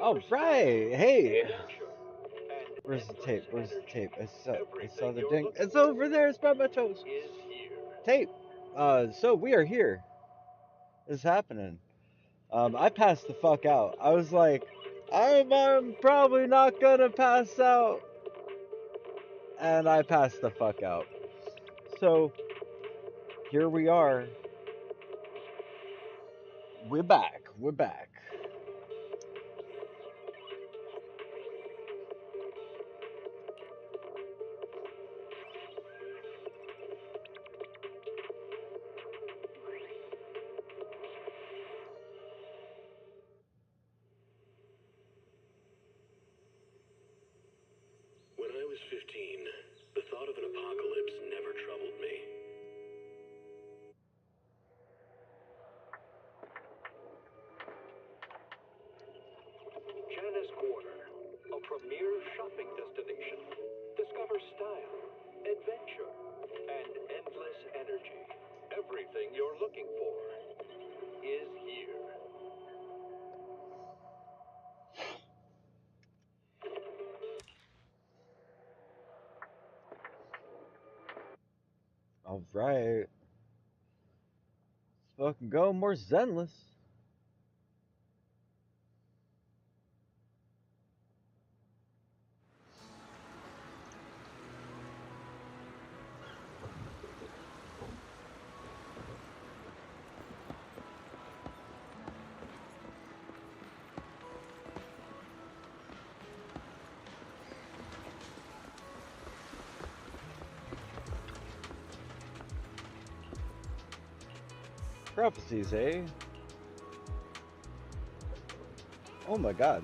All right, hey. Where's the tape? Where's the tape? I saw the ding. It's over there. It's by my toes. Tape. So we are here. It's happening. I passed the fuck out. I was like, I'm probably not gonna pass out, and I passed the fuck out. So here we are. We're back. We're back. When I was 15, the thought of an apocalypse never troubled me. Janice Quarter, a premier shopping destination. Discover style, adventure, and endless energy. Everything you're looking for is here. All right. Let's fucking go. More Zenless. Prophecies, eh? Oh my god.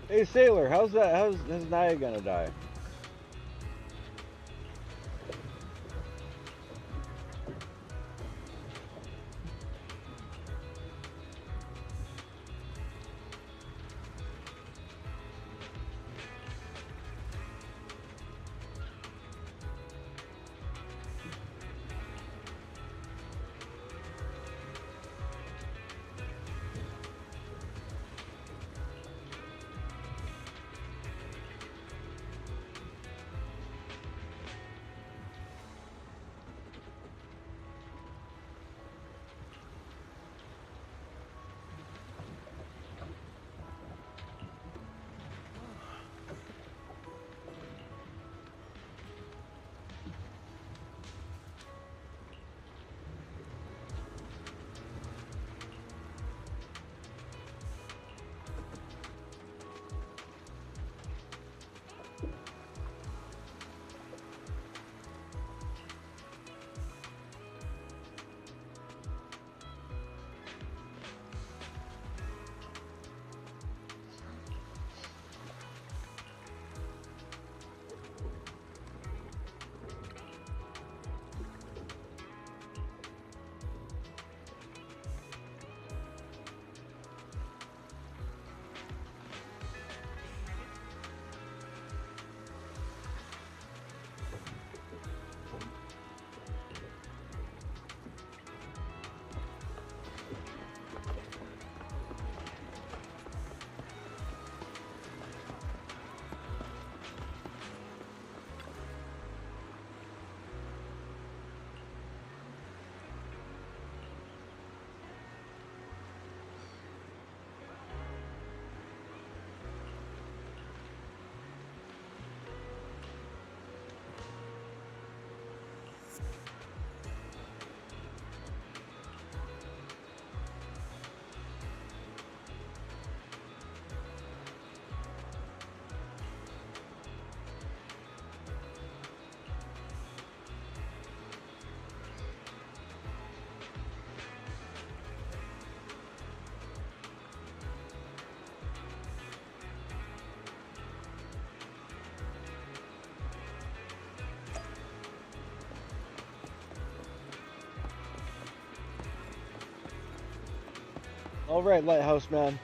Hey Sailor, how's Naya gonna die? All right, Lighthouse Man.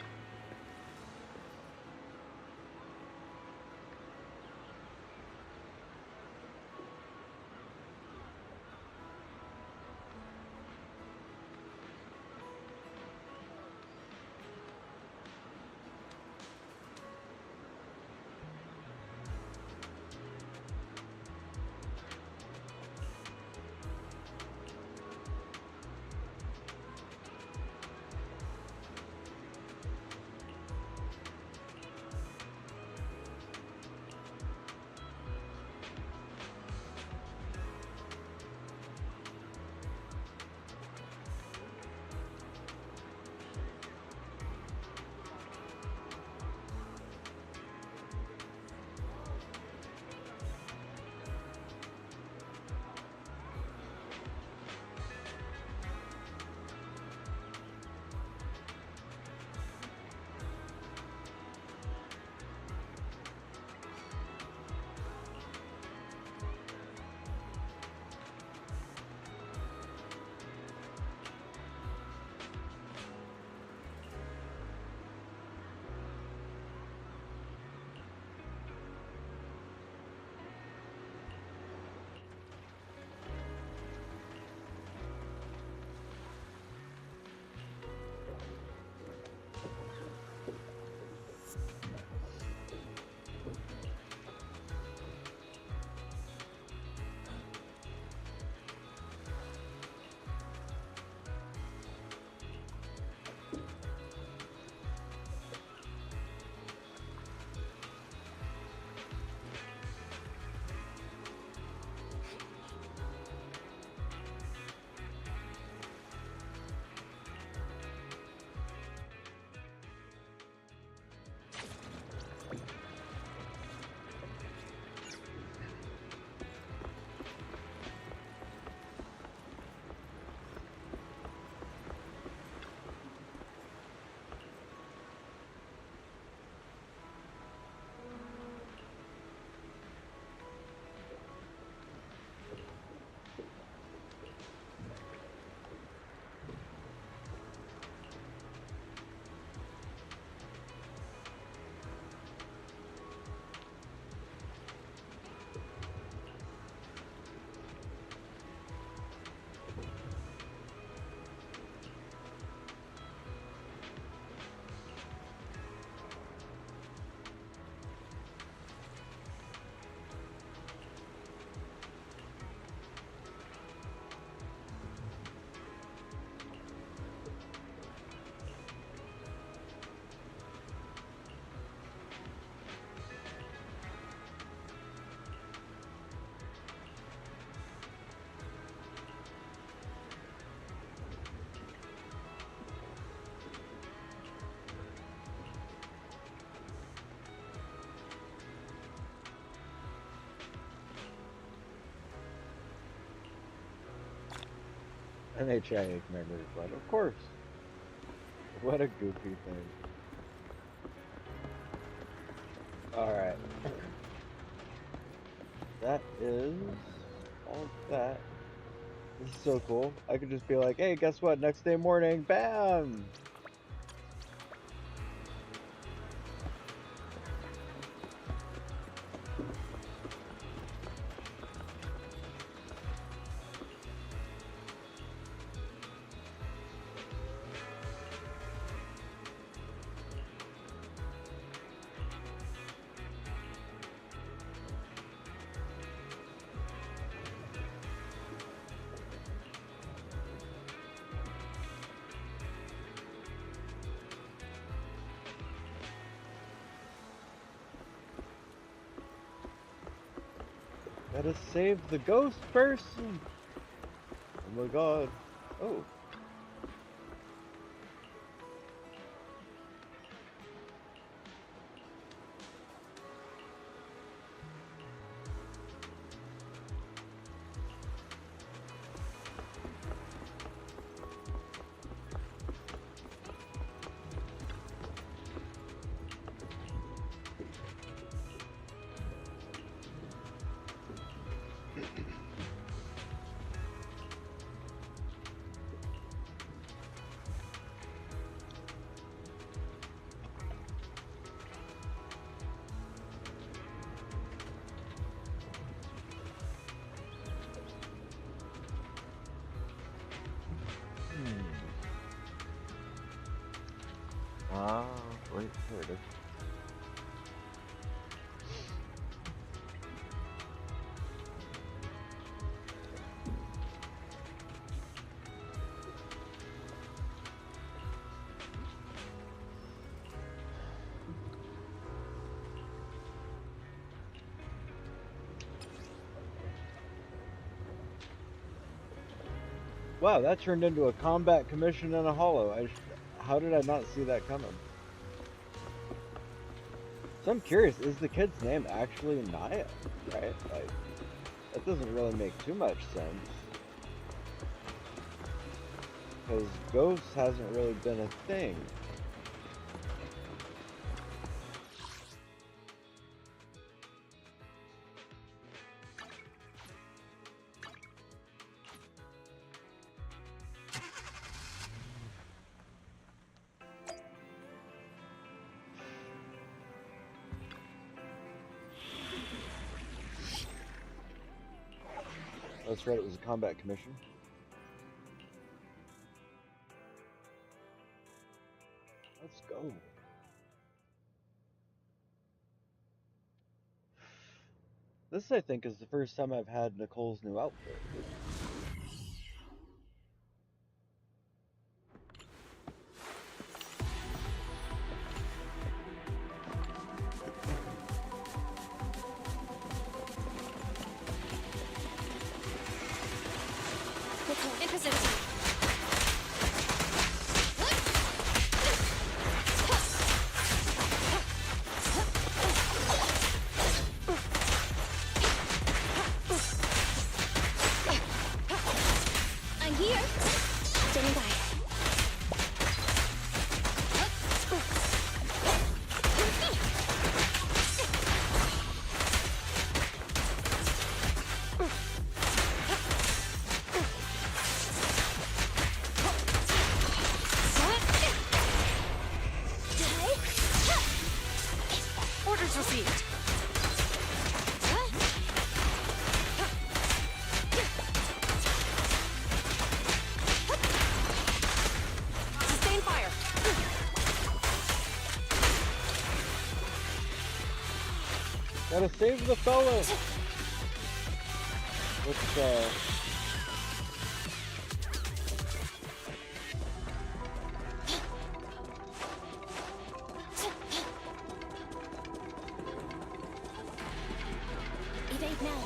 NHA memory flood, of course. What a goofy thing. Alright. That is all of that. This is so cool. I could just be like, hey, guess what? Next day morning, bam! Gotta save the ghost person! Oh my god. Oh. Ah, wait, here it is. Wow, that turned into a combat commission and a hollow. How did I not see that coming? So I'm curious, is the kid's name actually Naya? Right? Like, that doesn't really make too much sense. Because Ghost hasn't really been a thing. That's right, it was a combat commission. Let's go. This, I think, is the first time I've had Nicole's new outfit. In position. I'm here. Standing by. Orders received. Sustain fire. Gotta save the fella! Let's, Evade now.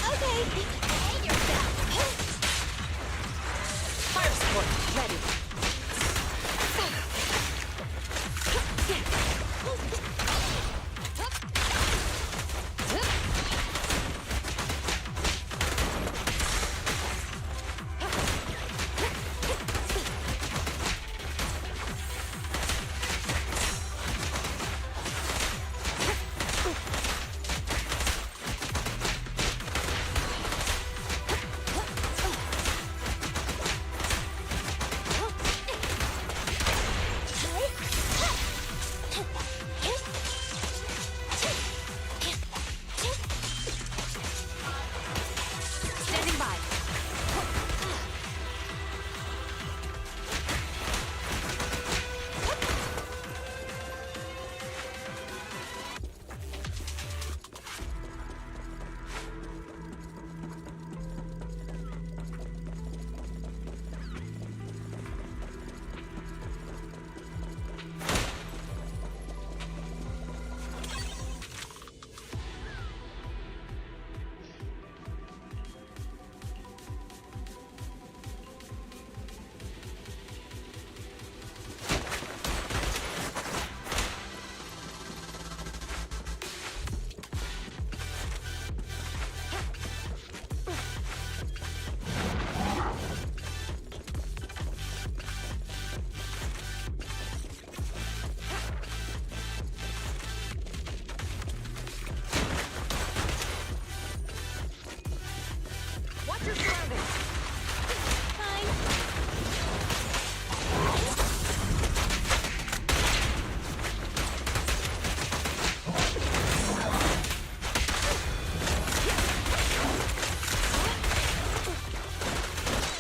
Okay. Hey, you're down. Fire support ready.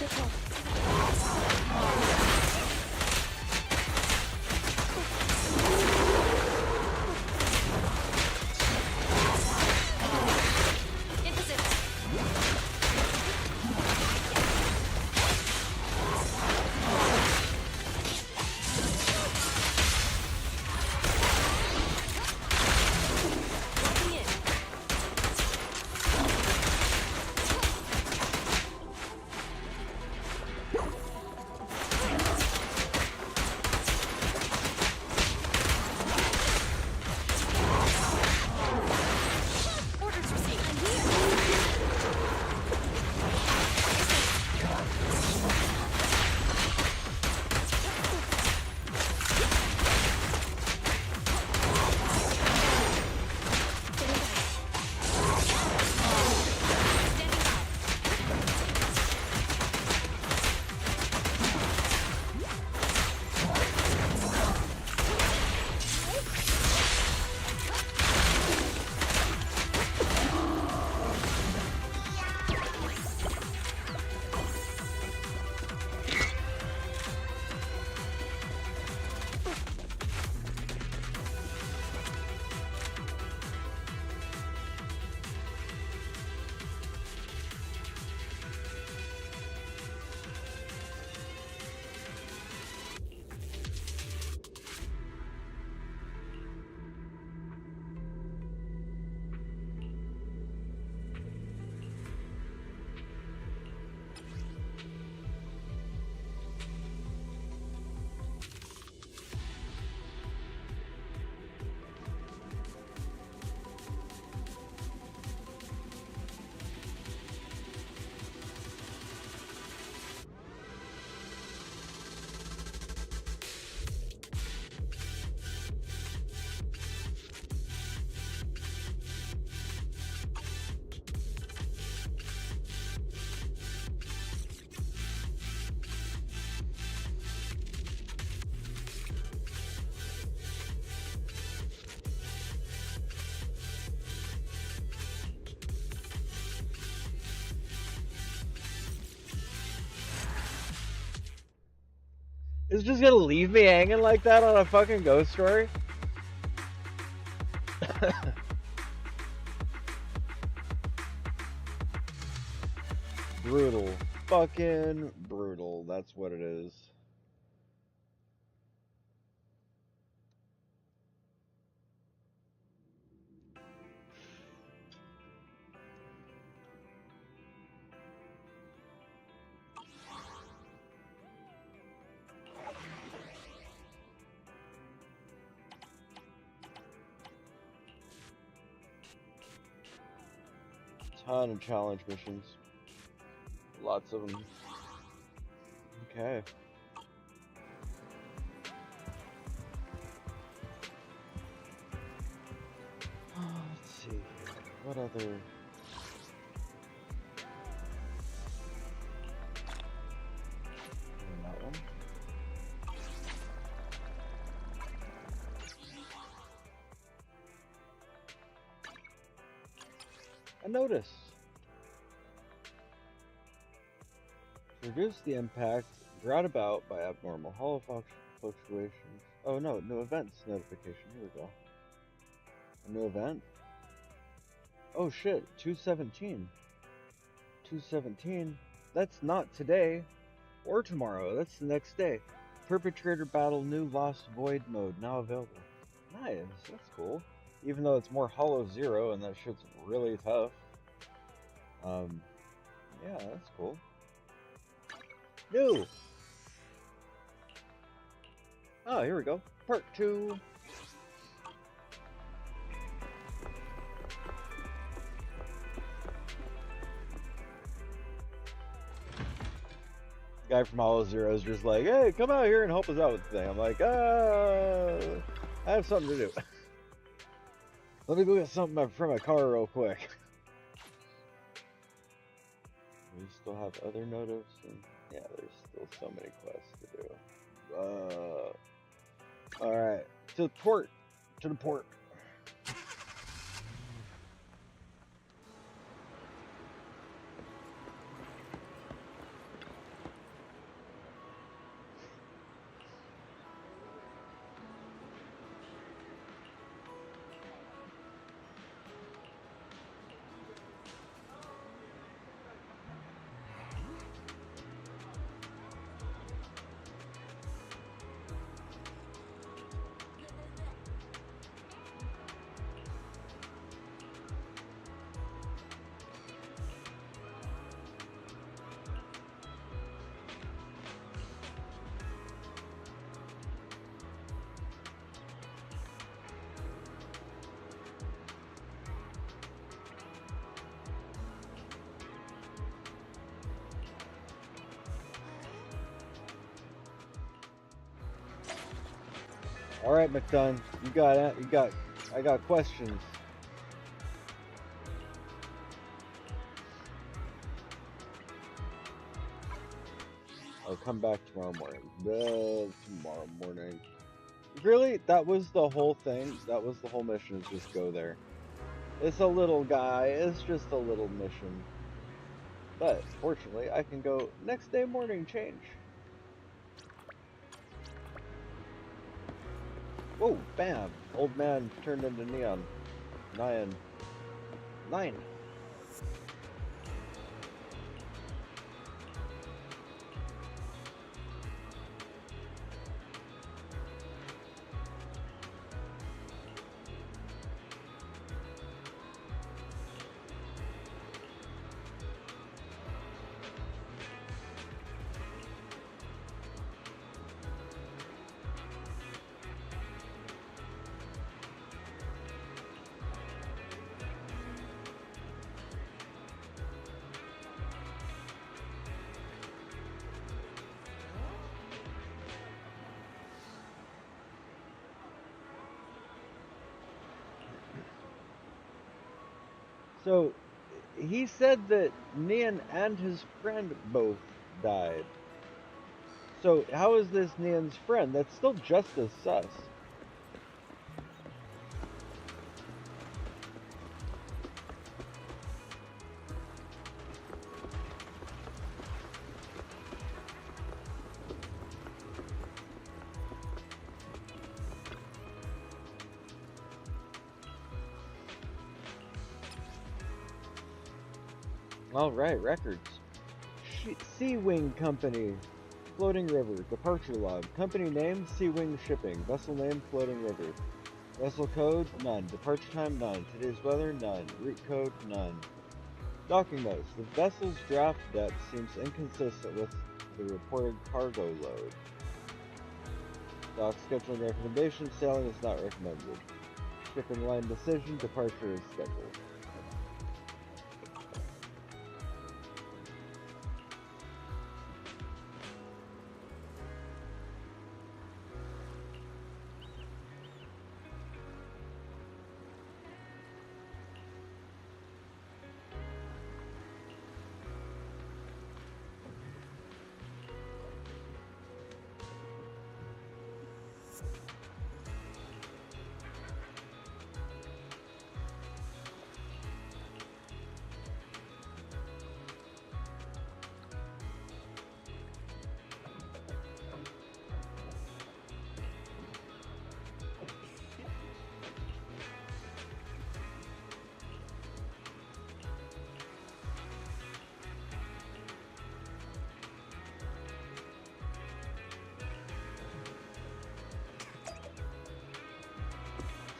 Stay close. In position. Locking in. Orders received. I'm here. Standing by. It's just gonna leave me hanging like that on a fucking ghost story? Brutal. Fucking brutal. That's what it is. Ton of challenge missions. Lots of them. Okay. Let's see here. What other... That one. A notice. Reduce the impact brought about by abnormal hollow fluctuations. Oh no, new events notification. Here we go. A new event? Oh shit, 217. 217? That's not today or tomorrow. That's the next day. Perpetrator battle new Lost Void mode now available. Nice, that's cool. Even though it's more Hollow Zero and that shit's really tough. Yeah, that's cool. New! Oh, here we go. Part 2. Guy from Hollow Zero is just like, hey, come out here and help us out with the thing. I'm like, I have something to do. Let me go get something from my car real quick. We still have other notices. Yeah, there's still so many quests to do. Alright. To the port. To the port. All right, McDunn, you got it. You got. I got questions. I'll come back tomorrow morning. Tomorrow morning. Really? That was the whole thing? That was the whole mission, is just go there. It's a little guy. It's just a little mission. But, fortunately, I can go next day morning change. Whoa, bam! Old man turned into neon. Nyan. Nine. So, he said that Nian and his friend both died. So, how is this Nian's friend? That's still just as sus. Alright, records. Sea Wing Company. Floating River. Departure log. Company name, Sea Wing Shipping. Vessel name, Floating River. Vessel code, none. Departure time, none. Today's weather, none. Route code, none. Docking notes. The vessel's draft depth seems inconsistent with the reported cargo load. Dock scheduling recommendation. Sailing is not recommended. Shipping line decision. Departure is scheduled.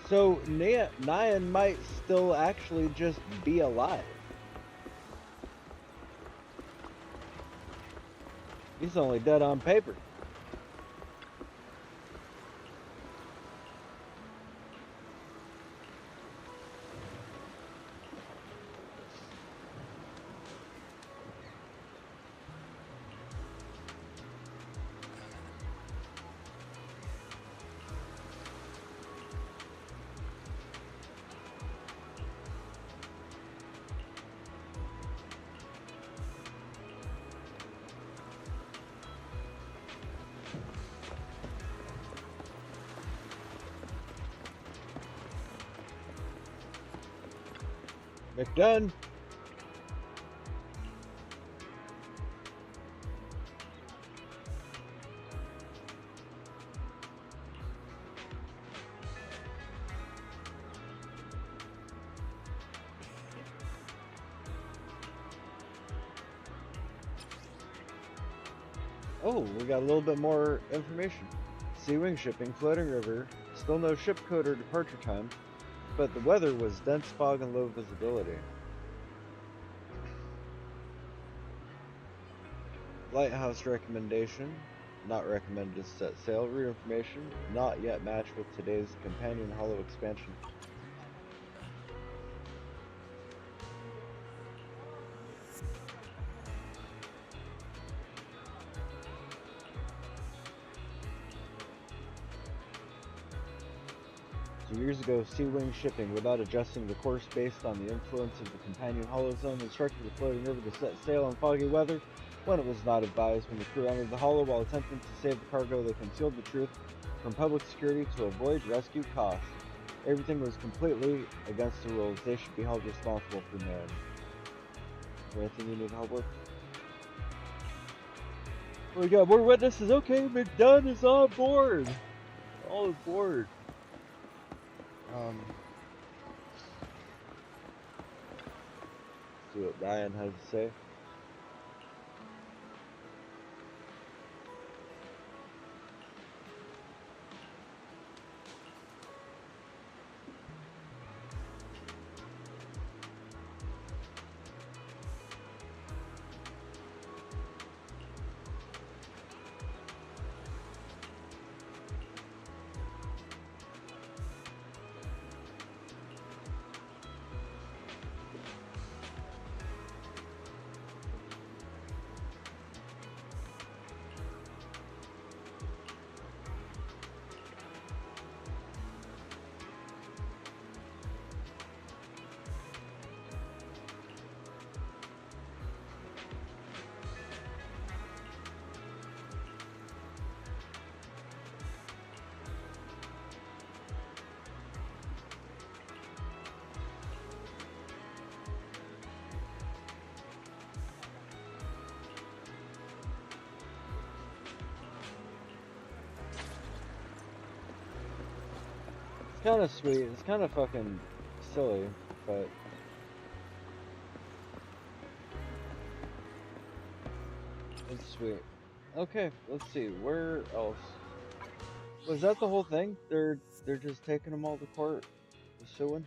So Nyan might still actually just be alive. He's only dead on paper. McDunn. Oh, we got a little bit more information. Sea Wing Shipping, Floating River. Still no ship code or departure time, but the weather was dense fog and low visibility. Lighthouse recommendation. Not recommended to set sail. Route information. Not yet matched with today's companion hollow expansion. Years ago, Sea-Wing shipping, without adjusting the course based on the influence of the companion hollow zone, instructed the floating river to set sail in foggy weather when it was not advised. When the crew entered the hollow while attempting to save the cargo, they concealed the truth from public security to avoid rescue costs. Everything was completely against the rules. They should be held responsible for knowing. Is there anything you need help with? Oh, we got more witnesses. Okay, McDunn is on board. All aboard. See what Ryan has to say. It's kind of sweet. It's kind of fucking silly, but it's sweet. Okay, let's see. Where else? Was that the whole thing? They're just taking them all to court, suing.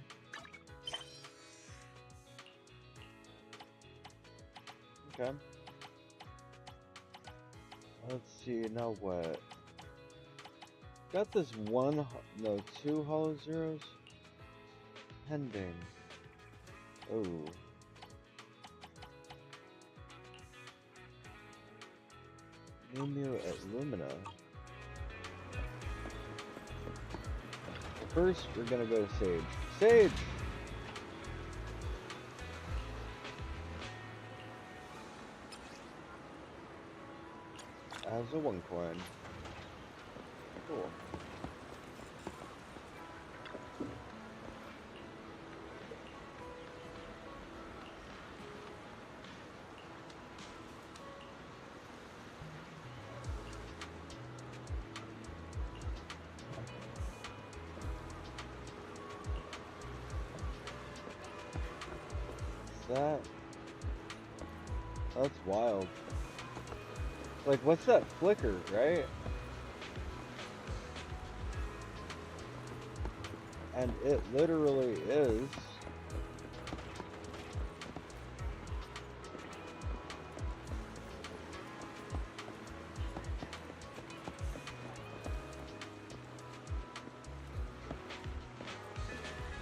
Okay. Let's see. Now what? Got this one. No, two hollow zeros. Pending. Oh. Menu at Lumina. First, we're gonna go to Sage. Sage! As a 1 coin. Cool. That's wild. Like, what's that flicker, right? And it literally is.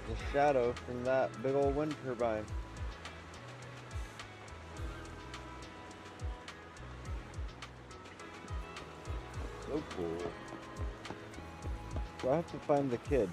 The shadow from that big old wind turbine. So cool. So I have to find the kid.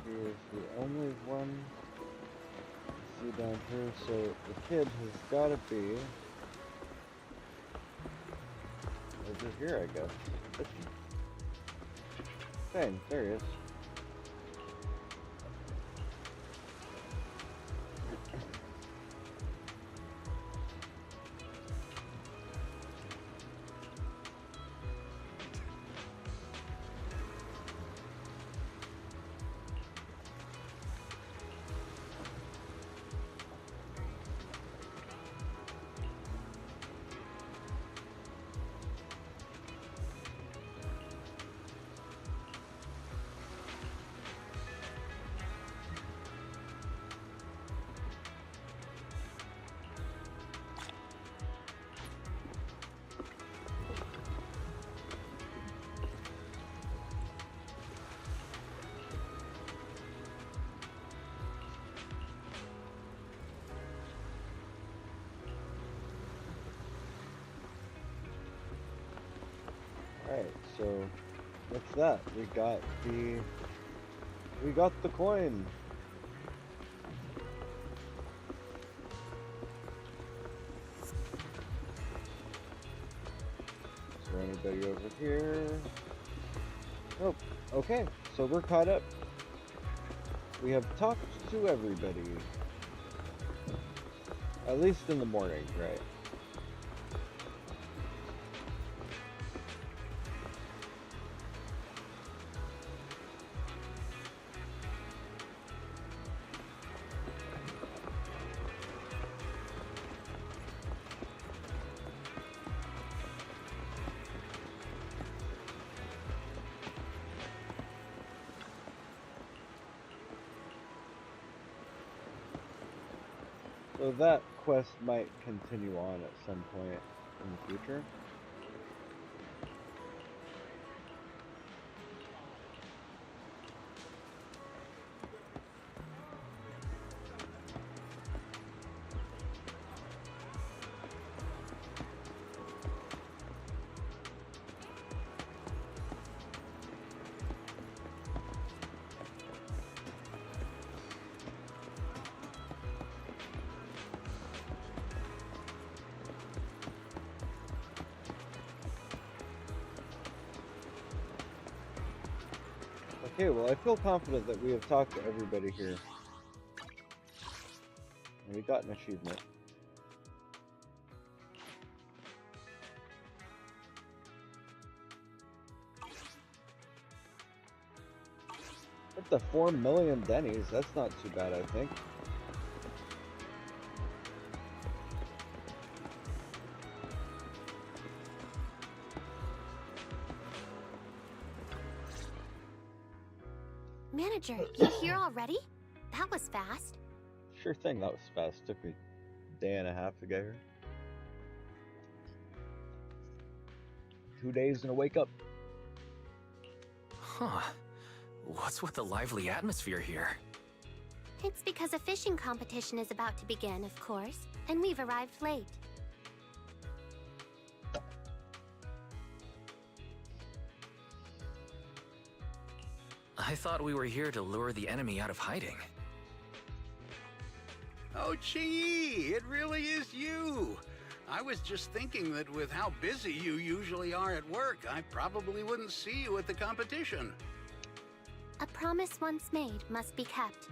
She is the only one be down here, so the kid has got to be over here, I guess. Fine, there he is. Alright, so what's that? We got the coin. Is there anybody over here? Nope. Okay, so we're caught up. We have talked to everybody. At least in the morning, right? So that quest might continue on at some point in the future. Okay, well, I feel confident that we have talked to everybody here. And we got an achievement. Up to 4 million Denny's, that's not too bad, I think. Manager, you here already? That was fast. Sure thing, that was fast. Took me a day and a half to get here. 2 days and a wake up. Huh. What's with the lively atmosphere here? It's because a fishing competition is about to begin, of course, and we've arrived late. I thought we were here to lure the enemy out of hiding. Oh, Chi, it really is you. I was just thinking that with how busy you usually are at work, I probably wouldn't see you at the competition. A promise once made must be kept.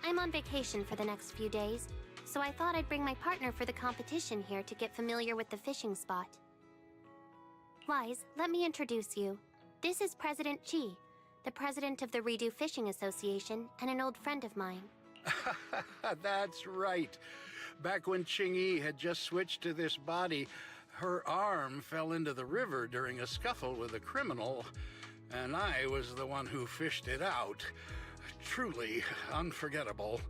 I'm on vacation for the next few days, so I thought I'd bring my partner for the competition here to get familiar with the fishing spot. Wise, let me introduce you. This is President Chi, the president of the Redo Fishing Association and an old friend of mine. That's right. Back when Qingyi had just switched to this body, her arm fell into the river during a scuffle with a criminal, and I was the one who fished it out. Truly unforgettable.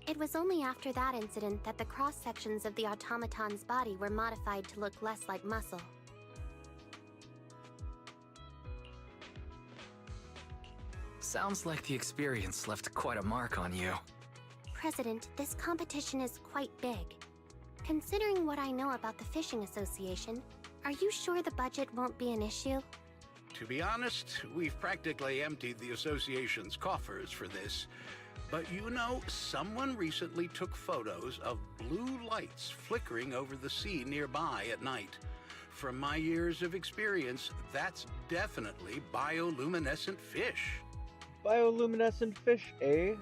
It was only after that incident that the cross-sections of the automaton's body were modified to look less like muscle. Sounds like the experience left quite a mark on you. President, this competition is quite big. Considering what I know about the Fishing Association, are you sure the budget won't be an issue? To be honest, we've practically emptied the association's coffers for this. But you know, someone recently took photos of blue lights flickering over the sea nearby at night. From my years of experience, that's definitely bioluminescent fish. Bioluminescent fish, eh?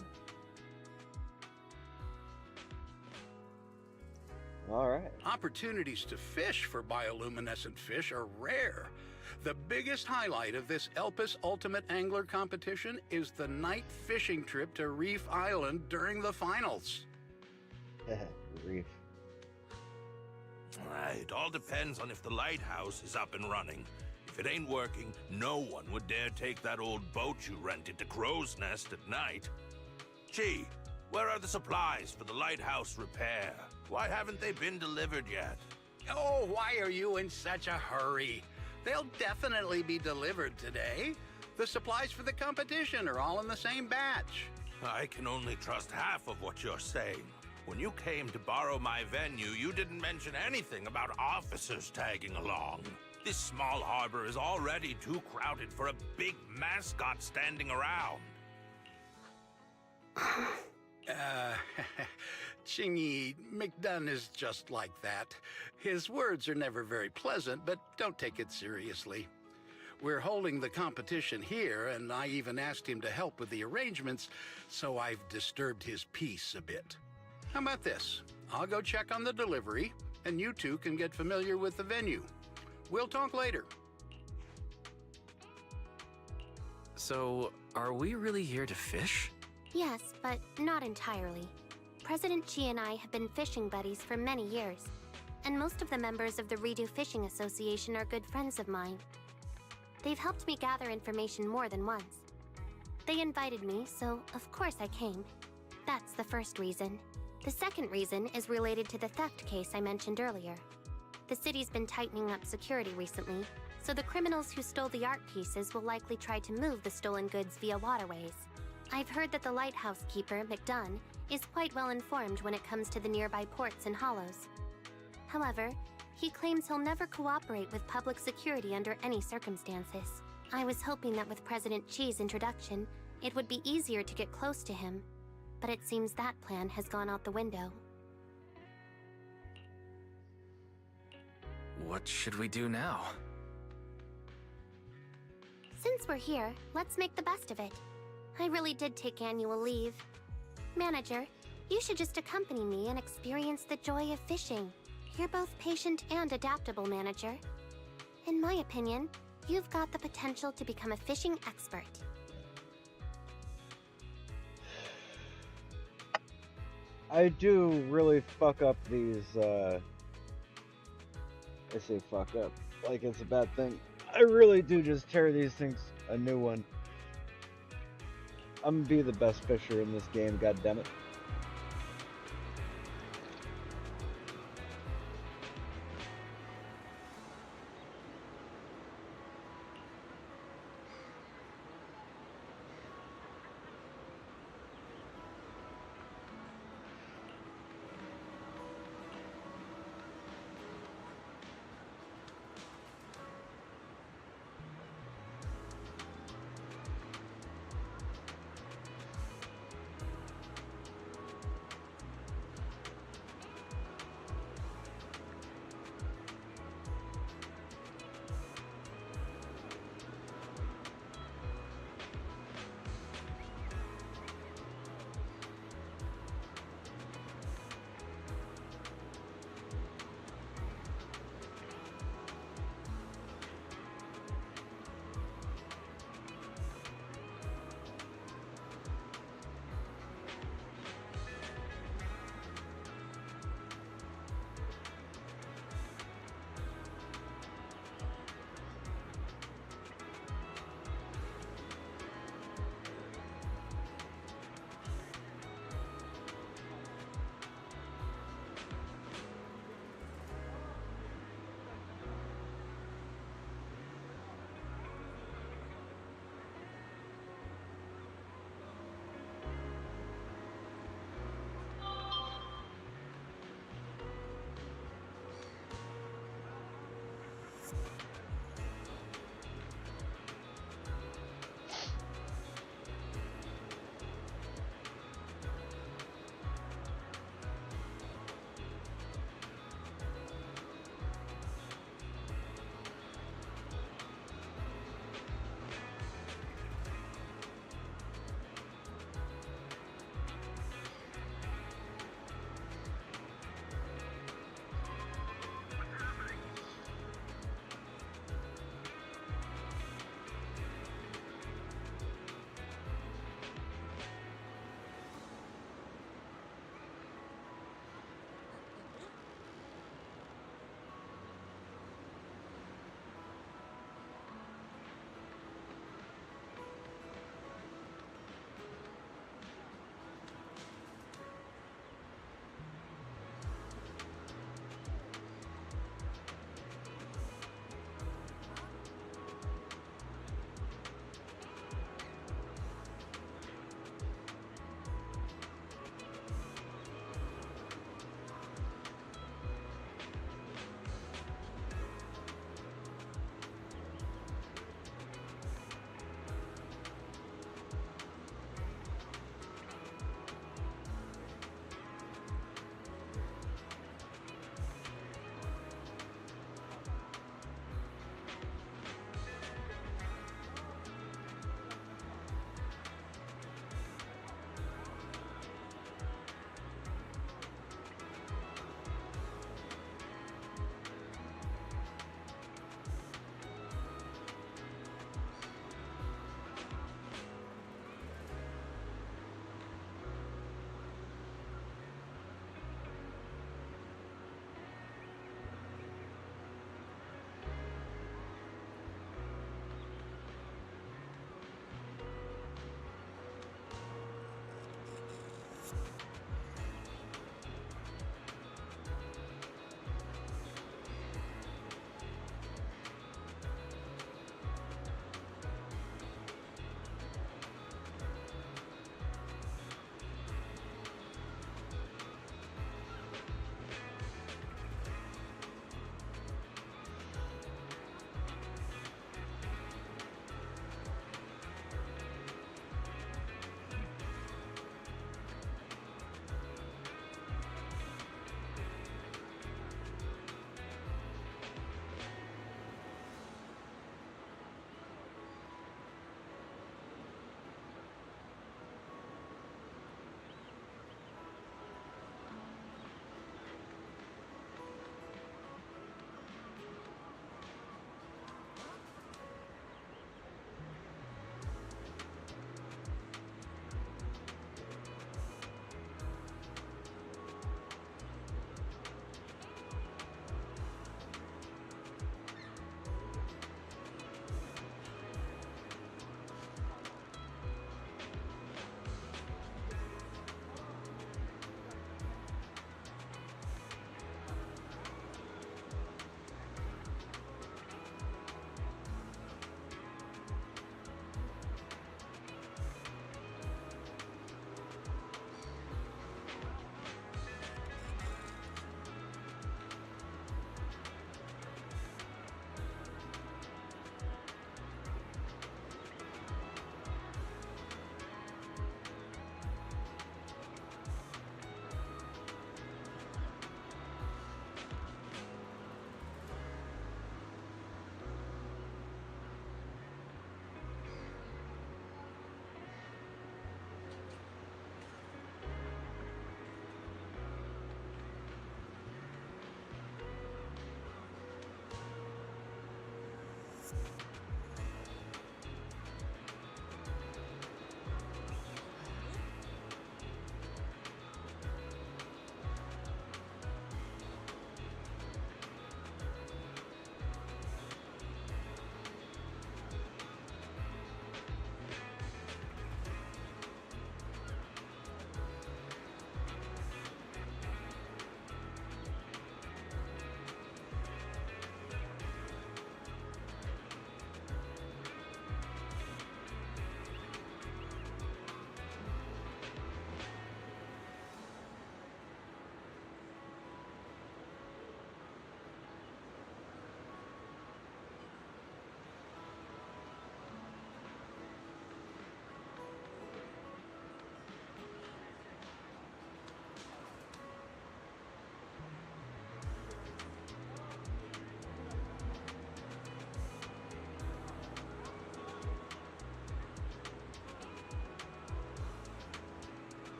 Alright. Opportunities to fish for bioluminescent fish are rare. The biggest highlight of this Elpis Ultimate Angler competition is the night fishing trip to Reef Island during the finals. Reef. It all depends on if the lighthouse is up and running. If it ain't working, no one would dare take that old boat you rented to Crow's Nest at night. Gee, where are the supplies for the lighthouse repair? Why haven't they been delivered yet? Oh, why are you in such a hurry? They'll definitely be delivered today. The supplies for the competition are all in the same batch. I can only trust half of what you're saying. When you came to borrow my venue, you didn't mention anything about officers tagging along. This small harbor is already too crowded for a big mascot standing around. Chingy, McDunn is just like that. His words are never very pleasant, but don't take it seriously. We're holding the competition here, and I even asked him to help with the arrangements, so I've disturbed his peace a bit. How about this? I'll go check on the delivery, and you two can get familiar with the venue. We'll talk later. So, are we really here to fish? Yes, but not entirely. President Chi and I have been fishing buddies for many years, and most of the members of the Redo Fishing Association are good friends of mine. They've helped me gather information more than once. They invited me, so of course I came. That's the first reason. The second reason is related to the theft case I mentioned earlier. The city's been tightening up security recently, so the criminals who stole the art pieces will likely try to move the stolen goods via waterways. I've heard that the lighthouse keeper, McDunn, is quite well informed when it comes to the nearby ports and hollows. However, he claims he'll never cooperate with public security under any circumstances. I was hoping that with President Chi's introduction, it would be easier to get close to him, but it seems that plan has gone out the window. What should we do now? Since we're here, let's make the best of it. I really did take annual leave. Manager, you should just accompany me and experience the joy of fishing. You're both patient and adaptable, Manager. In my opinion, you've got the potential to become a fishing expert. I do really fuck up these, I say fuck up, like it's a bad thing. I really do just tear these things a new one. I'm gonna be the best fisher in this game, goddammit.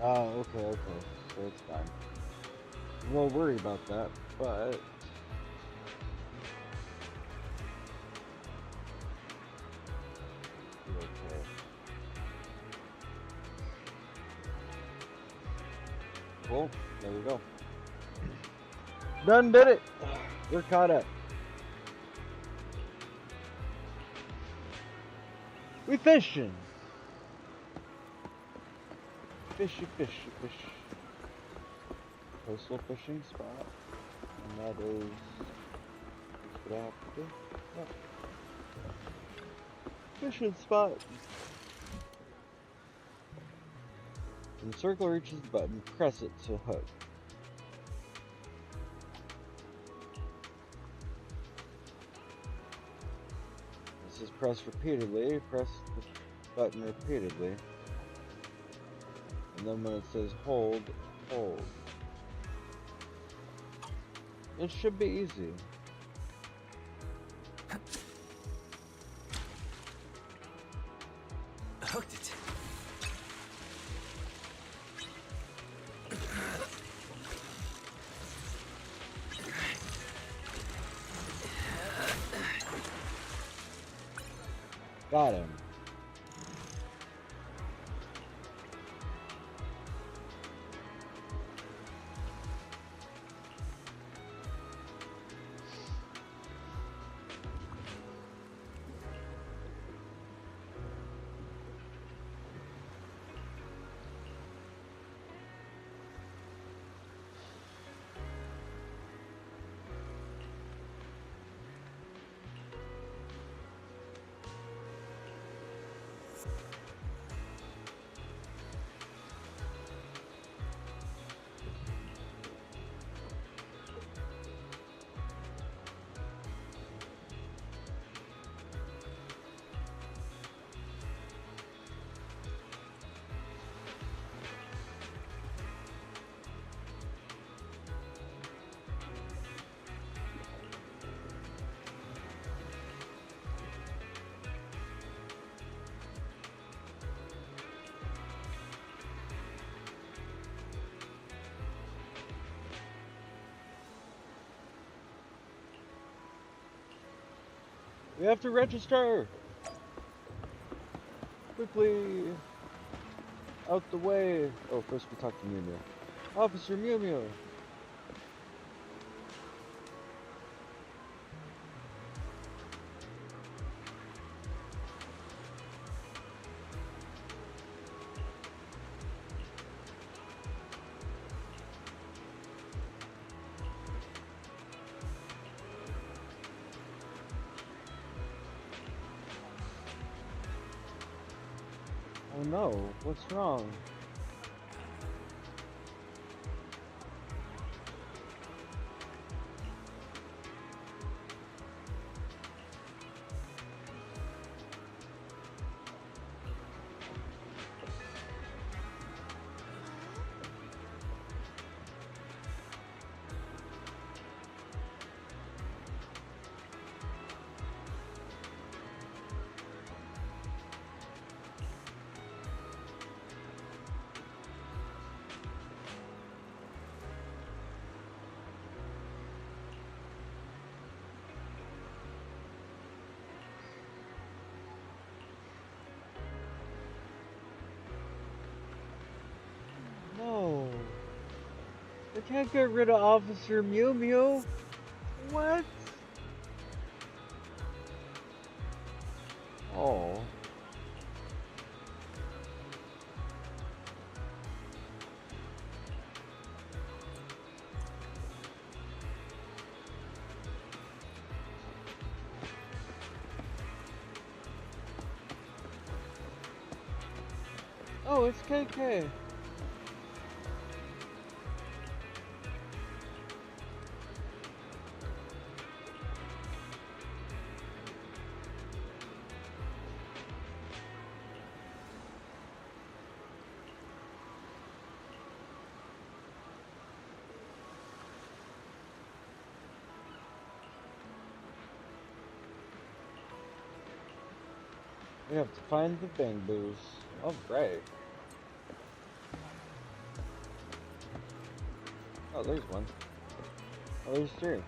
Oh, okay. So it's fine. Won't worry about that, but okay. Cool. There we go. Done did it. We're caught up. We fishing. Fishy. Coastal fishing spot. And that is what I have to do. Yep. Fishing spot. When the circle reaches the button, press it to hook. This is pressed repeatedly. Press the button repeatedly. And then when it says hold, hold. It should be easy. Hooked it. Got him. We have to register! Quickly! Out the way! Oh, first we talk to Mew Mew. Officer Mew Mew! Oh no, what's wrong? No. I can't get rid of Officer Mew Mew. What? Oh. Oh, it's KK. We have to find the Bangbus. Oh, great. Oh, there's one. Oh, there's three.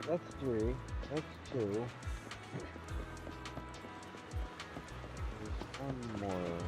That's 3. That's 2. There's one more.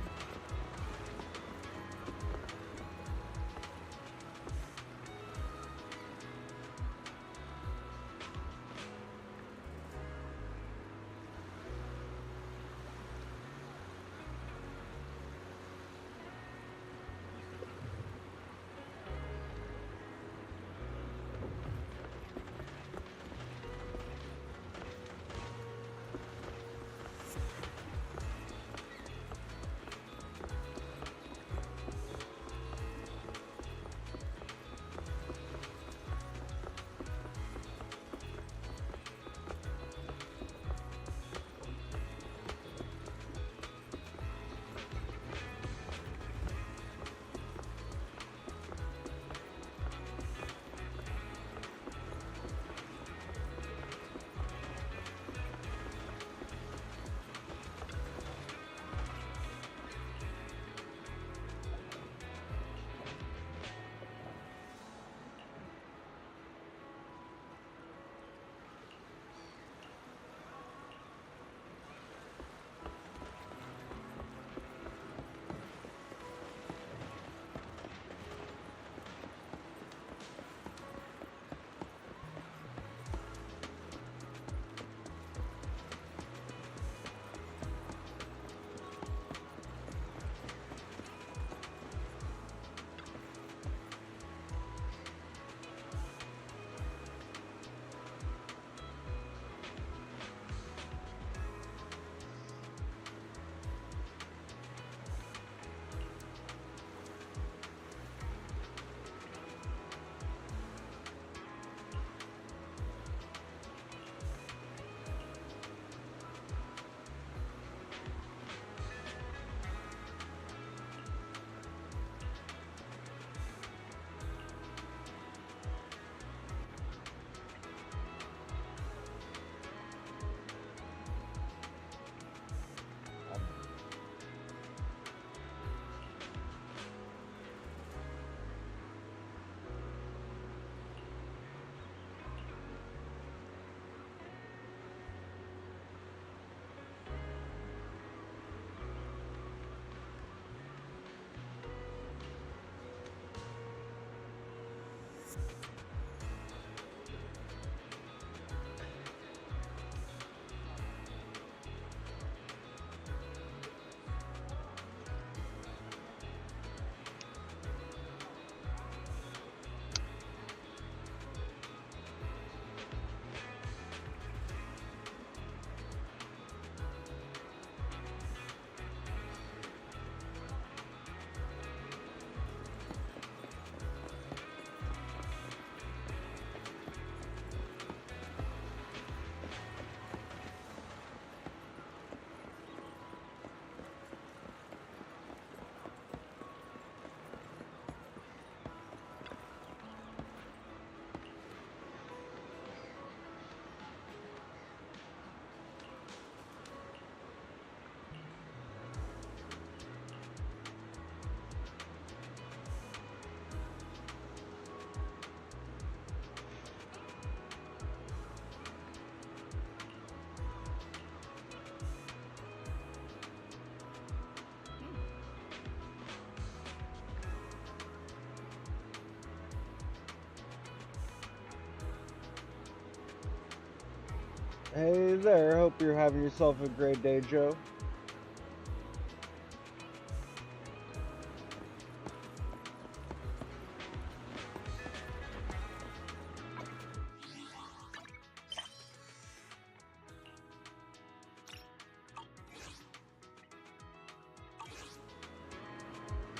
Hey there, hope you're having yourself a great day, Joe.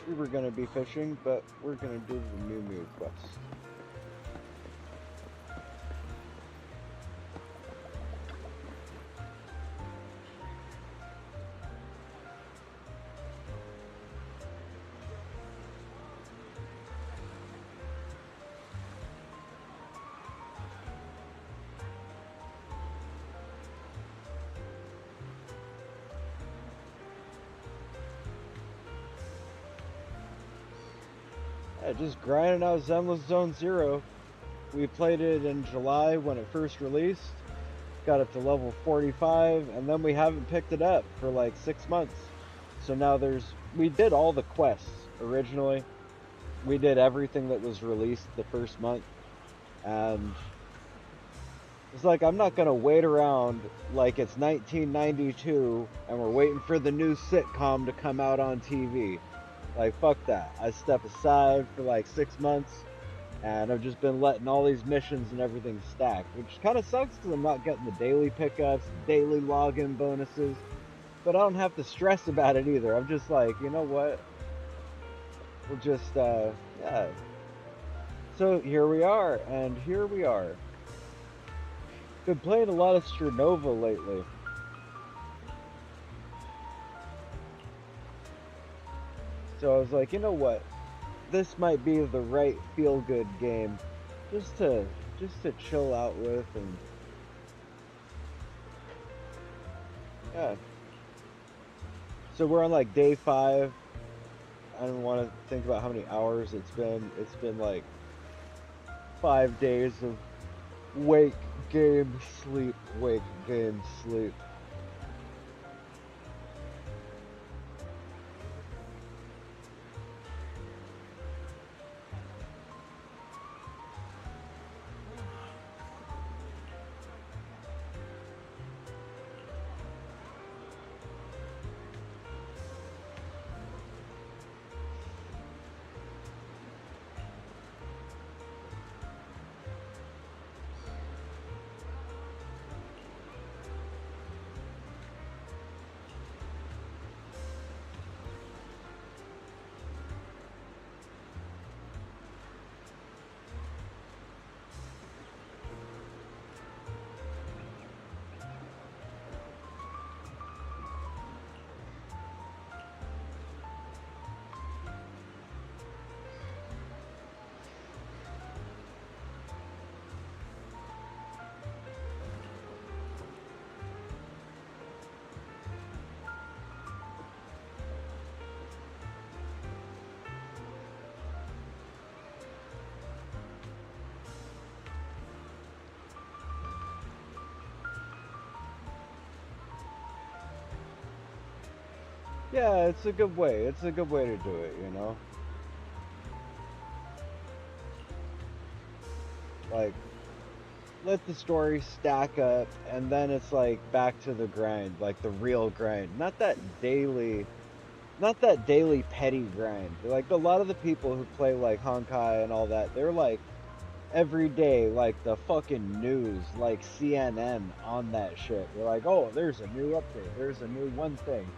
We were gonna be fishing, but we're gonna do the Mew Mew quest. Yeah, just grinding out Zenless Zone Zero. We played it in July when it first released, got up to level 45, and then we haven't picked it up for like 6 months. So now we did all the quests originally. We did everything that was released the first month, and it's like I'm not gonna wait around like it's 1992 and we're waiting for the new sitcom to come out on TV. Like fuck that. I step aside for like 6 months, and I've just been letting all these missions and everything stack, which kind of sucks because I'm not getting the daily pickups, daily login bonuses, but I don't have to stress about it either. I'm just like, you know what? We'll just, yeah. So here we are, and here we are. Been playing a lot of Sternova lately. So I was like, you know what? This might be the right feel-good game, just to chill out with, and yeah. So we're on like day 5. I don't want to think about how many hours it's been. It's been like 5 days of wake, game, sleep, wake, game, sleep. Yeah, it's a good way. It's a good way to do it, you know? Like, let the story stack up, and then it's like back to the grind, like the real grind. Not that daily petty grind. Like, a lot of the people who play like Honkai and all that, they're like every day, like the fucking news, like CNN on that shit. They're like, oh, there's a new update, there's a new one thing,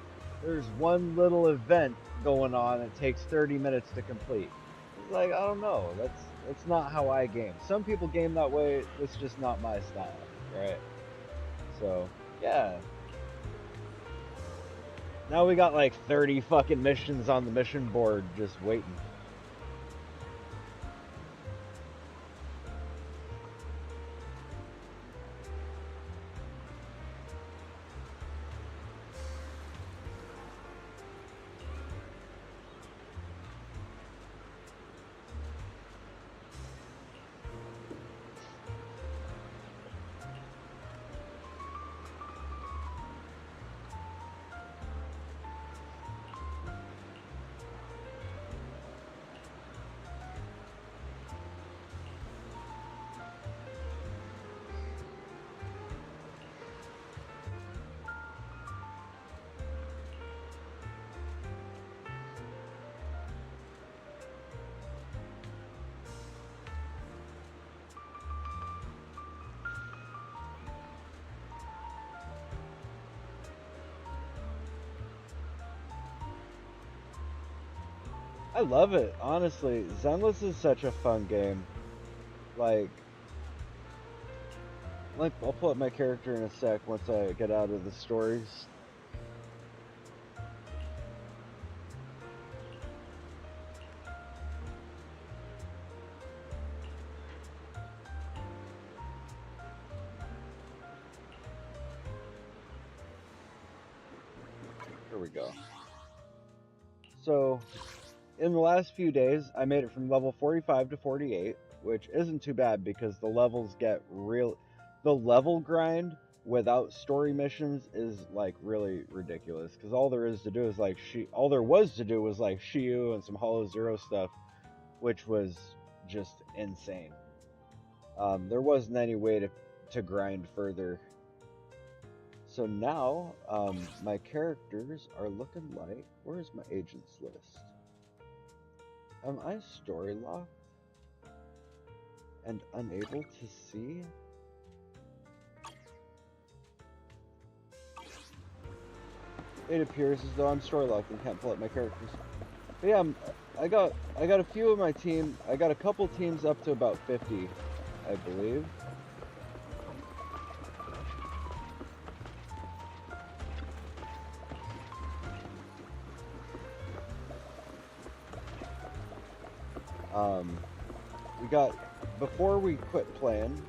there's one little event going on. It takes 30 minutes to complete. It's like, I don't know. That's not how I game. Some people game that way. It's just not my style, right? So yeah. Now we got like 30 fucking missions on the mission board just waiting. I love it, honestly. Zenless is such a fun game. Like, I'll pull up my character in a sec once I get out of the stories. Here we go. So, in the last few days, I made it from level 45 to 48. which isn't too bad because the levels get real. The level grind without story missions is like really ridiculous because all there is to do is like all there was to do was like Shiyu and some Hollow Zero stuff, which was just insane. There wasn't any way to grind further. So now, my characters are looking like... Where's my agents list? Am I story locked? And unable to see? It appears as though I'm story locked and can't pull up my characters. But yeah, I got a few of my team. I got a couple teams up to about 50, I believe. We got, before we quit playing,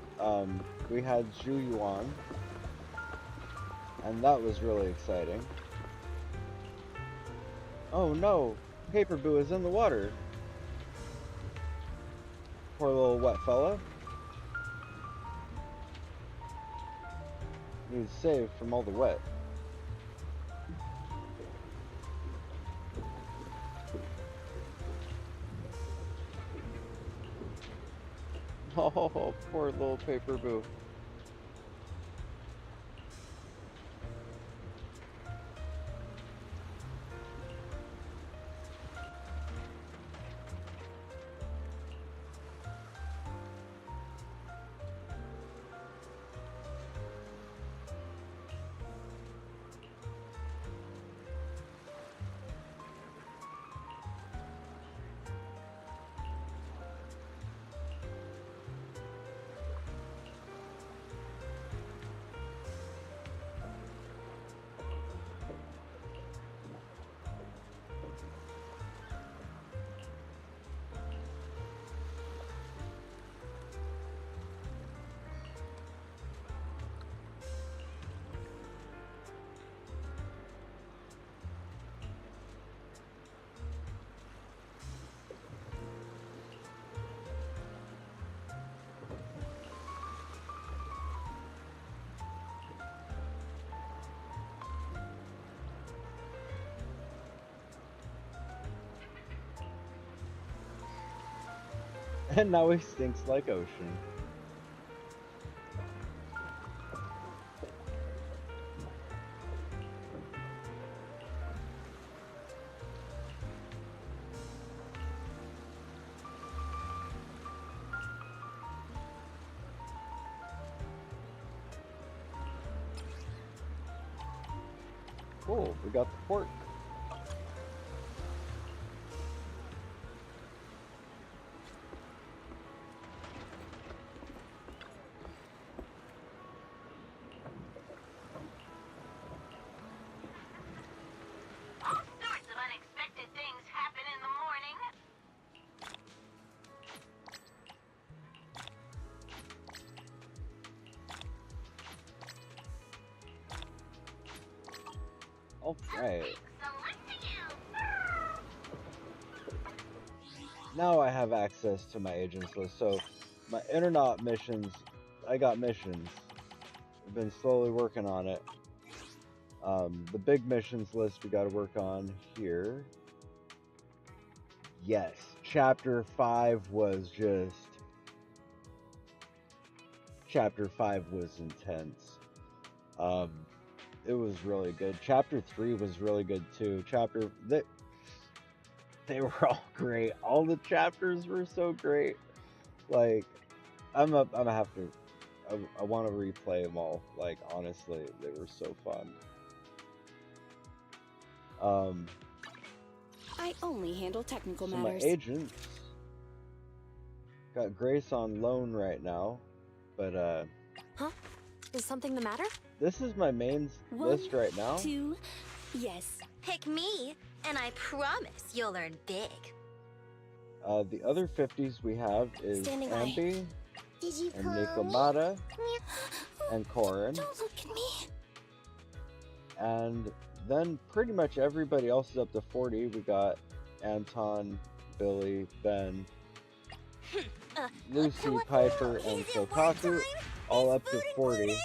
we had Zhu Yuan, and that was really exciting. Oh no, Paper Boo is in the water. Poor little wet fella. He's saved from all the wet. Oh, poor little Paper Boo. And now he stinks like ocean. Cool, we got the port. Alright. Now I have access to my agents list. So my internet missions, I got missions. I've been slowly working on it. The big missions list we got to work on here. Yes, chapter 5 was just... Chapter 5 was intense. It was really good. Chapter 3 was really good too. They were all great. All the chapters were so great. Like, I'm gonna have to... I want to replay them all. Like, honestly, they were so fun. I only handle technical So matters. my agents got Grace on loan right now, but Huh? Is something the matter? this is my main list right now. 2, yes. Pick me, and I promise you'll earn big. The other 50s we have is Standing by. Ambi Did you and call me? Nikomata and Corin. Don't look at me. And then pretty much everybody else is up to 40. We got Anton, Billy, Ben. Lucy, Kawaii, Piper, is and it work Kotaku, time? all Is up to food 40. included?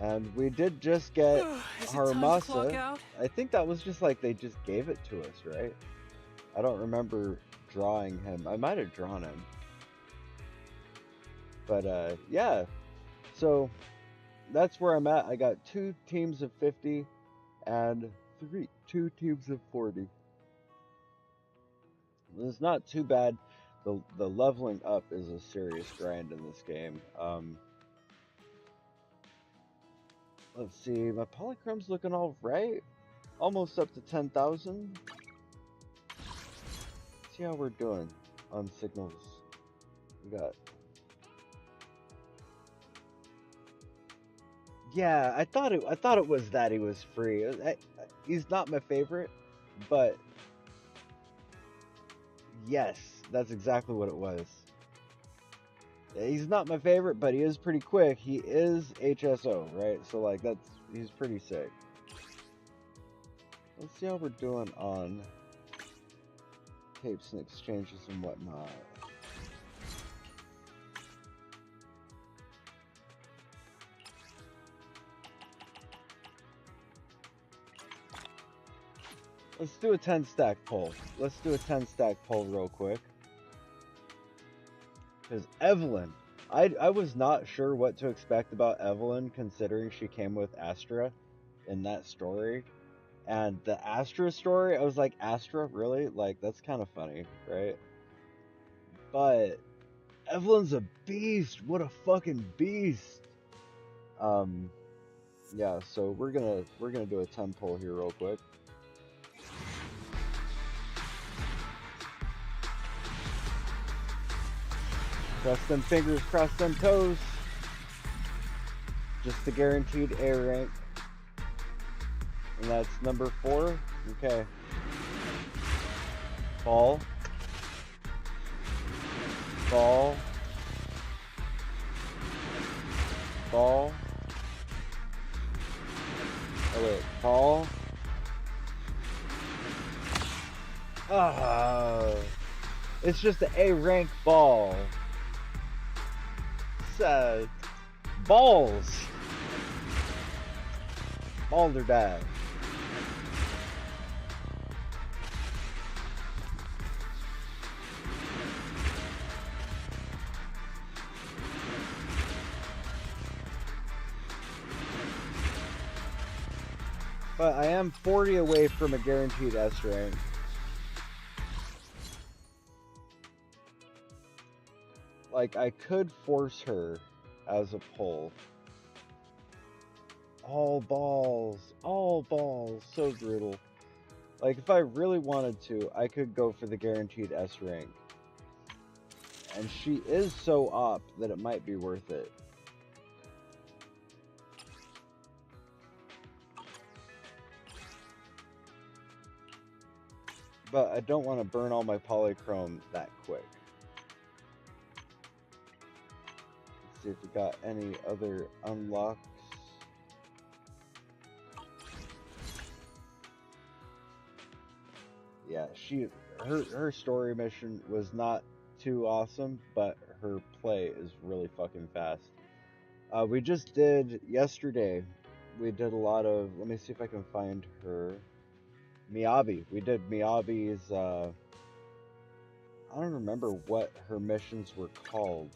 And we did just get Is it time to clock Haramasa. out? I think that was just like they just gave it to us, right? I don't remember drawing him. I might have drawn him. But yeah. So that's where I'm at. I got 2 teams of 50 and 2 teams of 40. It's not too bad. The leveling up is a serious grind in this game. Let's see, my polychrom's looking all right. Almost up to 10,000. See how we're doing on signals. We got. Yeah, I thought it was that he was free. He's not my favorite, but yes, that's exactly what it was. He's not my favorite, but he is pretty quick. He is HSO, right? So like he's pretty sick. Let's see how we're doing on tapes and exchanges and whatnot. Let's do a 10 stack poll. Let's do a 10 stack poll real quick. Because Evelyn, I was not sure what to expect about Evelyn considering she came with Astra in that story. And the Astra story, I was like, Astra? Really? Like, that's kind of funny, right? But Evelyn's a beast. What a fucking beast. Yeah, so we're gonna do a 10 poll here real quick. Cross them fingers, cross them toes. Just the guaranteed A rank. And that's number 4. Okay. Ball. Ball. Ball. Oh wait, ball. It's just an A rank ball. It's, balls. Balls or die. But I am 40 away from a guaranteed S rank. Like, I could force her as a pull. All balls. All balls. So brutal. Like, if I really wanted to, I could go for the guaranteed S rank. And she is so op that it might be worth it. But I don't want to burn all my polychrome that quick. Let's see if we got any other unlocks. Yeah, her story mission was not too awesome, but her play is really fucking fast. We just did yesterday. We did a lot of. Let me see if I can find her. Miyabi. We did Miyabi's. I don't remember what her missions were called.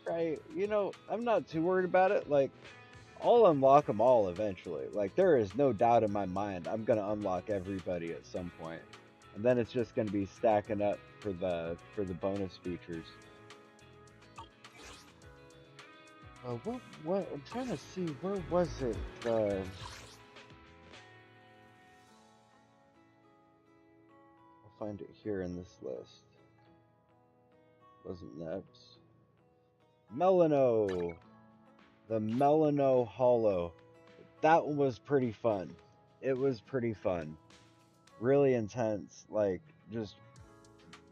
Right? You know, I'm not too worried about it. Like, I'll unlock them all eventually. Like, there is no doubt in my mind I'm gonna unlock everybody at some point, and then it's just gonna be stacking up for the bonus features. What? I'm trying to see where was it. I'll find it here in this list. Wasn't Nebs? Melano. The Melano Hollow. That one was pretty fun. It was pretty fun. Really intense. Like, just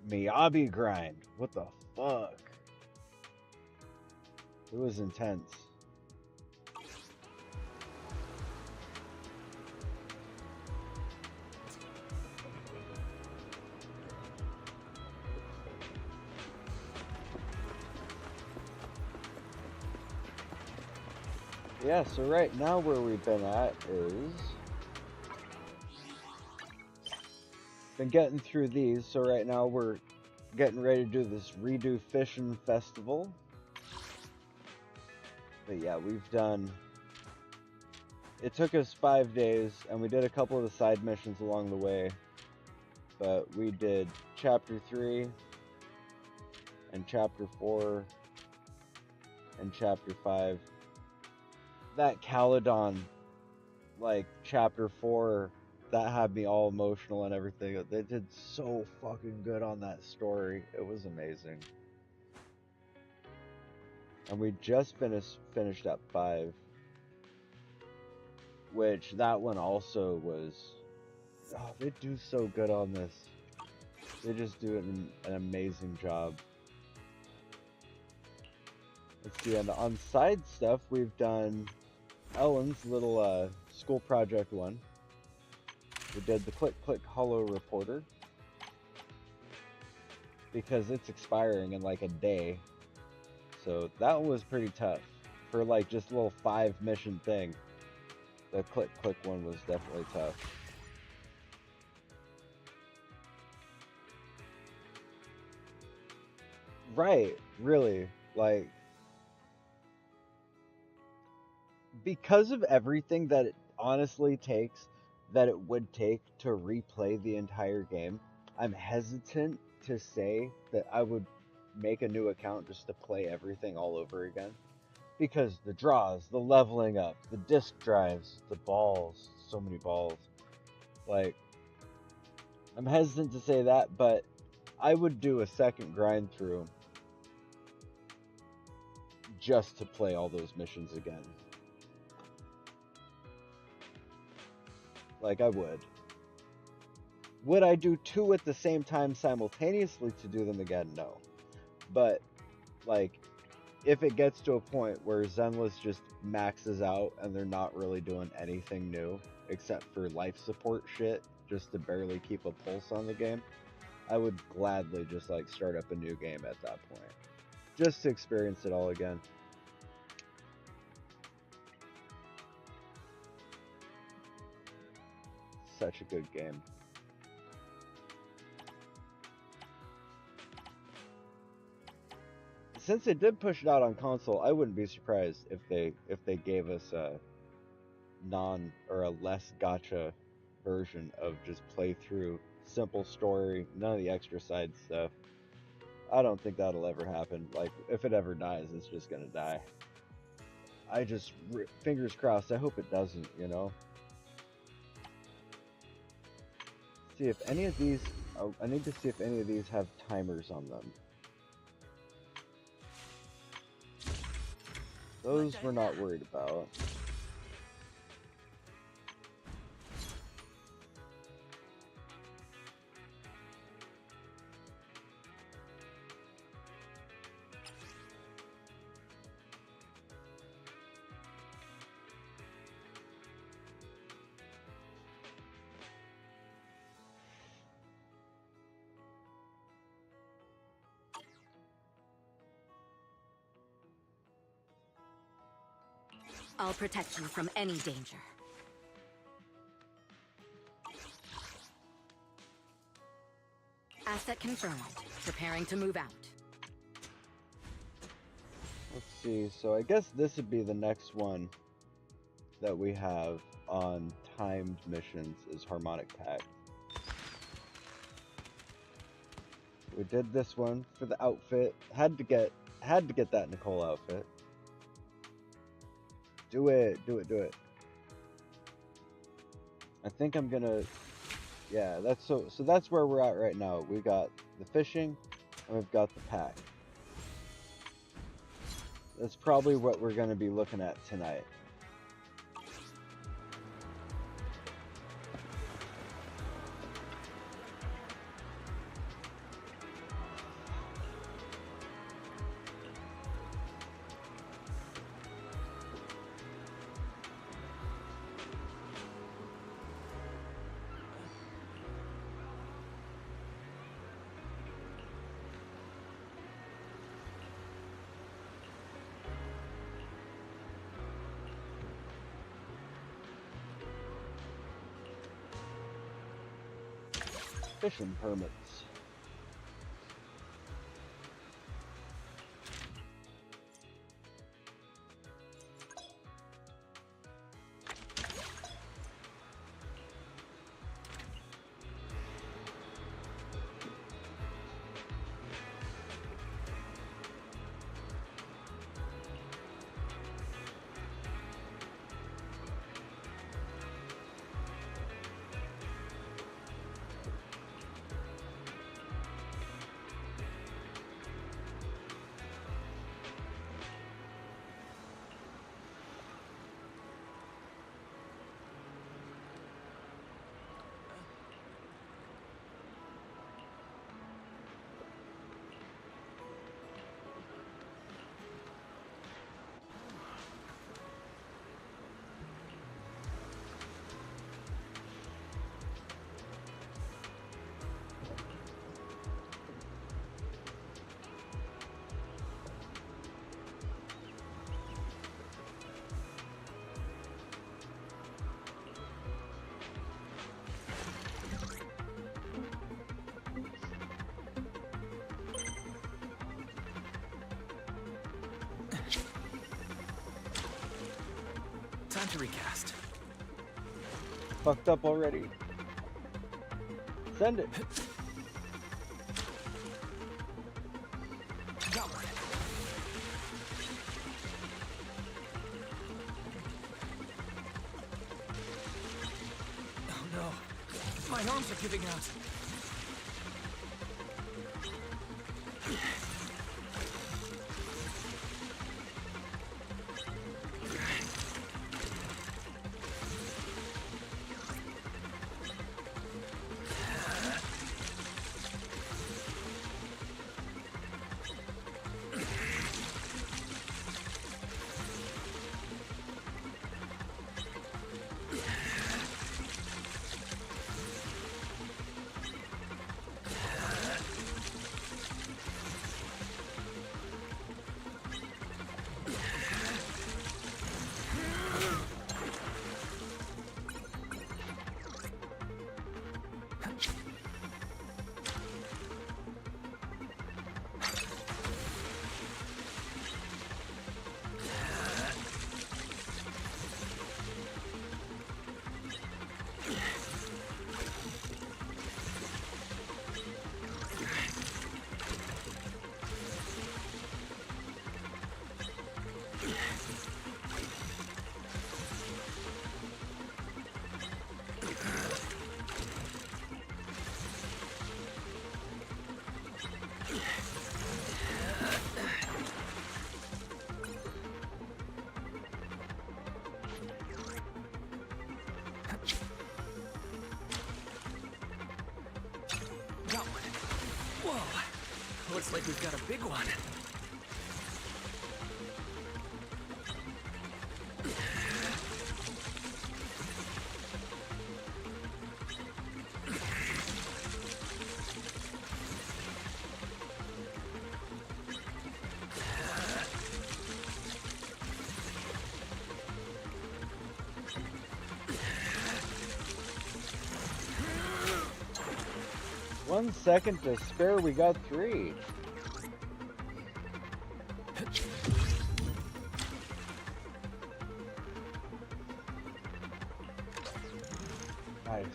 Miyabi grind. What the fuck? It was intense. Yeah, so right now where we've been at is been getting through these, so right now we're getting ready to do this redo fishing festival. But yeah, we've done, it took us 5 days and we did a couple of the side missions along the way, but we did chapter 3 and chapter 4 and chapter 5. That Caledon, like chapter 4, that had me all emotional and everything. They did so fucking good on that story. It was amazing. And we just finished up 5, which that one also was, oh, they do so good on this. They just do an amazing job. Let's see, and on side stuff, we've done Ellen's little school project one. We did the Click Click Hollow Reporter because it's expiring in like a day. So that one was pretty tough for like just a little 5 mission thing. The Click Click one was definitely tough. Right, really, like, because of everything that it honestly takes, that it would take to replay the entire game, I'm hesitant to say that I would make a new account just to play everything all over again. Because the draws, the leveling up, the disk drives, the balls, so many balls. Like, I'm hesitant to say that, but I would do a second grind through just to play all those missions again. Like, I would. Would I do 2 at the same time simultaneously to do them again? No. But, like, if it gets to a point where Zenless just maxes out and they're not really doing anything new except for life support shit just to barely keep a pulse on the game, I would gladly just like start up a new game at that point just to experience it all again. Such a good game. Since they did push it out on console, I wouldn't be surprised if they gave us a non or a less gacha version of just play through, simple story, none of the extra side stuff. I don't think that'll ever happen. Like, if it ever dies, it's just gonna die. I just, fingers crossed, I hope it doesn't, you know? See if any of these, I need to see if any of these have timers on them. Those we're not worried about. I'll protect you from any danger. Asset confirmed. Preparing to move out. Let's see, so I guess this would be the next one that we have on timed missions is Harmonic Pact. We did this one for the outfit. Had to get that Nicole outfit. Do it. I think I'm gonna, yeah, that's so that's where we're at right now. We got the fishing and we've got the pack. That's probably what we're gonna be looking at tonight. fishing permits. Time to recast. Fucked up already. Send it. Got one. Oh no. My arms are giving out. Got one. Whoa. Looks like we've got a big one. One second to spare, we got 3. Nice.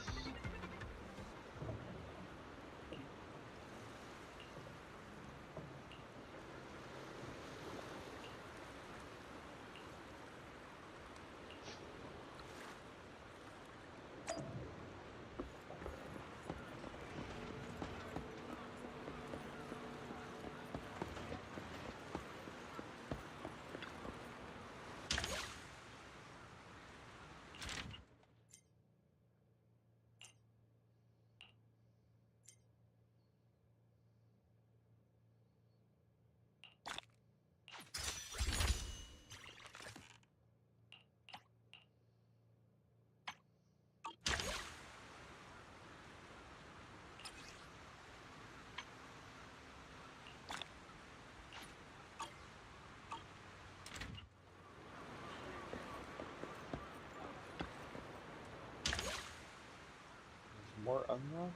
More unlocked?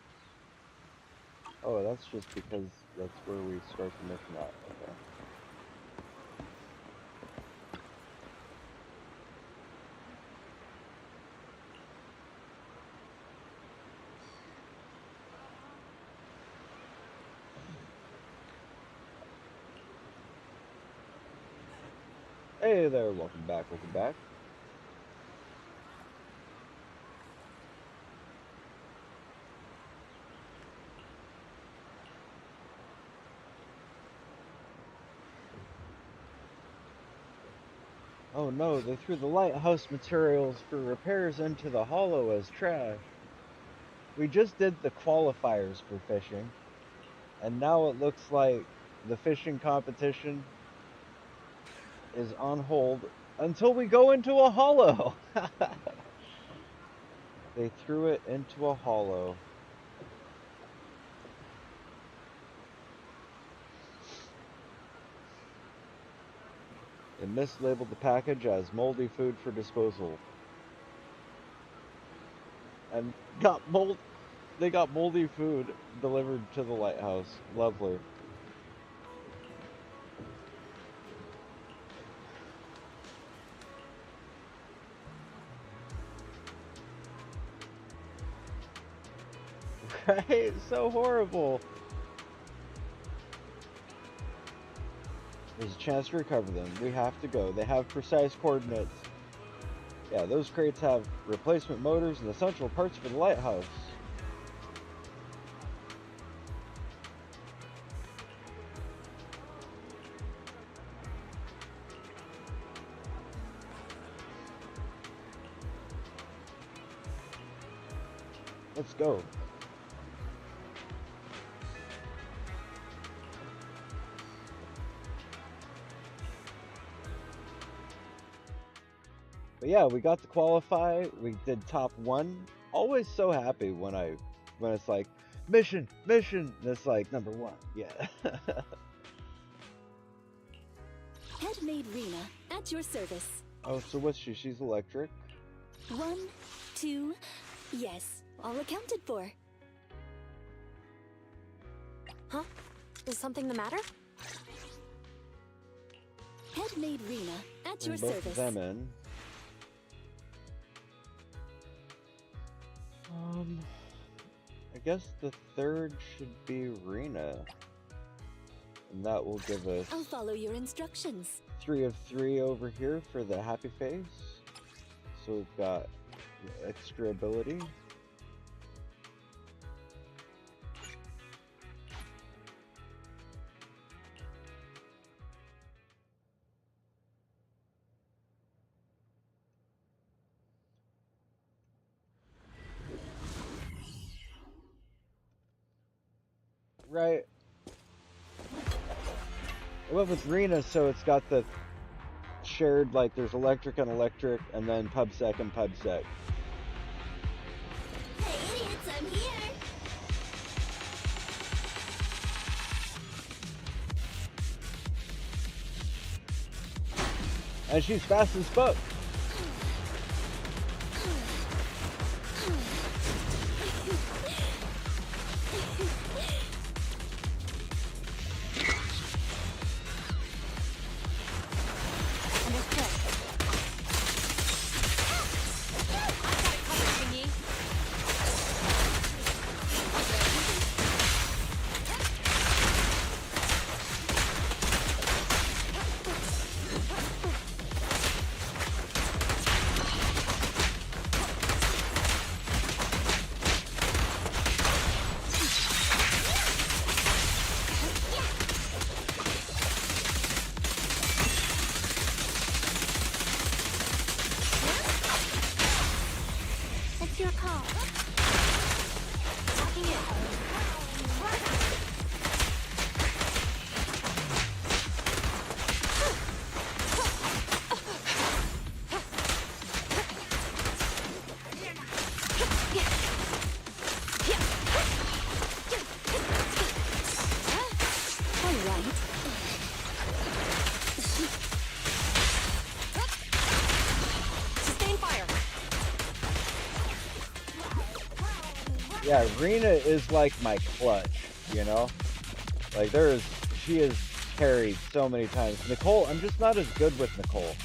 Oh, that's just because that's where we start the mission at. Okay. Hey there, welcome back, welcome back. Oh no, they threw the lighthouse materials for repairs into the hollow as trash. We just did the qualifiers for fishing, and now it looks like the fishing competition is on hold until we go into a hollow. They threw it into a hollow. They mislabeled the package as moldy food for disposal. And they got moldy food delivered to the lighthouse. Lovely. Right? So horrible. There's a chance to recover them. We have to go. They have precise coordinates. Yeah, those crates have replacement motors and essential parts for the lighthouse. Let's go. But yeah, we got to qualify. We did top 1. Always so happy when it's like mission, mission. And it's like number 1. Yeah. Handmade Rena, at your service. Oh, so what's she? She's electric. 1, 2, yes, all accounted for. Huh? Is something the matter? Handmade Rena, at your Bring both service. of them in. I guess the third should be Rena. And that will give us I'll follow your instructions. 3 of 3 over here for the happy face. So we've got extra ability. Right. I went with Rena, so it's got the shared, like, there's electric and electric, and then PubSec and PubSec. Hey idiots, I'm here! And she's fast as fuck. It's your call. Locking in. All right. Sustain fire. Yeah, Rena is like my clutch. you know? Like, she is carried so many times. Nicole, I'm just not as good with Nicole.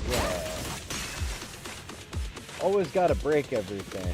Yeah. Always gotta break everything.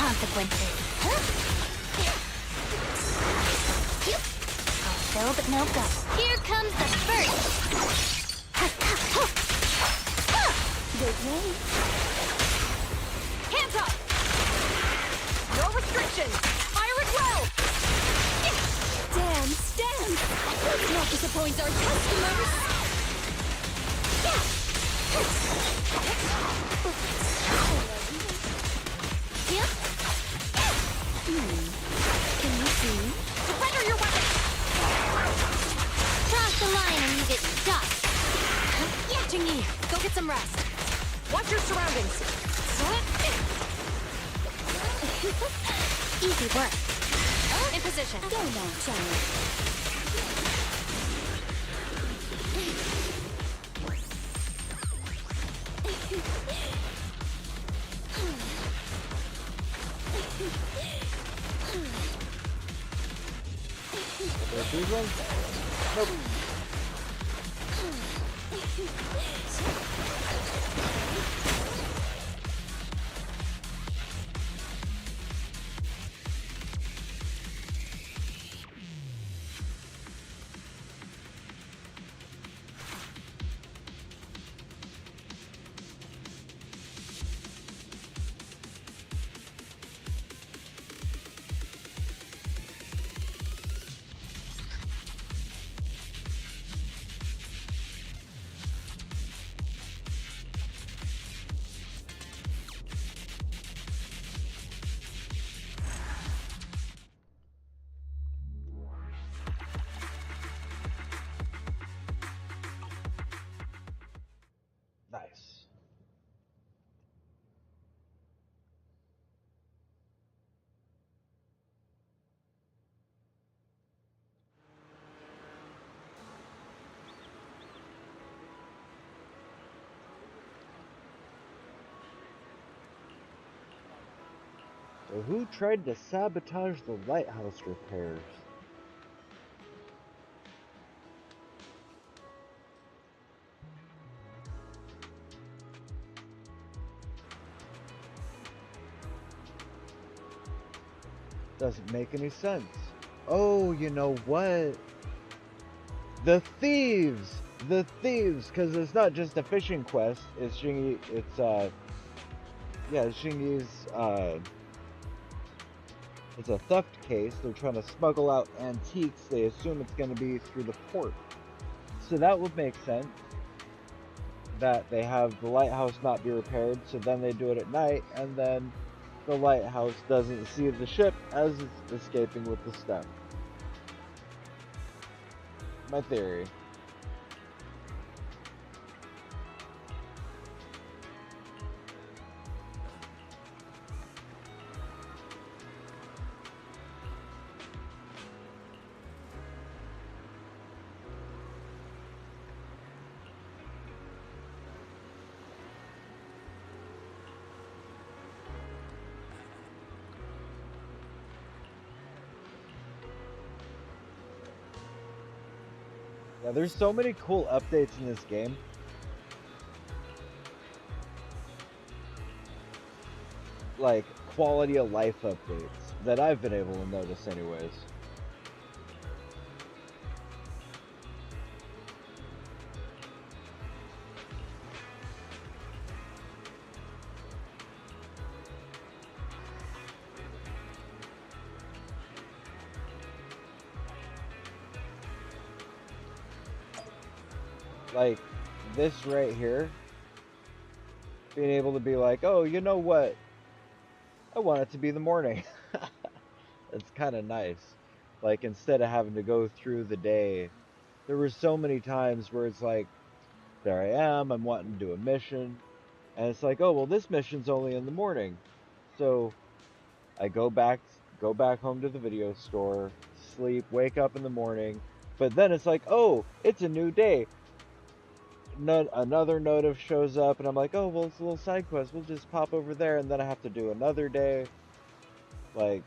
consequences. Fulfill but no go. Here comes the first. Good way. Hands up! No restrictions! Fire it well! Stand! Let's not disappoint our customers! Can you see? Surrender your weapon! Cross the line and you get stuck. Jingyi, go get some rest. Watch your surroundings. Easy work. In position. Go now, child. There's these ones? Nope. Nice. So who tried to sabotage the lighthouse repairs? Doesn't make any sense. Oh, you know what? The thieves! The thieves! Because it's not just a fishing quest. It's Shingy. It's, yeah, Shingy's, it's a theft case. They're trying to smuggle out antiques. They assume it's going to be through the port. So that would make sense. That they have the lighthouse not be repaired, so then they do it at night, and then the lighthouse doesn't see the ship as it's escaping with the stuff. My theory. Yeah, there's so many cool updates in this game. Like, quality of life updates that I've been able to notice anyways. Like, this right here, being able to be like, oh, you know what? I want it to be the morning. It's kind of nice. Like, instead of having to go through the day, there were so many times where it's like, there I am, I'm wanting to do a mission, and it's like, oh, well, this mission's only in the morning. So I go back home to the video store, sleep, wake up in the morning, but then it's like, oh, it's a new day. Another notif shows up, and I'm like, oh, well, it's a little side quest. We'll just pop over there, and then I have to do another day. Like,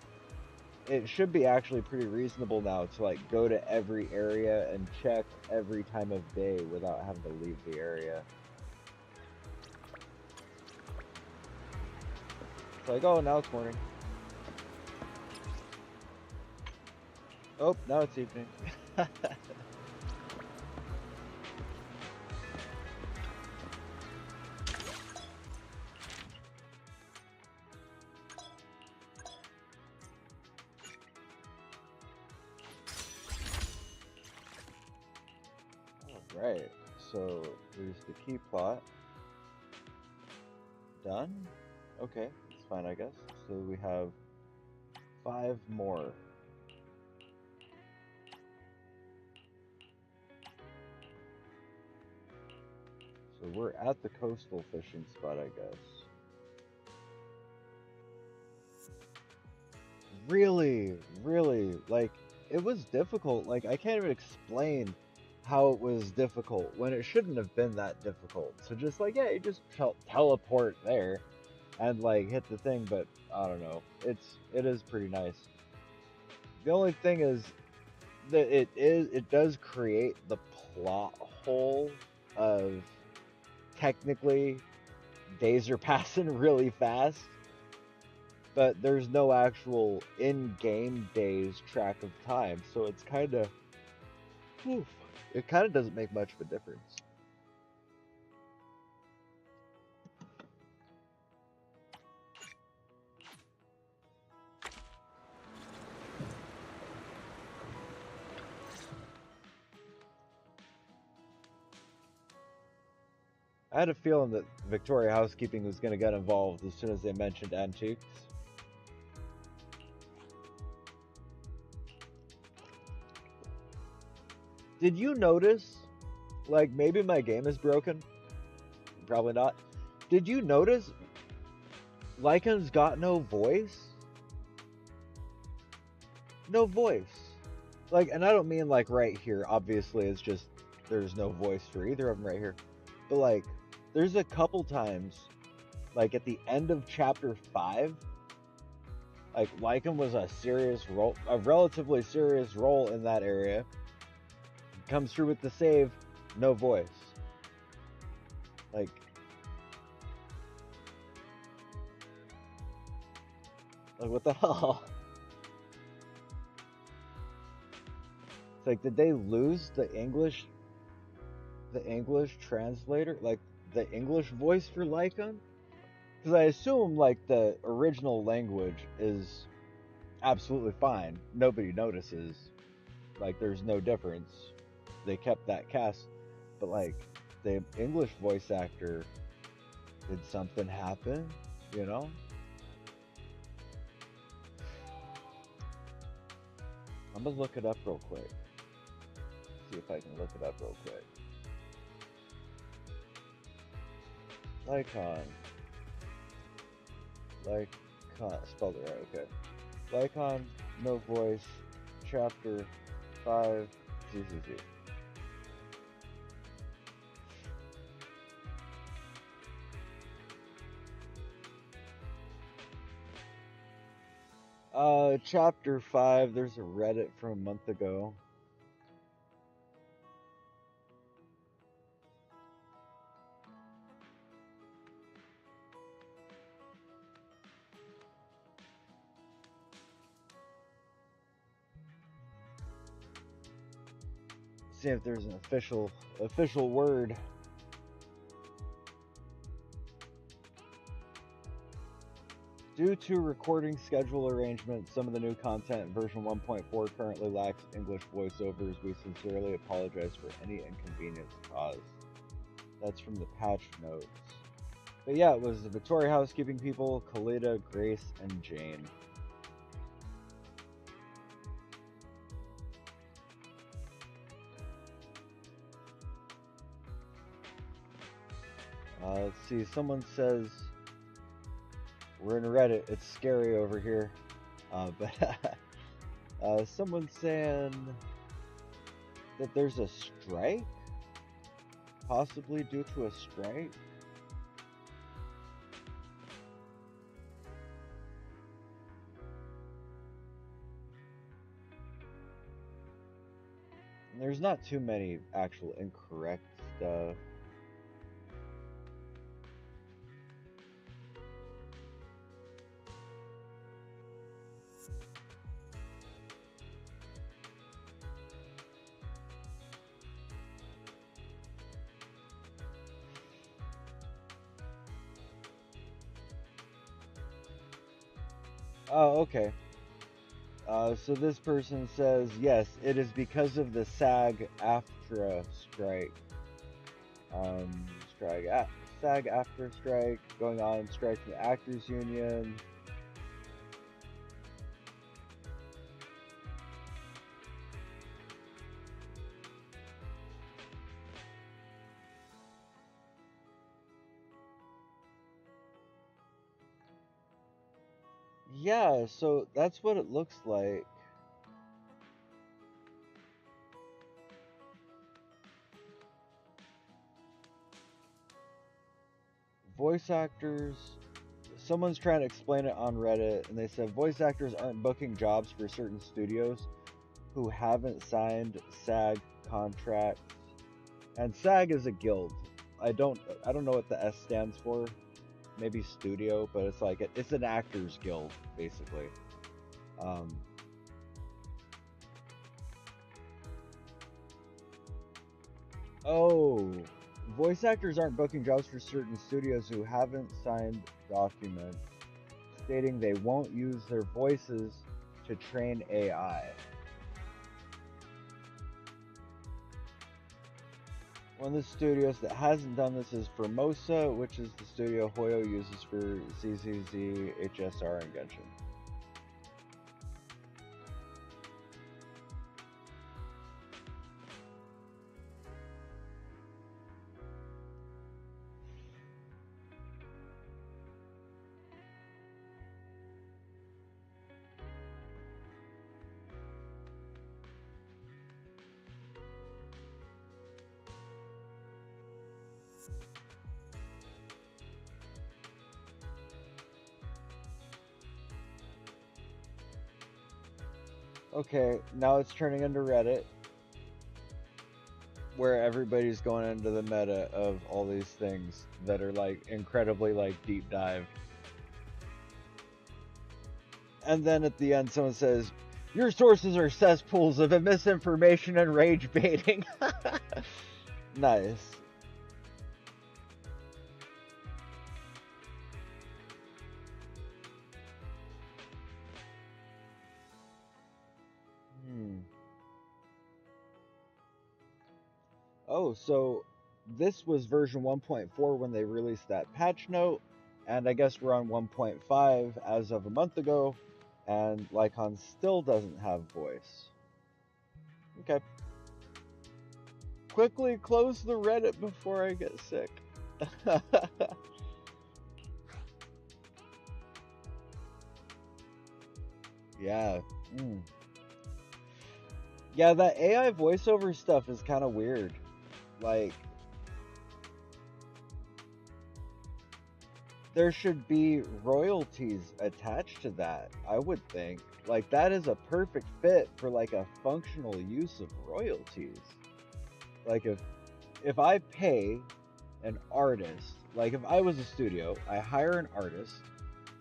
it should be actually pretty reasonable now to, like, go to every area and check every time of day without having to leave the area. It's like, oh, now it's morning. Oh, now it's evening. Alright, so here's the key plot. Done? Okay, it's fine, I guess. So we have 5 more. So we're at the coastal fishing spot, I guess. Really, really, like, it was difficult. Like, I can't even explain how it was difficult when it shouldn't have been that difficult. So just like, yeah, you just teleport there and like hit the thing, but I don't know. It is pretty nice. The only thing is that it does create the plot hole of technically days are passing really fast, but there's no actual in-game days track of time, so it's kind of it kind of doesn't make much of a difference. I had a feeling that Victoria Housekeeping was going to get involved as soon as they mentioned antiques. Did you notice, like maybe my game is broken? Probably not. Did you notice Lycan's got no voice? No voice. Like, and I don't mean like right here. Obviously, it's just there's no voice for either of them right here. But like, there's a couple times, like at the end of chapter 5, like Lycan was a serious role, a relatively serious role in that area. Comes through with the save, no voice. Like, what the hell? It's like, did they lose the English translator, like the English voice for Lycan? Because I assume like the original language is absolutely fine. Nobody notices. Like, there's no difference. They kept that cast, but like the English voice actor, did something happen? You know? I'm gonna look it up real quick. See if I can look it up real quick. Lycan. Lycan, spelled it right, okay. Lycan, no voice, chapter 5, ZZZ. Chapter 5, there's a Reddit from a month ago. See if there's an official word. Due to recording schedule arrangements, some of the new content in version 1.4 currently lacks English voiceovers. We sincerely apologize for any inconvenience caused. That's from the patch notes. But yeah, it was the Victoria Housekeeping people, Kalita, Grace, and Jane. Let's see, someone says, we're in Reddit, it's scary over here. But someone's saying that there's a strike? Possibly due to a strike? And there's not too many actual incorrect stuff. Oh, okay. So this person says, yes, it is because of the SAG-AFTRA strike. Um, strike, SAG-AFTRA strike going on, strike from the Actors Union. Yeah, so that's what it looks like. Voice actors, someone's trying to explain it on Reddit, and they said voice actors aren't booking jobs for certain studios who haven't signed SAG contracts. And SAG is a guild. I don't know what the S stands for. Maybe studio, but it's like it's an actors guild basically. Um, oh, voice actors aren't booking jobs for certain studios who haven't signed documents stating they won't use their voices to train AI. One of the studios that hasn't done this is Formosa, which is the studio Hoyo uses for CCZ, HSR, and Genshin. Okay, now it's turning into Reddit, where everybody's going into the meta of all these things that are like incredibly like deep dive. And then at the end, someone says, "Your sources are cesspools of misinformation and rage baiting." Nice. Hmm. Oh, so this was version 1.4 when they released that patch note, and I guess we're on 1.5 as of a month ago, and Lycon still doesn't have voice. Okay. Quickly close the Reddit before I get sick. Yeah. Mm. Yeah, that AI voiceover stuff is kind of weird. Like, there should be royalties attached to that, I would think. Like, that is a perfect fit for like a functional use of royalties. Like, if I pay an artist, like if I was a studio, I hire an artist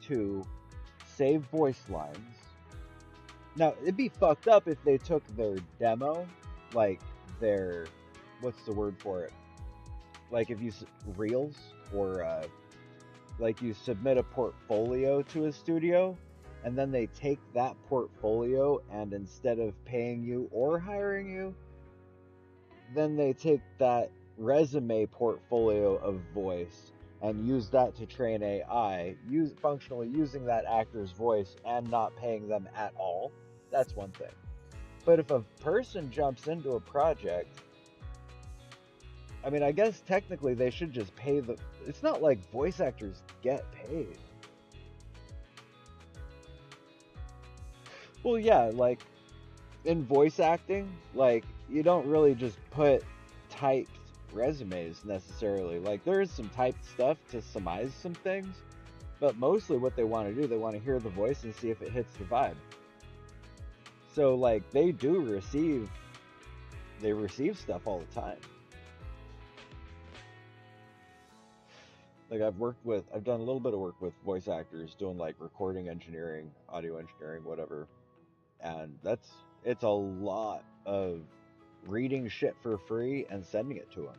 to save voice lines. Now, it'd be fucked up if they took their demo, like their, what's the word for it? Like if you reels or like you submit a portfolio to a studio, and then they take that portfolio and instead of paying you or hiring you, then they take that resume portfolio of voice and use that to train AI, functionally using that actor's voice and not paying them at all. That's one thing. But if a person jumps into a project, I mean, I guess technically they should just pay the. It's not like voice actors get paid. Well, yeah, like in voice acting, like you don't really just put typed resumes necessarily. Like there is some typed stuff to surmise some things, but mostly what they want to do, they want to hear the voice and see if it hits the vibe. So like they receive stuff all the time. Like I've done a little bit of work with voice actors doing like recording engineering, audio engineering, whatever. And it's a lot of reading shit for free and sending it to them.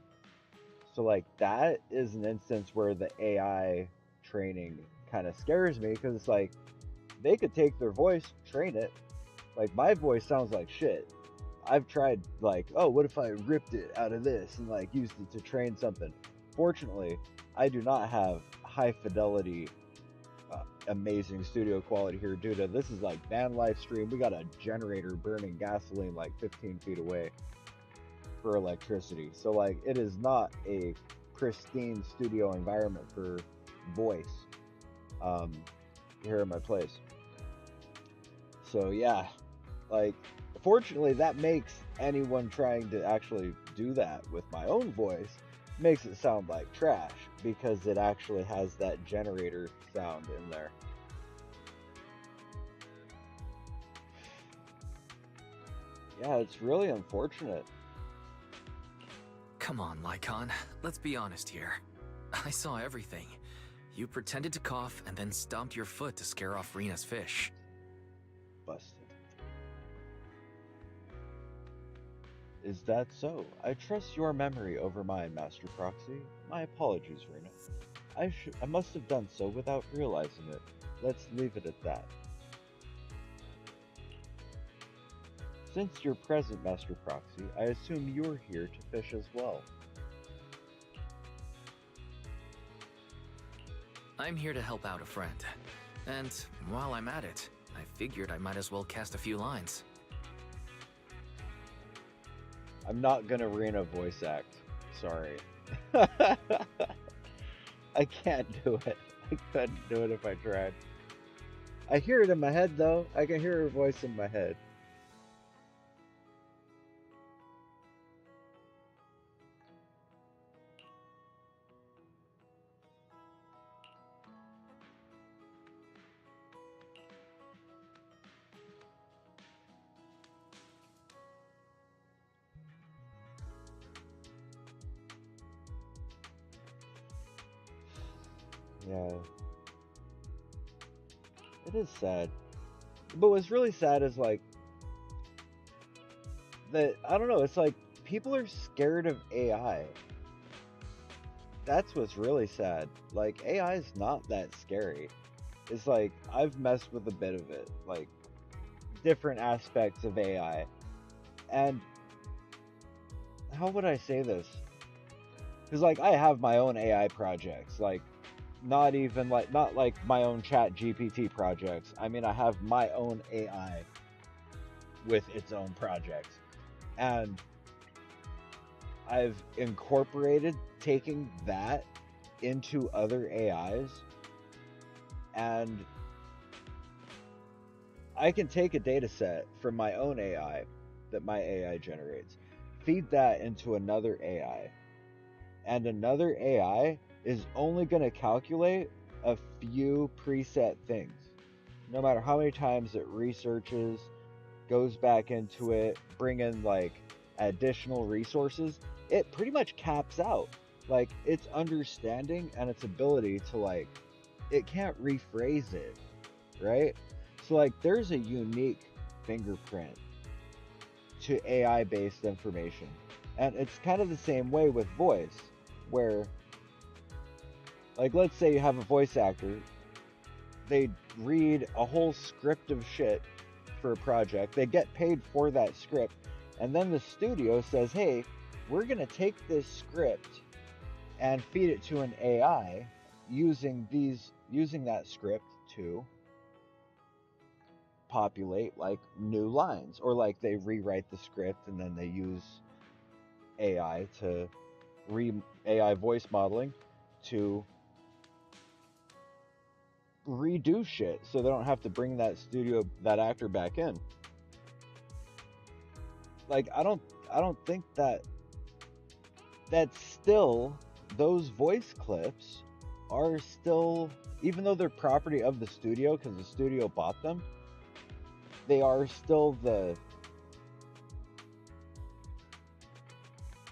So like that is an instance where the AI training kind of scares me because it's like they could take their voice, train it. Like my voice sounds like shit. I've tried like, oh, what if I ripped it out of this and like used it to train something? Fortunately, I do not have high fidelity, amazing studio quality here due to this is like van live stream. We got a generator burning gasoline like 15 feet away for electricity. So like it is not a pristine studio environment for voice here in my place. So yeah, like fortunately that makes anyone trying to actually do that with my own voice makes it sound like trash because it actually has that generator sound in there. Yeah, it's really unfortunate. Come on, Lycon. Let's be honest here. I saw everything. You pretended to cough and then stomped your foot to scare off Rena's fish. Busted. Is that so? I trust your memory over mine, Master Proxy. My apologies, Rena. I must have done so without realizing it. Let's leave it at that. Since you're present, Master Proxy, I assume you're here to fish as well. I'm here to help out a friend. And while I'm at it, I figured I might as well cast a few lines. I'm not gonna Rena voice act. Sorry. I can't do it. I couldn't do it if I tried. I hear it in my head though. I can hear her voice in my head. Yeah. It is sad. But what's really sad is like that I don't know, it's like people are scared of AI. That's what's really sad. Like AI is not that scary. It's like I've messed with a bit of it, like different aspects of AI. And how would I say this? Cuz like I have my own AI projects, like not like my own chat GPT projects. I mean, I have my own AI with its own projects. And I've incorporated taking that into other AIs, and I can take a data set from my own AI that my AI generates, feed that into another AI, and another AI is only going to calculate a few preset things. No matter how many times it researches, goes back into it, bring in like additional resources, it pretty much caps out. Like its understanding and its ability to like, it can't rephrase it, right? So like there's a unique fingerprint to AI based information. And it's kind of the same way with voice, where like let's say you have a voice actor, they read a whole script of shit for a project, they get paid for that script, and then the studio says, hey, we're going to take this script and feed it to an AI using that script to populate like new lines, or like they rewrite the script and then they use AI to AI voice modeling to redo shit so they don't have to bring that actor back in. Like I don't think that's still, those voice clips are still, even though they're property of the studio because the studio bought them, they are still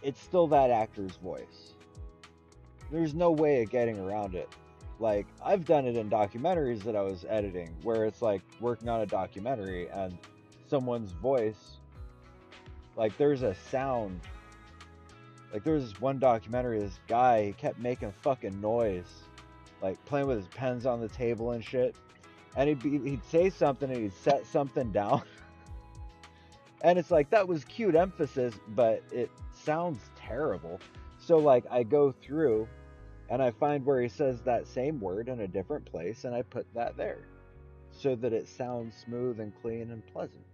it's still that actor's voice. There's no way of getting around it. Like I've done it in documentaries that I was editing where it's like working on a documentary and someone's voice, like there's a sound, like there was this one documentary, this guy, he kept making fucking noise, like playing with his pens on the table and shit. and he'd say something and he'd set something down, and it's like that was cute emphasis, but it sounds terrible. So like I go through and I find where he says that same word in a different place, and I put that there so that it sounds smooth and clean and pleasant,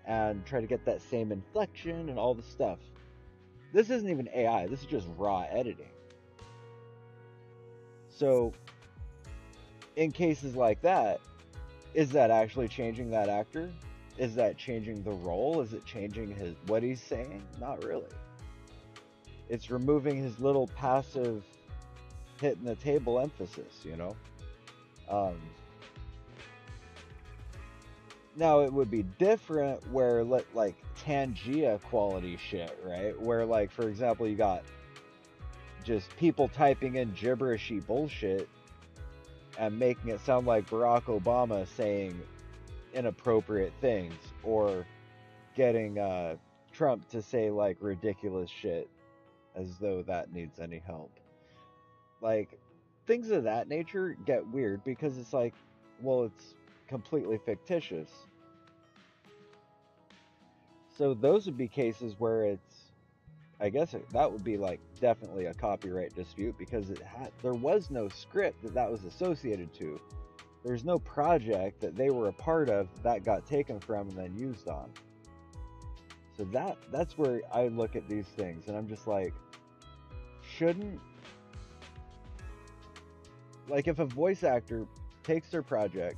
and try to get that same inflection and all the stuff. This isn't even AI, this is just raw editing. So, in cases like that, is that actually changing that actor? Is that changing the role? Is it changing what he's saying? Not really. It's removing his little passive hitting the table emphasis, you know? Now it would be different where like Tangia quality shit, right? Where like for example you got just people typing in gibberishy bullshit and making it sound like Barack Obama saying inappropriate things, or getting Trump to say like ridiculous shit as though that needs any help. Like things of that nature get weird because it's like, well, it's completely fictitious. So those would be cases where I guess that would be like definitely a copyright dispute because there was no script that was associated to. There's no project that they were a part of that got taken from and then used on. So that's where I look at these things and I'm just like, shouldn't, like if a voice actor takes their project,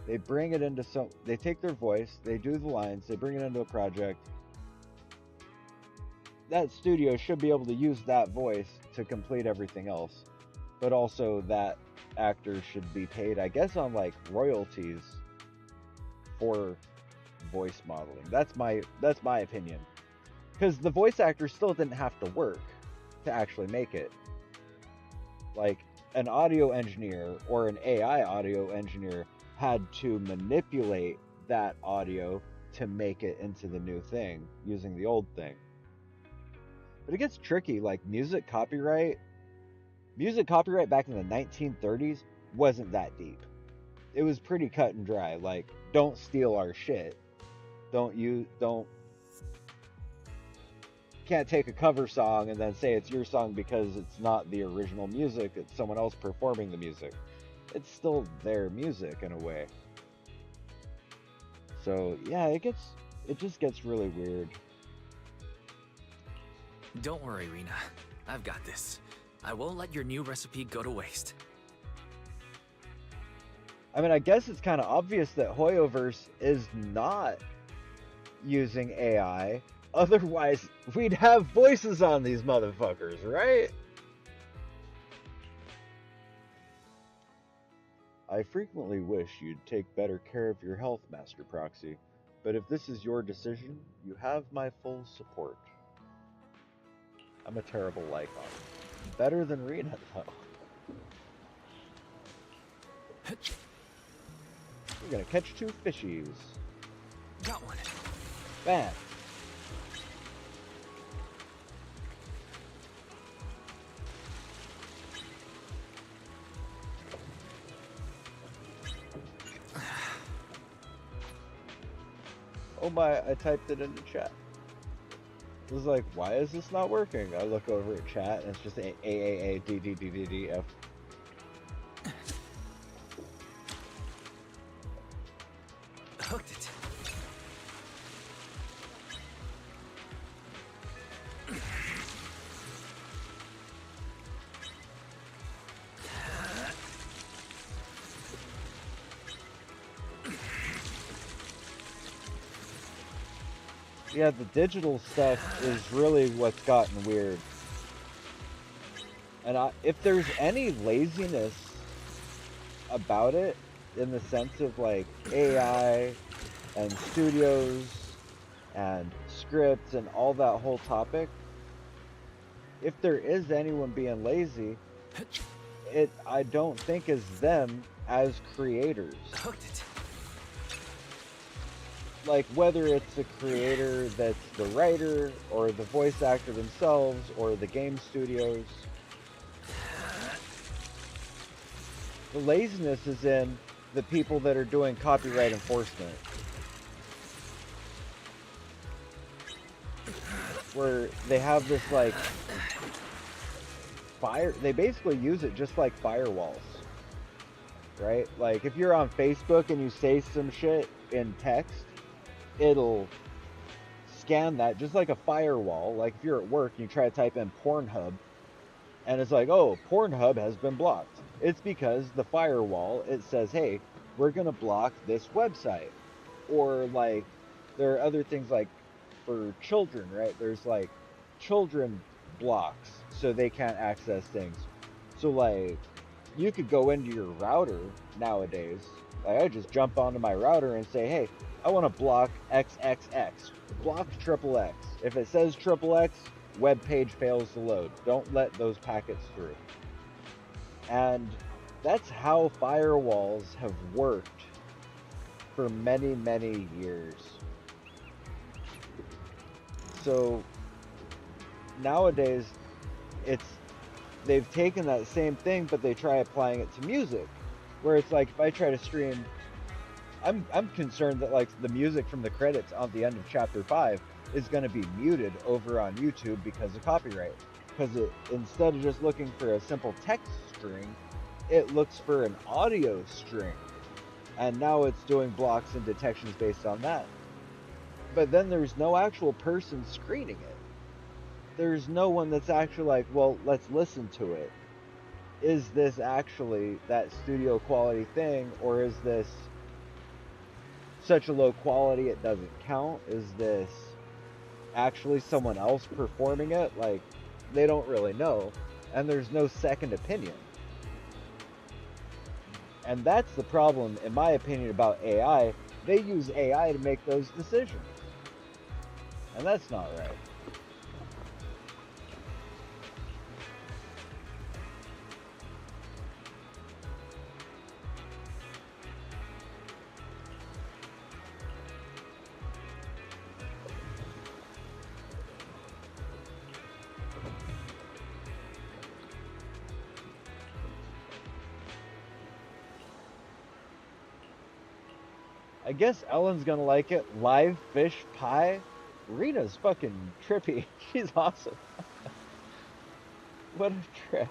they bring it into they take their voice, they do the lines, they bring it into a project, that studio should be able to use that voice to complete everything else. But also that actor should be paid, I guess, on like royalties for voice modeling. That's my opinion. Because the voice actor still didn't have to work to actually make it. Like an audio engineer or an AI audio engineer had to manipulate that audio to make it into the new thing using the old thing. But it gets tricky, like music copyright back in the 1930s wasn't that deep. It was pretty cut and dry, like don't steal our shit. Can't take a cover song and then say it's your song because it's not the original music, it's someone else performing the music. It's still their music in a way. So yeah, it just gets really weird. Don't worry, Rena. I've got this. I won't let your new recipe go to waste. I mean, I guess it's kind of obvious that Hoyoverse is not using AI. Otherwise, we'd have voices on these motherfuckers, right? I frequently wish you'd take better care of your health, Master Proxy. But if this is your decision, you have my full support. I'm a terrible Lycon. Better than Rena, though. We're gonna catch 2 fishies. Got one. Bam. Oh my, I typed it into chat. It was like, why is this not working? I look over at chat and it's just A-A-A-D-D-D-D-D-F. Hooked it. Yeah, the digital stuff is really what's gotten weird. And if there's any laziness about it, in the sense of like AI and studios and scripts and all that whole topic, if there is anyone being lazy, I don't think is them as creators. Hooked it. Like whether it's the creator that's the writer or the voice actor themselves or the game studios. The laziness is in the people that are doing copyright enforcement, where they have this like they basically use it just like firewalls, right? Like if you're on Facebook and you say some shit in text, it'll scan that just like a firewall. Like if you're at work and you try to type in Pornhub and it's like, oh, Pornhub has been blocked. It's because the firewall, it says, hey, we're going to block this website. Or like there are other things like for children, right? There's like children blocks so they can't access things. So like you could go into your router nowadays. Like I just jump onto my router and say, hey, I want to block XXX. Block triple X. If it says triple X, web page fails to load. Don't let those packets through. And that's how firewalls have worked for many, many years. So nowadays, they've taken that same thing, but they try applying it to music, where it's like if I try to stream, I'm concerned that like the music from the credits on the end of chapter 5 is going to be muted over on YouTube because of copyright. Because instead of just looking for a simple text string, it looks for an audio string. And now it's doing blocks and detections based on that. But then there's no actual person screening it. There's no one that's actually like, well, let's listen to it. Is this actually that studio quality thing, or is this such a low quality it doesn't count? Is this actually someone else performing it? Like, they don't really know. And there's no second opinion. And that's the problem, in my opinion, about AI. They use AI to make those decisions. And that's not right. I guess Ellen's gonna like it. Live fish pie? Rita's fucking trippy. She's awesome. What a trip.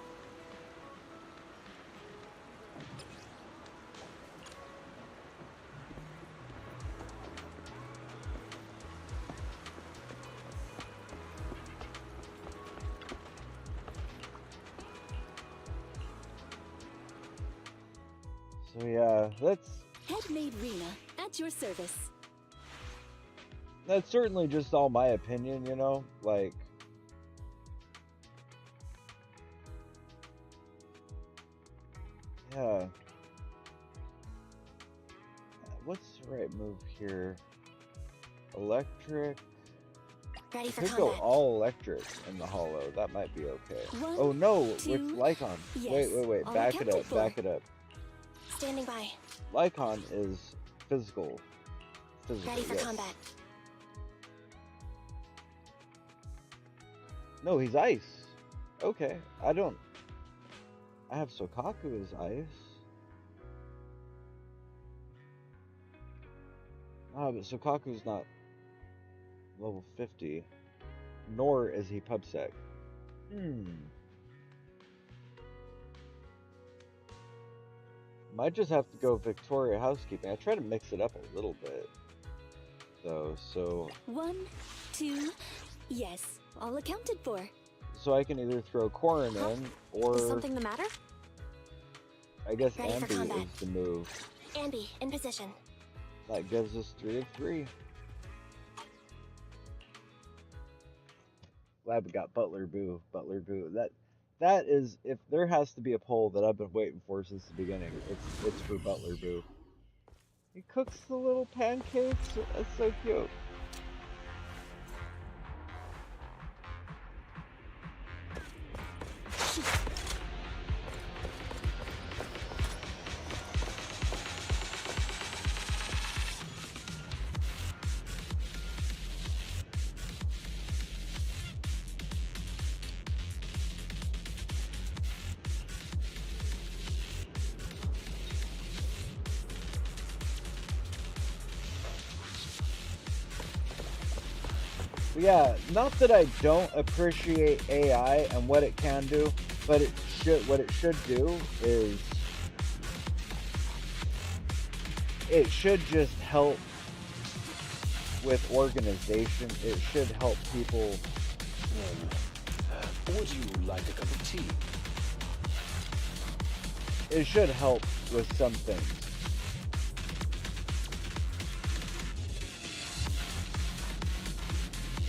So yeah, Headmaid Rena, at your service. that's certainly just all my opinion, you know? Like, yeah. What's the right move here? Electric. Ready for Could go combat. all electric in the hollow. That might be okay. One, Oh no, two, with Lycon. yes, Wait. all Back it accounted up. for. Back it up. Standing by. Lycon is physical. Ready for yes. combat. No, he's ice. Okay, I have Sokaku as ice. Ah, but Sokaku's not level 50. Nor is he PubSec. Might just have to go Victoria Housekeeping. I try to mix it up a little bit, though, so... 1, 2, yes, all accounted for. So I can either throw Corrin in, or... Is something the matter? I guess Ready for Ambi combat. is the move. Ambi, in position. That gives us 3 of 3. Glad we got Butler Boo. Butler Boo. That is, if there has to be a poll that I've been waiting for since the beginning, it's for Butler Boo. He cooks the little pancakes. That's so cute. Yeah, not that I don't appreciate AI and what it can do, but what it should do is it should just help with organization. It should help people. Would you like a cup of tea? It should help with some things.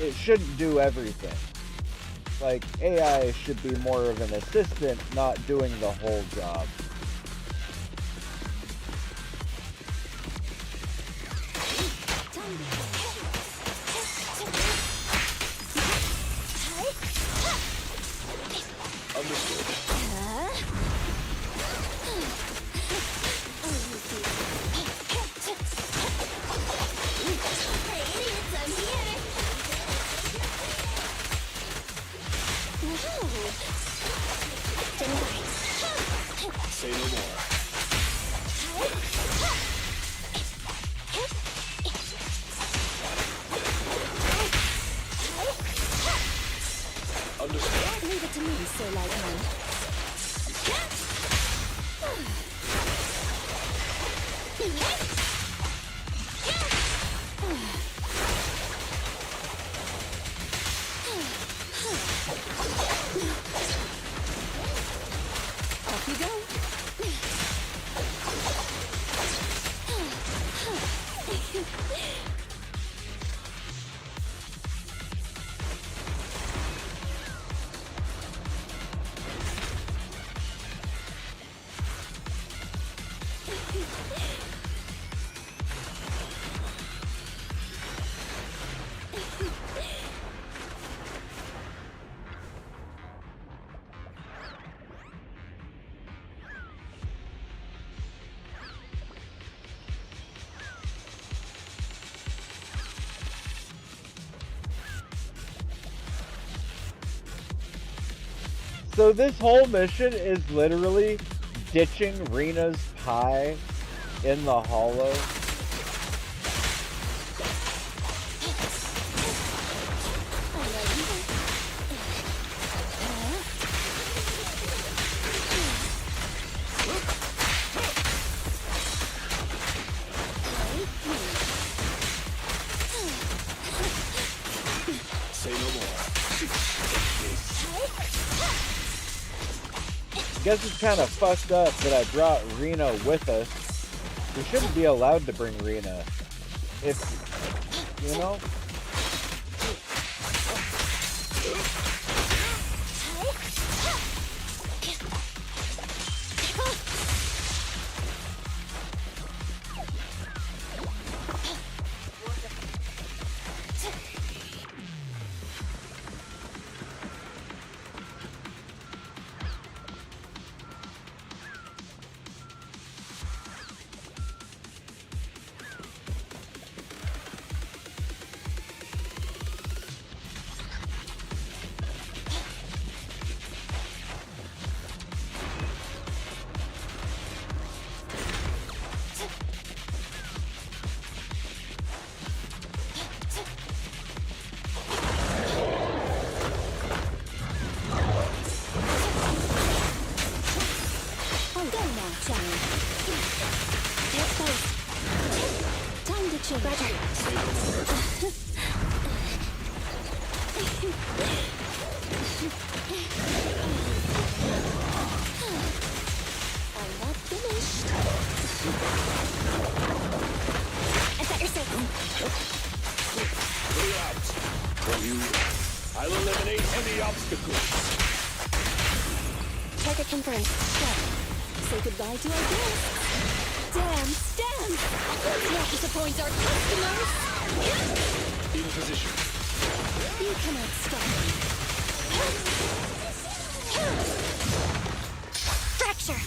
It shouldn't do everything. Like, AI should be more of an assistant, not doing the whole job. Say no more. Understood. Leave it to me, Sir Lightman. Off you go. So this whole mission is literally ditching Rena's pie in the hollow. Say no more. I guess it's kind of fucked up that I brought Rena with us. We shouldn't be allowed to bring Rena. If, you know? I'll eliminate any obstacles. Target confirmed. Say goodbye to our guests. Stand! Let's not disappoint our customers. In position. You cannot stop me. Fracture!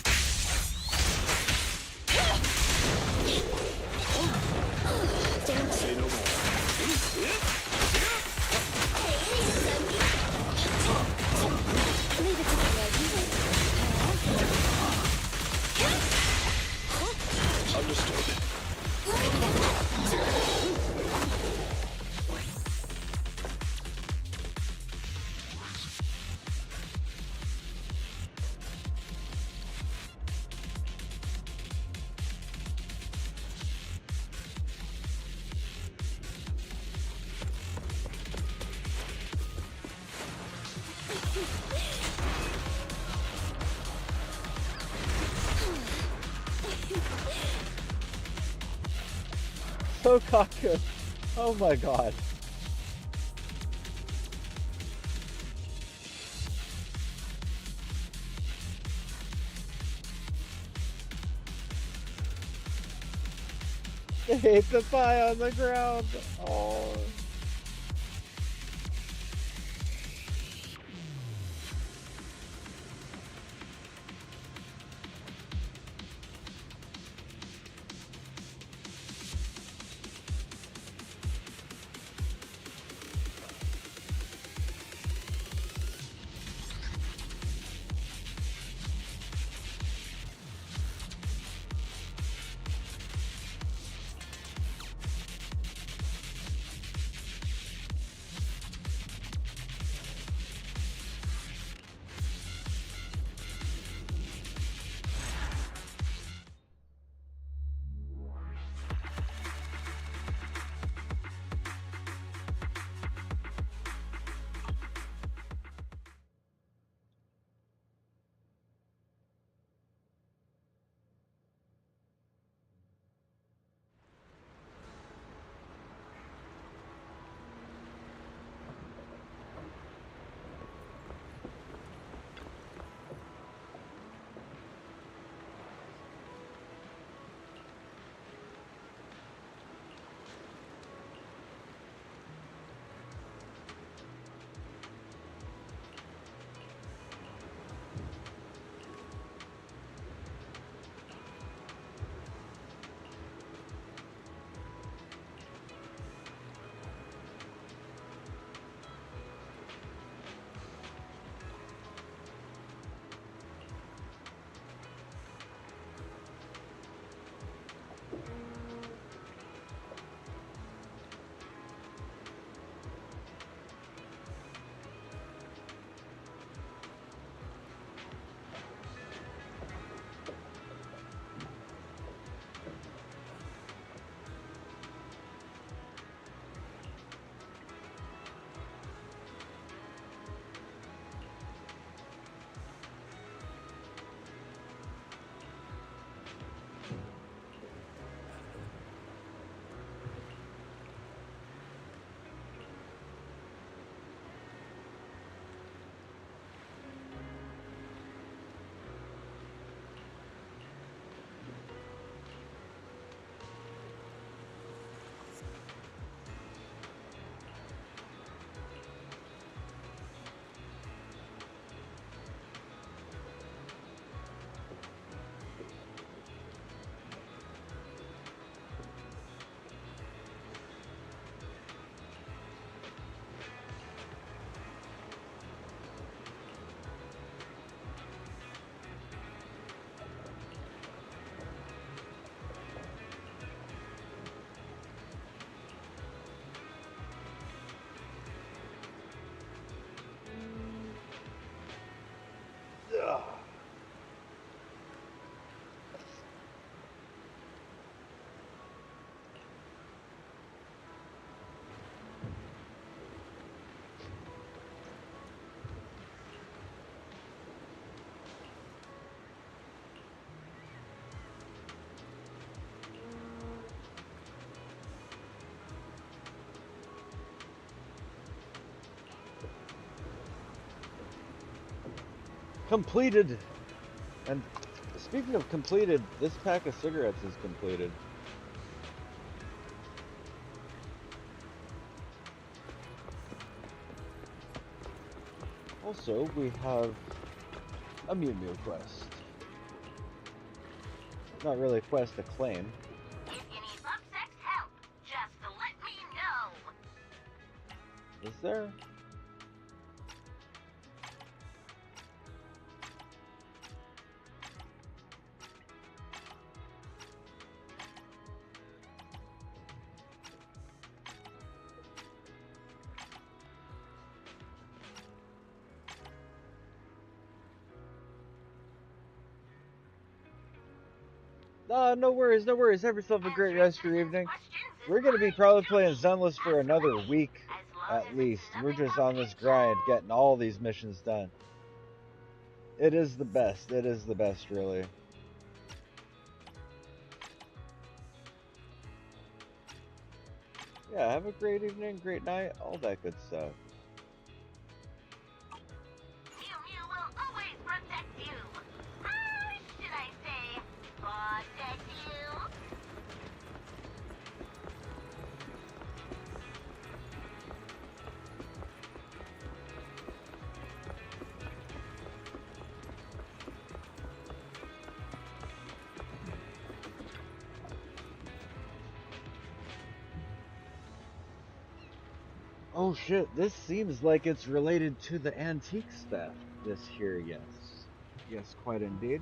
Say no more. Leave it to me, Understood. so cocky. Oh my god. They ate the pie on the ground. Oh. Ugh. Completed. And speaking of completed, this pack of cigarettes is completed. Also, we have a Mew Mew quest. Not really a quest, a claim. If you need love-sex help, just let me know. Is there? No worries, no worries. Have yourself a great rest of your evening. We're going to be probably playing Zenless for another week at least. We're just on this grind, getting all these missions done. It is the best. It is the best, really. Yeah, have a great evening, great night, all that good stuff. Mew Mew will always protect you. Should I say, protect you? Oh shit, this seems like it's related to the antiques theft. This here, yes. Yes, quite indeed.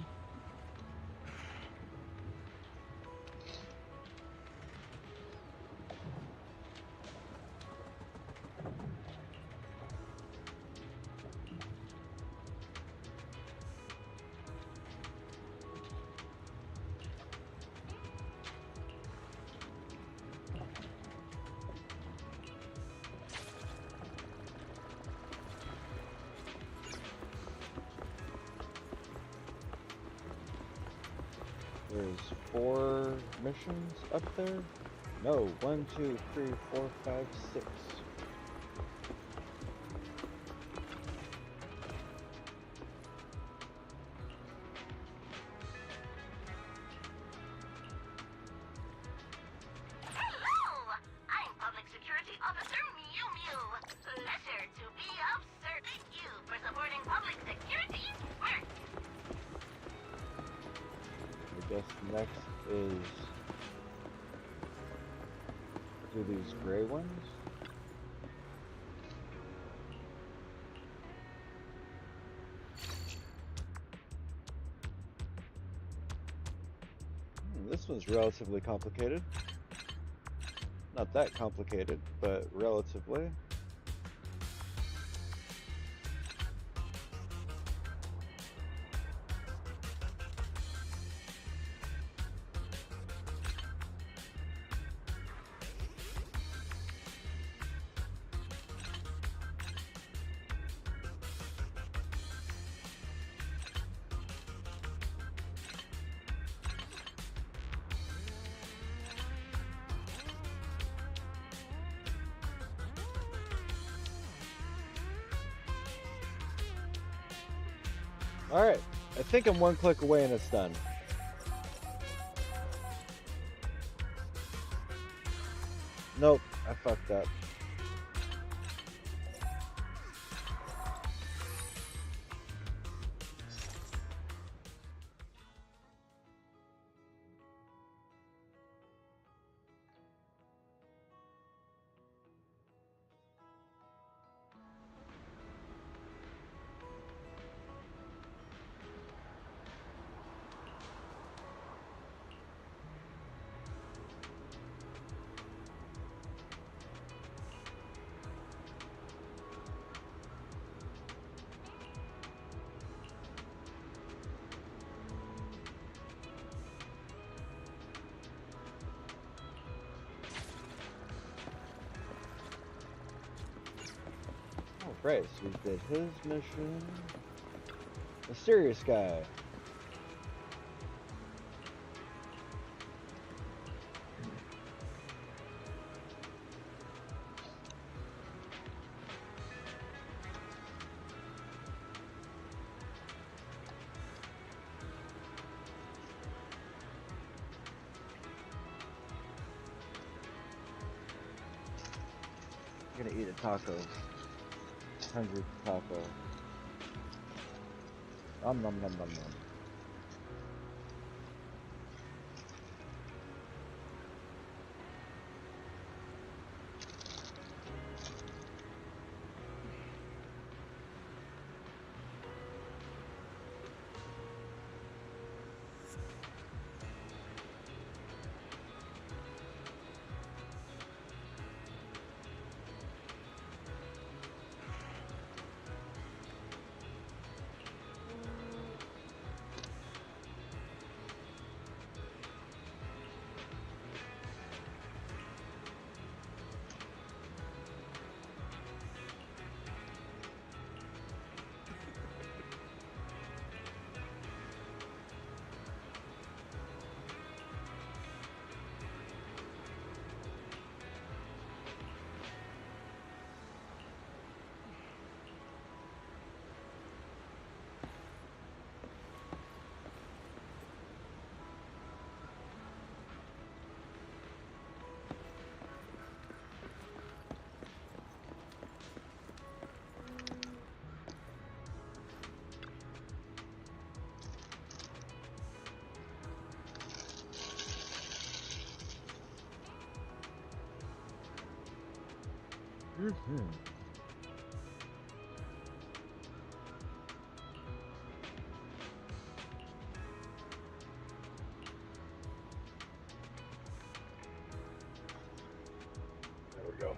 There's 4 missions up there? No, 1, 2, 3, 4, 5, 6. Hello! I'm Public Security Officer Mew Mew. Pleasure to be of service. Thank you for supporting public security's work. I guess next is do these gray ones. This one's relatively complicated. Not that complicated, but relatively. Alright, I think I'm 1 click away and it's done. Nope, I fucked up. Oh, great, so we did his mission. Mysterious guy. I'm gonna eat a taco. Hungry taco. Nom nom nom nom nom. Mm-hmm. There we go.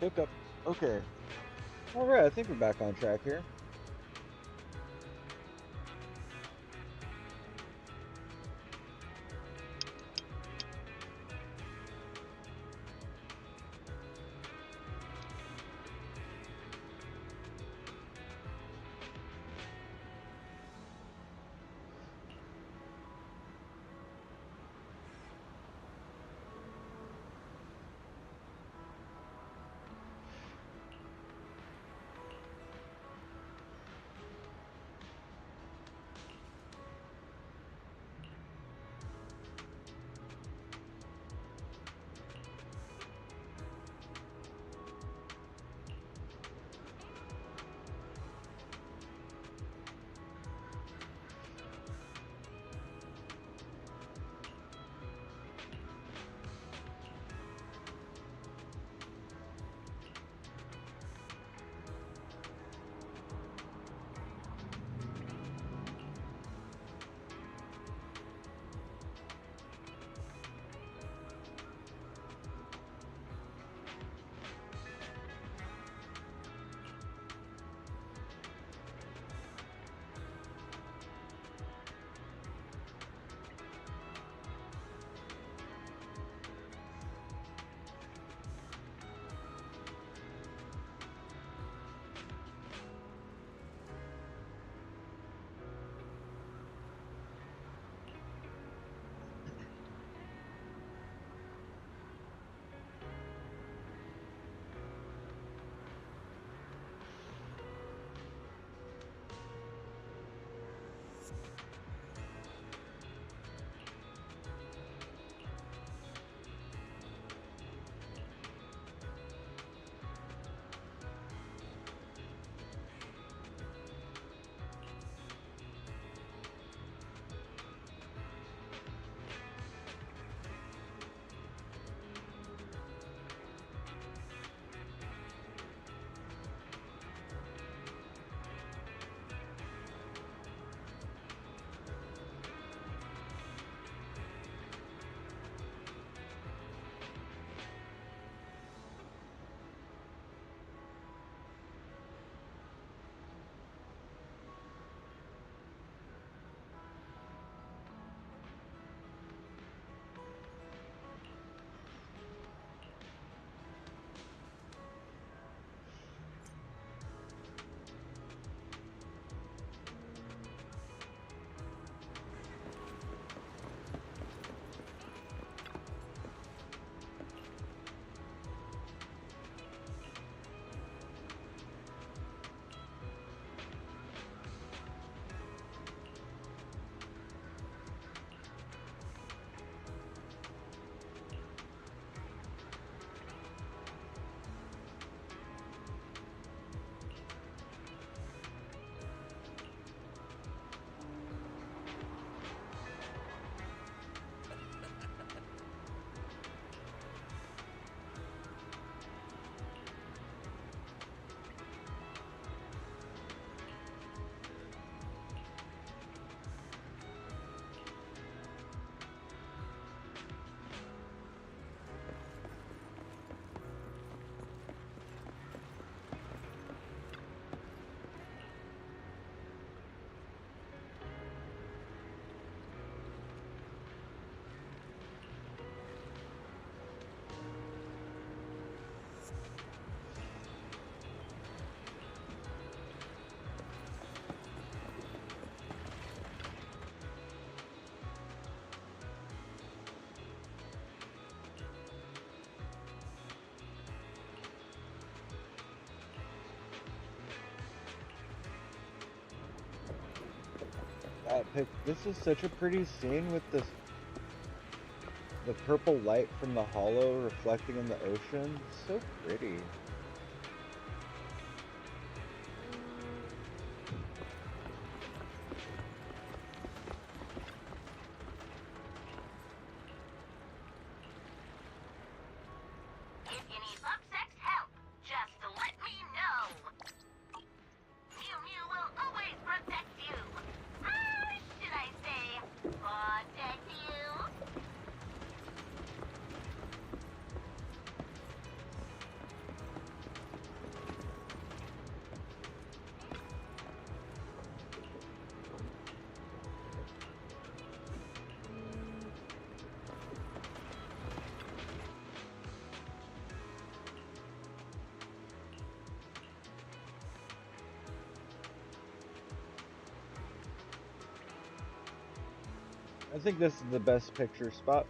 Hiccup. Okay. All right. I think we're back on track here. This is such a pretty scene with the purple light from the hollow reflecting in the ocean. So pretty. If you need bug sex help, just let me know. Mew Mew will always protect you. Should I say, protect you? I think this is the best picture spot.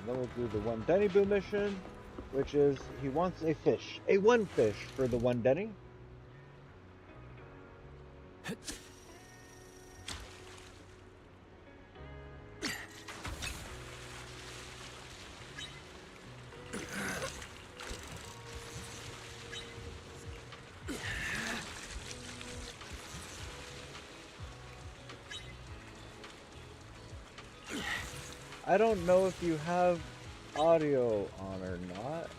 then we'll do the one Denny Boo mission, which is he wants a fish. A one fish for the one Denny. I don't know if you have audio on or not.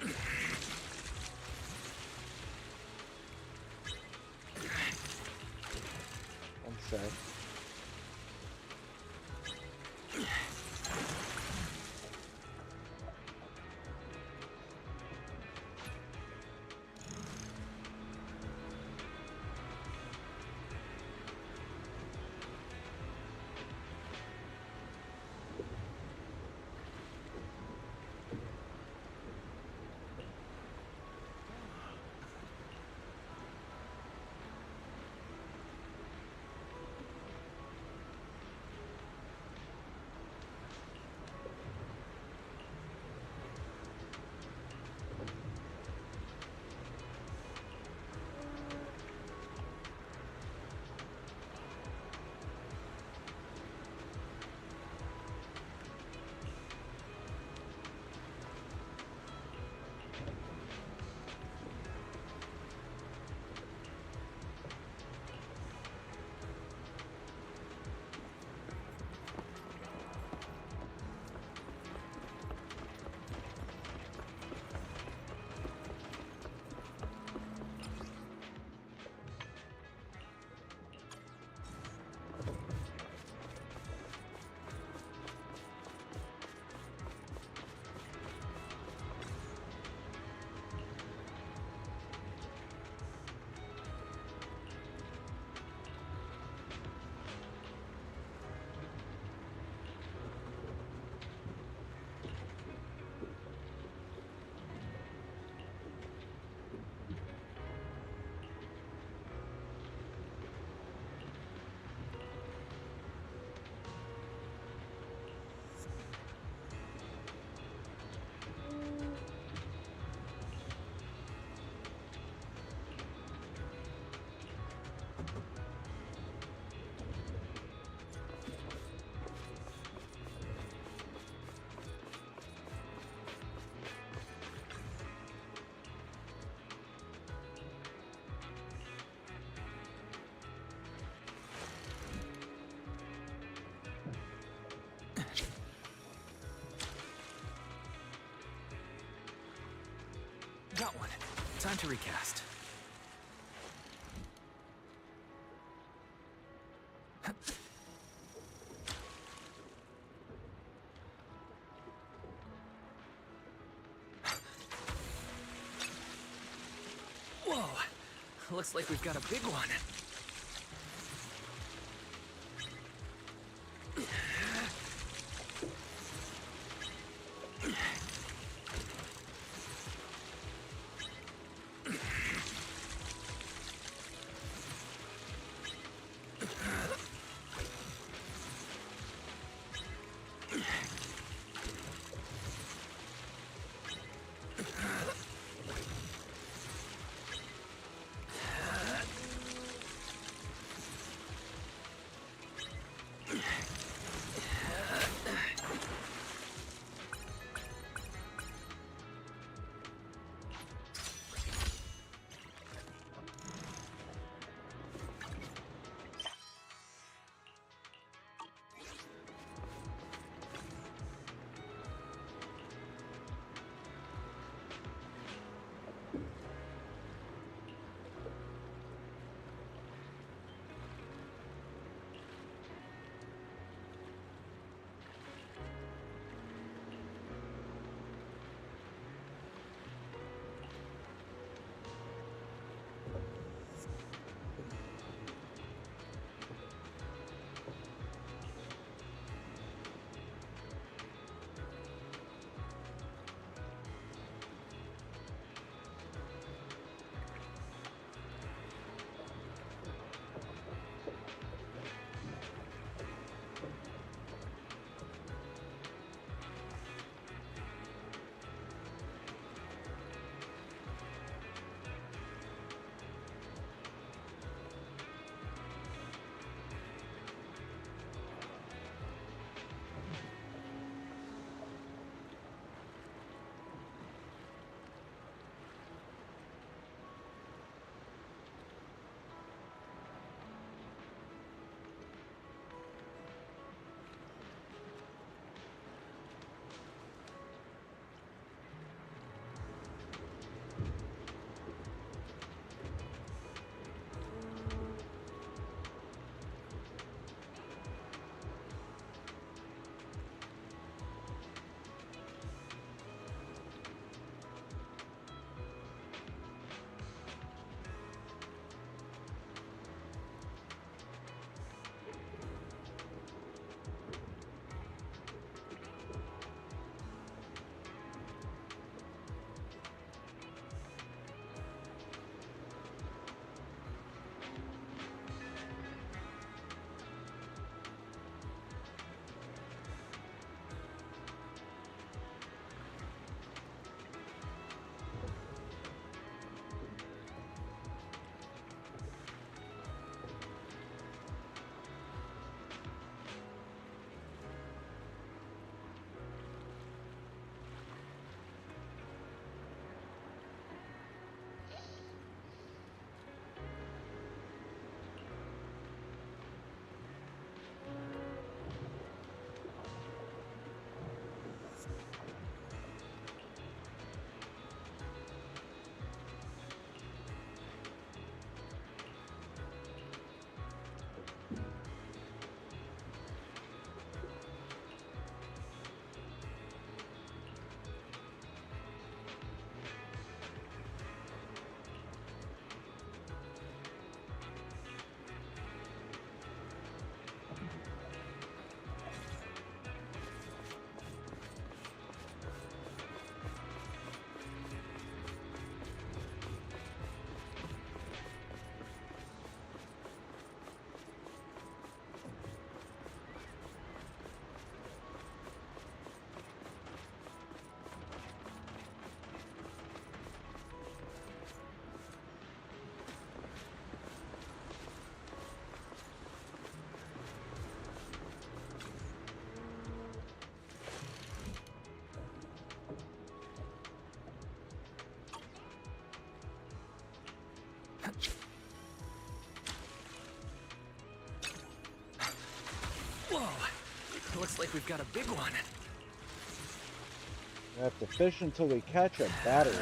One sec. Got one. Time to recast. Whoa! Looks like we've got a big one. Looks like we've got a big one. We have to fish until we catch a battery.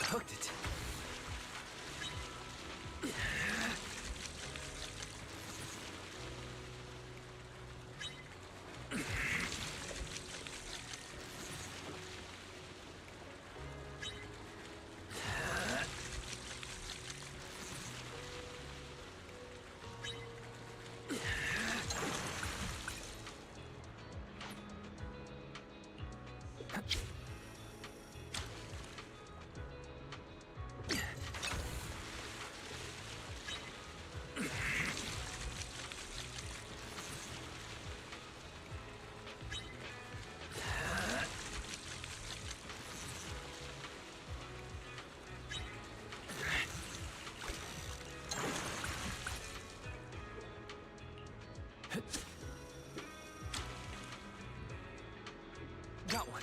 Hooked it. Got one.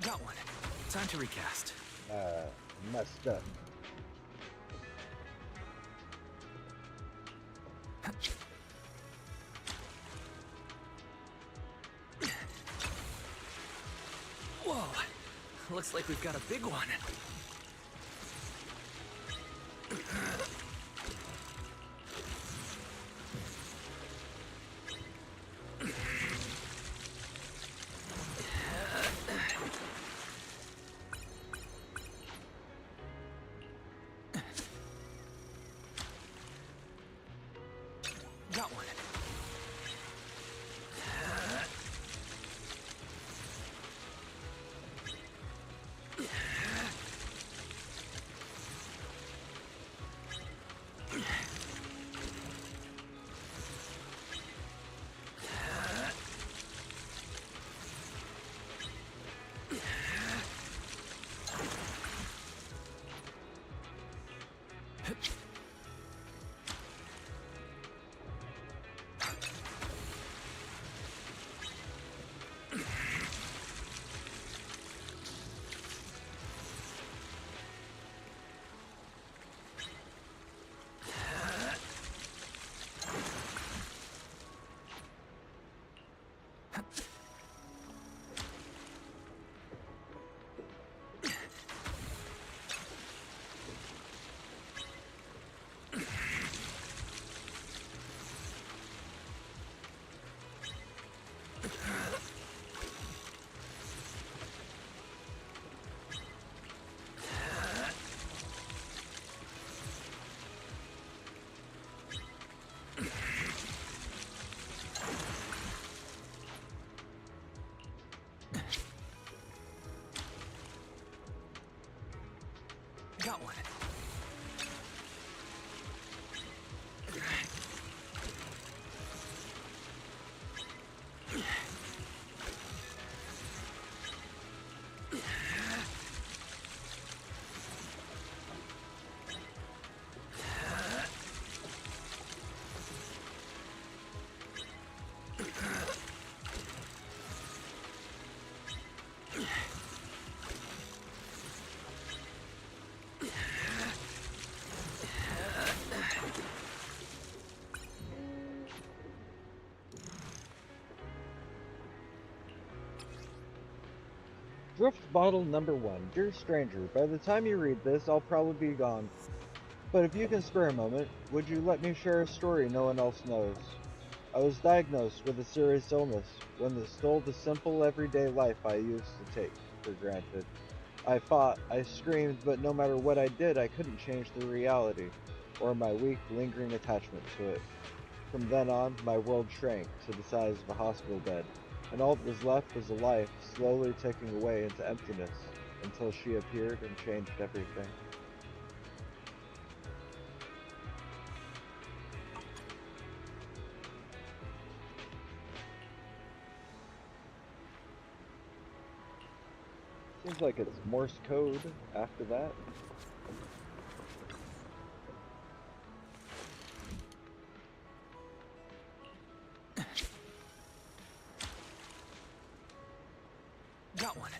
Got one. Time to recast. Messed up. Whoa! Looks like we've got a big one. Got one. Drift bottle number 1. Dear stranger, by the time you read this, I'll probably be gone. But if you can spare a moment, would you let me share a story no one else knows? I was diagnosed with a serious illness, one that stole the simple everyday life I used to take for granted. I fought, I screamed, but no matter what I did, I couldn't change the reality, or my weak, lingering attachment to it. From then on, my world shrank to the size of a hospital bed, and all that was left was a life slowly ticking away into emptiness, until she appeared and changed everything. Seems like it's Morse code after that. Got one.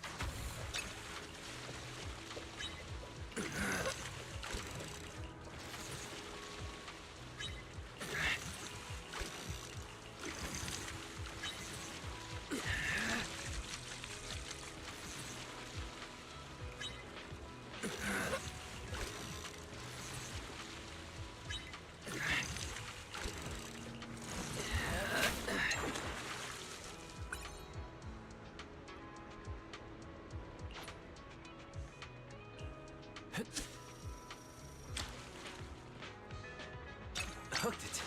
Hooked it.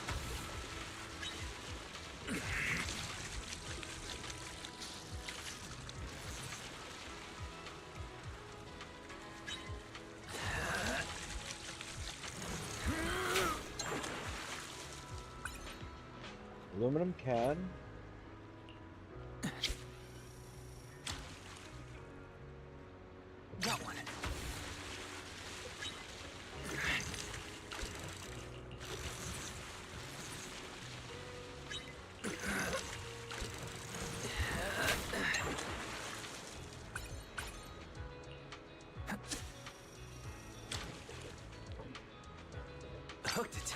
Aluminum can. Got one. Hooked it.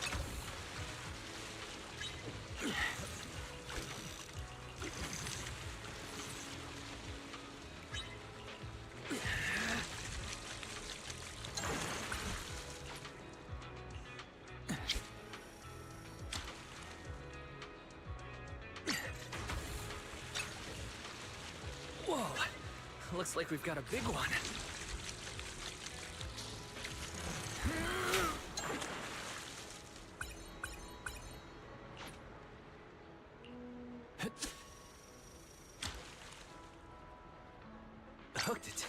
Whoa! Looks like we've got a big one. Hooked it.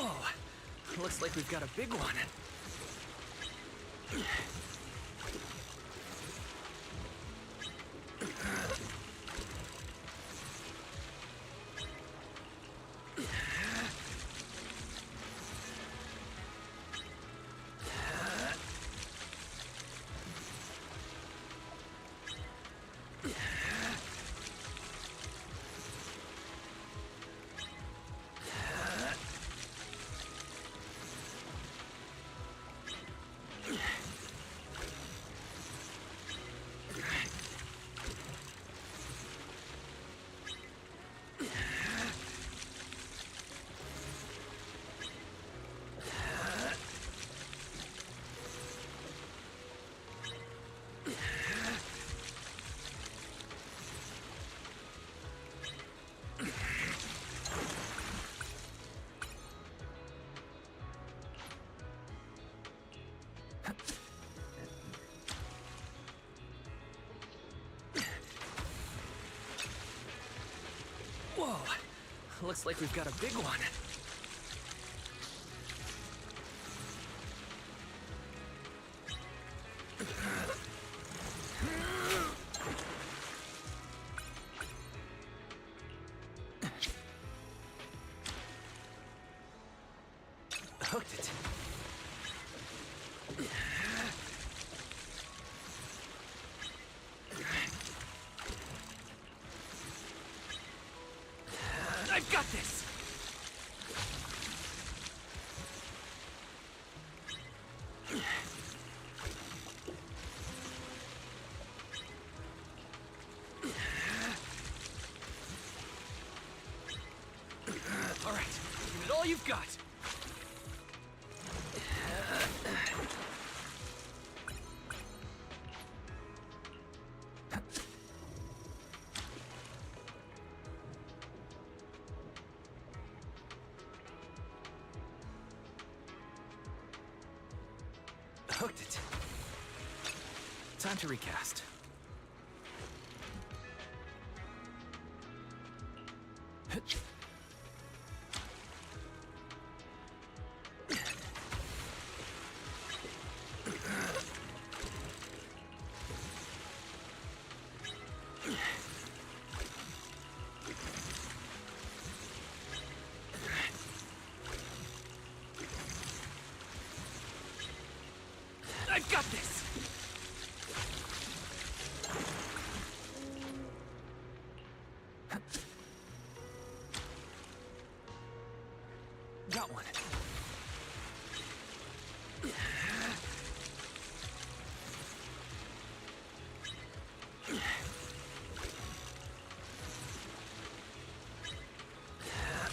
Whoa. Looks like we've got a big one. Whoa. Looks like we've got a big one. Hooked it. I've got this! All right, give it all you've got. Hooked it. Time to recast. I've got this! Got one.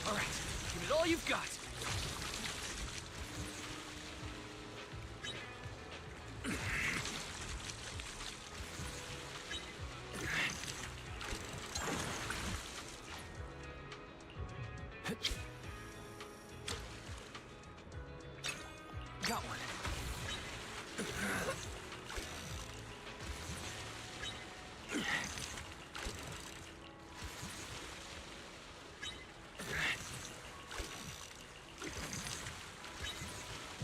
All right, give it all you've got. Got one.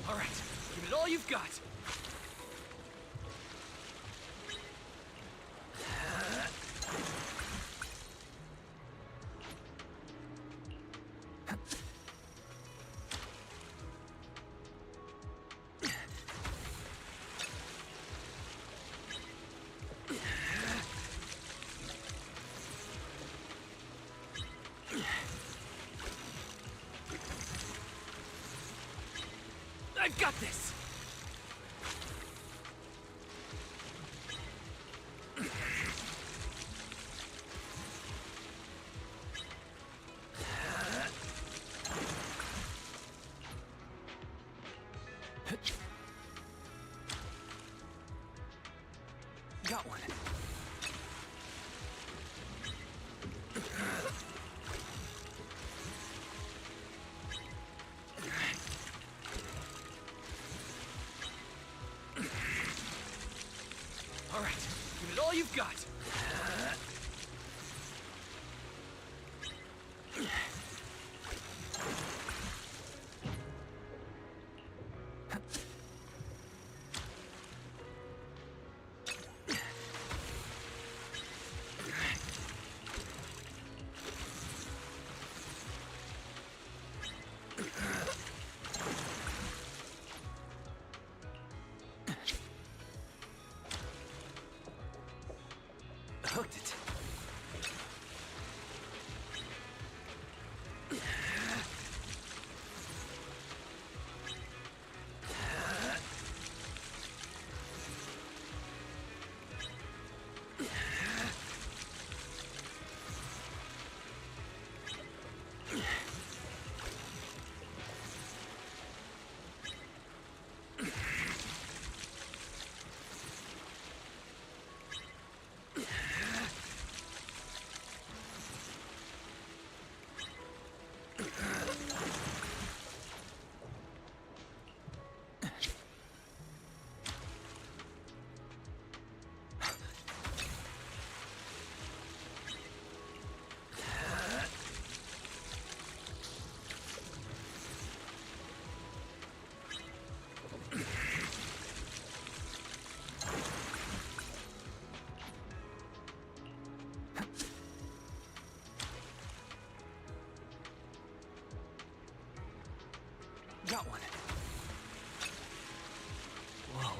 All right, give it all you've got. I've got this! Got one. All right, give it all you've got.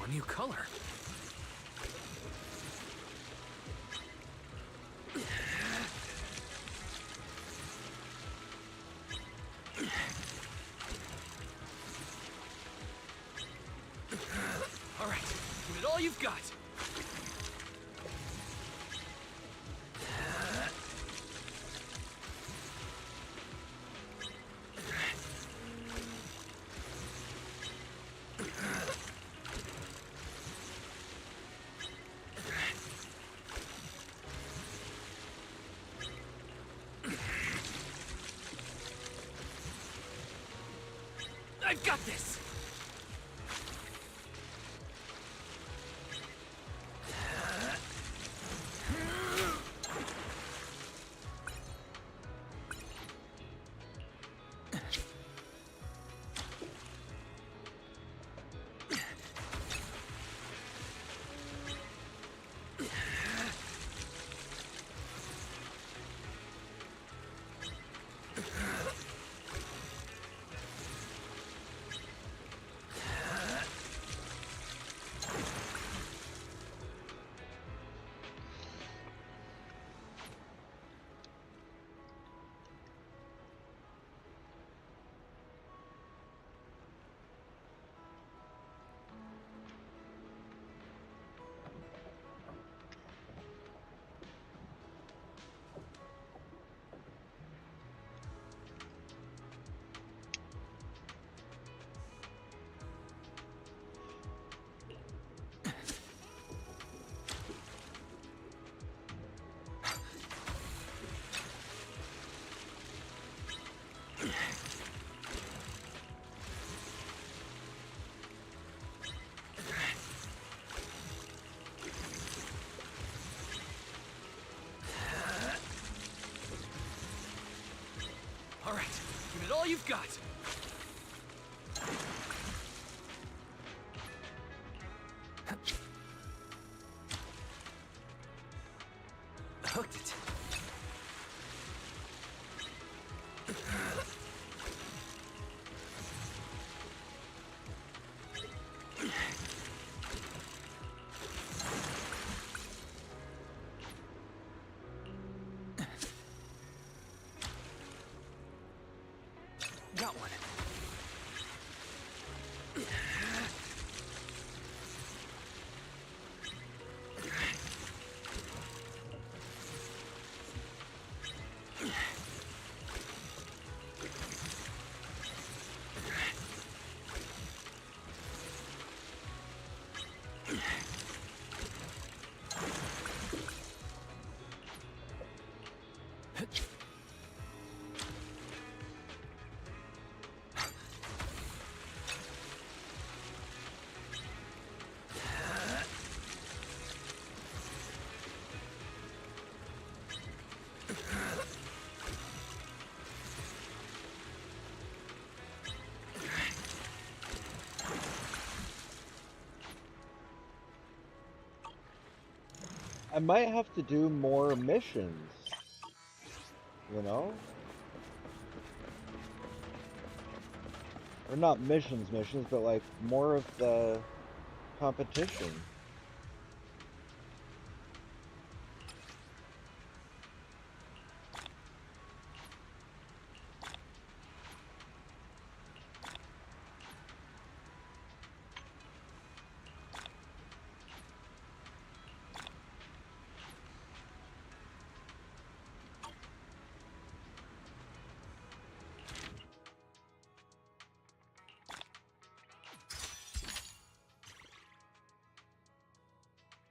a new color. All right, give it all you've got. I've got this! All right, give it all you've got. Hooked it. Got one. I might have to do more missions, you know? Or not missions, but like more of the competition.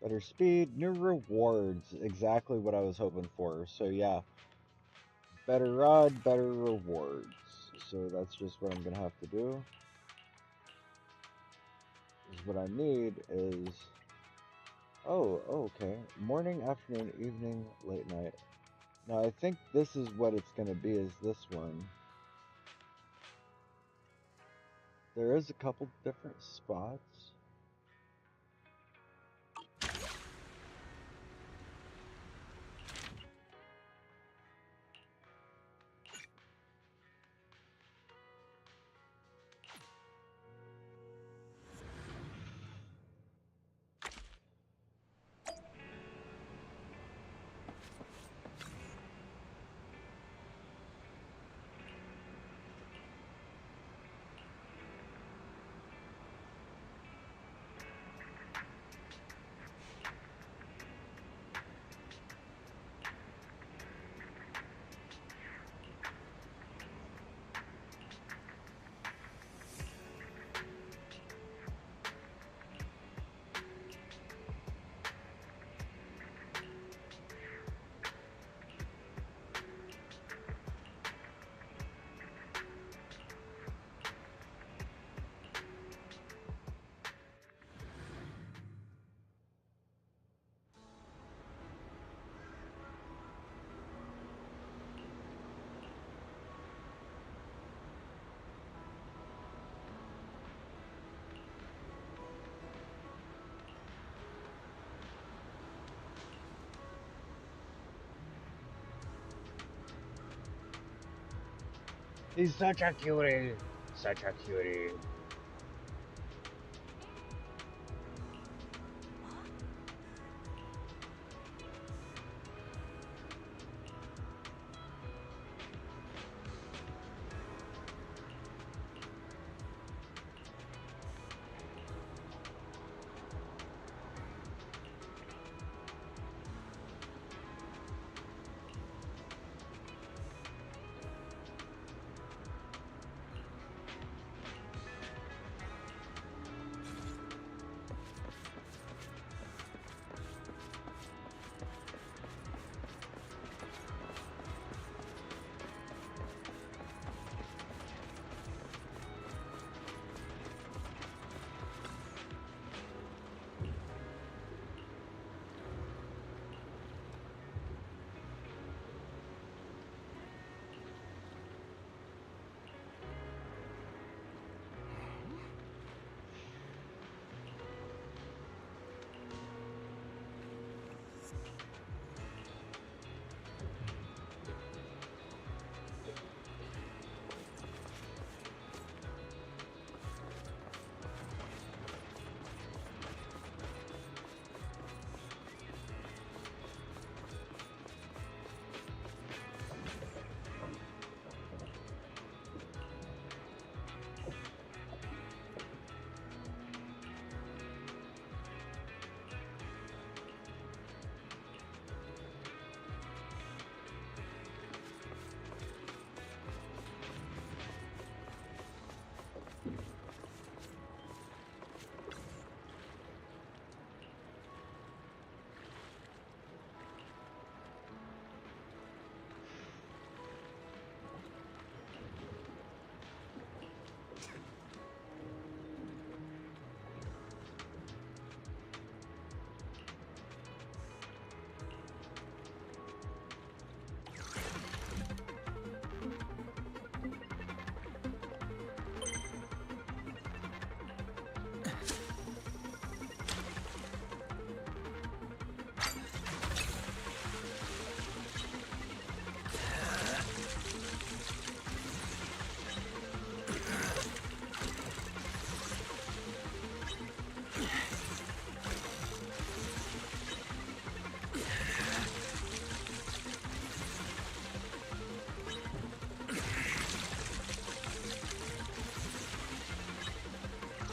Better speed, new rewards. Exactly what I was hoping for. So yeah, better rod, better rewards. So that's just what I'm gonna have to do. Is what I need is... Oh, okay. Morning, afternoon, evening, late night. Now I think this is what it's gonna be, is this one. There is a couple different spots. He's such a cutie. Such a cutie.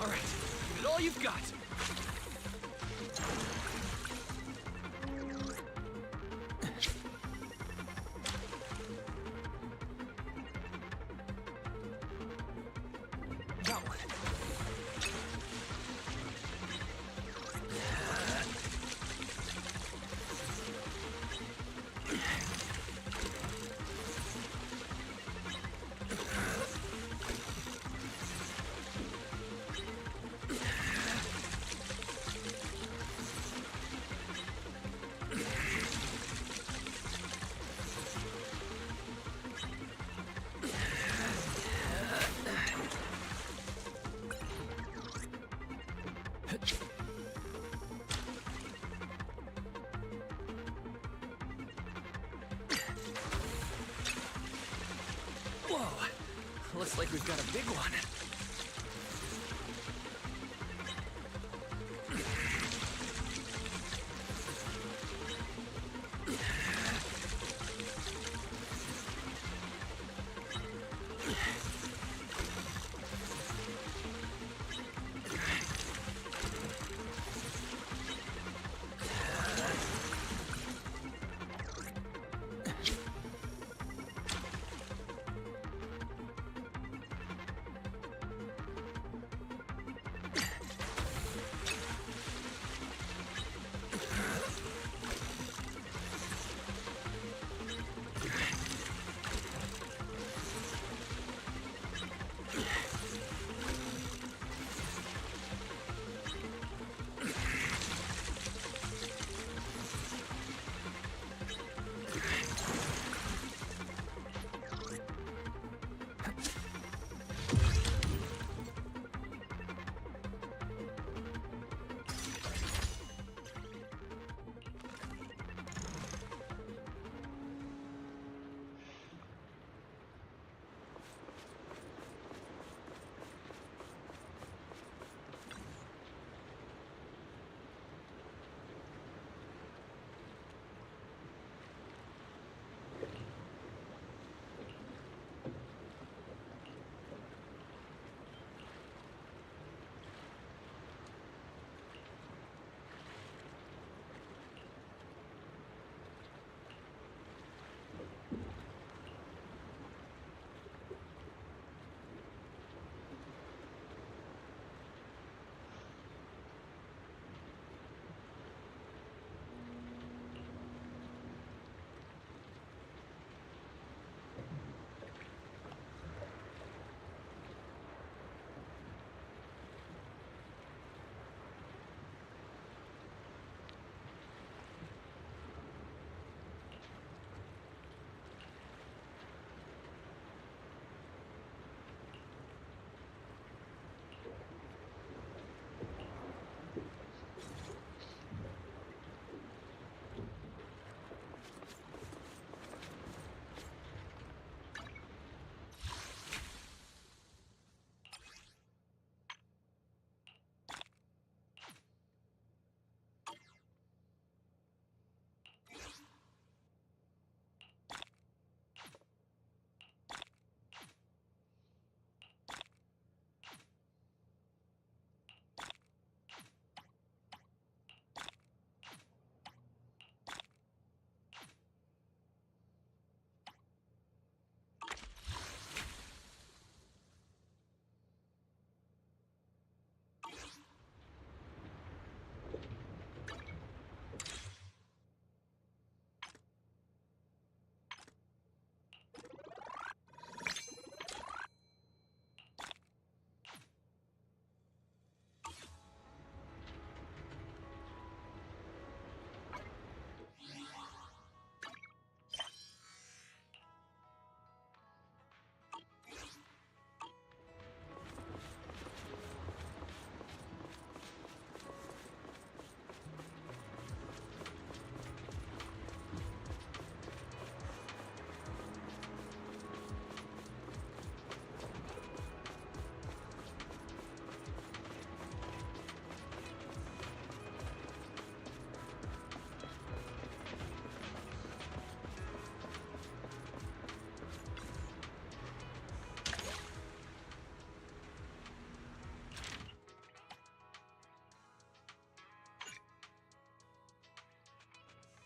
All right, give it all you've got. Got one. Whoa, looks like we've got a big one.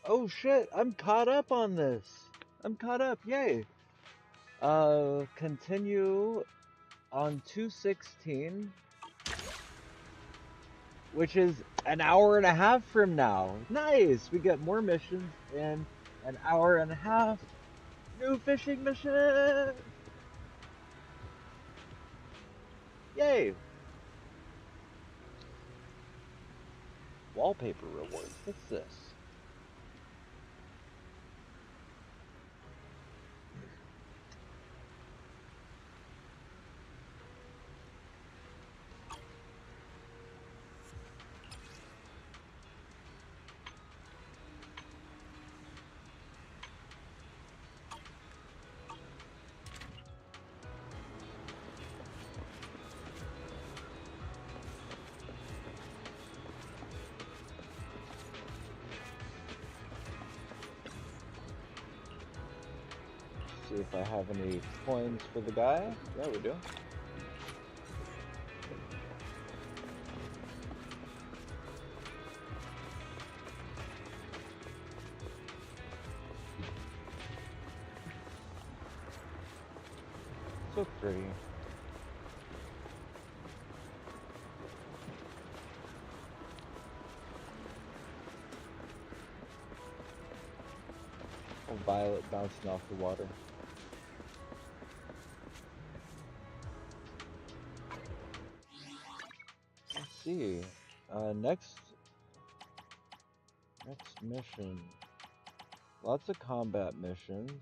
Oh shit, I'm caught up on this. I'm caught up, yay. Continue on 216, which is an hour and a half from now. Nice, we get more missions in an hour and a half. New fishing mission! Yay! Wallpaper rewards, what's this? See if I have any coins for the guy. Yeah, we do. So pretty. A violet bouncing off the water. Let's see. Next mission. Lots of combat missions.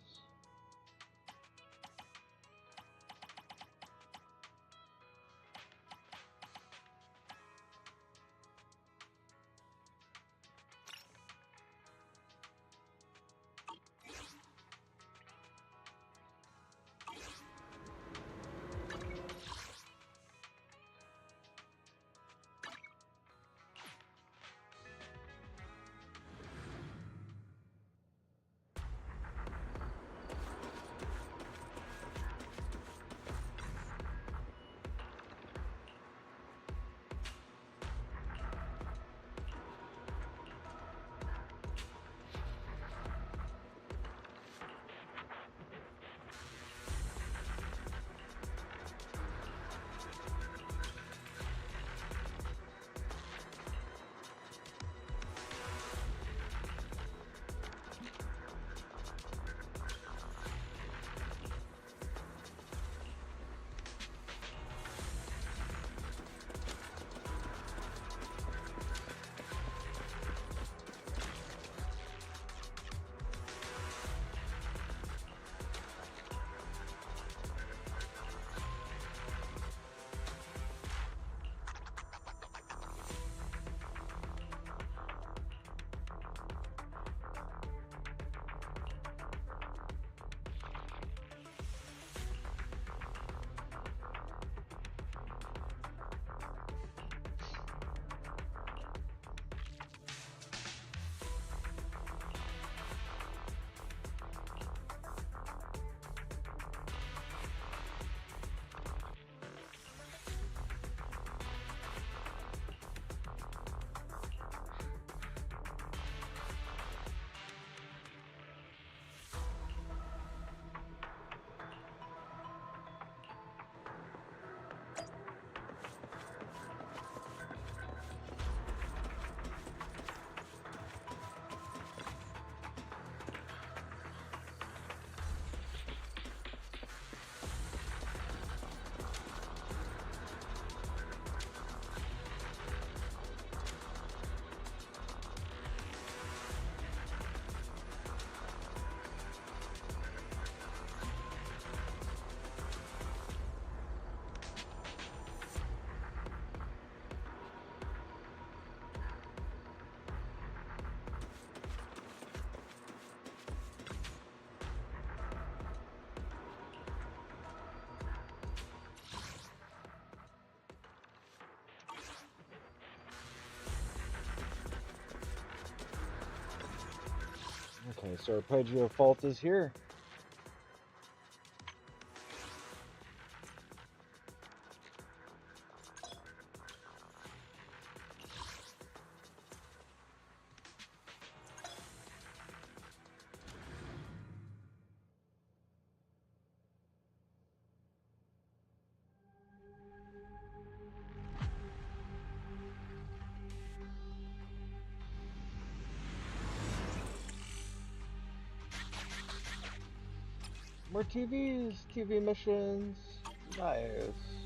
Okay, so Arpeggio Fault is here. More TVs, TV missions. Nice.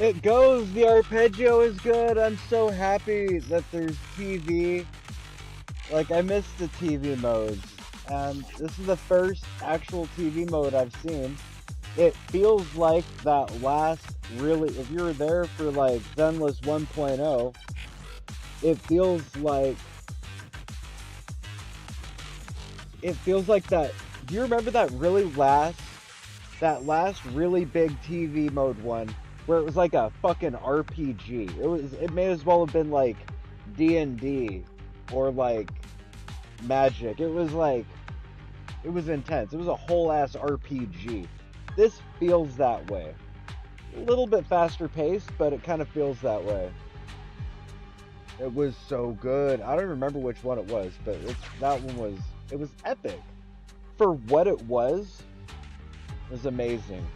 It goes. The arpeggio is good. I'm so happy that there's TV. Like, I missed the TV modes. And this is the first actual TV mode I've seen. It feels like that last really, if you were there for like Zenless 1.0, it feels like that. Do you remember that last really big TV mode one where it was like a fucking RPG? It may as well have been like D&D or like Magic. It was intense. It was a whole ass RPG. This feels that way. A little bit faster paced, but it kind of feels that way. It was so good. I don't remember which one it was, but it was epic. For what it was amazing.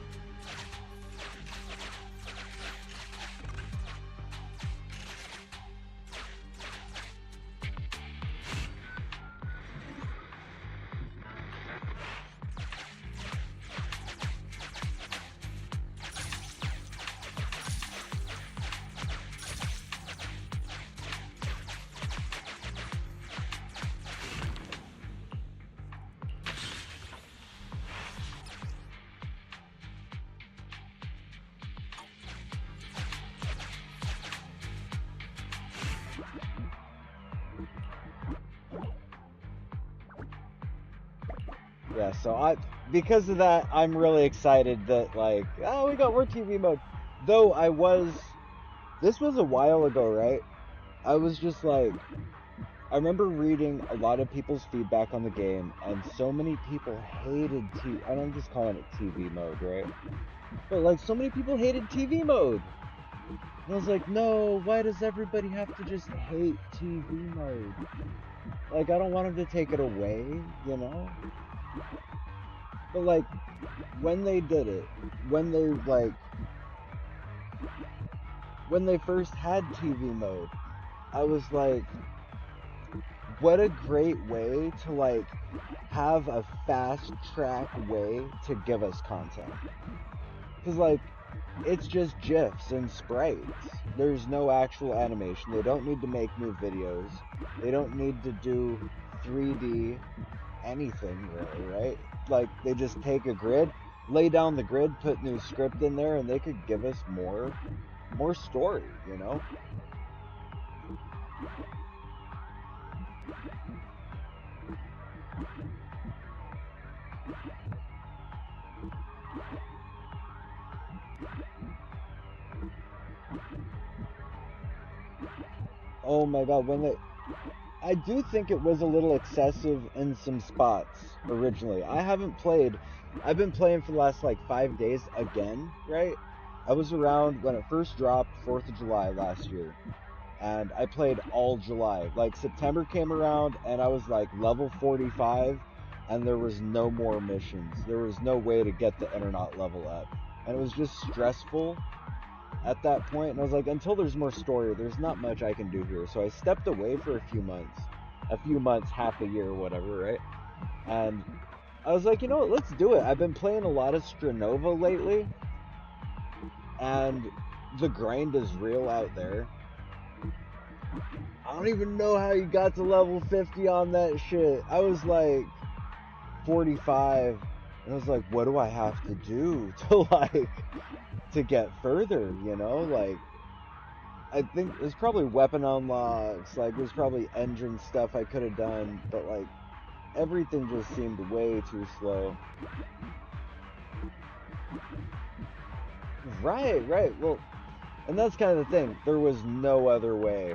Yeah, so because of that, I'm really excited that like, oh, we got more TV mode. Though this was a while ago, right? I was just like, I remember reading a lot of people's feedback on the game, and so many people hated and I'm just calling it TV mode, right? But like, so many people hated TV mode. And I was like, no, why does everybody have to just hate TV mode? Like, I don't want them to take it away, you know? But like, when they did it, when they first had TV mode, I was like, what a great way to like have a fast track way to give us content. Because like, it's just GIFs and sprites. There's no actual animation. They don't need to make new videos. They don't need to do 3D anything really, right? Like, they just take a grid, lay down the grid, put new script in there, and they could give us more story, you know? Oh my god, I do think it was a little excessive in some spots originally. I've been playing for the last like 5 days again, right? I was around when it first dropped, 4th of July last year, and I played all July. Like, September came around and I was like level 45, and there was no more missions. There was no way to get the internet level up. And it was just stressful at that point, and I was like, until there's more story, there's not much I can do here. So I stepped away for a few months, half a year, whatever, right? And I was like, you know what, let's do it. I've been playing a lot of Stranova lately, and the grind is real out there. I don't even know how you got to level 50 on that shit. I was like 45, and I was like, what do I have to do to get further, you know? Like, I think there's probably weapon unlocks, like there's probably engine stuff I could have done, but like, everything just seemed way too slow. Right. Well, and that's kind of the thing. There was no other way,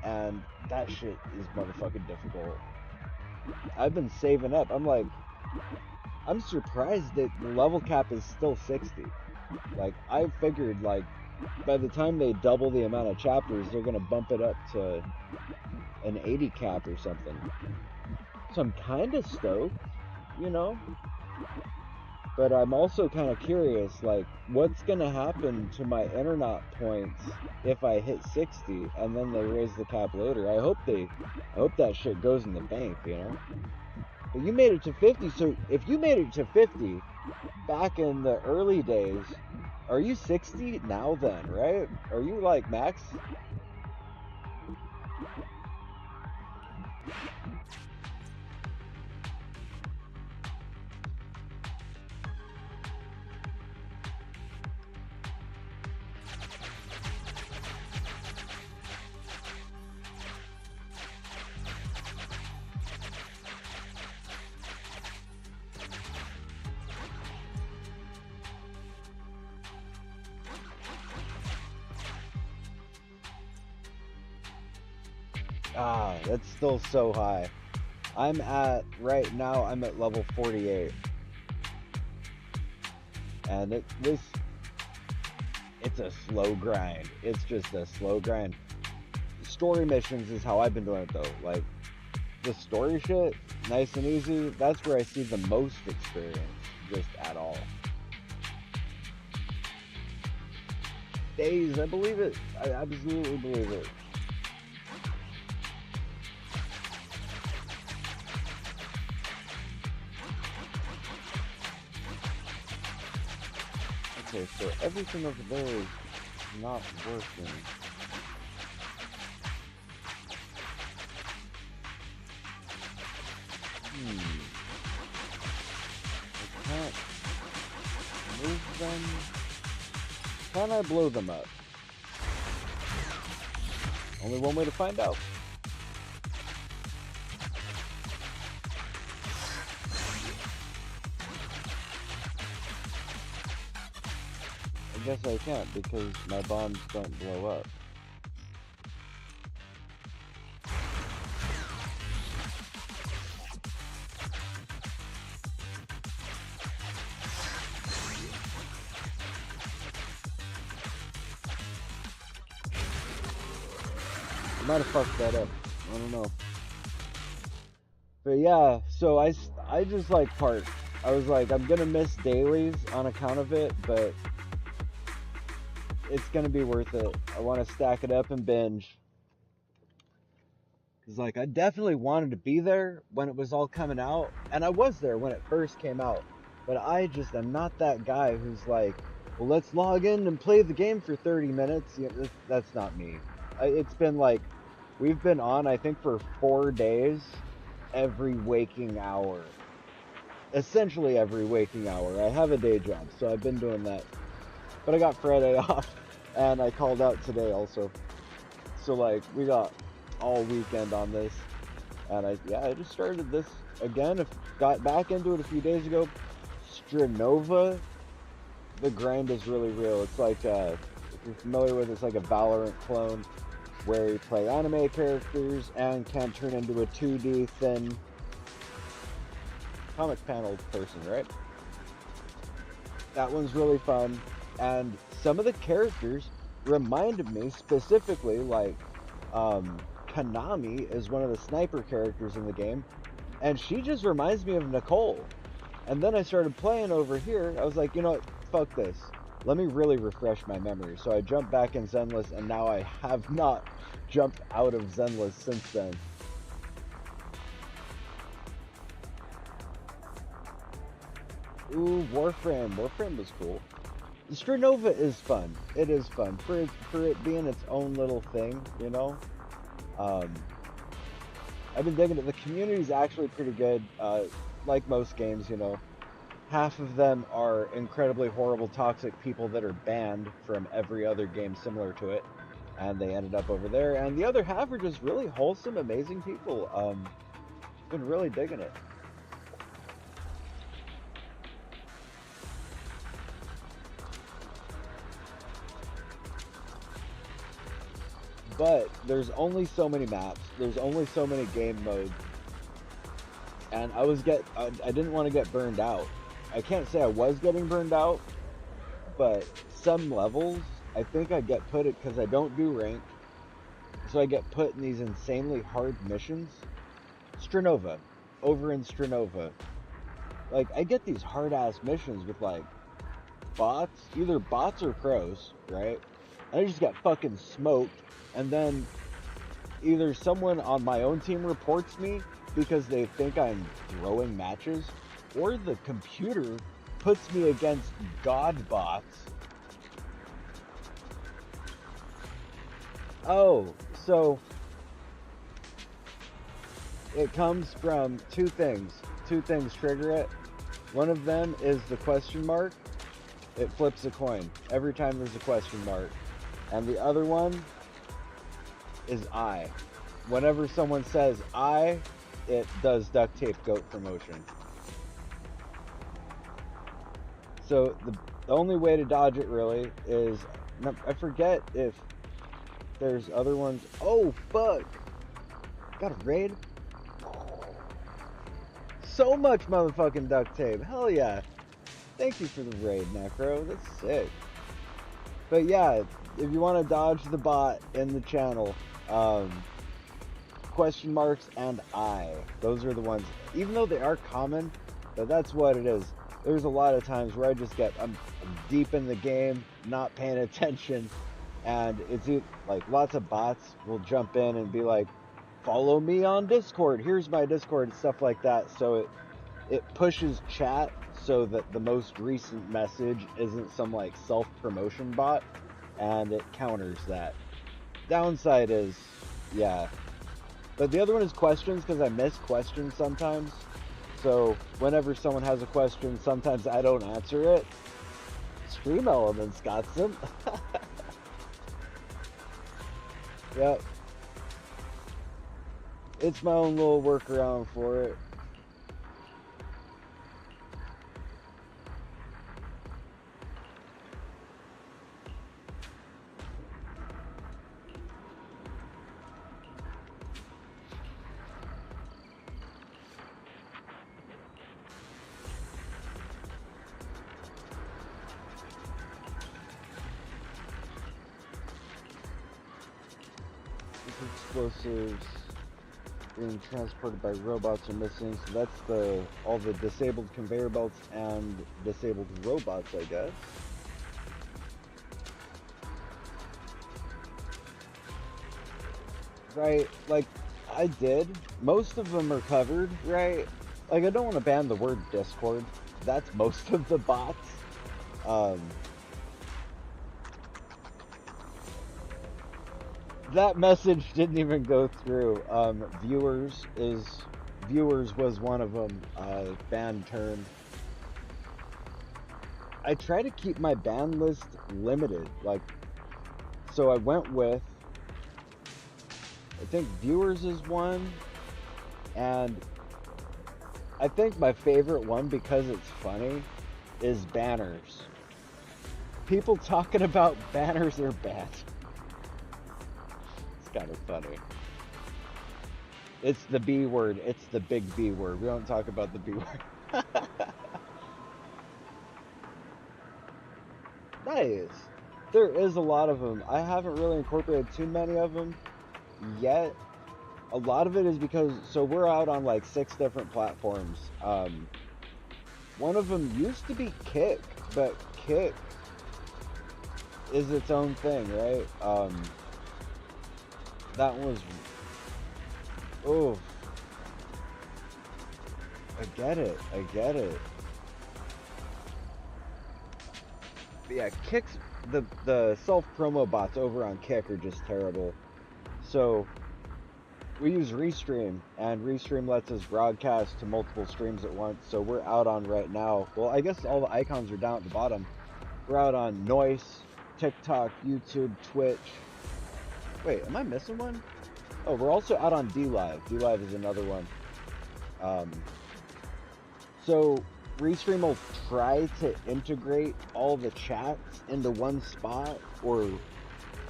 and that shit is motherfucking difficult. I've been saving up. I'm surprised that the level cap is still 60. Like, I figured, like, by the time they double the amount of chapters, they're gonna bump it up to an 80 cap or something. So I'm kind of stoked, you know? But I'm also kind of curious, like, what's gonna happen to my internet points if I hit 60 and then they raise the cap later? I hope that shit goes in the bank, you know? But you made it to 50, so if you made it to 50 back in the early days, Are you 60 now then, right? Are you like max? Ah, that's still so high. Right now, I'm at level 48. And it's a slow grind. It's just a slow grind. Story missions is how I've been doing it though. Like, the story shit, nice and easy, that's where I see the most experience, just at all. Days, I believe it. I absolutely believe it. Okay, so everything over there is not working. I can't move them. Can I blow them up? Only one way to find out. I guess I can't because my bombs don't blow up. I might have fucked that up. I don't know. But yeah, so I just like parked. I was like, I'm gonna miss dailies on account of it, but it's gonna be worth it. I want to stack it up and binge. Cause like I definitely wanted to be there when it was all coming out, and I was there when it first came out. But I just am not that guy who's like, well, let's log in and play the game for 30 minutes. Yeah, that's not me. It's been like, we've been on, I think, for 4 days, every waking hour. Essentially every waking hour. I have a day job, so I've been doing that. But I got Friday off, and I called out today also. So like, we got all weekend on this, and I just started this again. Got back into it a few days ago. Stranova, the grind is really real. It's like if you're familiar with it, it's like a Valorant clone where you play anime characters and can turn into a 2D thin comic panel person, right? That one's really fun, and some of the characters reminded me specifically, like Konami is one of the sniper characters in the game, and she just reminds me of Nicole. And then I started playing over here. I was like, you know what, fuck this. Let me really refresh my memory. So I jumped back in Zenless, and now I have not jumped out of Zenless since then. Ooh, Warframe. Warframe was cool. Stranova is fun. It is fun. For it being its own little thing, you know? I've been digging it. The community's actually pretty good. Like most games, you know. Half of them are incredibly horrible, toxic people that are banned from every other game similar to it. And they ended up over there. And the other half are just really wholesome, amazing people. Been really digging it. But there's only so many maps. There's only so many game modes. And I didn't want to get burned out. I can't say I was getting burned out, but some levels, I think I get put it because I don't do rank. So I get put in these insanely hard missions. Stranova. Over in Stranova. Like, I get these hard ass missions with like bots, either bots or pros, right? And I just got fucking smoked. And then either someone on my own team reports me because they think I'm throwing matches, or the computer puts me against god bots Oh, so it comes from two things. Two things trigger it. One of them is the question mark. It flips a coin every time there's a question mark. And the other one is I. Whenever someone says I, it does duct tape goat promotion. So the only way to dodge it really is, I forget if there's other ones. Oh fuck! Got a raid? So much motherfucking duct tape. Hell yeah. Thank you for the raid, Necro. That's sick. But yeah, if you want to dodge the bot in the channel, question marks and I. Those are the ones. Even though they are common, but that's what it is. There's a lot of times where I just I'm deep in the game, not paying attention, and it's like lots of bots will jump in and be like, follow me on Discord, here's my Discord, stuff like that. So it pushes chat so that the most recent message isn't some like self-promotion bot, and it counters that. Downside is, yeah. But the other one is questions, because I miss questions sometimes. So whenever someone has a question, sometimes I don't answer it. Stream Elements got some. Yep. It's my own little workaround for it. Explosives being transported by robots are missing, so that's all the disabled conveyor belts and disabled robots, I guess. Right, like, I did. Most of them are covered, right? Like, I don't want to ban the word Discord. That's most of the bots. That message didn't even go through. Viewers was one of them, ban term. I try to keep my ban list limited, like, so I went with, I think viewers is one, and I think my favorite one, because it's funny, is banners. People talking about banners are bad. Kind of funny. It's the B word. It's the big B word. We don't talk about the B word. Nice. There is a lot of them. I haven't really incorporated too many of them yet. A lot of it is because, so we're out on like 6 different platforms. One of them used to be Kick, but Kick is its own thing, right? That was, oh, I get it. But yeah, Kick's, the self-promo bots over on Kick are just terrible. So, we use Restream, and Restream lets us broadcast to multiple streams at once, so we're out on right now, well, I guess all the icons are down at the bottom. We're out on Noise, TikTok, YouTube, Twitch. Wait, am I missing one? Oh, we're also out on DLive. DLive is another one. So, Restream will try to integrate all the chats into one spot, or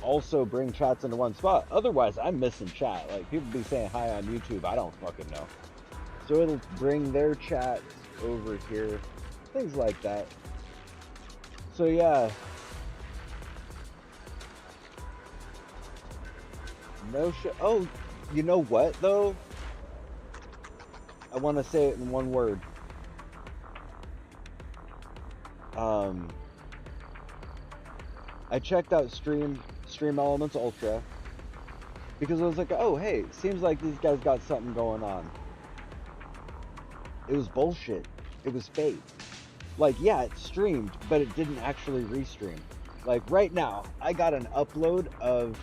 also bring chats into one spot. Otherwise, I'm missing chat. Like, people be saying hi on YouTube. I don't fucking know. So it'll bring their chats over here. Things like that. So, yeah. No shit. Oh, you know what though? I want to say it in one word. I checked out Stream Elements Ultra because I was like, oh hey, seems like these guys got something going on. It was bullshit. It was fake. Like, yeah, it streamed, but it didn't actually restream. Like right now, I got an upload of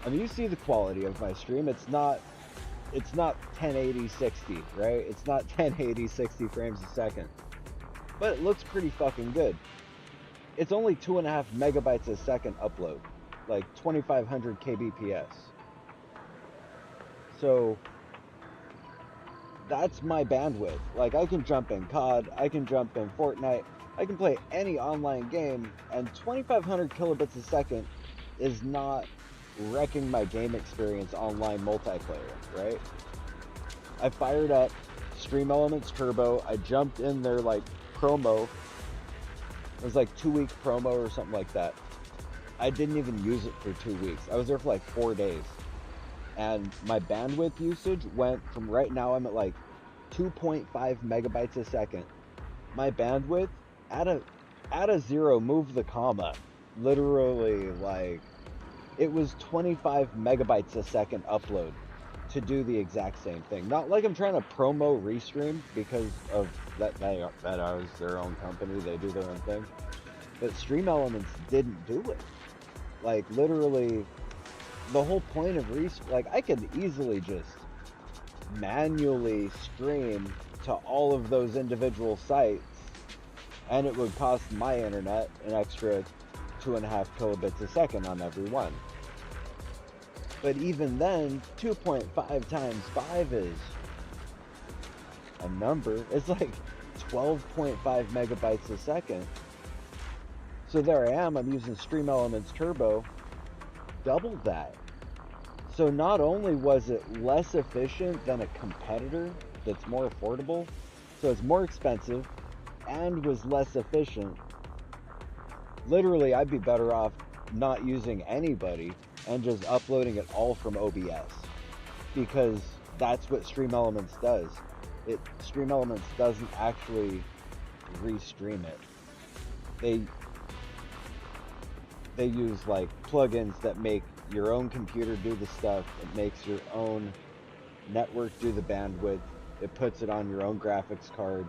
I mean, you see the quality of my stream. It's not 1080 60, right? It's not 1080 60 frames a second, but it looks pretty fucking good. It's only 2.5 megabytes a second upload, like 2500 kbps. So that's my bandwidth. Like, I can jump in COD, I can jump in Fortnite, I can play any online game, and 2500 kilobits a second is not wrecking my game experience online multiplayer, right? I fired up Stream Elements Turbo, I jumped in their like promo. It was like 2-week promo or something like that. I didn't even use it for 2 weeks. I was there for like 4 days. And my bandwidth usage went from, right now I'm at like 2.5 megabytes a second. My bandwidth, add a zero, move the comma. Literally, like, it was 25 megabytes a second upload to do the exact same thing. Not like I'm trying to promo Restream because of that was their own company, they do their own thing. But Stream Elements didn't do it. Like, literally, the whole point of like, I could easily just manually stream to all of those individual sites, and it would cost my internet an extra 2.5 kilobits a second on every one. But even then, 2.5 times 5 is a number. It's like 12.5 megabytes a second. So there I am, I'm using Stream Elements Turbo, double that. So not only was it less efficient than a competitor that's more affordable, so it's more expensive and was less efficient. Literally, I'd be better off not using anybody and just uploading it all from OBS, because that's what Stream Elements does. Stream Elements doesn't actually restream it. They use like plugins that make your own computer do the stuff. It makes your own network do the bandwidth. It puts it on your own graphics card,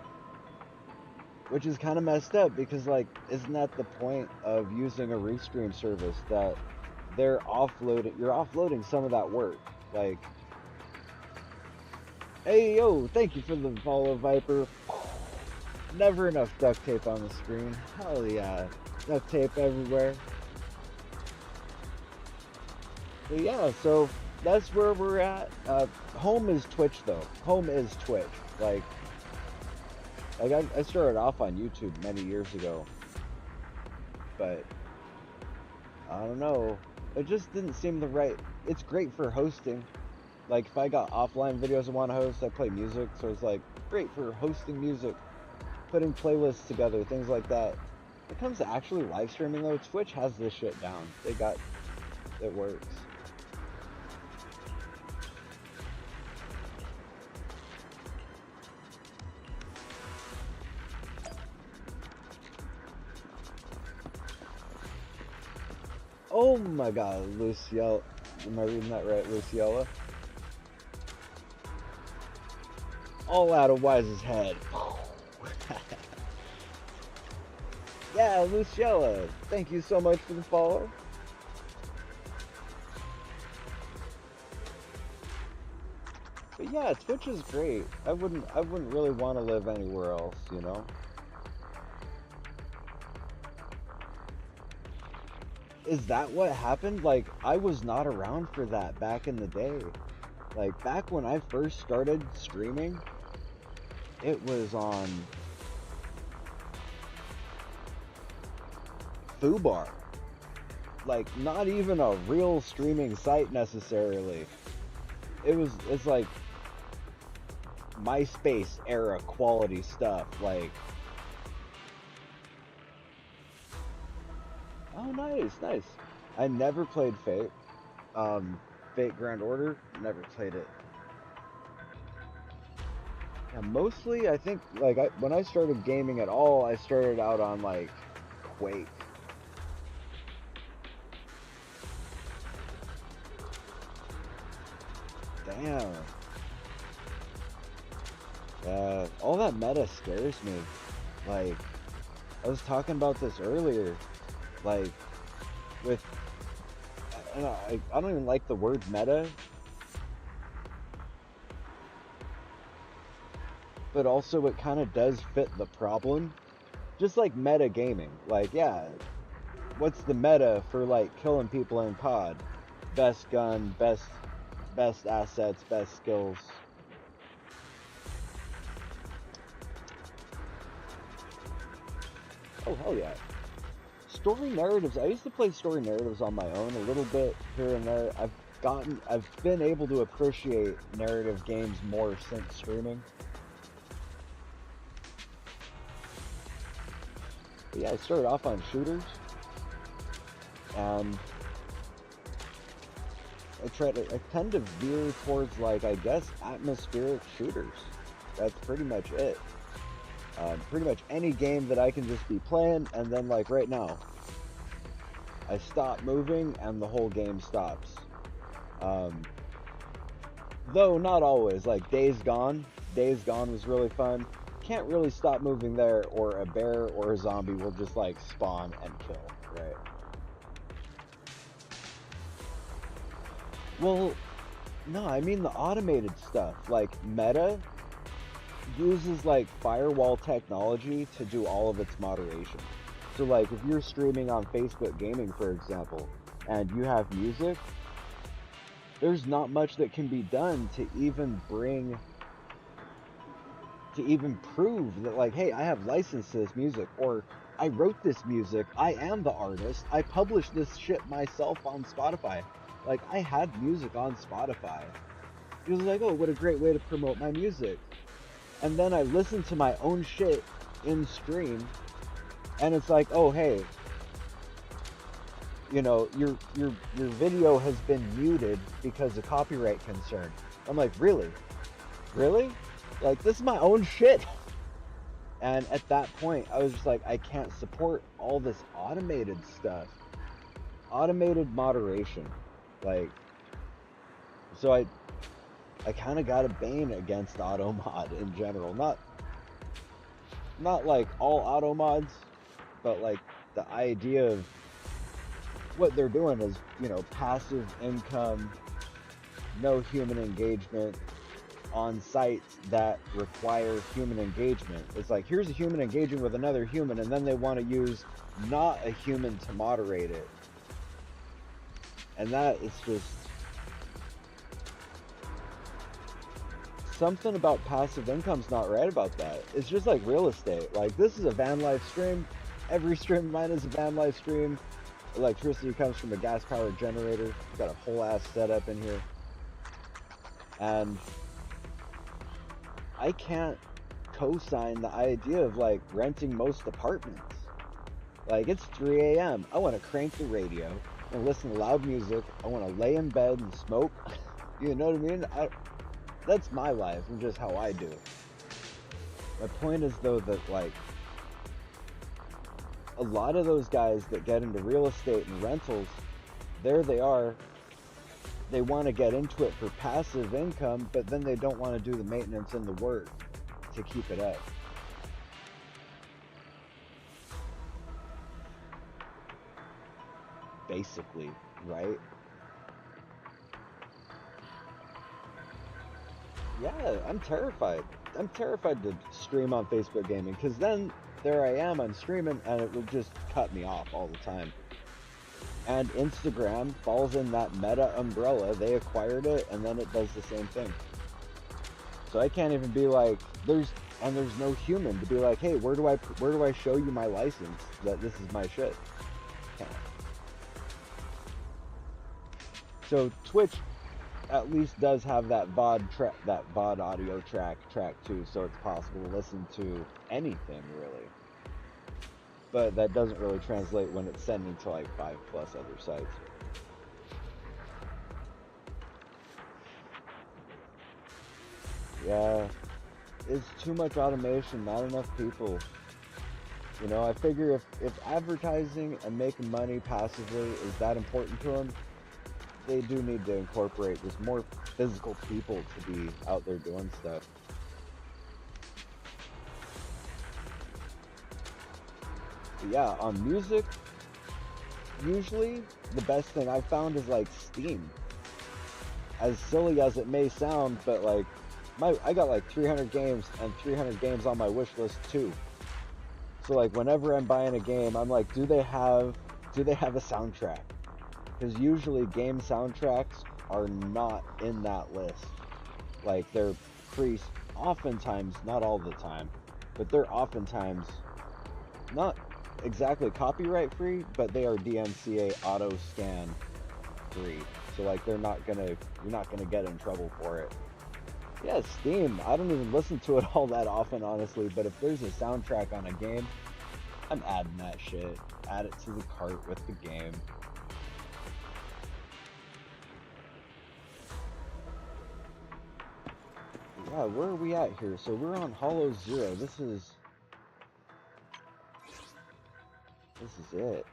which is kind of messed up, because, like, isn't that the point of using a Restream service, that you're offloading some of that work? Like, hey yo, thank you for the follow, Viper. Never enough duct tape on the screen. Hell yeah, duct tape everywhere. But yeah, so that's where we're at. Home is Twitch, though. Home is Twitch. Like I started off on YouTube many years ago, but I don't know. It just didn't seem the right. It's great for hosting. Like, if I got offline videos I want to host, I play music, so it's like great for hosting music, putting playlists together, things like that. When it comes to actually live streaming, though, Twitch has this shit down. It works. Oh my god, Luciella. Am I reading that right, Luciella? All out of Wise's head. Yeah, Luciella, thank you so much for the follow. But yeah, Twitch is great. I wouldn't really want to live anywhere else, you know? Is that what happened? Like, I was not around for that back in the day. Like, back when I first started streaming, it was on Fubar. Like, not even a real streaming site necessarily. It's like MySpace era quality stuff. Like, oh, nice. I never played Fate. Fate Grand Order, never played it. Yeah, mostly, I think, like, when I started gaming at all, I started out on, like, Quake. Damn. All that meta scares me. Like, I was talking about this earlier. Like, with and I don't even like the word meta, but also it kind of does fit the problem. Just like meta gaming. Like, yeah, what's the meta for like killing people in COD? Best gun, best assets, best skills. Oh hell yeah. Story narratives. I used to play story narratives on my own a little bit here and there. I've been able to appreciate narrative games more since streaming. But yeah, I started off on shooters, and I tend to veer towards, like, I guess, atmospheric shooters. That's pretty much it. Pretty much any game that I can just be playing, and then, like, right now, I stop moving and the whole game stops. Though not always. Like Days Gone. Days Gone was really fun. Can't really stop moving there, or a bear or a zombie will just like spawn and kill, right? Well, no, I mean the automated stuff. Like Meta uses like firewall technology to do all of its moderation. So like if you're streaming on Facebook Gaming, for example, and you have music, there's not much that can be done to even prove that, like, hey, I have licensed this music, or I wrote this music, I am the artist, I published this shit myself on Spotify. Like, I had music on Spotify. It was like, oh, what a great way to promote my music. And then I listened to my own shit in stream, and it's like, oh, hey, you know, your video has been muted because of copyright concern. I'm like, really? Really? Like, this is my own shit. And at that point, I was just like, I can't support all this automated stuff. Automated moderation. Like, so I kind of got a bane against auto mod in general. Not like all auto mods, but like the idea of what they're doing is, you know, passive income, no human engagement on sites that require human engagement. It's like, here's a human engaging with another human, and then they want to use not a human to moderate it. And that is just something about passive income's not right about that. It's just like real estate. Like, this is a van life stream. Every stream of mine is a van life stream. Electricity comes from a gas powered generator. Got a whole ass setup in here. And I can't co-sign the idea of like renting most apartments. Like, it's 3 a.m. I want to crank the radio. I want to listen to loud music. I want to lay in bed and smoke. You know what I mean? That's my life and just how I do it. My point is, though, that like a lot of those guys that get into real estate and rentals, there they are. They want to get into it for passive income, but then they don't want to do the maintenance and the work to keep it up. Basically, right? Yeah, I'm terrified. I'm terrified to stream on Facebook Gaming, because then there I am, I'm streaming, and it will just cut me off all the time. And Instagram falls in that Meta umbrella. They acquired it, and then it does the same thing. So I can't even be like, there's no human to be like, hey, where do I show you my license that this is my shit? Can't. So Twitch at least does have that VOD audio track too, so it's possible to listen to anything really. But that doesn't really translate when it's sending to like 5+ other sites. Yeah, it's too much automation, not enough people. You know, I figure if advertising and making money passively is that important to them, they do need to incorporate just more physical people to be out there doing stuff. But yeah, on music, usually the best thing I've found is like Steam. As silly as it may sound, but like I got like 300 games and 300 games on my wish list too. So like whenever I'm buying a game, I'm like, do they have a soundtrack? Because usually game soundtracks are not in that list. Like they're oftentimes, not all the time, but they're oftentimes not exactly copyright free, but they are DMCA auto scan free. So like you're not gonna get in trouble for it. Yeah, Steam. I don't even listen to it all that often, honestly, but if there's a soundtrack on a game, I'm adding that shit. Add it to the cart with the game. Yeah, where are we at here? So we're on Hollow Zero. This is it.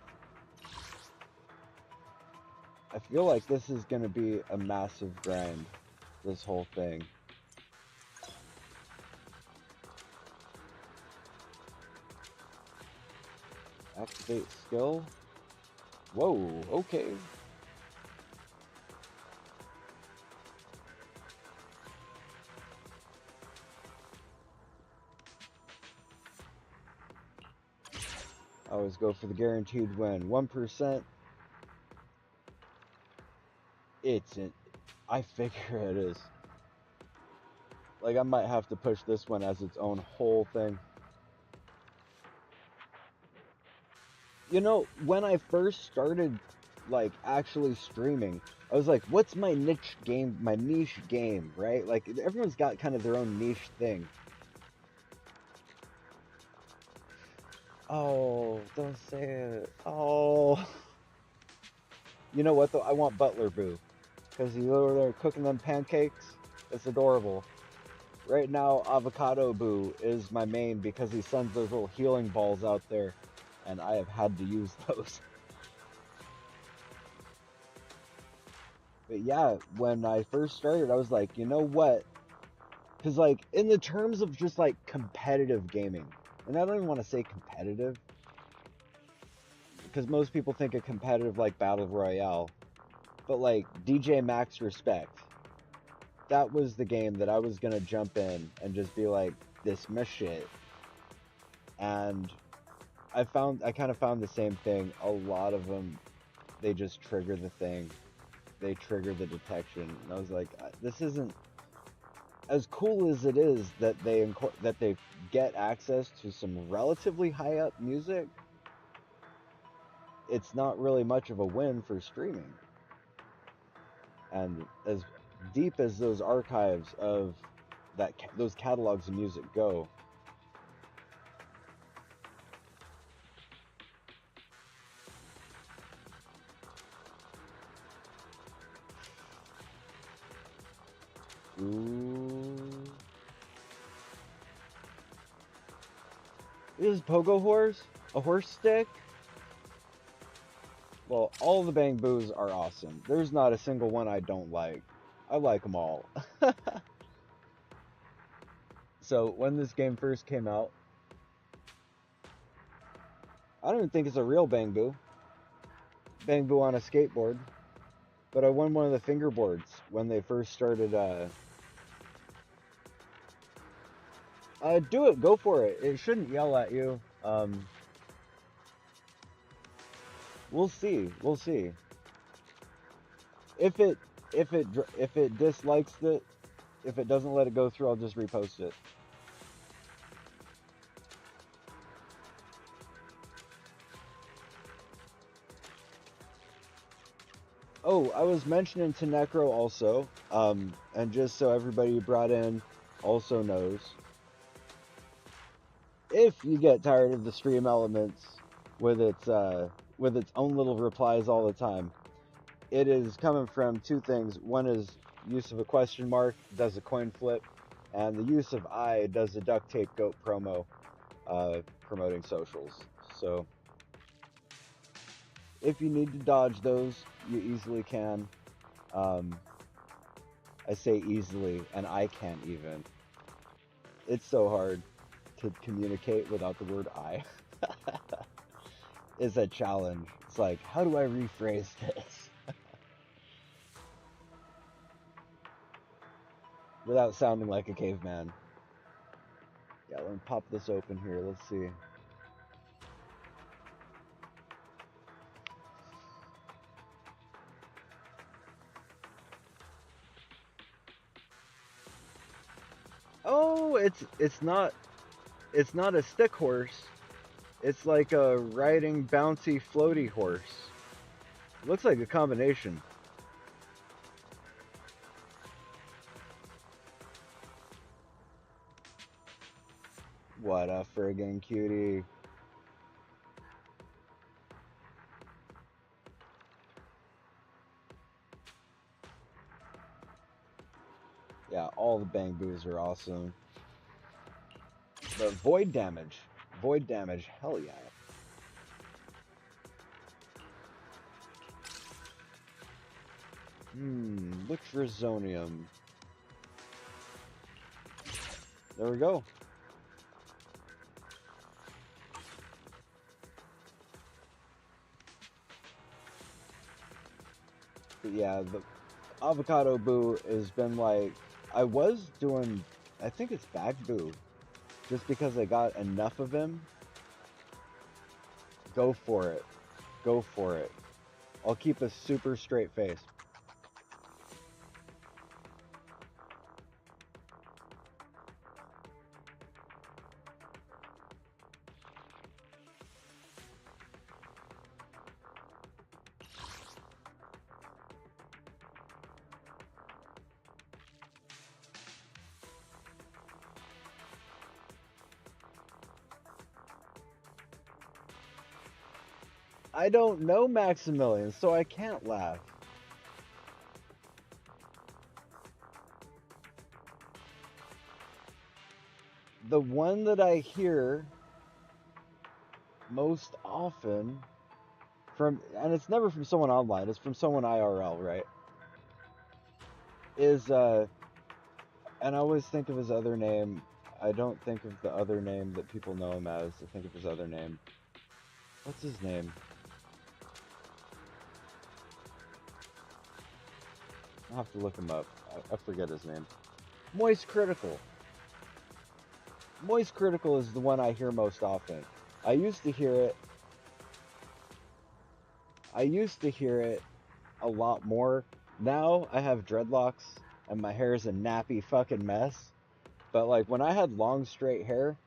I feel like this is gonna be a massive grind, this whole thing. Activate skill. Whoa, okay. I always go for the guaranteed win. 1%. I figure it is. Like, I might have to push this one as its own whole thing. You know, when I first started, like, actually streaming, I was like, what's my niche game, right? Like, everyone's got kind of their own niche thing. Oh, don't say it. Oh. You know what, though? I want Butler Boo. Because he's over there cooking them pancakes. It's adorable. Right now, Avocado Boo is my main because he sends those little healing balls out there. And I have had to use those. But yeah, when I first started, I was like, you know what? Because, like, in the terms of just, like, competitive gaming, and I don't even want to say competitive, because most people think of competitive like Battle Royale, but, like, DJ Max Respect, that was the game that I was going to jump in and just be like, this my shit. And I kind of found the same thing. A lot of them, they just trigger the thing. They trigger the detection. And I was like, this isn't as cool as it is that they get access to some relatively high up music. It's not really much of a win for streaming. And as deep as those archives of those catalogs of music go, ooh. Is Pogo Horse a horse stick? Well, all the Bang Boos are awesome. There's not a single one I don't like. I like them all. So, when this game first came out, I don't even think it's a real Bang Boo. Bang Boo on a skateboard. But I won one of the fingerboards when they first started, do it, go for it. It shouldn't yell at you. We'll see. If it dislikes it, if it doesn't let it go through, I'll just repost it. Oh, I was mentioning to Necro also, and just so everybody brought in also knows, if you get tired of the stream elements with its own little replies all the time, it is coming from two things. One is use of a question mark does a coin flip, and the use of I does a duct tape goat promo, promoting socials. So if you need to dodge those, you easily can. I say easily, and I can't even. It's so hard to communicate without the word I. is a challenge. It's like, how do I rephrase this without sounding like a caveman? Yeah, let me pop this open here. Let's see. Oh, it's not a stick horse. It's like a riding bouncy floaty horse. Looks like a combination. What a friggin' cutie. Yeah, all the Bangbus are awesome. But void damage. Void damage, hell yeah. Which Resonium? There we go. But yeah, the Avocado Boo has been like, I was doing, I think it's Bag Boo, just because I got enough of him. Go for it. Go for it. I'll keep a super straight face. I don't know Maximilian, so I can't laugh. The one that I hear most often from, and it's never from someone online, it's from someone IRL, right? Is, and I always think of his other name. I don't think of the other name that people know him as. I think of his other name. What's his name? I'll have to look him up. I forget his name. Moist Critical. Moist Critical is the one I hear most often. I used to hear it. I used to hear it a lot more. Now I have dreadlocks and my hair is a nappy fucking mess. But like when I had long straight hair,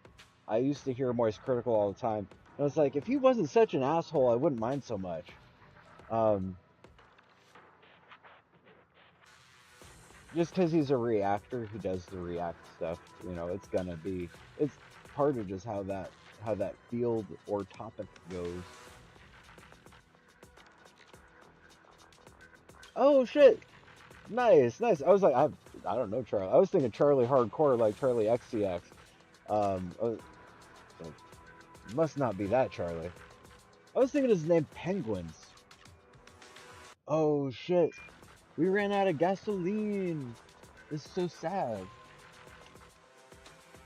I used to hear Moist Critical all the time. And it's like, if he wasn't such an asshole, I wouldn't mind so much. Just because he's a reactor who does the react stuff, you know, it's part of just how that field or topic goes. Oh shit! Nice, nice. I was like, I don't know Charlie. I was thinking Charlie Hardcore, like Charlie XCX. So must not be that Charlie. I was thinking his name Penguins. Oh shit! We ran out of gasoline. This is so sad.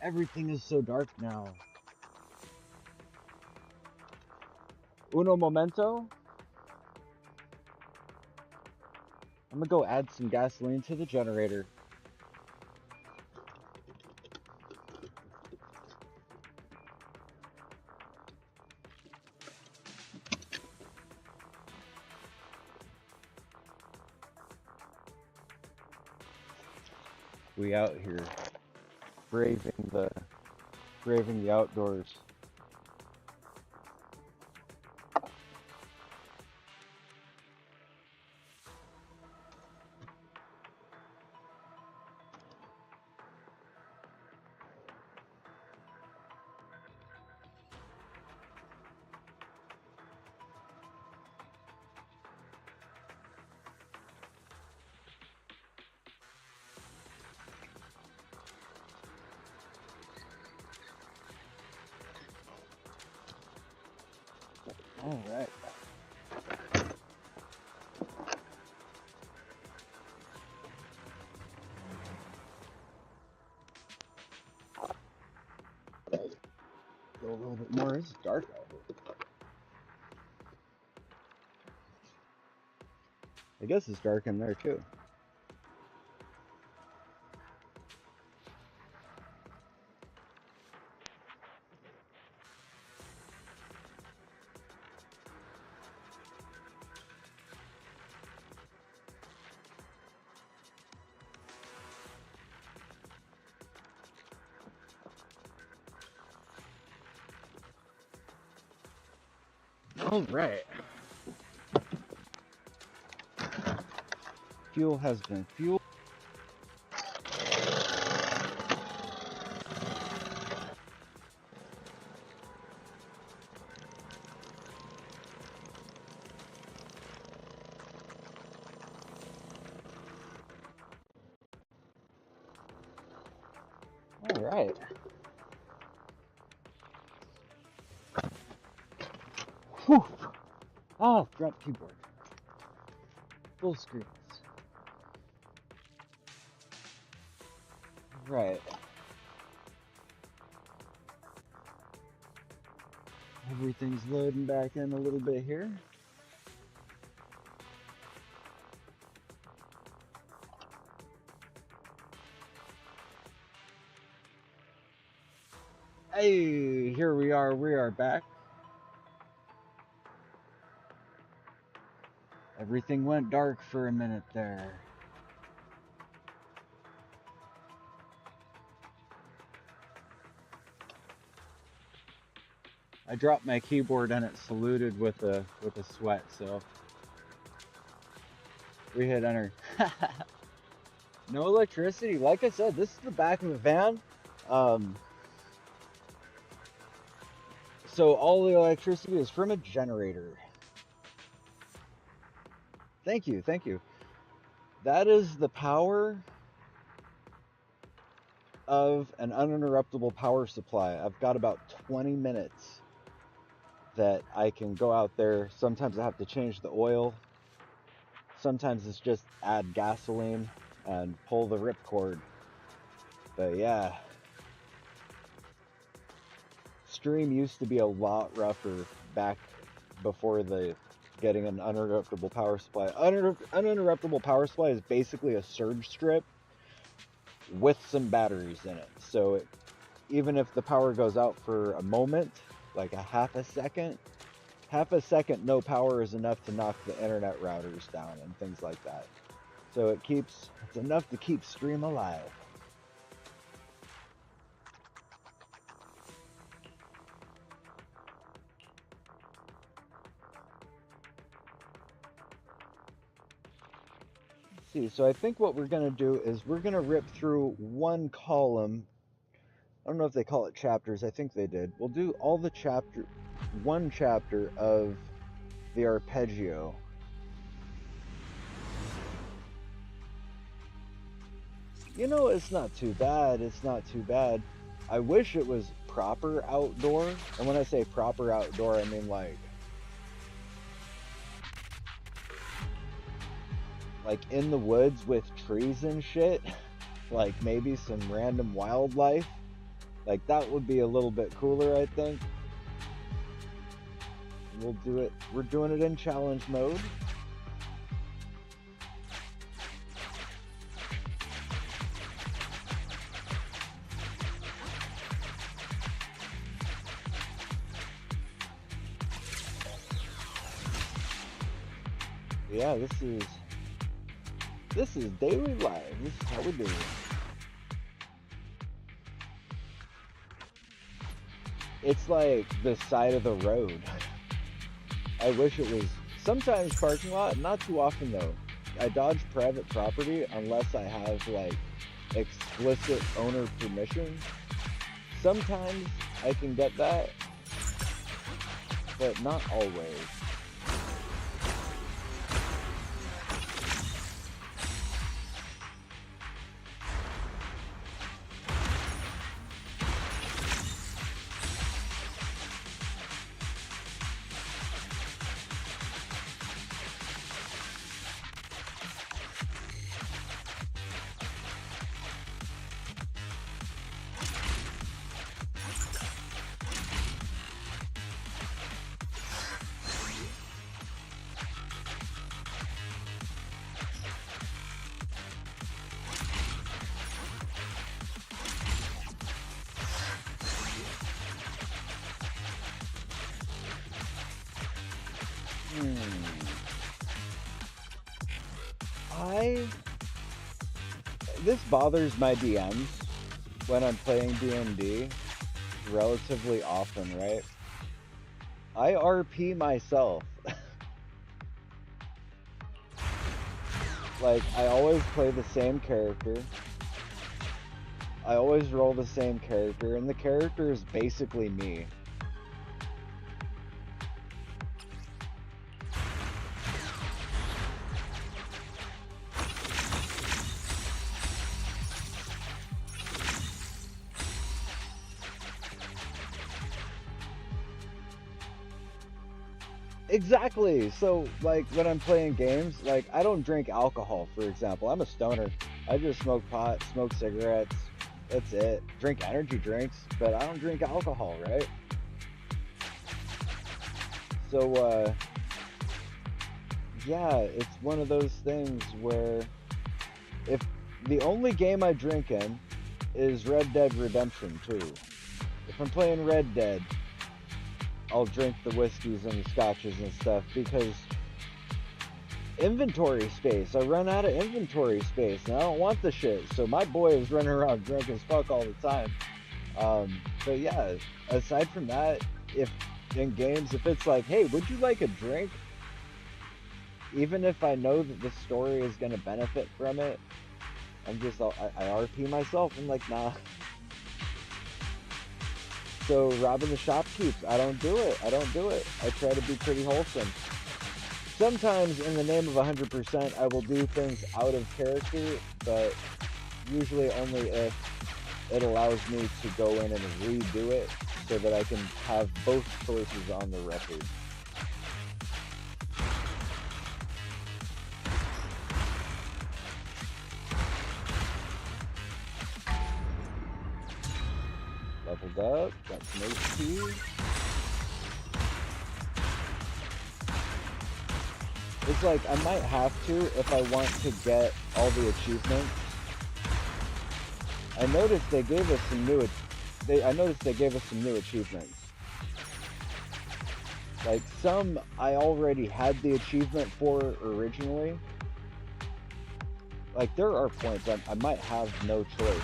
Everything is so dark now. Uno momento. I'm gonna go add some gasoline to the generator. We out here braving the outdoors. All right. Go a little bit more. It's dark out here. I guess it's dark in there too. All right. Fuel has been fueled. All right. Whew. Oh, drop keyboard. Full screens. Right. Everything's loading back in a little bit here. Hey, here we are back. Everything went dark for a minute there. I dropped my keyboard and it saluted with a sweat, so we hit enter. No electricity. Like I said, this is the back of a van. So all the electricity is from a generator. Thank you, thank you. That is the power of an uninterruptible power supply. I've got about 20 minutes that I can go out there. Sometimes I have to change the oil. Sometimes it's just add gasoline and pull the ripcord. But yeah. Stream used to be a lot rougher back before the getting an uninterruptible power supply. Uninterruptible power supply is basically a surge strip with some batteries in it. So even if the power goes out for a moment, like a half a second no power is enough to knock the internet routers down and things like that. So it's enough to keep stream alive. See, so I think what we're going to do is we're going to rip through one column. I don't know if they call it chapters. I think they did. We'll do all the one chapter of the arpeggio. You know, it's not too bad. It's not too bad. I wish it was proper outdoor. And when I say proper outdoor, I mean like in the woods with trees and shit. Like maybe some random wildlife. Like that would be a little bit cooler, I think. We'll do it. We're doing it in challenge mode. Yeah, this is daily life. This is how we do it. It's like the side of the road. I wish it was sometimes parking lot, not too often though. I dodge private property unless I have like explicit owner permission. Sometimes I can get that, but not always. Hmm. This bothers my DMs when I'm playing D&D relatively often, right? I RP myself. Like, I always play the same character. I always roll the same character, and the character is basically me. Exactly. So, like, when I'm playing games, like, I don't drink alcohol, for example. I'm a stoner. I just smoke pot, smoke cigarettes. That's it. Drink energy drinks, but I don't drink alcohol, right? So, yeah, it's one of those things where if the only game I drink in is Red Dead Redemption 2. If I'm playing Red Dead, I'll drink the whiskeys and the scotches and stuff because inventory space. I run out of inventory space and I don't want the shit. So my boy is running around drunk as fuck all the time. But yeah, aside from that, if in games, if it's like, hey, would you like a drink? Even if I know that the story is going to benefit from it, I RP myself. I'm like, nah. So robbing the shopkeepers, I don't do it. I don't do it. I try to be pretty wholesome. Sometimes in the name of 100%, I will do things out of character, but usually only if it allows me to go in and redo it so that I can have both choices on the record. Leveled up, got some HP. It's like, I might have to if I want to get all the achievements. I noticed they gave us some new achievements. Like, some I already had the achievement for originally. Like, there are points I might have no choice.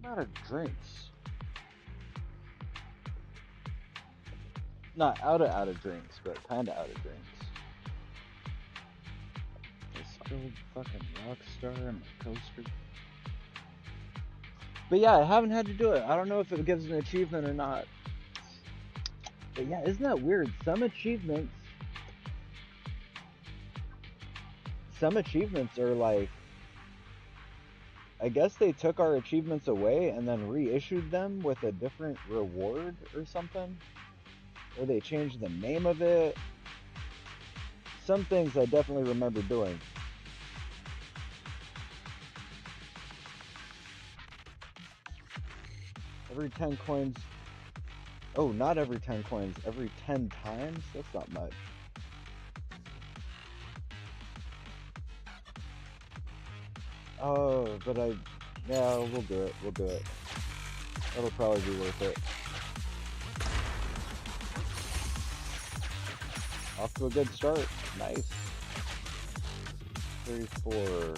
Out of drinks. Not out of drinks, but kinda out of drinks. I spilled fucking Rockstar in my coaster. But yeah, I haven't had to do it. I don't know if it gives an achievement or not. But yeah, isn't that weird? Some achievements are like, I guess they took our achievements away and then reissued them with a different reward or something. Or they changed the name of it. Some things I definitely remember doing. Every 10 coins. Oh, not every 10 coins. Every 10 times? That's not much. Oh, but yeah, we'll do it. We'll do it. That'll probably be worth it. Off to a good start. Nice. 34.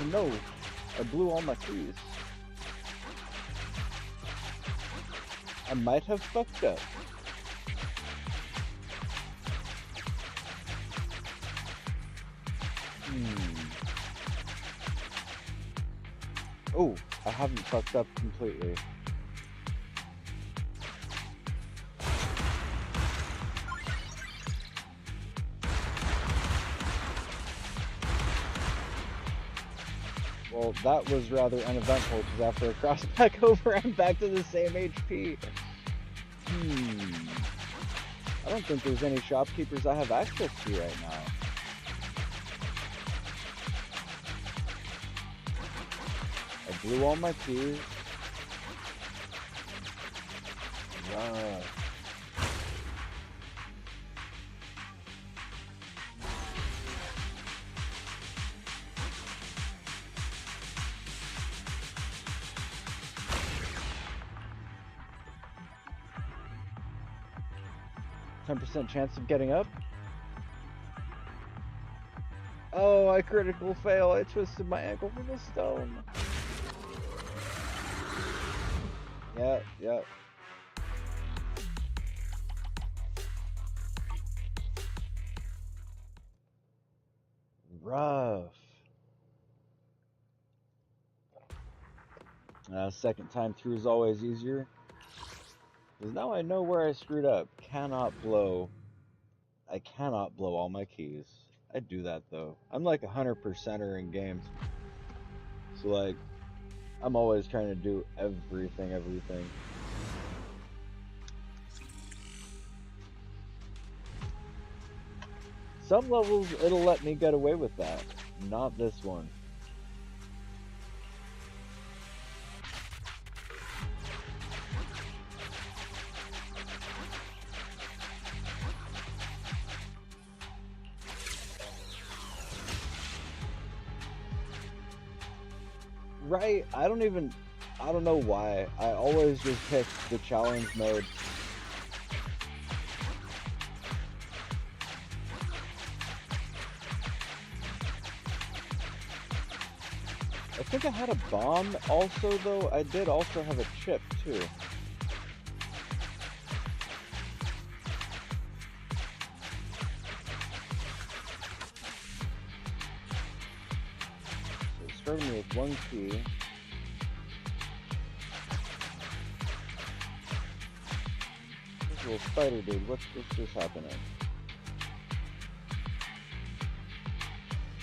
Oh no, I blew all my keys. I might have fucked up. Oh, I haven't fucked up completely. Well, that was rather uneventful because after I crossed back over, I'm back to the same HP. I don't think there's any shopkeepers I have access to right now. I blew all my keys. Wow. 10% chance of getting up. Oh, I critical fail. I twisted my ankle from the stone. Yep. Rough. Second time through is always easier. Because now I know where I screwed up. I cannot blow all my keys. I do that though. I'm like 100%er in games. So like, I'm always trying to do everything. Some levels, it'll let me get away with that. Not this one. Right? I don't know why. I always just pick the challenge mode. I think I had a bomb also, though. I did also have a chip, too. So it started me with one key. This little spider dude, what's just happening?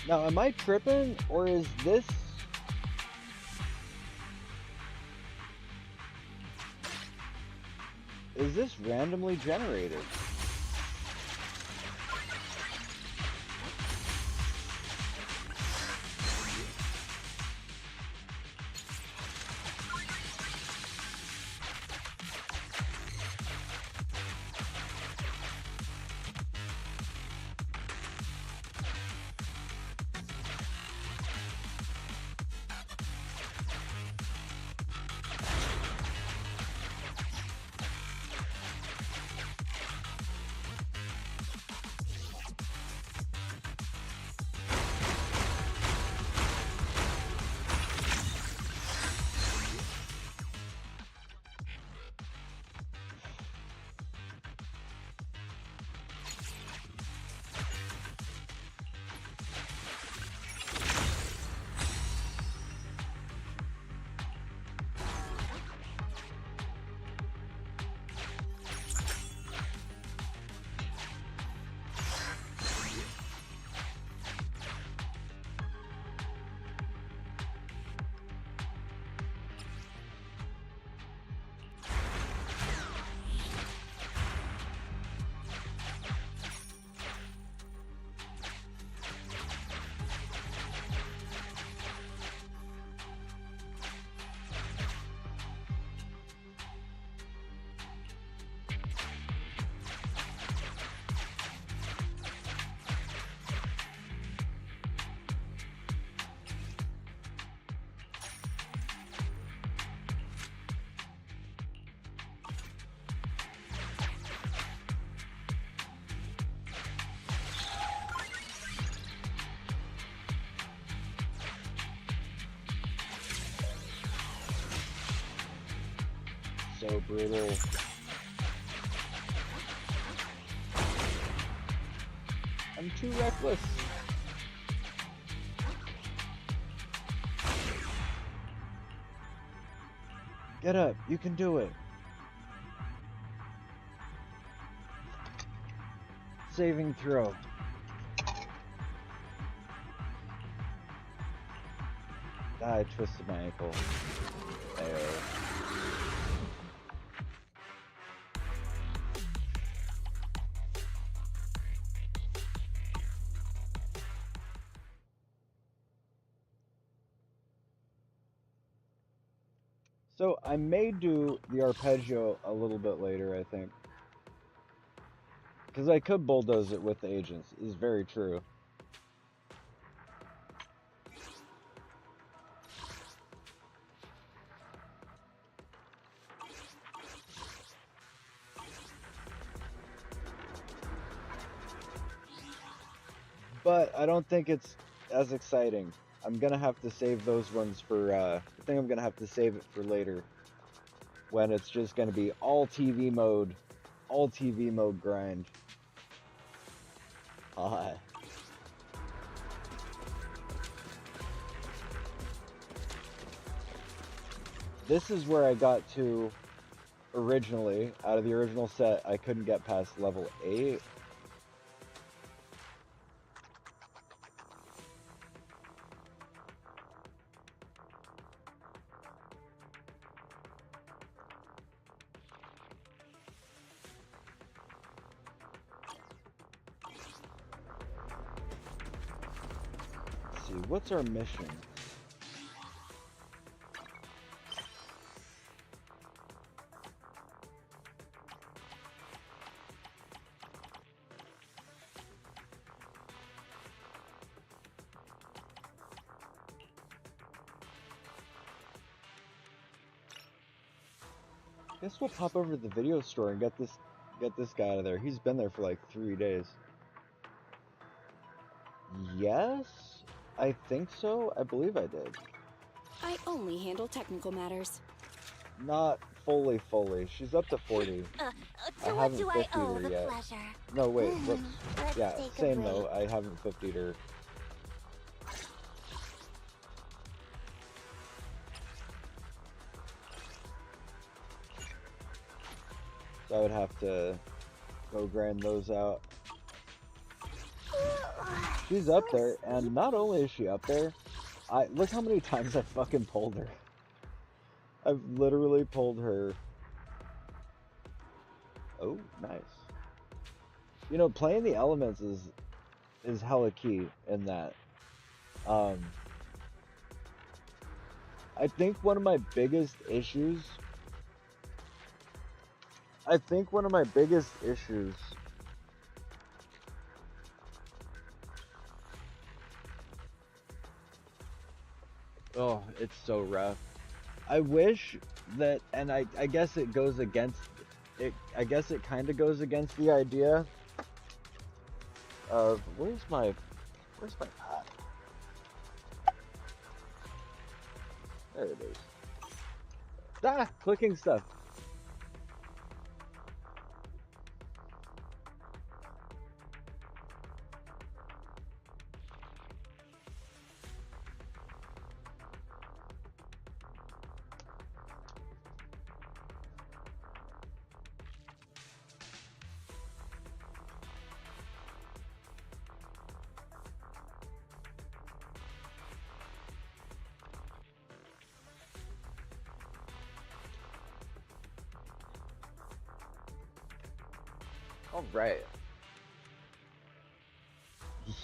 Now, am I tripping, or is this... Is this randomly generated? So brutal. I'm too reckless. Get up, you can do it. Saving throw. Ah, I twisted my ankle. There. So I may do the arpeggio a little bit later, I think. Because I could bulldoze it with the agents, is very true. But I don't think it's as exciting. I'm gonna have to save those ones for, I think I'm gonna have to save it for later. When it's just gonna be all TV mode grind. Ah. This is where I got to originally. Out of the original set, I couldn't get past level 8. Let's see, what's our mission? Guess we'll pop over to the video store and get this guy out of there. He's been there for like 3 days. Yes, I think so. I believe I did. I only handle technical matters. Not fully. She's up to 40. I haven't 50'd her yet. Pleasure? No, wait. Whoops. Let's Yeah, take a same break. though. I haven't 50'd her. So I would have to go grind those out. She's up there, and not only is she up there, look how many times I fucking pulled her. I've literally pulled her. Oh, nice. You know, playing the elements is hella key in that. I think one of my biggest issues. Oh, it's so rough. I wish that, and I guess it goes against it. I guess it kind of goes against the idea of where's my pot? There it is. Ah, clicking stuff. All right.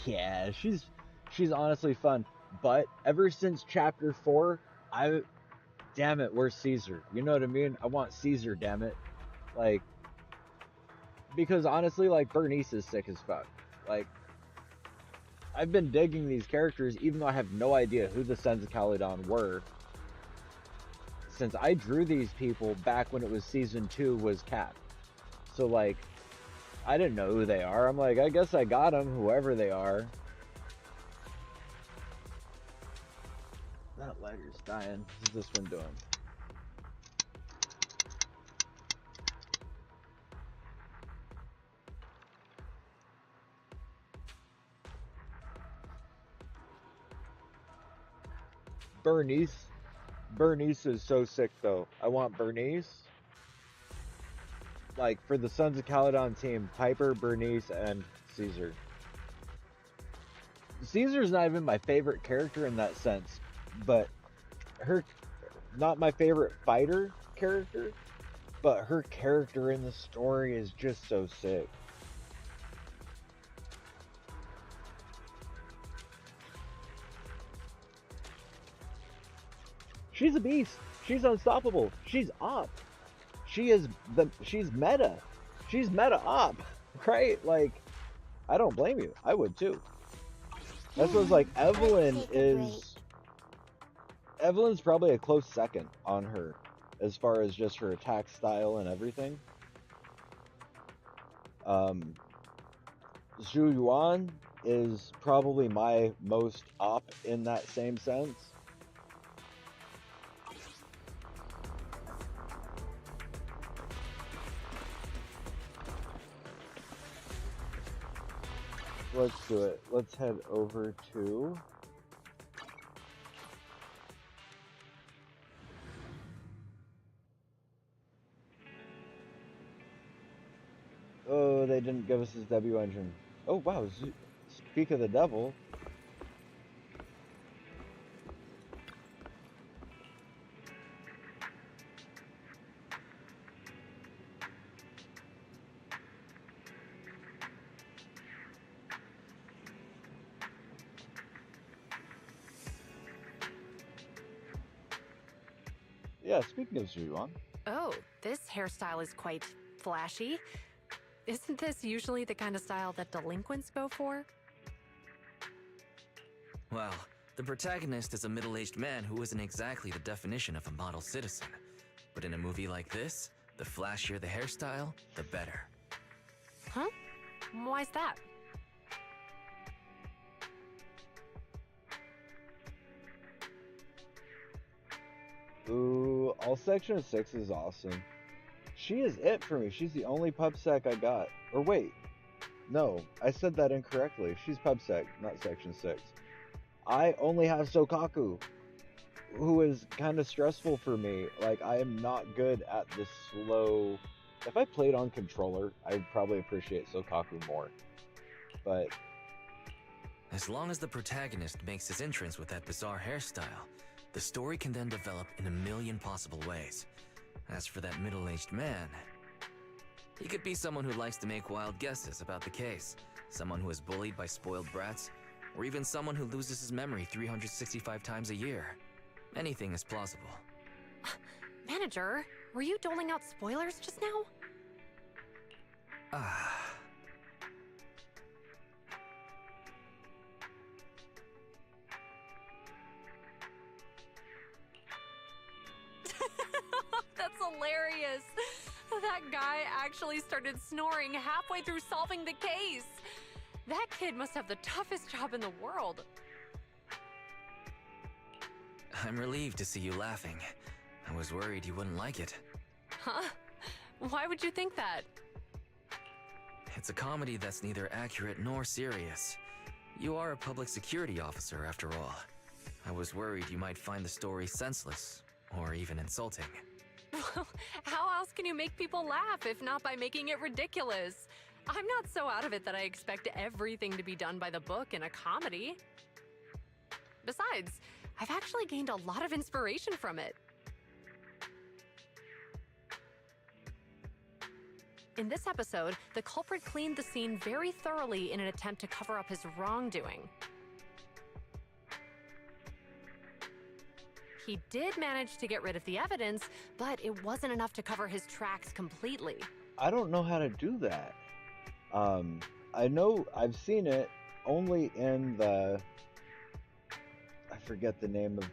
Yeah, she's honestly fun. But ever since chapter 4, damn it, where's Caesar? You know what I mean? I want Caesar, damn it. Like, because honestly, like, Bernice is sick as fuck. Like, I've been digging these characters even though I have no idea who the Sons of Caledon were. Since I drew these people back when it was season 2 was Cap. So, like, I didn't know who they are. I'm like, I guess I got them, whoever they are. That lighter's dying. What's this one doing? Bernice. Bernice is so sick though. I want Bernice. Like for the Sons of Caledon team, Piper, Bernice, and Caesar. Caesar's not even my favorite character in that sense, but her, not my favorite fighter character, but her character in the story is just so sick. She's a beast. She's unstoppable. She's op. She's meta. She's meta op. Right? Like, I don't blame you. I would too. That's what's like Evelyn's probably a close second on her as far as just her attack style and everything. Zhu Yuan is probably my most op in that same sense. Let's do it. Let's head over to... Oh, they didn't give us his W engine. Oh, wow. Speak of the devil. Yeah, speaking of Zhuan. Oh, this hairstyle is quite flashy. Isn't this usually the kind of style that delinquents go for? Well, the protagonist is a middle-aged man who isn't exactly the definition of a model citizen. But in a movie like this, the flashier the hairstyle, the better. Huh? Why's that? Ooh, all Section 6 is awesome. She is it for me. She's the only pubsec I got. Or wait. No, I said that incorrectly. She's pubsec, not Section 6. I only have Sokaku, who is kind of stressful for me. Like, I am not good at the slow... If I played on controller, I'd probably appreciate Sokaku more. But... as long as the protagonist makes his entrance with that bizarre hairstyle, the story can then develop in a million possible ways. As for that middle-aged man, he could be someone who likes to make wild guesses about the case, someone who is bullied by spoiled brats, or even someone who loses his memory 365 times a year. Anything is plausible. Manager, were you doling out spoilers just now? Ah. That's hilarious. That guy actually started snoring halfway through solving the case. That kid must have the toughest job in the world. I'm relieved to see you laughing. I was worried you wouldn't like it. Huh? Why would you think that? It's a comedy that's neither accurate nor serious. You are a public security officer, after all. I was worried you might find the story senseless, or even insulting. How else can you make people laugh if not by making it ridiculous? I'm not so out of it that I expect everything to be done by the book in a comedy. Besides, I've actually gained a lot of inspiration from it. In this episode, the culprit cleaned the scene very thoroughly in an attempt to cover up his wrongdoing. He did manage to get rid of the evidence, but it wasn't enough to cover his tracks completely. I don't know how to do that. I know I've seen it only in the... I forget the name of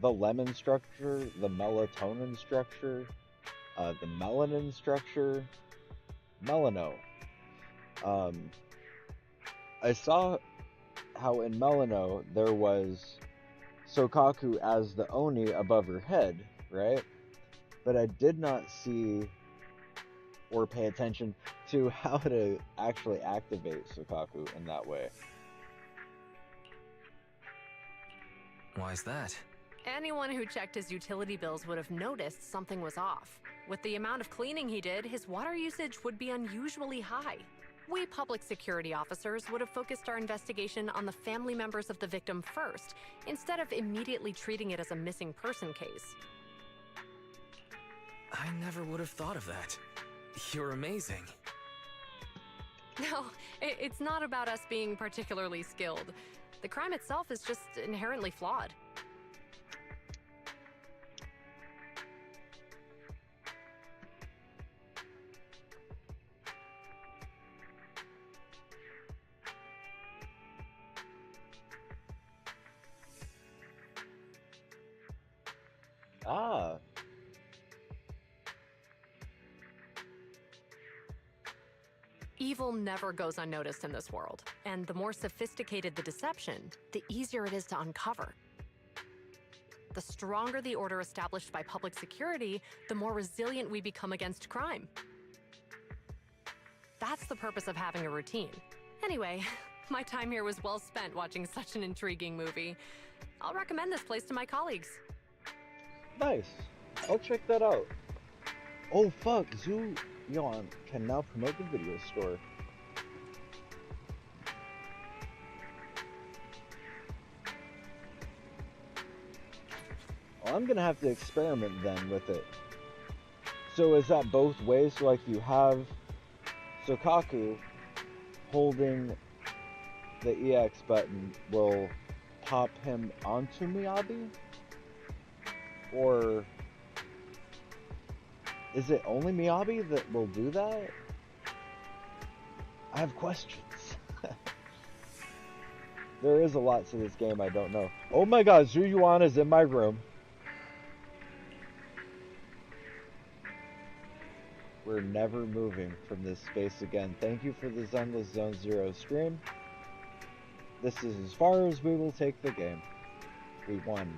the lemon structure, the melatonin structure, the melanin structure, melano. I saw how in Melano there was Sokaku as the Oni above her head, right? But I did not see or pay attention to how to actually activate Sokaku in that way. Why's that? Anyone who checked his utility bills would have noticed something was off. With the amount of cleaning he did, his water usage would be unusually high. We public security officers would have focused our investigation on the family members of the victim first, instead of immediately treating it as a missing person case. I never would have thought of that. You're amazing. No, it's not about us being particularly skilled. The crime itself is just inherently flawed. Ah. Evil never goes unnoticed in this world, and the more sophisticated the deception, the easier it is to uncover. The stronger the order established by public security, the more resilient we become against crime. That's the purpose of having a routine. Anyway, my time here was well spent watching such an intriguing movie. I'll recommend this place to my colleagues. Nice. I'll check that out. Oh fuck, Zoo-Yon can now promote the video store. Well, I'm gonna have to experiment then with it. So is that both ways? So like you have Sokaku holding the EX button will pop him onto Miyabi? Or is it only Miyabi that will do that? I have questions. There is a lot to this game I don't know. Oh my god, Zuyuan is in my room. We're never moving from this space again. Thank you for the Zenless Zone Zero stream. This is as far as we will take the game. We won.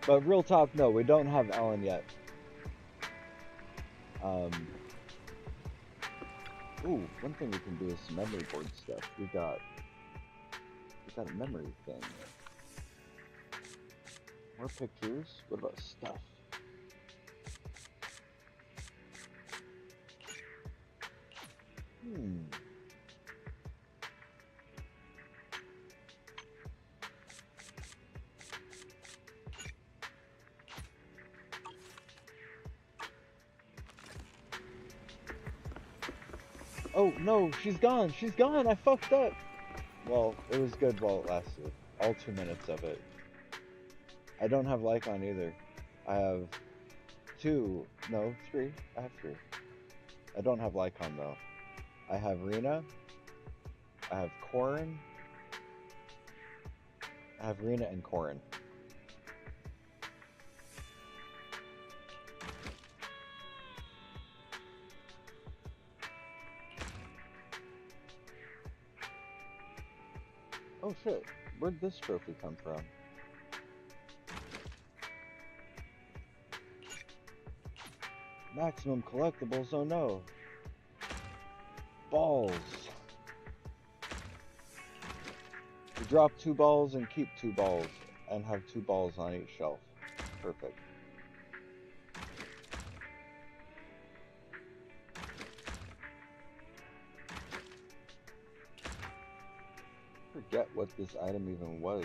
But real talk, no, we don't have Ellen yet. Ooh, one thing we can do is some memory board stuff. We got a memory thing. More pictures. What about stuff? Oh no, she's gone! She's gone! I fucked up! Well, it was good while it lasted. All 2 minutes of it. I don't have Lycon either. I have 2, no, 3. I have 3. I don't have Lycon though. I have Rena. I have Corrin. I have Rena and Corrin. Oh shit, where'd this trophy come from? Maximum collectibles, oh no. Balls. You drop 2 balls and keep 2 balls, and have 2 balls on each shelf. Perfect. Forget what this item even was.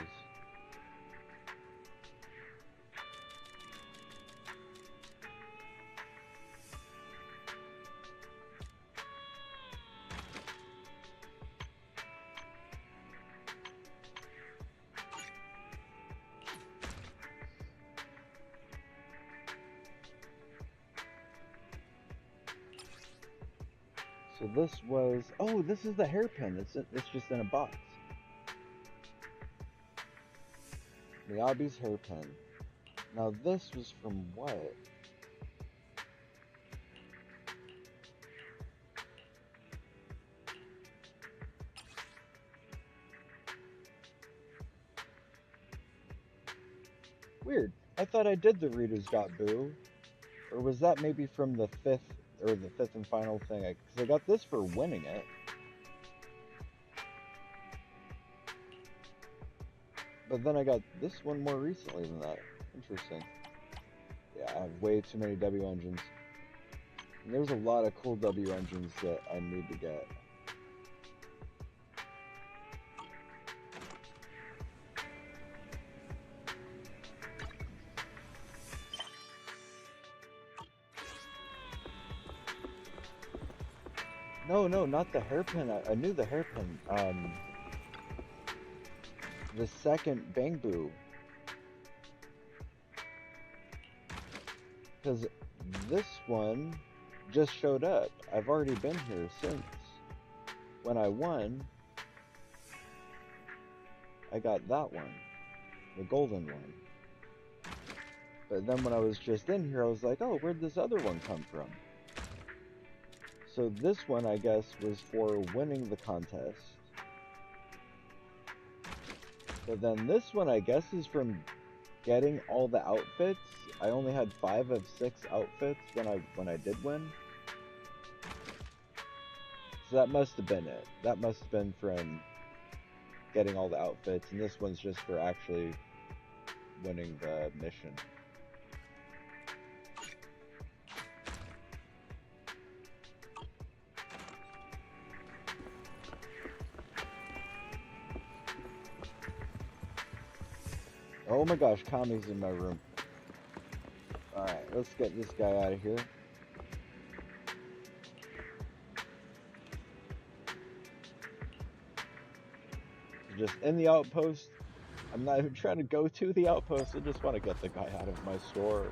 So this was, oh, this is the hairpin. It's just in a box. Miyabi's hairpin. Now this was from what? Weird. I thought I did the Readers Got Boo. Or was that maybe from the fifth and final thing? Because I got this for winning it. But then I got this one more recently than that. Interesting. Yeah, I have way too many W engines. And there's a lot of cool W engines that I need to get. No, not the hairpin. I knew the hairpin. The second Bang Boo. Because this one just showed up. I've already been here since. When I won, I got that one. The golden one. But then when I was just in here, I was like, oh, where'd this other one come from? So this one, I guess, was for winning the contest. But then this one, I guess, is from getting all the outfits. I only had 5 of 6 outfits when I did win. So that must have been it. That must have been from getting all the outfits, and this one's just for actually winning the mission. Oh my gosh, Kami's in my room. Alright, let's get this guy out of here. Just in the outpost. I'm not even trying to go to the outpost. I just want to get the guy out of my store.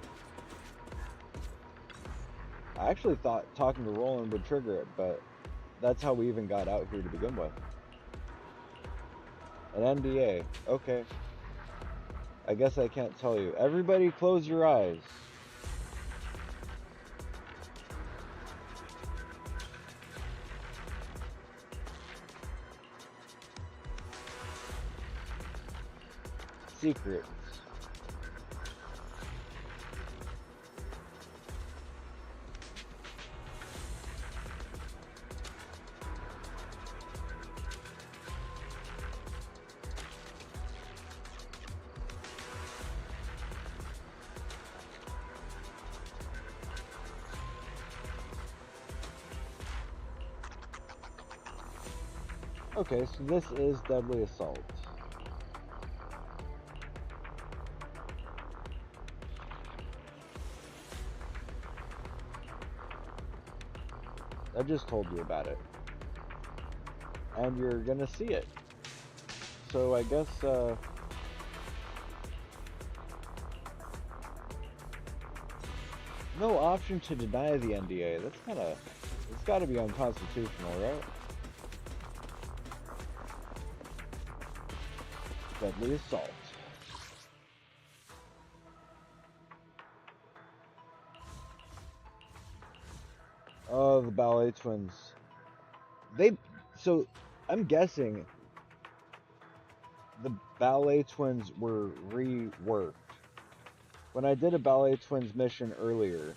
I actually thought talking to Roland would trigger it, but that's how we even got out here to begin with. An NDA. Okay. I guess I can't tell you. Everybody close your eyes. Secrets. Okay, so this is Deadly Assault. I just told you about it. And you're gonna see it. So I guess, no option to deny the NDA. That's kinda, it's gotta be unconstitutional, right? Deadly Assault. Oh, the Ballet Twins. So, I'm guessing the Ballet Twins were reworked. When I did a Ballet Twins mission earlier,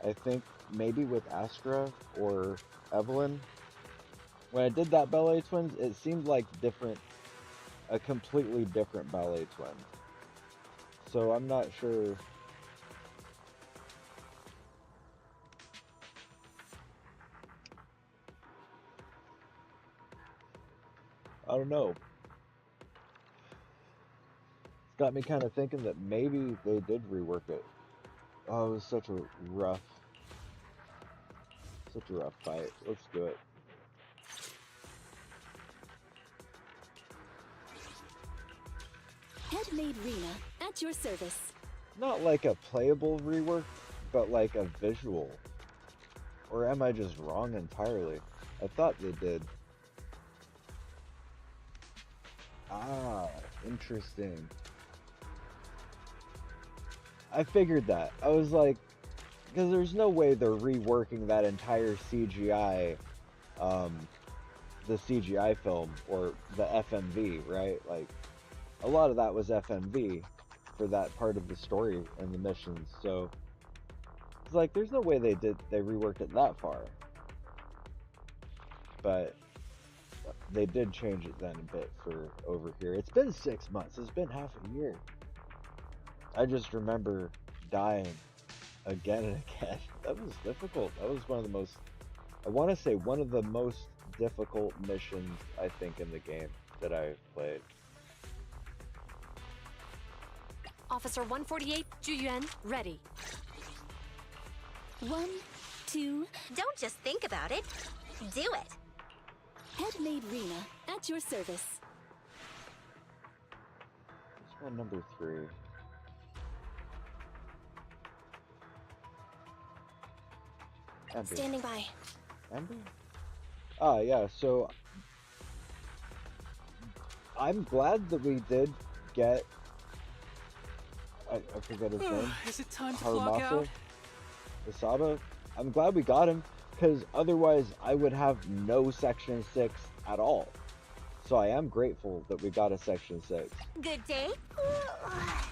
I think maybe with Astra or Evelyn, when I did that Ballet Twins, it seemed like a completely different Ballet Twin. So I'm not sure. I don't know. It's got me kind of thinking that maybe they did rework it. Oh, it was such a rough fight. Let's do it. Headmaid Rena, at your service. Not like a playable rework, but like a visual. Or am I just wrong entirely? I thought they did. Ah, interesting. I figured that. I was like, because there's no way they're reworking that entire CGI, the CGI film, or the FMV, right? Like, a lot of that was FMV. for that part of the story and the missions. So it's like there's no way they reworked it that far. But they did change it then a bit for over here. It's been 6 months. It's been half a year. I just remember dying again and again. That was difficult. That was one of the most, I want to say one of the most difficult missions I think in the game that I've played. Officer 148, Juyuan, ready. 1, 2. Don't just think about it. Do it. Head-made Rena, at your service. What's my number 3? Ember. Standing by. Ember? Ah, yeah, so I'm glad that we did get, I forget his name. Is it time to clock out? Isaba. I'm glad we got him, because otherwise I would have no Section 6 at all. So I am grateful that we got a Section 6. Good day. Oh,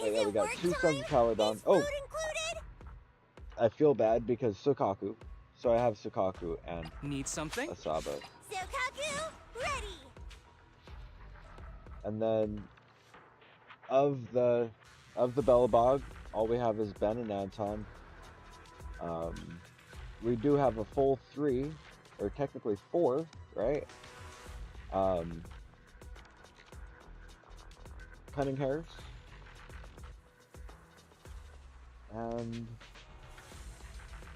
yeah, we got 2 Sons of Caledon. Oh! I feel bad because Sukaku. So I have Sukaku and Need something? Asaba. Sokaku, ready. And then of the Belobog, all we have is Ben and Anton. We do have a full 3, or technically 4, right? Cunning Hairs. And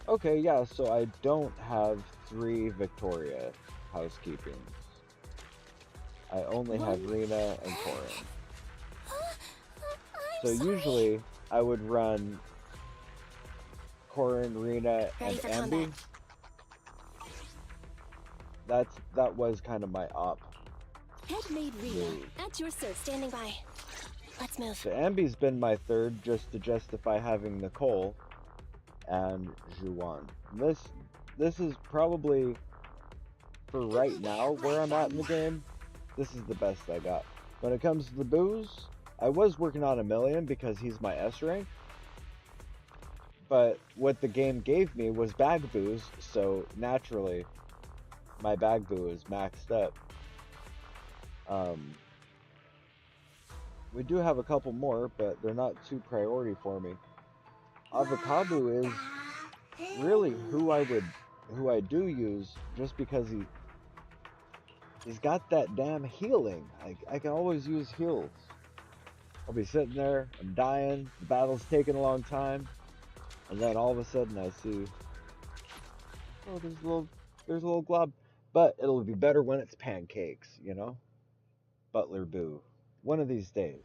okay, yeah, so I don't have 3 Victoria housekeepings. I only have Rena and Corin. So usually I would run Corin, Rena, and Ambi. That was kind of my op. Head-made Rena, at your service. Standing by. Let's move. So Ambi's been my 3rd just to justify having Nicole and Juwan. This is probably, for right now, where I'm at in the game, this is the best I got. When it comes to the booze, I was working on Emilion because he's my S rank. But what the game gave me was bag booze, so naturally, my bag boo is maxed up. We do have a couple more, but they're not too priority for me. Avocado is really who I do use, just because he's got that damn healing. I can always use heals. I'll be sitting there, I'm dying, the battle's taking a long time, and then all of a sudden I see, oh, there's a little glob. But it'll be better when it's pancakes, you know? Butler Boo. One of these days.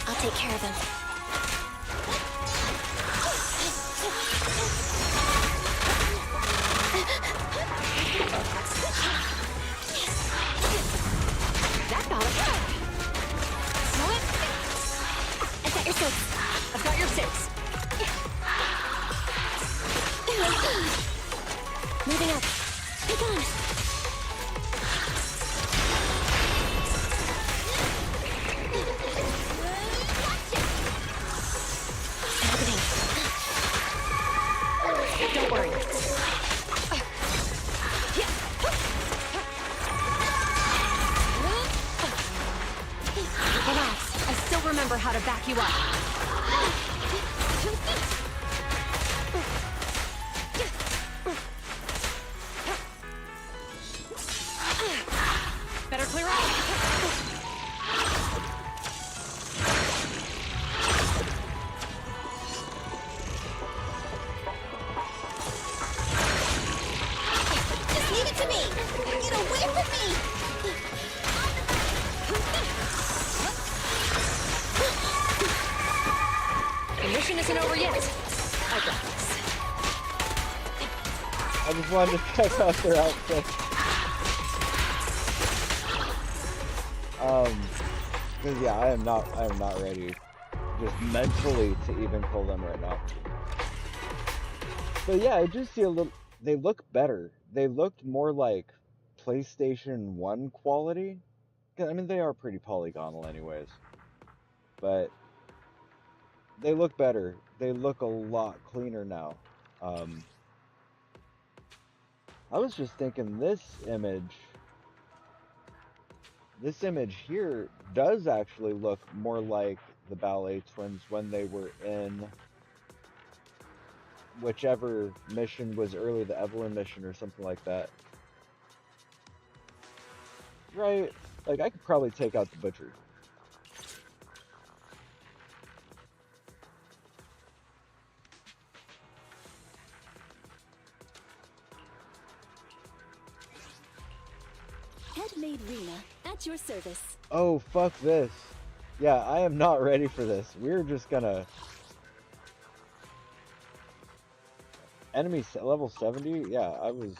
I'll take care of him. That got him. What? I've got your 6. I've got your 6. Moving up. Pick on. Happening. Don't worry. Relax. I still remember how to back you up. Better clear out. Just leave it to me. Get away from me. The mission isn't over yet. I got this. I just wanted to check out their outfit. Because yeah, I am not ready, just mentally, to even kill them right now. But yeah, I just see a little. They look better. They looked more like PlayStation 1 quality. I mean, they are pretty polygonal, anyways. But they look better. They look a lot cleaner now. I was just thinking this image here does actually look more like the Ballet Twins when they were in whichever mission was early, the Evelyn mission or something like that. Right? Like, I could probably take out the Butcher. Headmaid Rena, at your service. Oh, fuck this. Yeah, I am not ready for this. We're just gonna... Enemy level 70? Yeah, I was...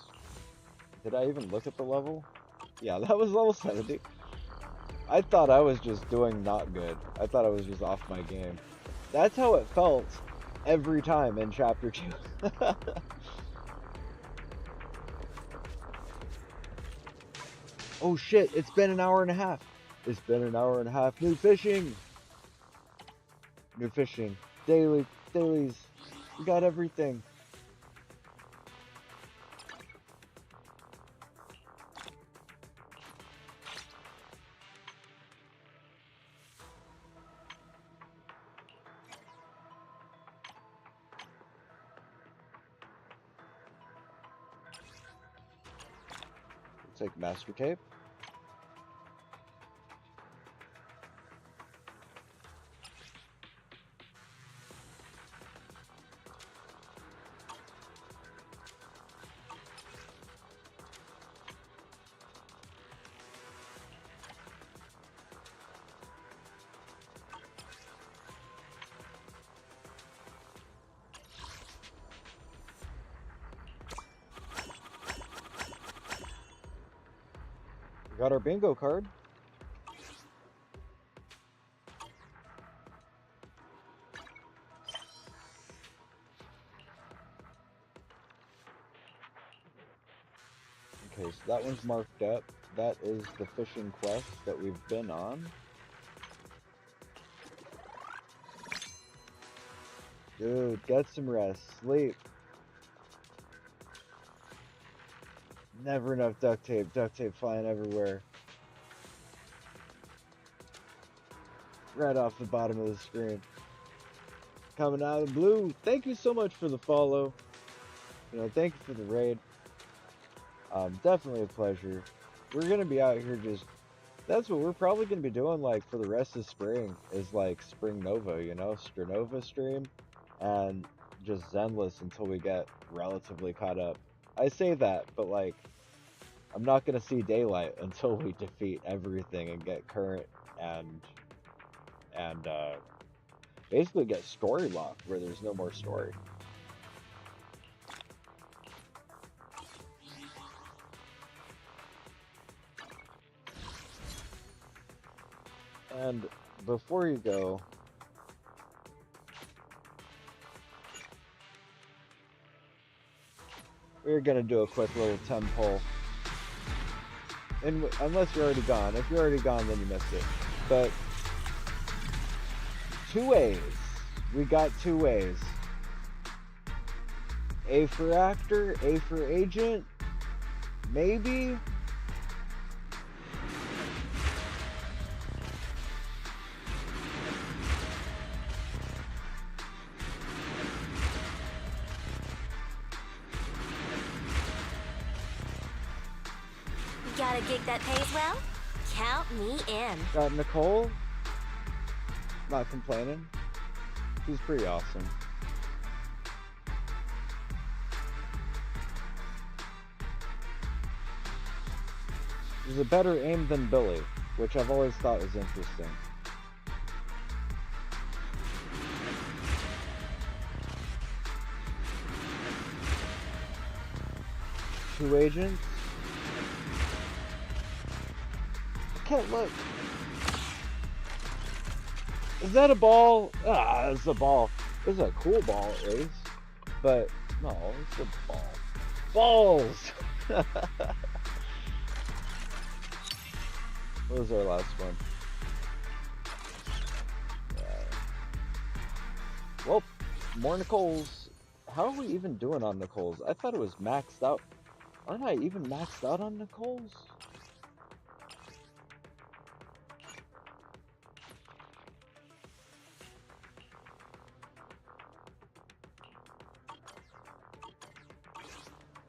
Did I even look at the level? Yeah, that was level 70. I thought I was just doing not good. I thought I was just off my game. That's how it felt every time in Chapter 2. Oh shit, it's been an hour and a half. It's been an hour and a half. New fishing. New fishing. Dailies. We got everything. Take master tape. We got our bingo card. Okay, so that one's marked up. That is the fishing quest that we've been on. Dude, get some rest. Sleep. Never enough duct tape. Duct tape flying everywhere. Right off the bottom of the screen. Coming out of the blue. Thank you so much for the follow. You know, thank you for the raid. Definitely a pleasure. We're gonna be out here just... That's what we're probably gonna be doing, like, for the rest of spring. Is, like, Spring Nova, you know? Strenova stream. And just Zenless until we get relatively caught up. I say that, but, like... I'm not gonna see daylight until we defeat everything and get current and basically get story locked where there's no more story. And before you go, we're gonna do a quick little 10 poll. And unless you're already gone. If you're already gone, then you missed it. But 2 ways. We got 2 ways. A for actor, A for agent. Maybe. Got a gig that pays well? Count me in. Got Nicole. Not complaining. She's pretty awesome. She's a better aim than Billy, which I've always thought was interesting. Two agents. I can't look. Is that a ball? Ah, it's a ball. It's a cool ball, at least. But, no, it's a ball. Balls! What was our last one? Well, more Nicole's. How are we even doing on Nicole's? I thought it was maxed out. Aren't I even maxed out on Nicole's?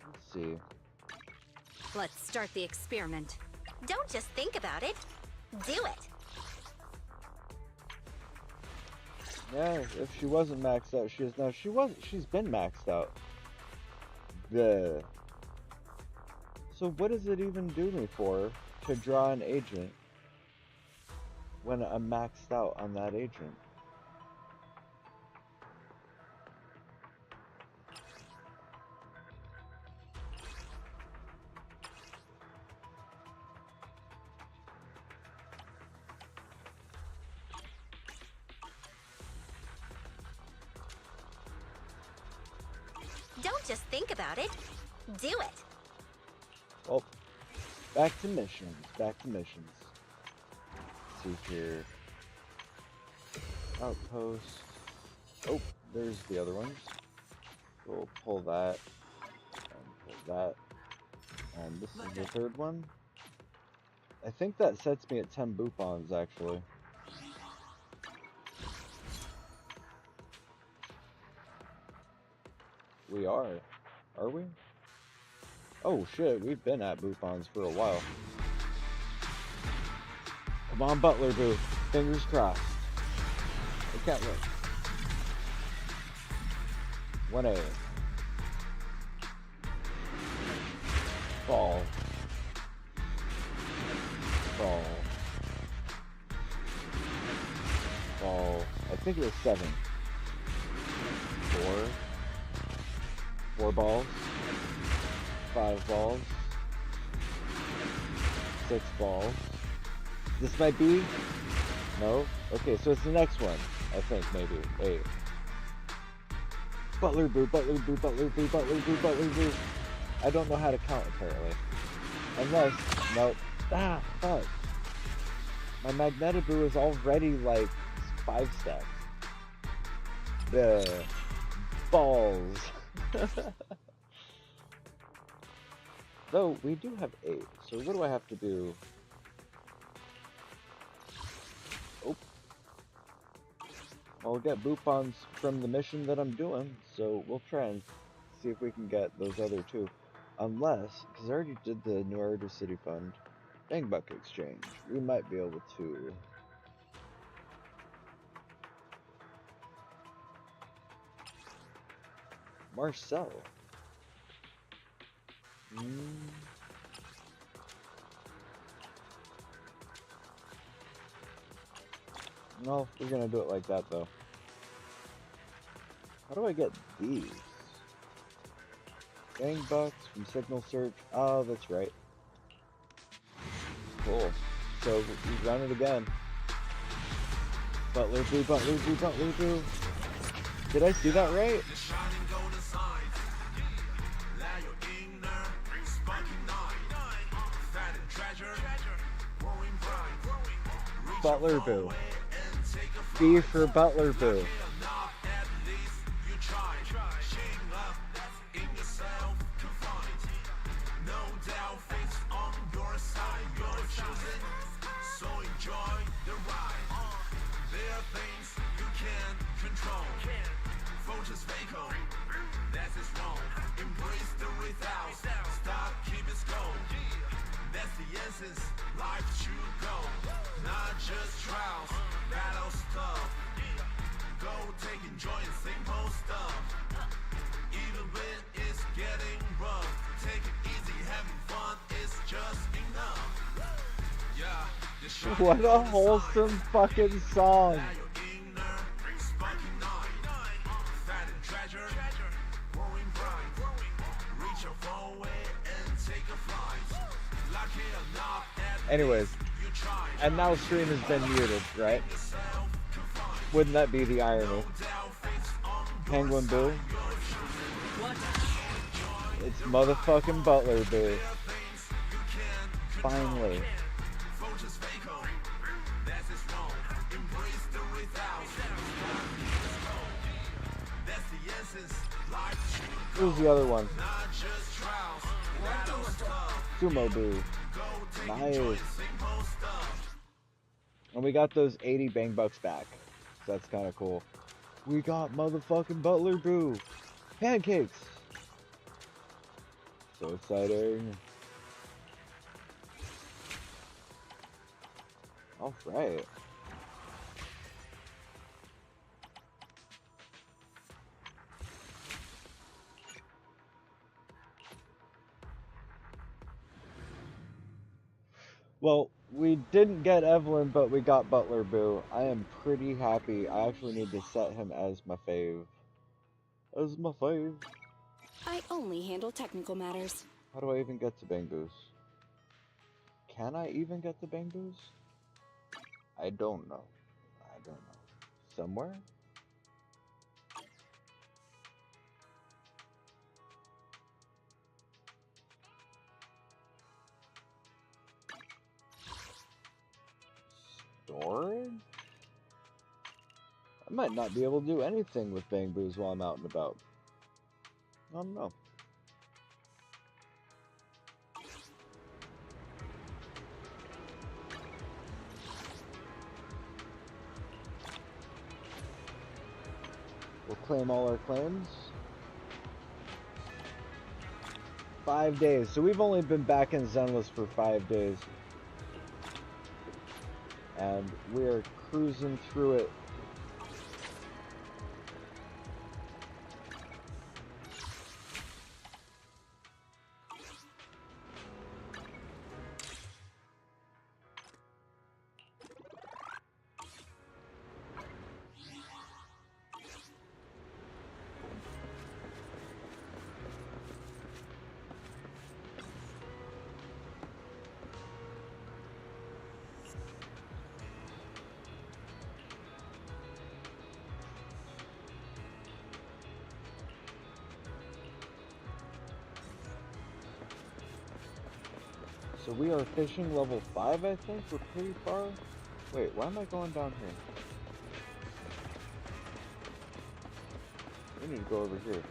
Let's see. Let's start the experiment. Don't just think about it. Do it. Yeah, if she wasn't maxed out, she is now. She's been maxed out. The. So what does it even do me for to draw an agent when I'm maxed out on that agent? Don't just think about it. Do it. Well, back to missions. Back to missions. Let's see here. Outpost. Oh, there's the other ones. We'll pull that. And pull that. And this is the third one. I think that sets me at 10 Boopons, actually. We are. Are we? Oh shit, we've been at Boopons for a while. Come on, Butler Boo. Fingers crossed. It can't win. 1A. Ball. Ball. Ball. I think it was 7. 4. 4 balls. 5 balls. 6 balls. This might be? No? Okay, so it's the next one. I think, maybe. Wait. Butler Boo, Butler Boo, Butler Boo, Butler Boo, Butler Boo. I don't know how to count, apparently. Unless, nope. Ah, fuck. My Magnetaboo is already, like, 5 stacks. The balls. Though, we do have 8, so what do I have to do? Oh. I'll get Boopons from the mission that I'm doing, so we'll try and see if we can get those other 2. Unless, because I already did the New Order City Fund, Dang Buck Exchange, we might be able to... Marcel. No, we're gonna do it like that though. How do I get these? Gang bucks from Signal Search. Oh, that's right. Cool. So we run it again. Butler Boo, Butler Boo, Butler Boo. Did I see that right? Butler Boo. B for Butler Boo. What a wholesome fucking song. Anyways, and now stream has been muted, right? Wouldn't that be the irony? Penguin Boo. It's motherfucking Butler Boo. Finally. Who's the other one? Sumo Boo. Nice. And we got those 80 bang bucks back. So that's kind of cool. We got motherfucking Butler Boo. Pancakes. So exciting. Alright. Well, we didn't get Evelyn, but we got Butler Boo. I am pretty happy. I actually need to set him as my fave. As my fave. I only handle technical matters. How do I even get to Bang Boos? Can I even get to Bang Boos? I don't know. I don't know. Somewhere? Storage? I might not be able to do anything with Bang Boos while I'm out and about. I don't know. We'll claim all our claims. 5 days. So we've only been back in Zenless for 5 days. And we're cruising through it. So we are fishing level 5, I think? We're pretty far. Wait, why am I going down here? We need to go over here.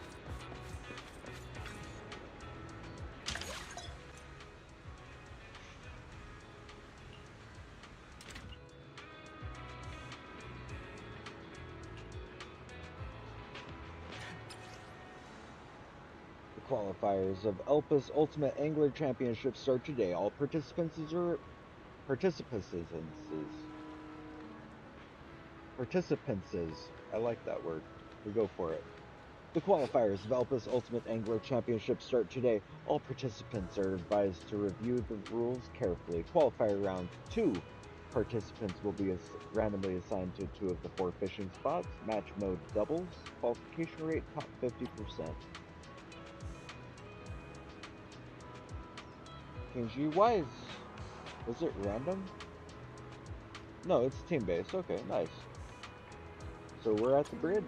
Qualifiers of Elpis Ultimate Angler Championship start today. All participants I like that word. We go for it. The qualifiers of Elpis Ultimate Angler Championship start today. All participants are advised to review the rules carefully. Qualifier round 2. Participants will be randomly assigned to 2 of the 4 fishing spots. Match mode doubles. Qualification rate top 50%. Kenji, why is it random? No, it's team-based. Okay, nice. So we're at the bridge.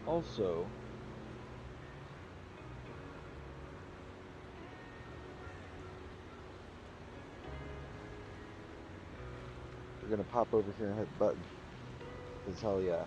Also, we're gonna pop over here and hit the button. Cause hell yeah.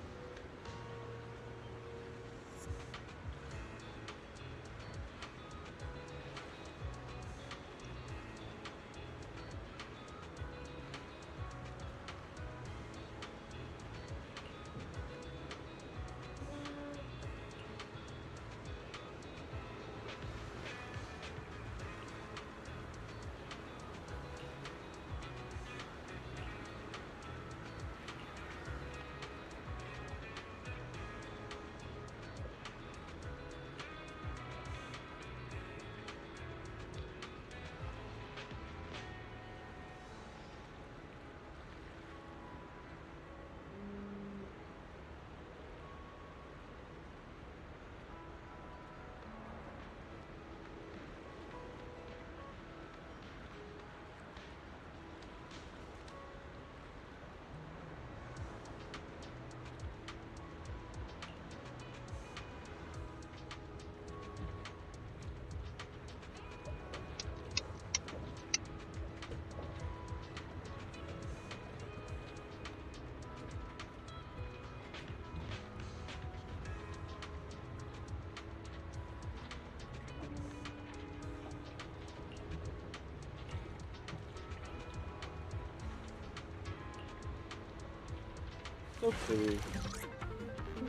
So pretty.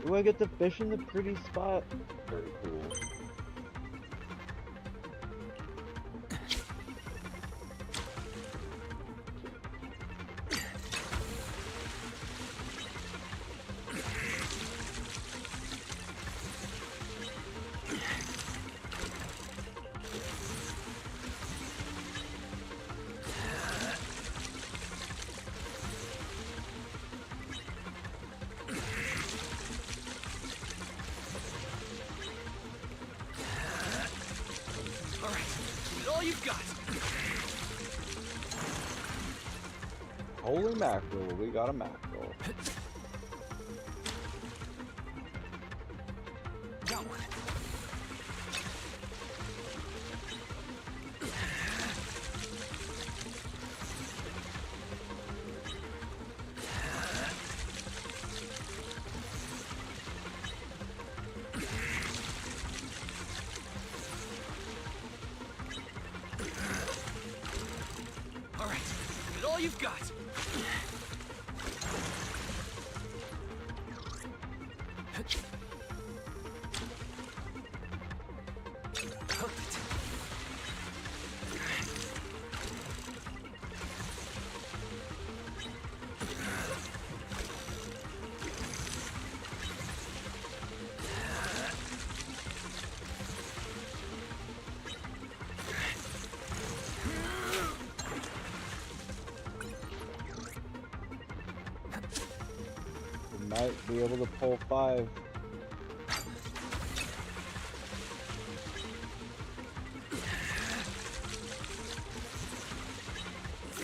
Do I get to fish in the pretty spot? Very cool. All you've got. Holy mackerel, we got a mackerel. Got one. All right, give it all you've got. Hooked it. We might be able to pull 5.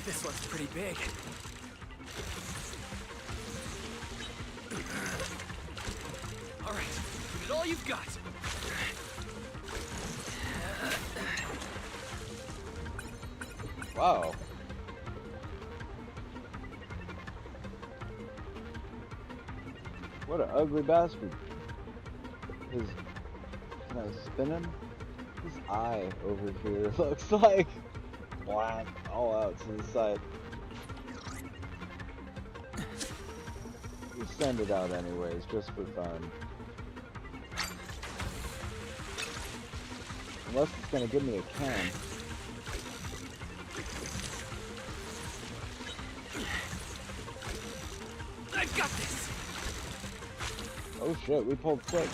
This one's pretty big. All right, give it all you've got. Wow. What an ugly bastard. His, can I spin him? His eye over here looks like black all out to the side. We send it out anyways, just for fun. Unless it's gonna give me a can. I've got this. Oh shit, we pulled 6.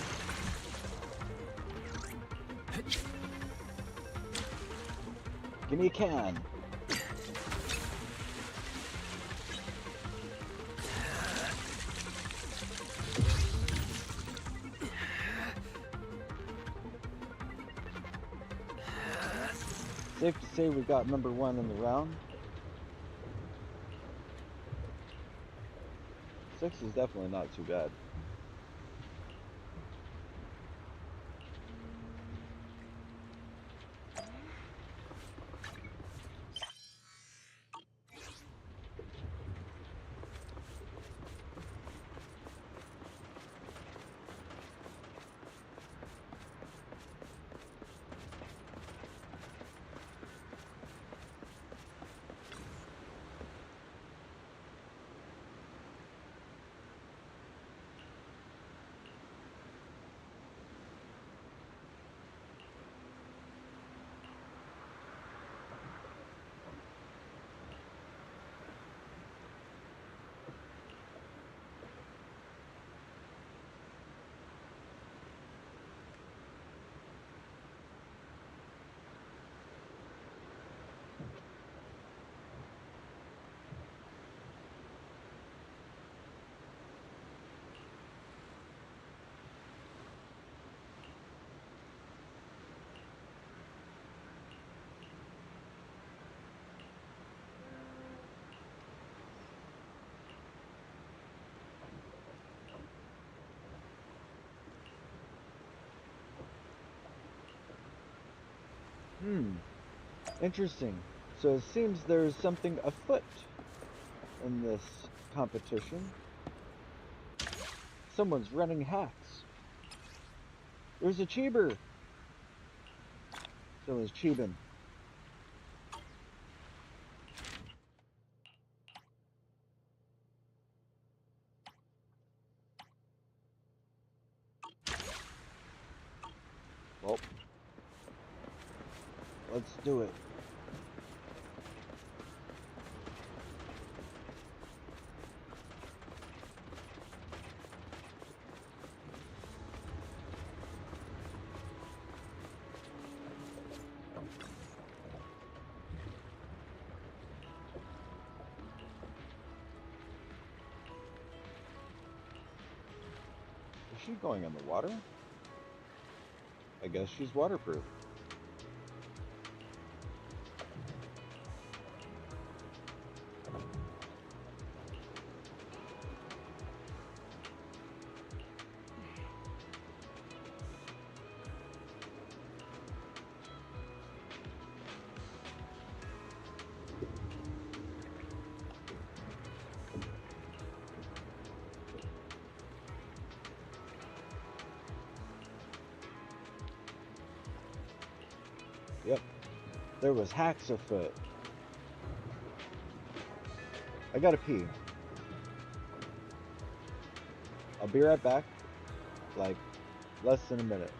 Give me a can. Safe to say we got number 1 in the round. 6 is definitely not too bad. Interesting. So it seems there's something afoot in this competition. Someone's running hacks. There's a cheeber. Someone's cheebing. Well, let's do it. Is she going in the water? I guess she's waterproof. Yep, there was hacks afoot. I gotta pee. I'll be right back. Like, less than a minute.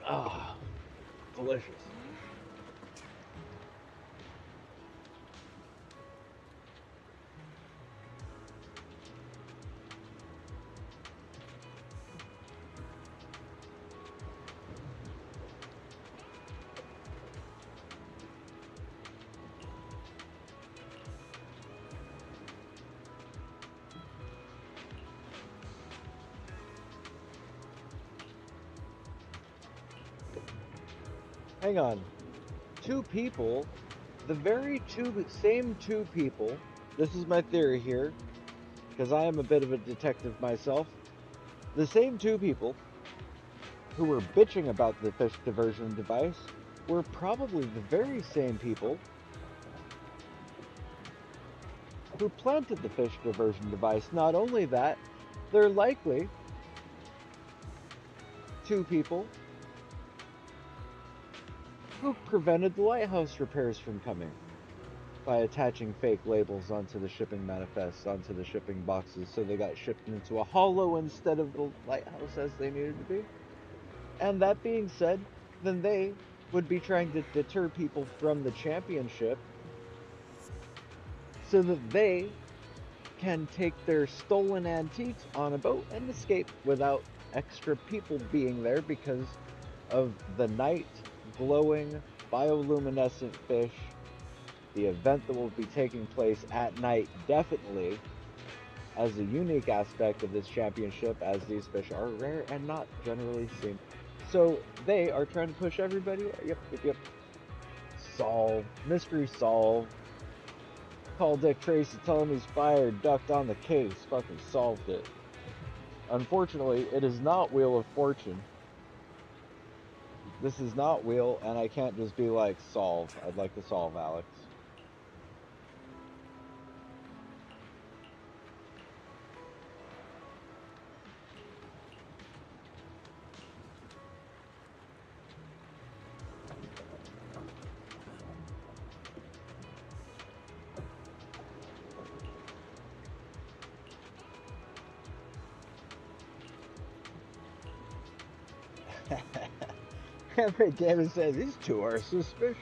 Ah, delicious. Hang on. Two people, the very same two people, this is my theory here, because I am a bit of a detective myself. The same two people who were bitching about the fish diversion device were probably the very same people who planted the fish diversion device. Not only that, they're likely two people who prevented the lighthouse repairs from coming by attaching fake labels onto the shipping manifests, onto the shipping boxes, so they got shipped into a hollow instead of the lighthouse as they needed to be. And that being said, then they would be trying to deter people from the championship so that they can take their stolen antiques on a boat and escape without extra people being there because of the night glowing bioluminescent fish, the event that will be taking place at night definitely as a unique aspect of this championship, as these fish are rare and not generally seen. So they are trying to push everybody. Yep. Solve. Mystery solved. Call Dick Tracy, tell him he's fired. Duct on the case. Fucking solved it. Unfortunately, it is not Wheel of Fortune. This is not Wheel, and I can't just be like, solve. I'd like to solve, Alex. Every game says these two are suspicious.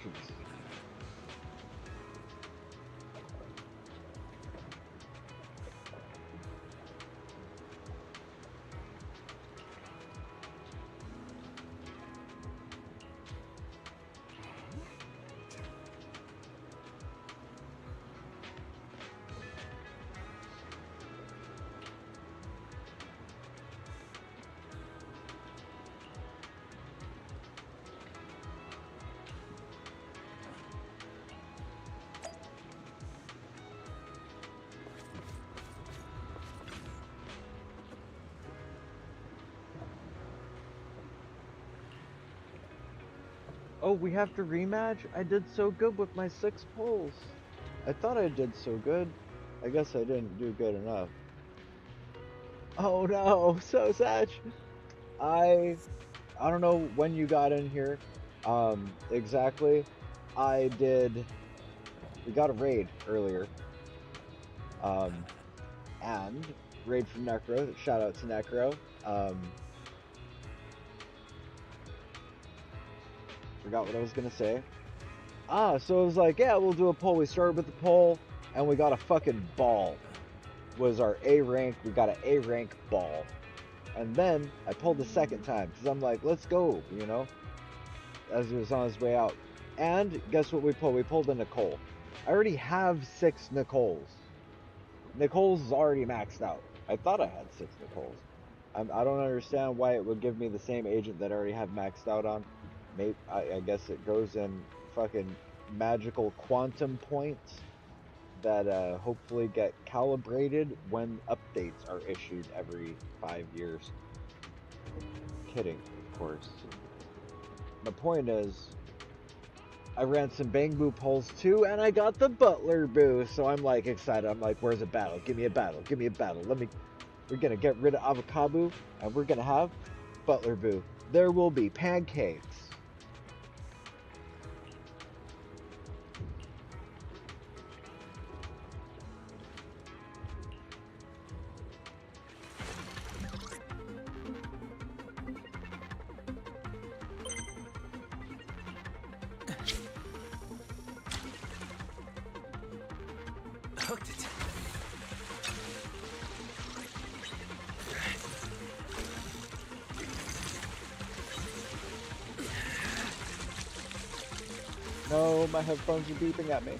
Oh, we have to rematch? I did so good with my 6 pulls. I thought I did so good. I guess I didn't do good enough. Oh no, so sad. I I don't know when you got in here. Exactly. I did we got a raid earlier. Um and raid from Necro. Shout out to Necro. Forgot what I was gonna say. So it was like, yeah, we'll do a poll. We started with the poll, and we got a fucking ball. Was our A rank? We got an A rank ball, and then I pulled the second time because I'm like, let's go, as he was on his way out. And guess what we pulled? We pulled a Nicole. I already have 6 Nicoles. Nicole's is already maxed out. I thought I had 6 Nicoles. I don't understand why it would give me the same agent that I already have maxed out on. Maybe I guess it goes in fucking magical quantum points that hopefully get calibrated when updates are issued every 5 years. Kidding, of course. My point is, I ran some Bang Boo polls too, and I got the Butler Boo, so I'm like excited. I'm like, where's a battle? Give me a battle. Give me a battle. We're gonna get rid of Avocado, and we're gonna have Butler Boo. There will be pancakes. Hooked it. No, my headphones are beeping at me.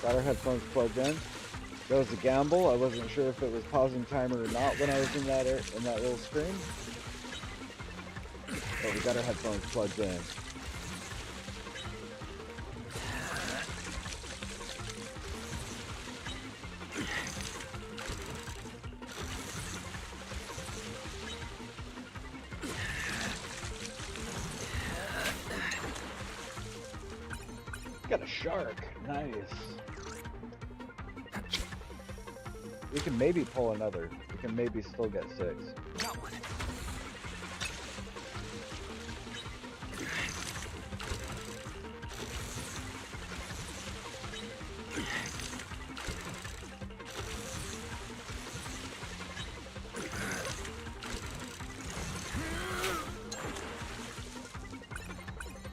Got our headphones plugged in. That was a gamble. I wasn't sure if it was pausing timer or not when I was in that little screen. But we got our headphones plugged in. Got a shark. Nice. We can maybe pull another. We can maybe still get 6. Got one.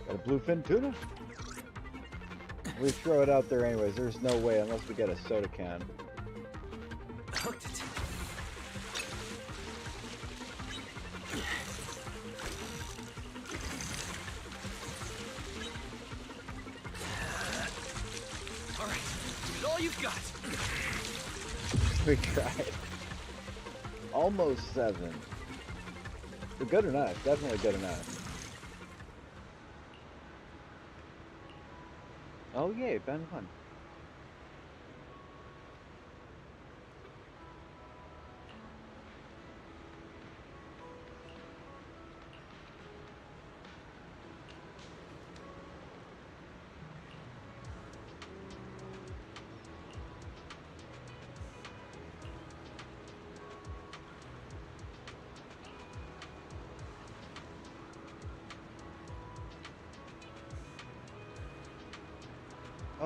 Got a bluefin tuna. We throw it out there anyways. There's no way unless we get a soda can. Hooked it. All right, give it all you've got. We tried. Almost 7. But good enough. Definitely good enough. Oh yay, Ben won.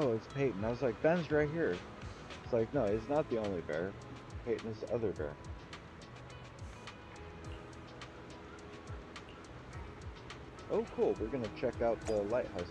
Oh, it's Peyton. I was like, Ben's right here. It's like, no, he's not the only bear. Peyton is the other bear. Oh, cool. We're gonna check out the lighthouse.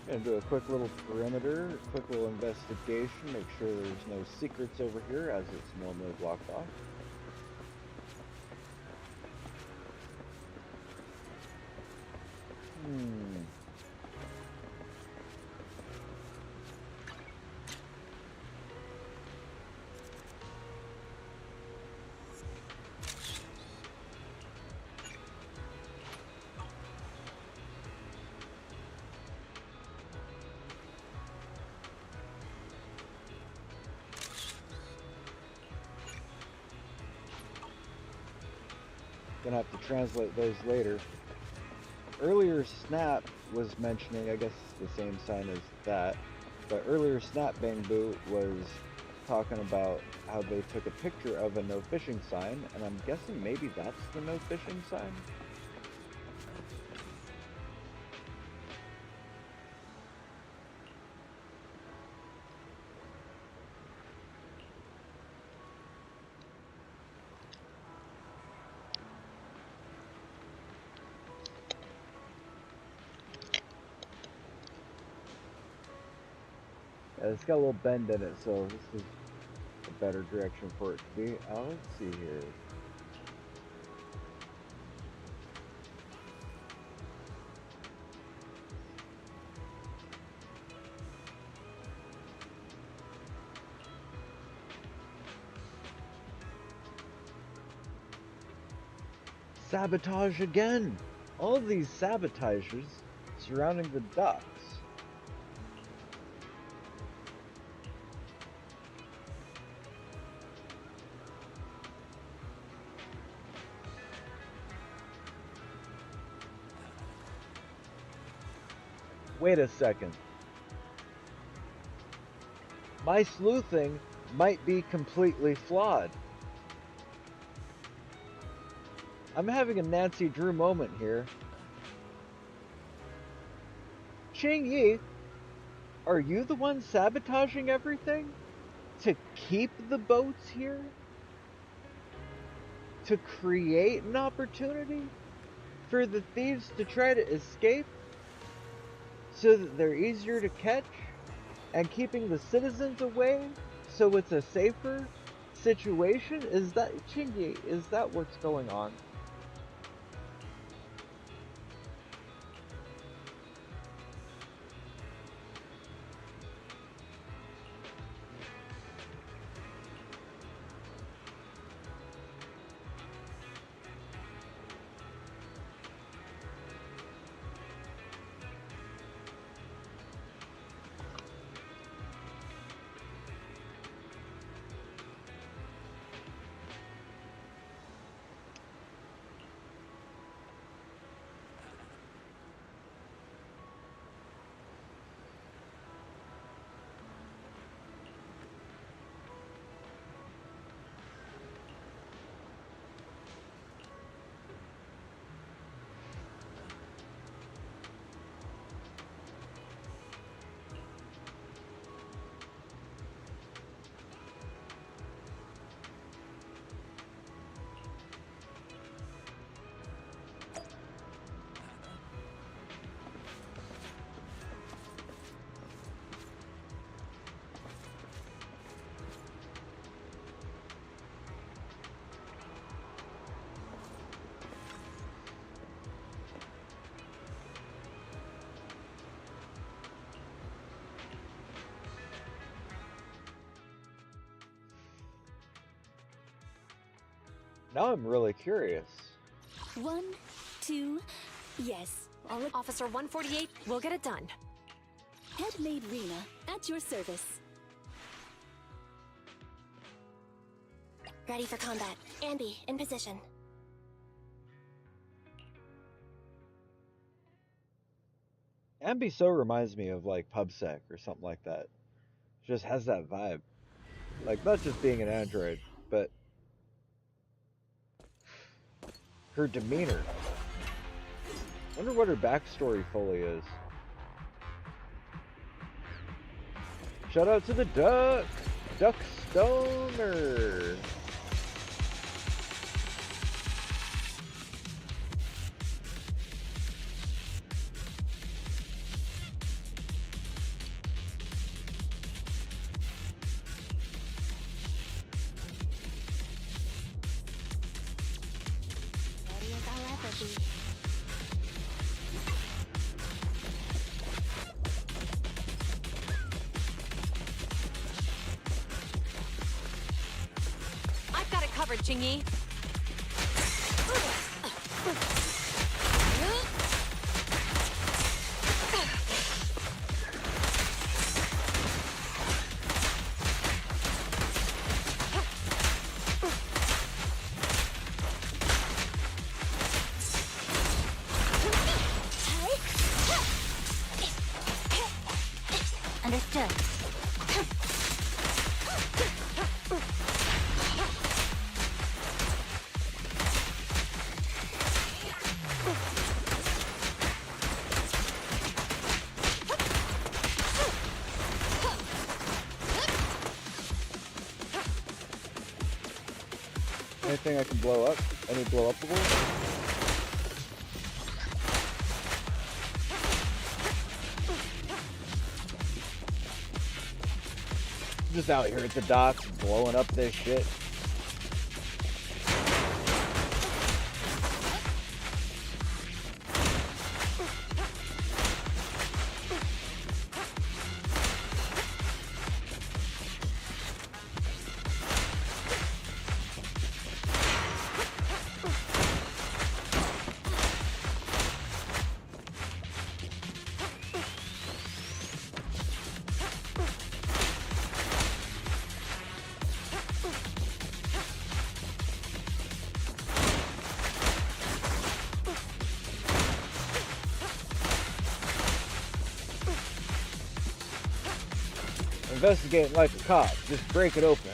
Gonna do a quick little perimeter, quick little investigation, make sure there's no secrets over here as it's normally blocked off. Gonna have to translate those later. Earlier Snap was mentioning, I guess it's the same sign as that, but earlier Snap Bang Boo was talking about how they took a picture of a no fishing sign, and I'm guessing maybe that's the no fishing sign? Yeah, it's got a little bend in it, so this is a better direction for it to be. Let's see here. Sabotage again! All of these sabotages surrounding the ducts. Wait a second. My sleuthing might be completely flawed. I'm having a Nancy Drew moment here. Ching Yi, are you the one sabotaging everything? To keep the boats here? To create an opportunity for the thieves to try to escape? So that they're easier to catch? And keeping the citizens away so it's a safer situation? Is that, Ching Yi, is that what's going on? Now I'm really curious. 1, 2, yes. Officer 148, we'll get it done. Head maid Rena, at your service. Ready for combat. Ambi, in position. Ambi so reminds me of like PubSec or something like that. Just has that vibe. Like not just being an android, but her demeanor. Wonder what her backstory fully is. Shout out to the Duck Stoner. Ready as I'll ever be. I've got it covered, Chingy. Understood. Anything I can blow up? Any blow upable? Just out here at the docks, blowing up this shit. Investigating like a cop. Just break it open.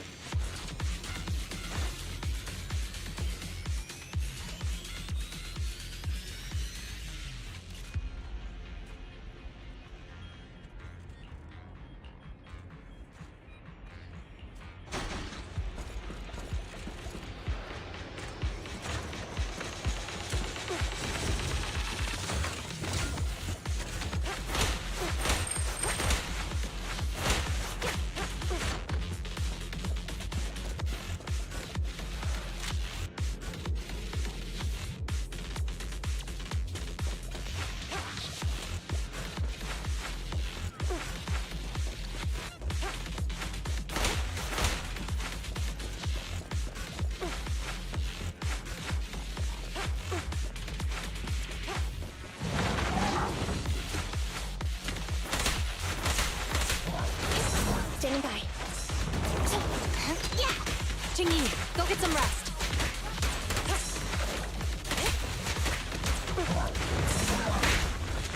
Standing by. Yeah! Chingy, go get some rest.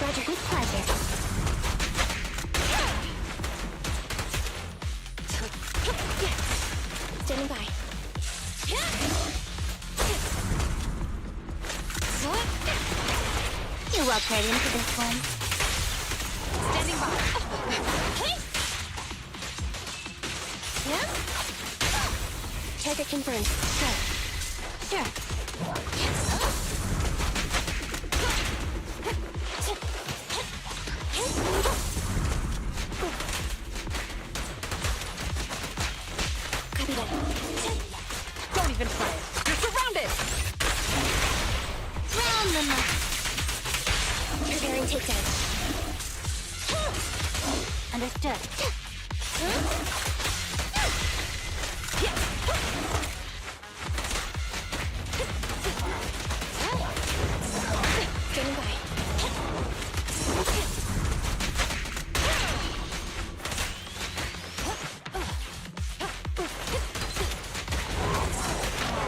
Roger, with pleasure. Standing by. You're well trained for this one. Standing by. Yeah? Target confirmed. Go. Sure. Copy that. Don't even try it. You're surrounded! Round them up. Preparing takedown. Understood. Standing by.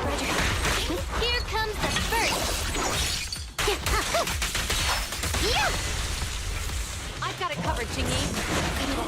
Roger. Here comes the first. Yeah. I've got it covered, Chingy. Copy that.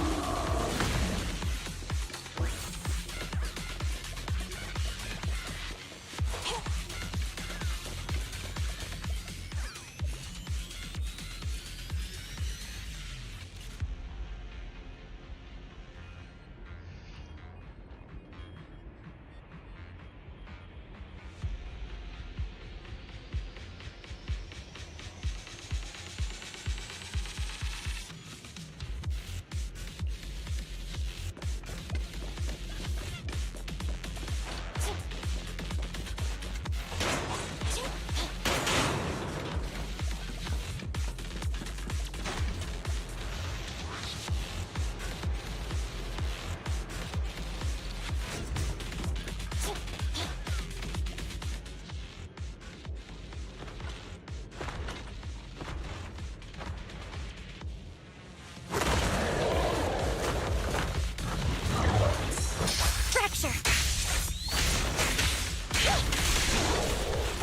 Fracture.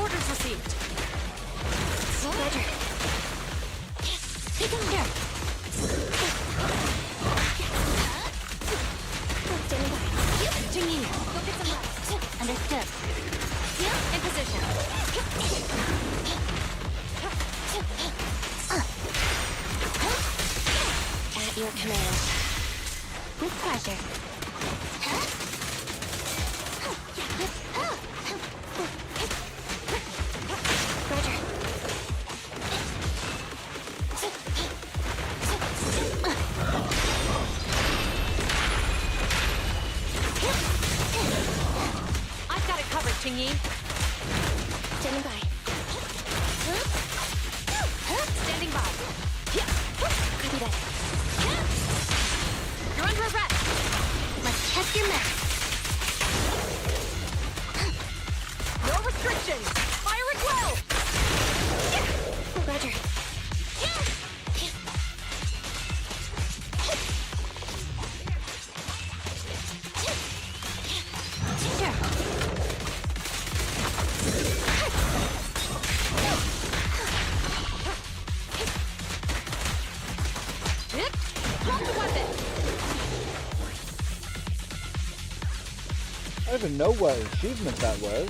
Orders received. Roger. Take him here. Standing by. Chingy, go get some rest. Understood. In position. At your command. With pleasure. Roger. I've got it covered, Chingy. Standing by. Standing by. Copy that. You're under arrest. Let's test your math. No restrictions. Fire at will. Roger. Sure. Drop the weapon. I don't even know what achievement that was.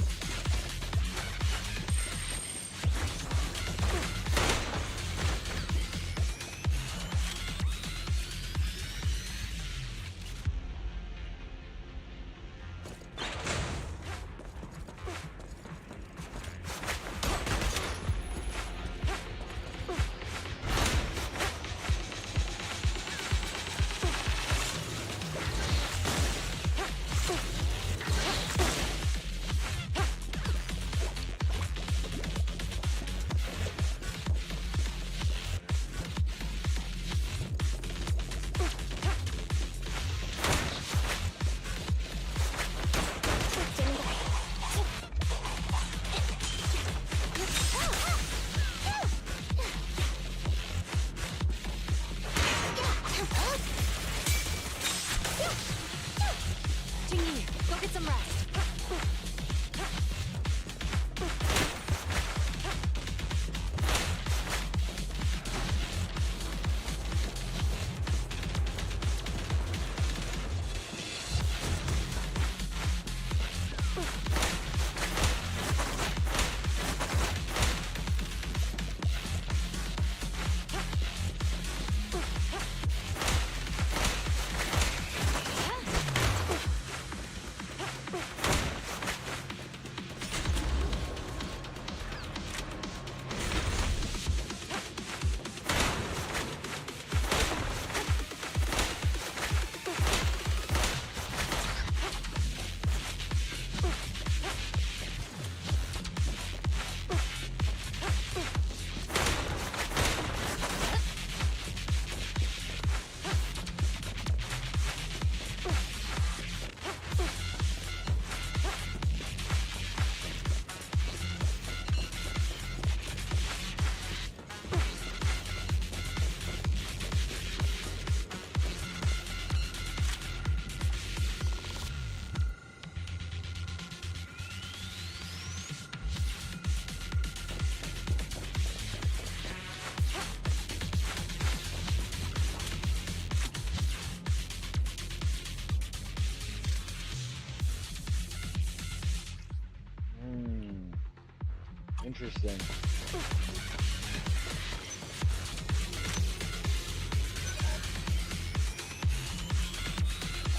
Interesting.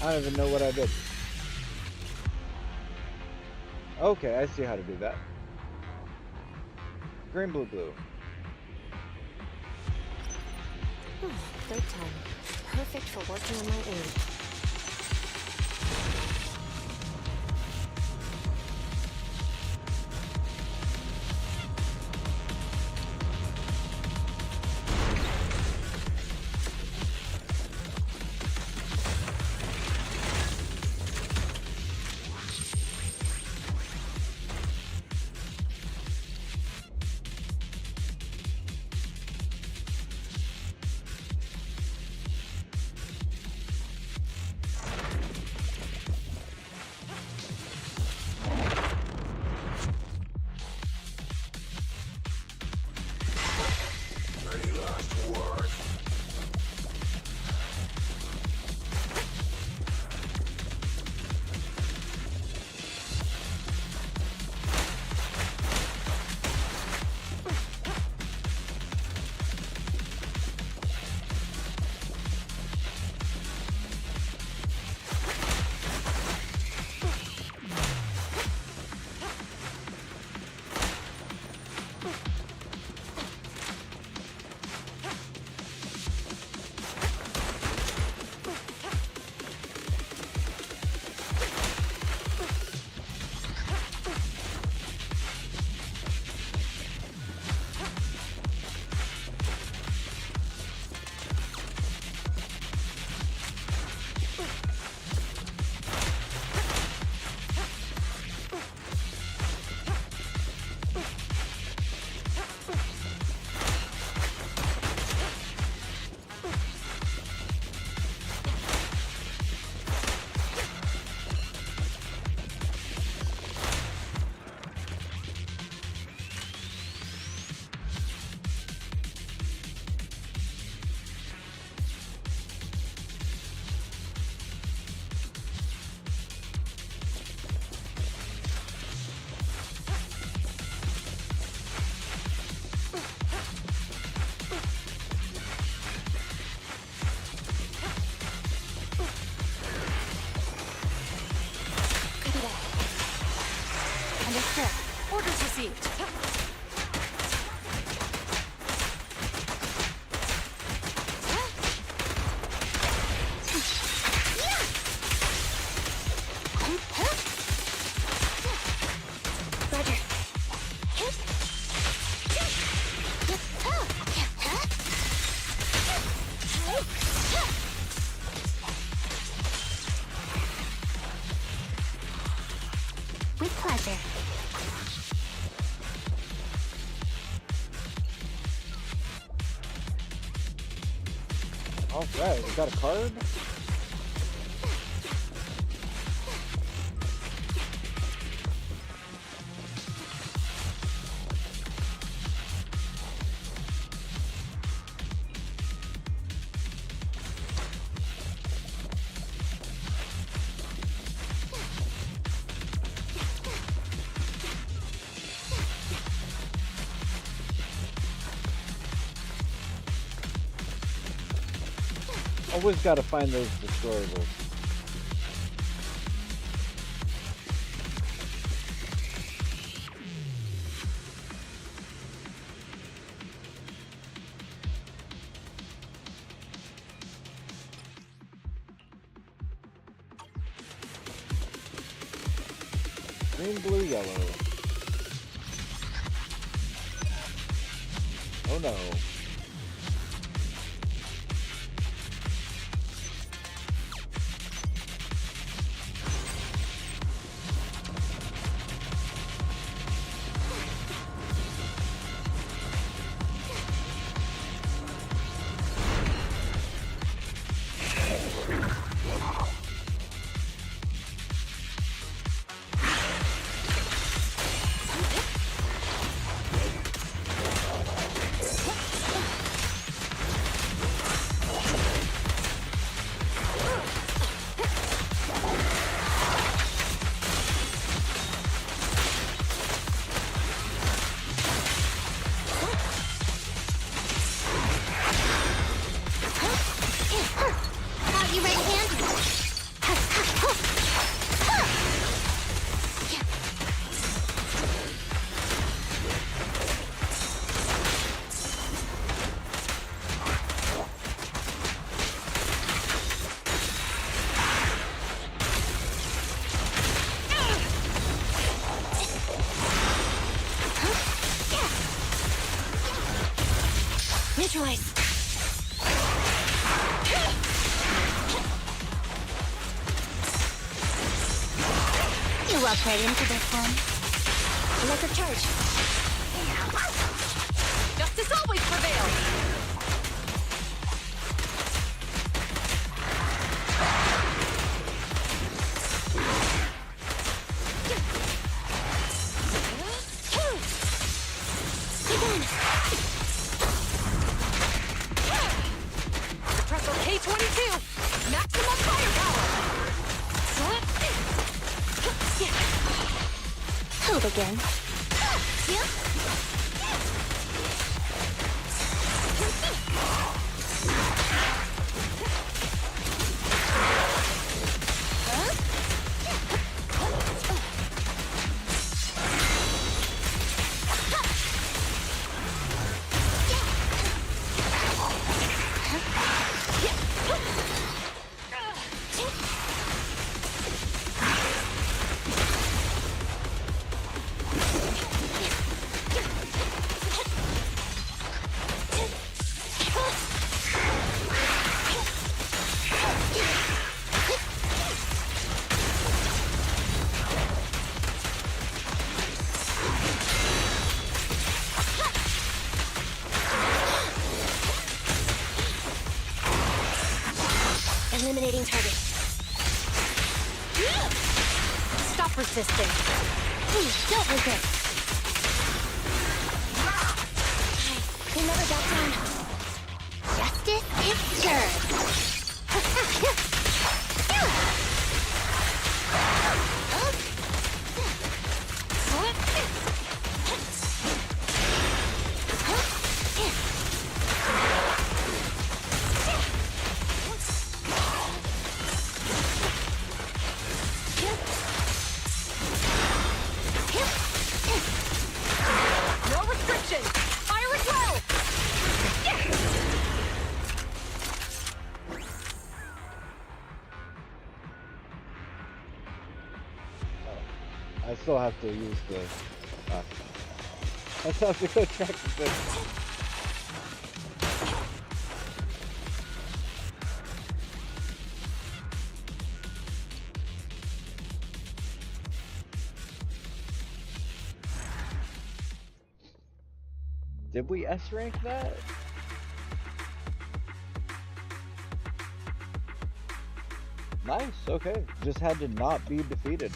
I don't even know what I did. Okay, I see how to do that. Green, blue, blue. Third time. Perfect for working on my aim. Orders received. With pleasure. Alright, we got a card. Always gotta find those destroyables. Green, blue, yellow. Oh no. you right-handed. Neutralize. You walked right into this one. Electric charge. Justice always prevails! Suppressor K-22! Maximum firepower! Hold again. Eliminating target. Stop resisting. Don't resist. They never got down. Justice is served. No restriction! Fire as well! I still have to use the. I still have to go check the thing. Did we S rank that? Nice, okay. Just had to not be defeated.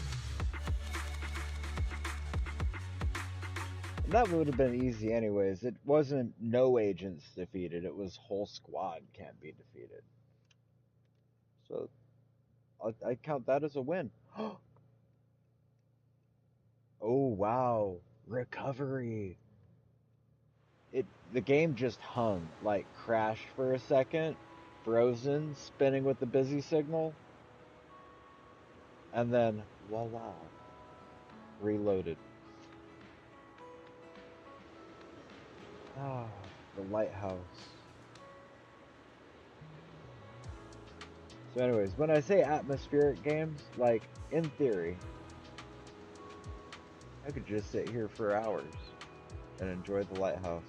And that would have been easy anyways. It wasn't no agents defeated, it was whole squad can't be defeated. So I count that as a win. Oh wow, recovery. The game just hung, like crashed for a second, frozen, spinning with the busy signal, and then voila, reloaded. Ah, the lighthouse. So anyways, when I say atmospheric games, like in theory, I could just sit here for hours and enjoy the lighthouse.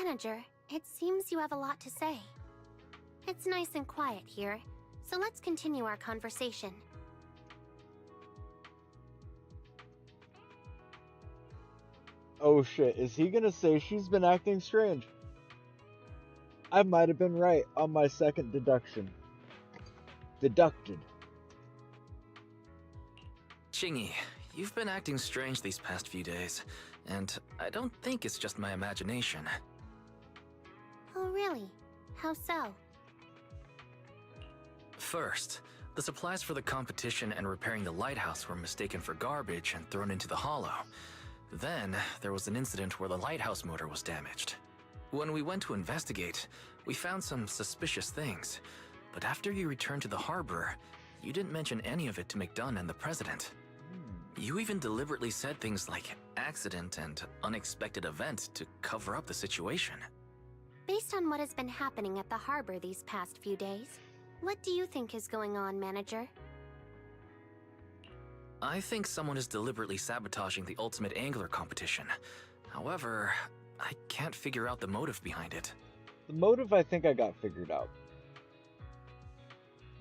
Manager, it seems you have a lot to say. It's nice and quiet here, so let's continue our conversation. Oh shit, is he gonna say she's been acting strange? I might have been right on my second deduction. Deducted. Chingy, you've been acting strange these past few days, and I don't think it's just my imagination. Oh, really? How so? First, the supplies for the competition and repairing the lighthouse were mistaken for garbage and thrown into the hollow. Then, there was an incident where the lighthouse motor was damaged. When we went to investigate, we found some suspicious things. But after you returned to the harbor, you didn't mention any of it to McDunn and the president. You even deliberately said things like accident and unexpected event to cover up the situation. Based on what has been happening at the harbor these past few days, what do you think is going on, Manager? I think someone is deliberately sabotaging the Ultimate Angler competition. However, I can't figure out the motive behind it. The motive I think I got figured out.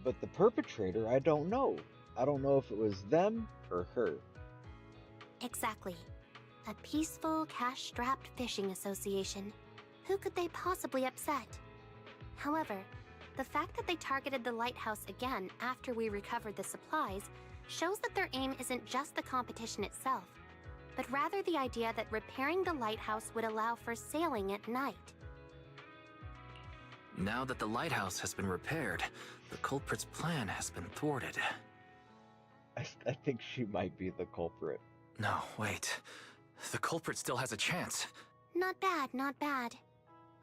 But the perpetrator, I don't know. I don't know if it was them or her. Exactly. A peaceful, cash-strapped fishing association. Who could they possibly upset? However, the fact that they targeted the lighthouse again after we recovered the supplies shows that their aim isn't just the competition itself, but rather the idea that repairing the lighthouse would allow for sailing at night. Now that the lighthouse has been repaired, the culprit's plan has been thwarted. I think she might be the culprit. No, wait. The culprit still has a chance. Not bad, not bad.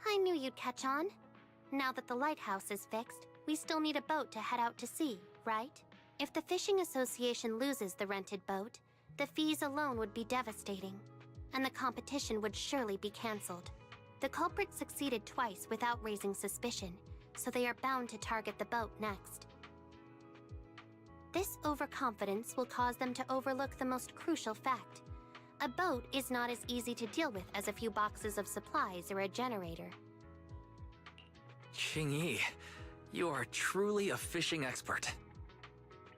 I knew you'd catch on. Now that the lighthouse is fixed, we still need a boat to head out to sea, right? If the fishing association loses the rented boat, the fees alone would be devastating, and the competition would surely be cancelled. The culprit succeeded twice without raising suspicion, so they are bound to target the boat next. This overconfidence will cause them to overlook the most crucial fact. A boat is not as easy to deal with as a few boxes of supplies or a generator. Qingyi, you are truly a fishing expert.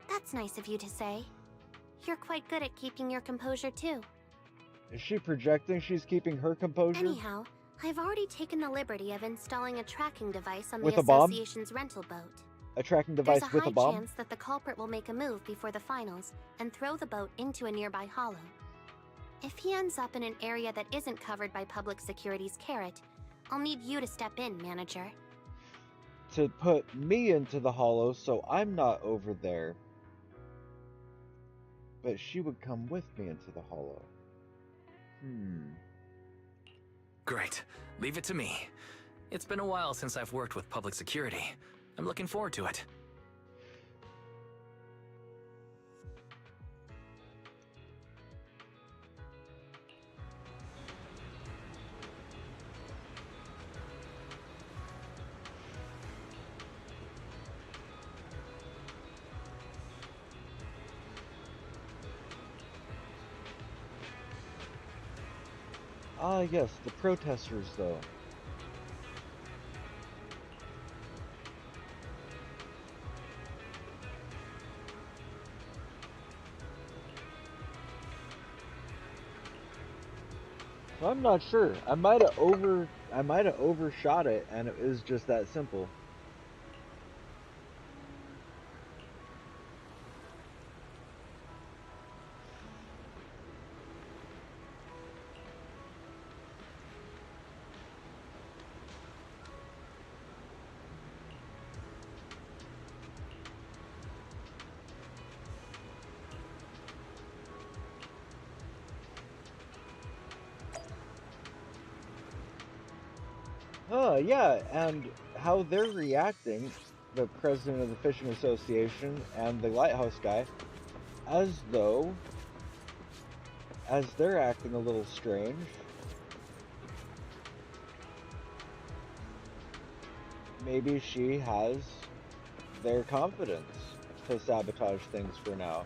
That's nice of you to say. You're quite good at keeping your composure too. Is she projecting she's keeping her composure? Anyhow, I've already taken the liberty of installing a tracking device on With the a bomb? association's rental boat. A tracking device There's a with high a bomb? chance that the culprit will make a move before the finals and throw the boat into a nearby hollow. If he ends up in an area that isn't covered by public security's carrot, I'll need you to step in, Manager. To put me into the hollow so I'm not over there. But she would come with me into the hollow. Great. Leave it to me. It's been a while since I've worked with public security. I'm looking forward to it. Ah, yes, the protesters, though. So I'm not sure. I might have overshot it, and it was just that simple. Yeah, and how they're reacting, the president of the Fishing Association and the lighthouse guy, as they're acting a little strange. Maybe she has their confidence to sabotage things for now.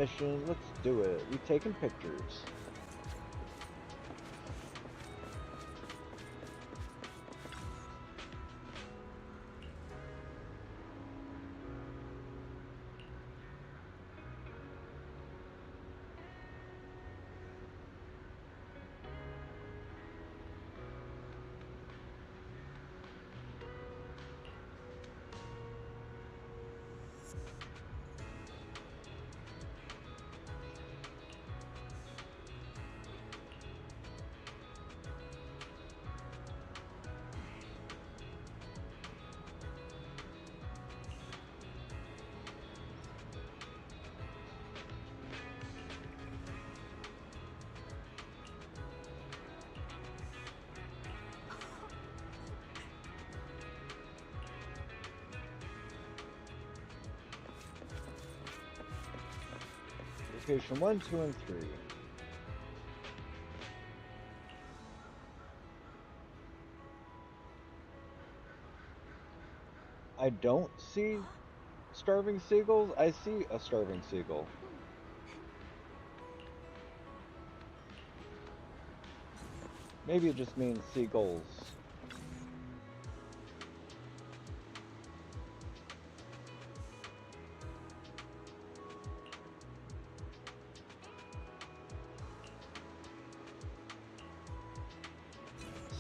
mission. Let's do it. We've taken pictures. Location 1, 2, and 3. I don't see starving seagulls. I see a starving seagull. Maybe it just means seagulls.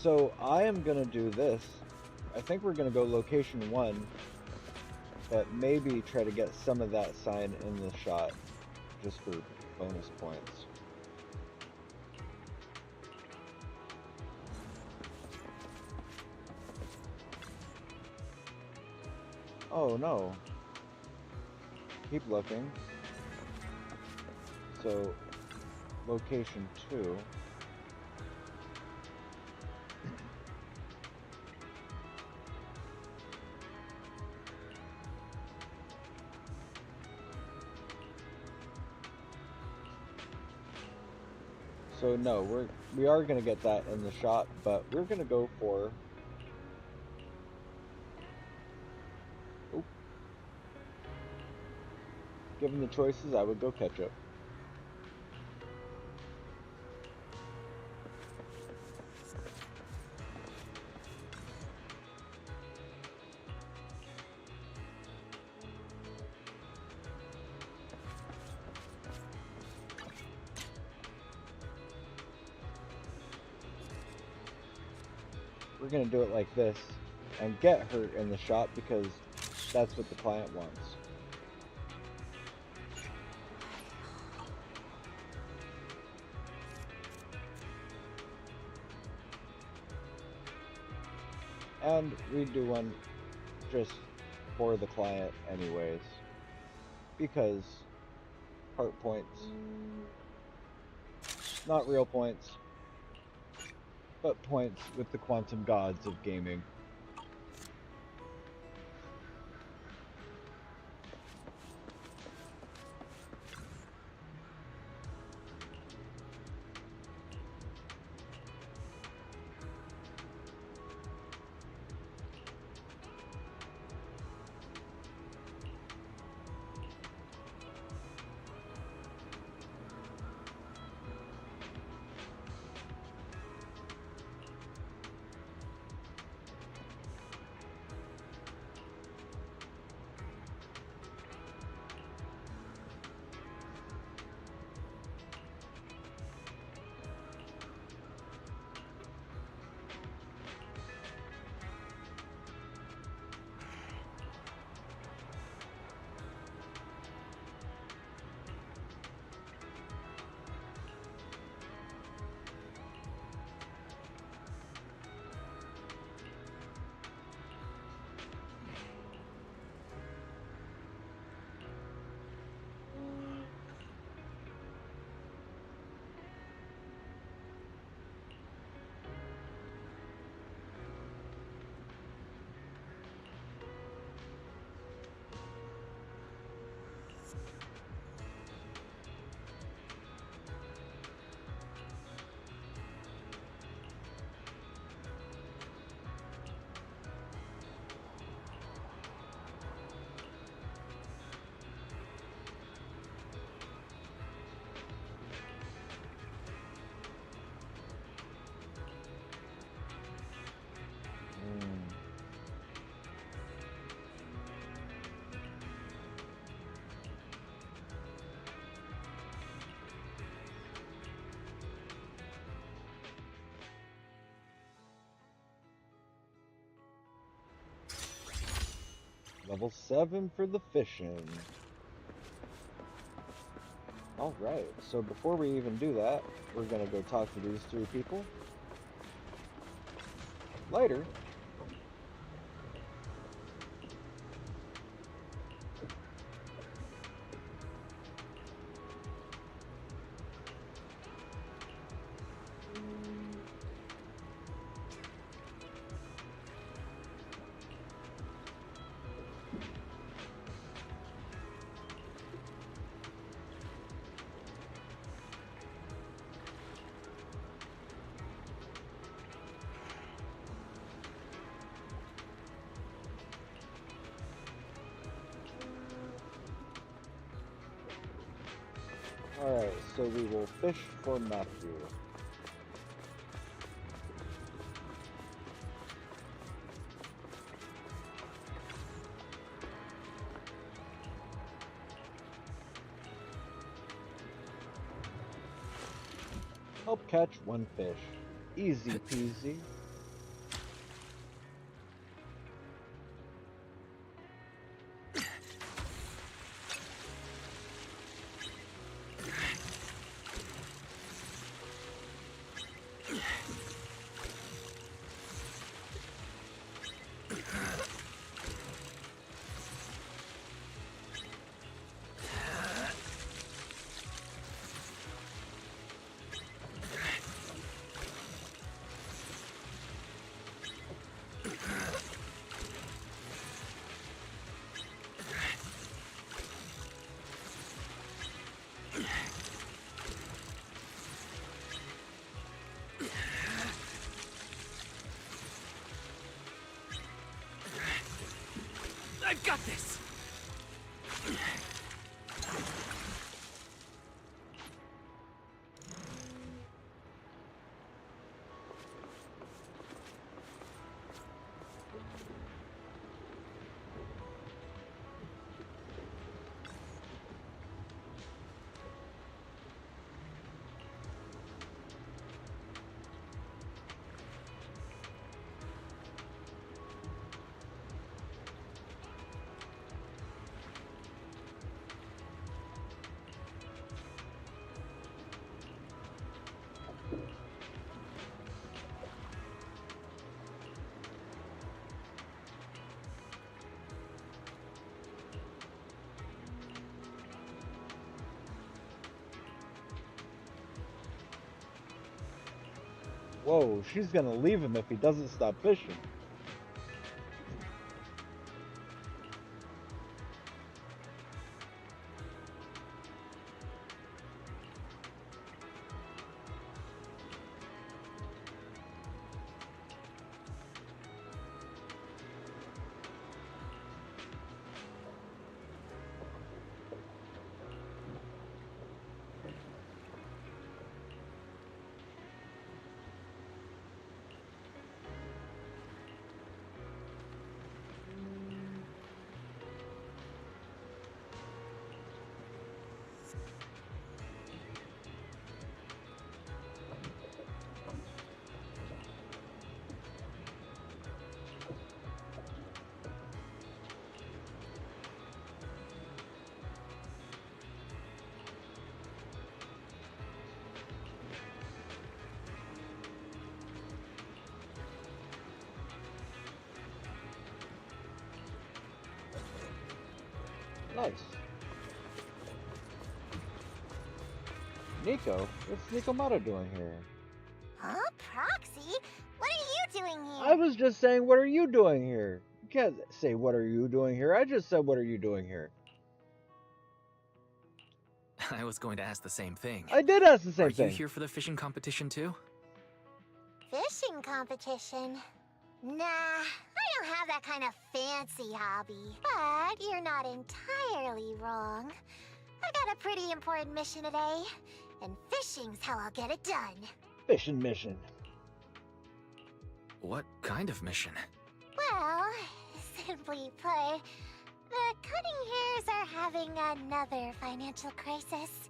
So I am gonna do this. I think we're gonna go location 1, but maybe try to get some of that sign in the shot just for bonus points. Oh no. Keep looking. So, location 2. So no, we are gonna get that in the shot, but we're gonna go for. Oh, given the choices, I would go ketchup. We're gonna do it like this and get her in the shot because that's what the client wants. And we do one just for the client anyways, because heart points, not real points, but points with the quantum gods of gaming. Level 7 for the fishing. Alright, so before we even do that, we're gonna go talk to these three people. Later. Alright, so we will fish for Matthew. Help catch one fish. Easy peasy. I've got this! Whoa, she's gonna leave him if he doesn't stop fishing. Nice. Nico? What's Nico Mata doing here? Huh? Proxy? What are you doing here? I was just saying, what are you doing here? You can't say, what are you doing here? I just said, what are you doing here? I was going to ask the same thing. I did ask the same thing. Are you here for the fishing competition too? Fishing competition? Nah, I don't have that kind of fancy hobby. But you're not entirely wrong. I got a pretty important mission today, and fishing's how I'll get it done. Fishing mission. What kind of mission? Well, simply put, the Cutting Hairs are having another financial crisis.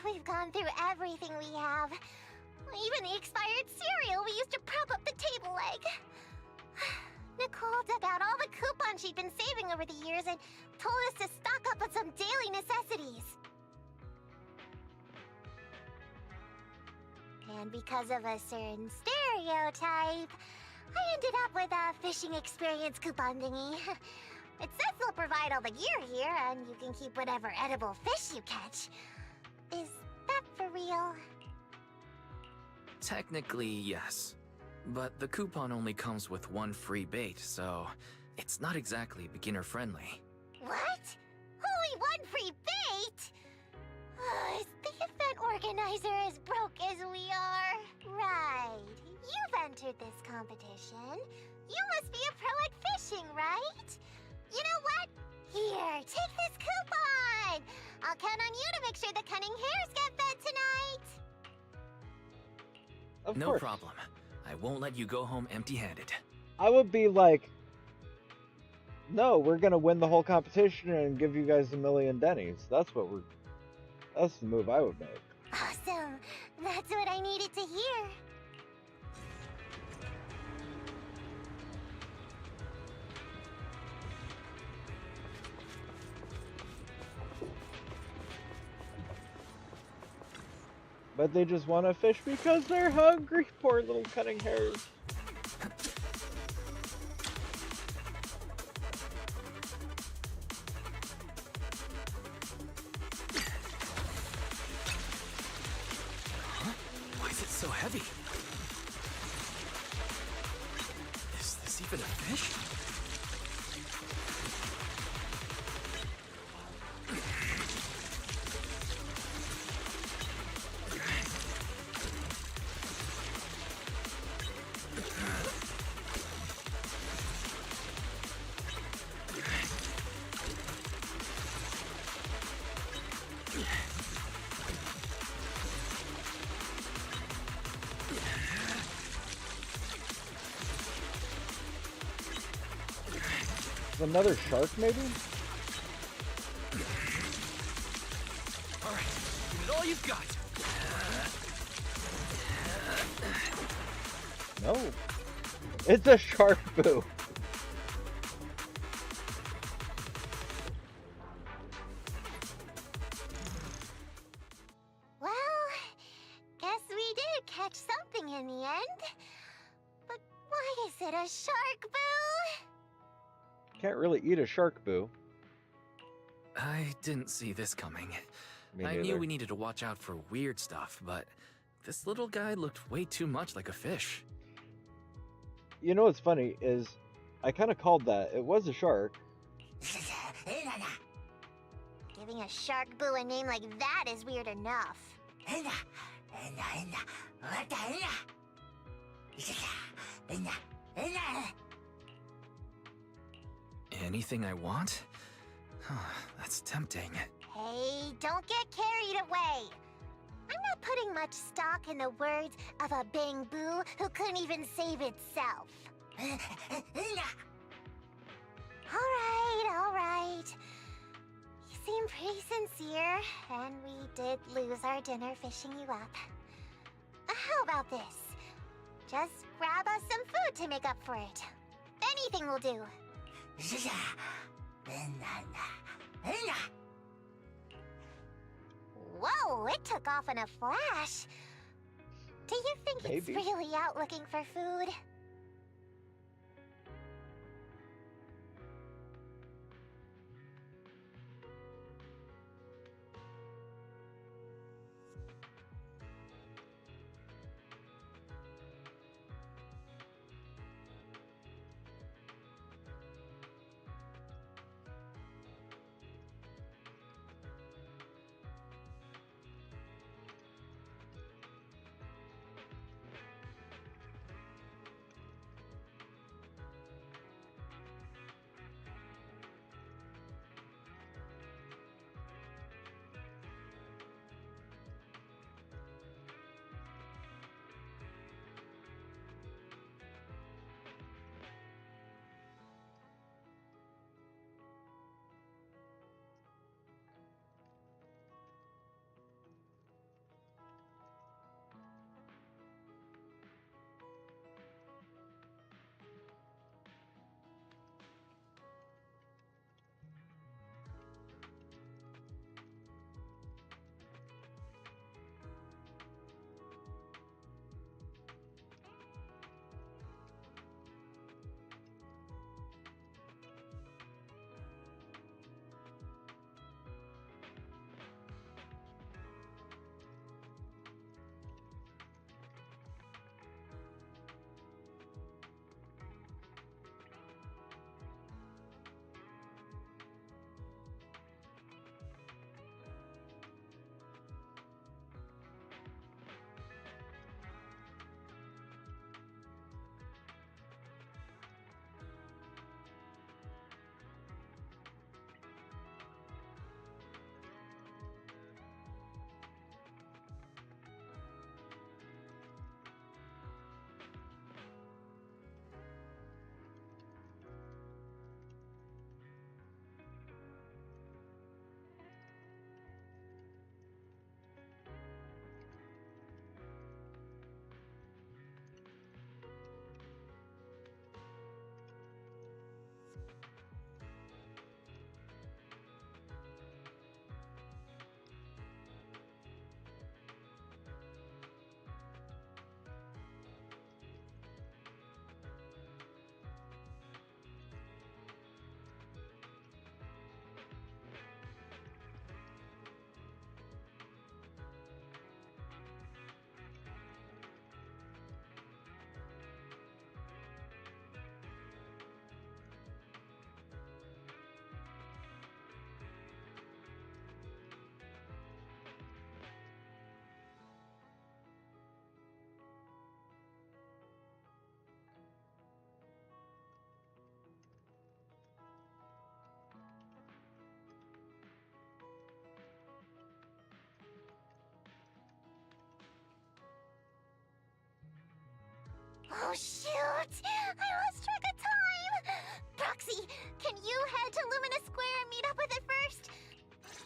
We've gone through everything we have. Even the expired cereal we used to prop up the table leg. Nicole dug out all the coupons she'd been saving over the years and told us to stock up on some daily necessities. And because of a certain stereotype, I ended up with a fishing experience coupon thingy. It says they'll provide all the gear here, and you can keep whatever edible fish you catch. Is that for real? Technically, yes. But the coupon only comes with one free bait, so it's not exactly beginner-friendly. What? Only one free bait? Is the event organizer as broke as we are? Right. You've entered this competition. You must be a pro at fishing, right? You know what? Here, take this coupon! I'll count on you to make sure the cunning hares get fed tonight! Of No course. problem. I won't let you go home empty-handed. I would be like, no, we're gonna win the whole competition and give you guys 1,000,000 Denny's. That's the move I would make. Awesome! That's what I needed to hear. But they just want to fish because they're hungry. Poor little cunning hares. Why is it so heavy? Is this even a fish? Another shark, maybe? All right, give it all you've got. No. It's a shark boo. Well, guess we did catch something in the end. But why is it a shark boo? Can't really eat a shark boo. I didn't see this coming. Me I knew neither. we needed to watch out for weird stuff, but this little guy looked way too much like a fish. You know what's funny is I kind of called that. It was a shark. Giving a shark boo a name like that is weird enough. Anything I want? That's tempting. Hey, don't get carried away. I'm not putting much stock in the words of a bang-boo who couldn't even save itself. All right. You seem pretty sincere, and we did lose our dinner fishing you up. How about this? Just grab us some food to make up for it. Anything will do. Whoa, it took off in a flash. Do you think it's Maybe. really out looking for food?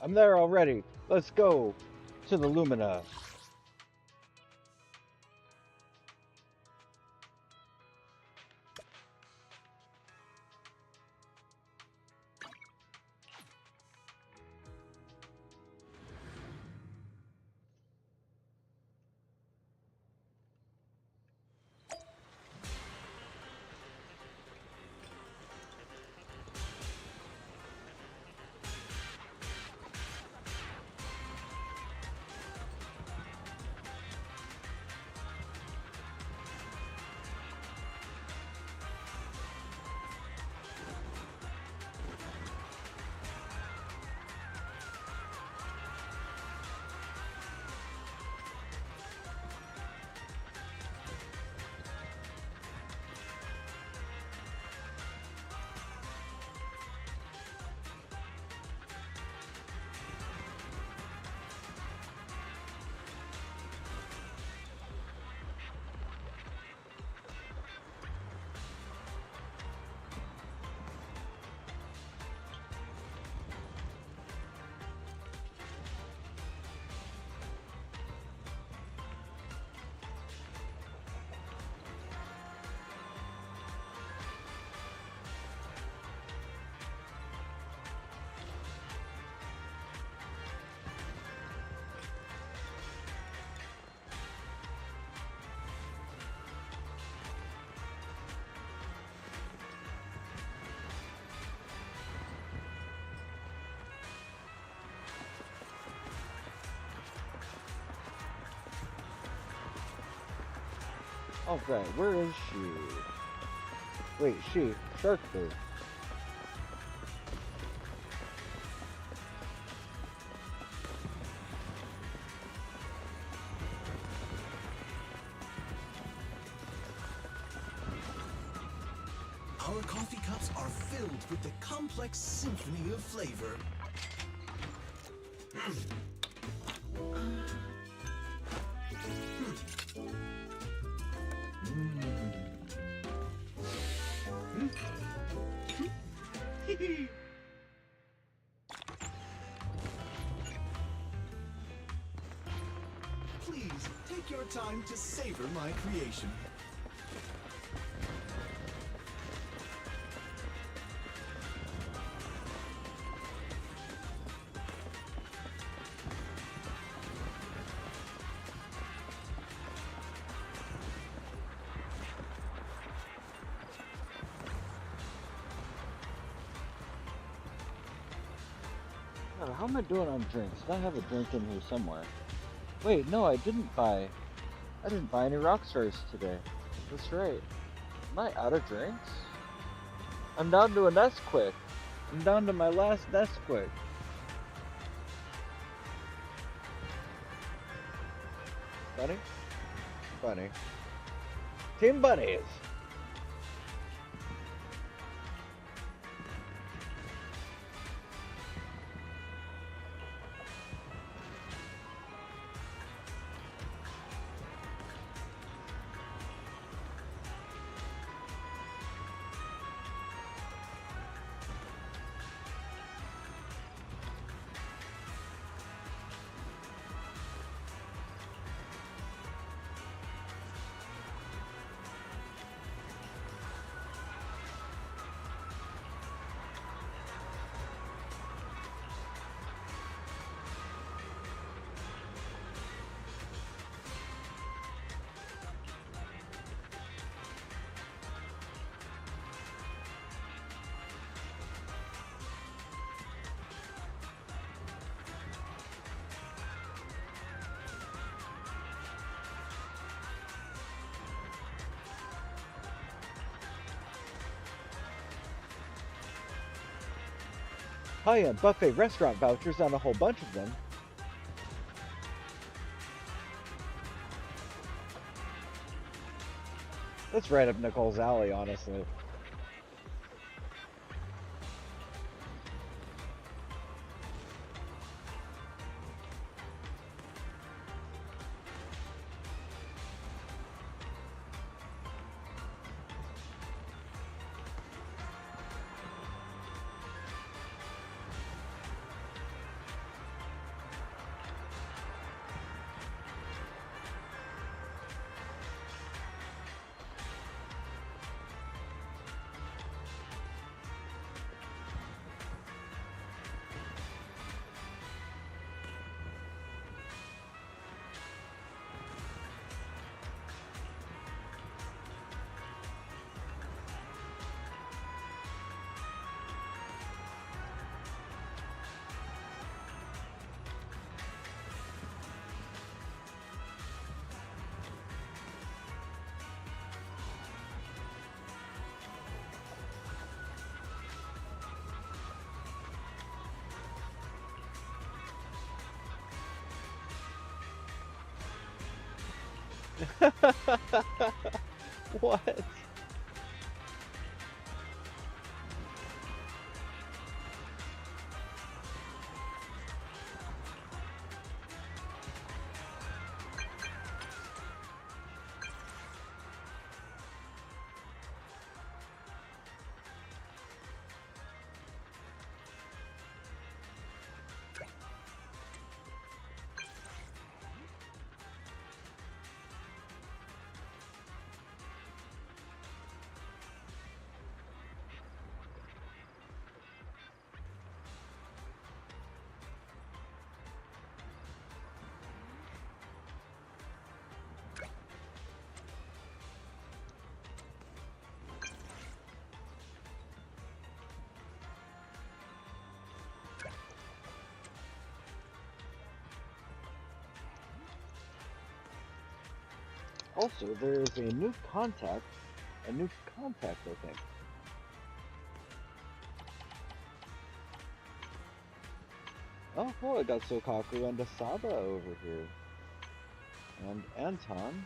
I'm there already. Let's go to the Lumina. Alright, where is she? Wait, shark food. Our coffee cups are filled with the complex symphony of flavor. Please take your time to savor my creation. How am I doing on drinks? I have a drink in here somewhere. Wait, no, I didn't buy any rock stars today. That's right. Am I out of drinks? I'm down to a Nesquik. I'm down to my last Nesquik. Bunny? Bunny. Team Bunnies! High-end buffet restaurant vouchers on a whole bunch of them. That's right up Nicole's alley, honestly. What? Also, there is a new contact. A new contact, I think. Oh, cool. I got Sokaku and Asaba over here. And Anton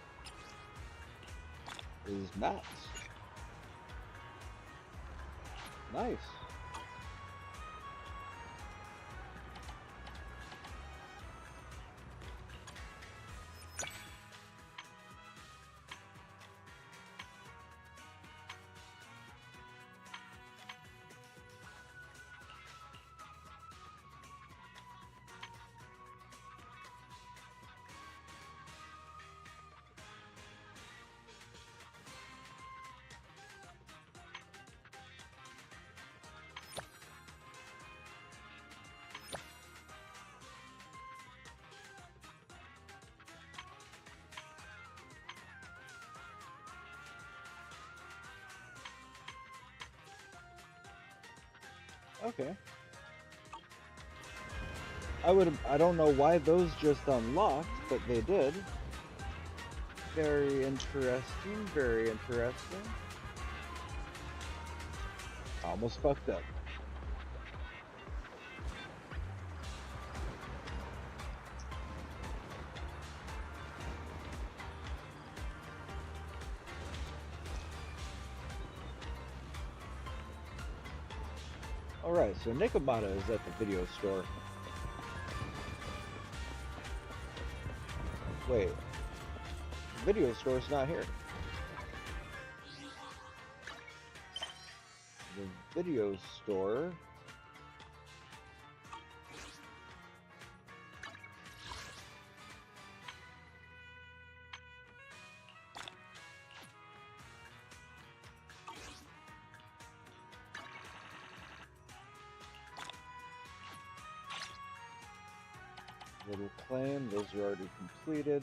is Max. Nice. Okay. I don't know why those just unlocked, but they did. Very interesting, very interesting. Almost fucked up. Alright, so Nikomata is at the video store. Wait. The video store's not here. The video store... Little claim, those are already completed.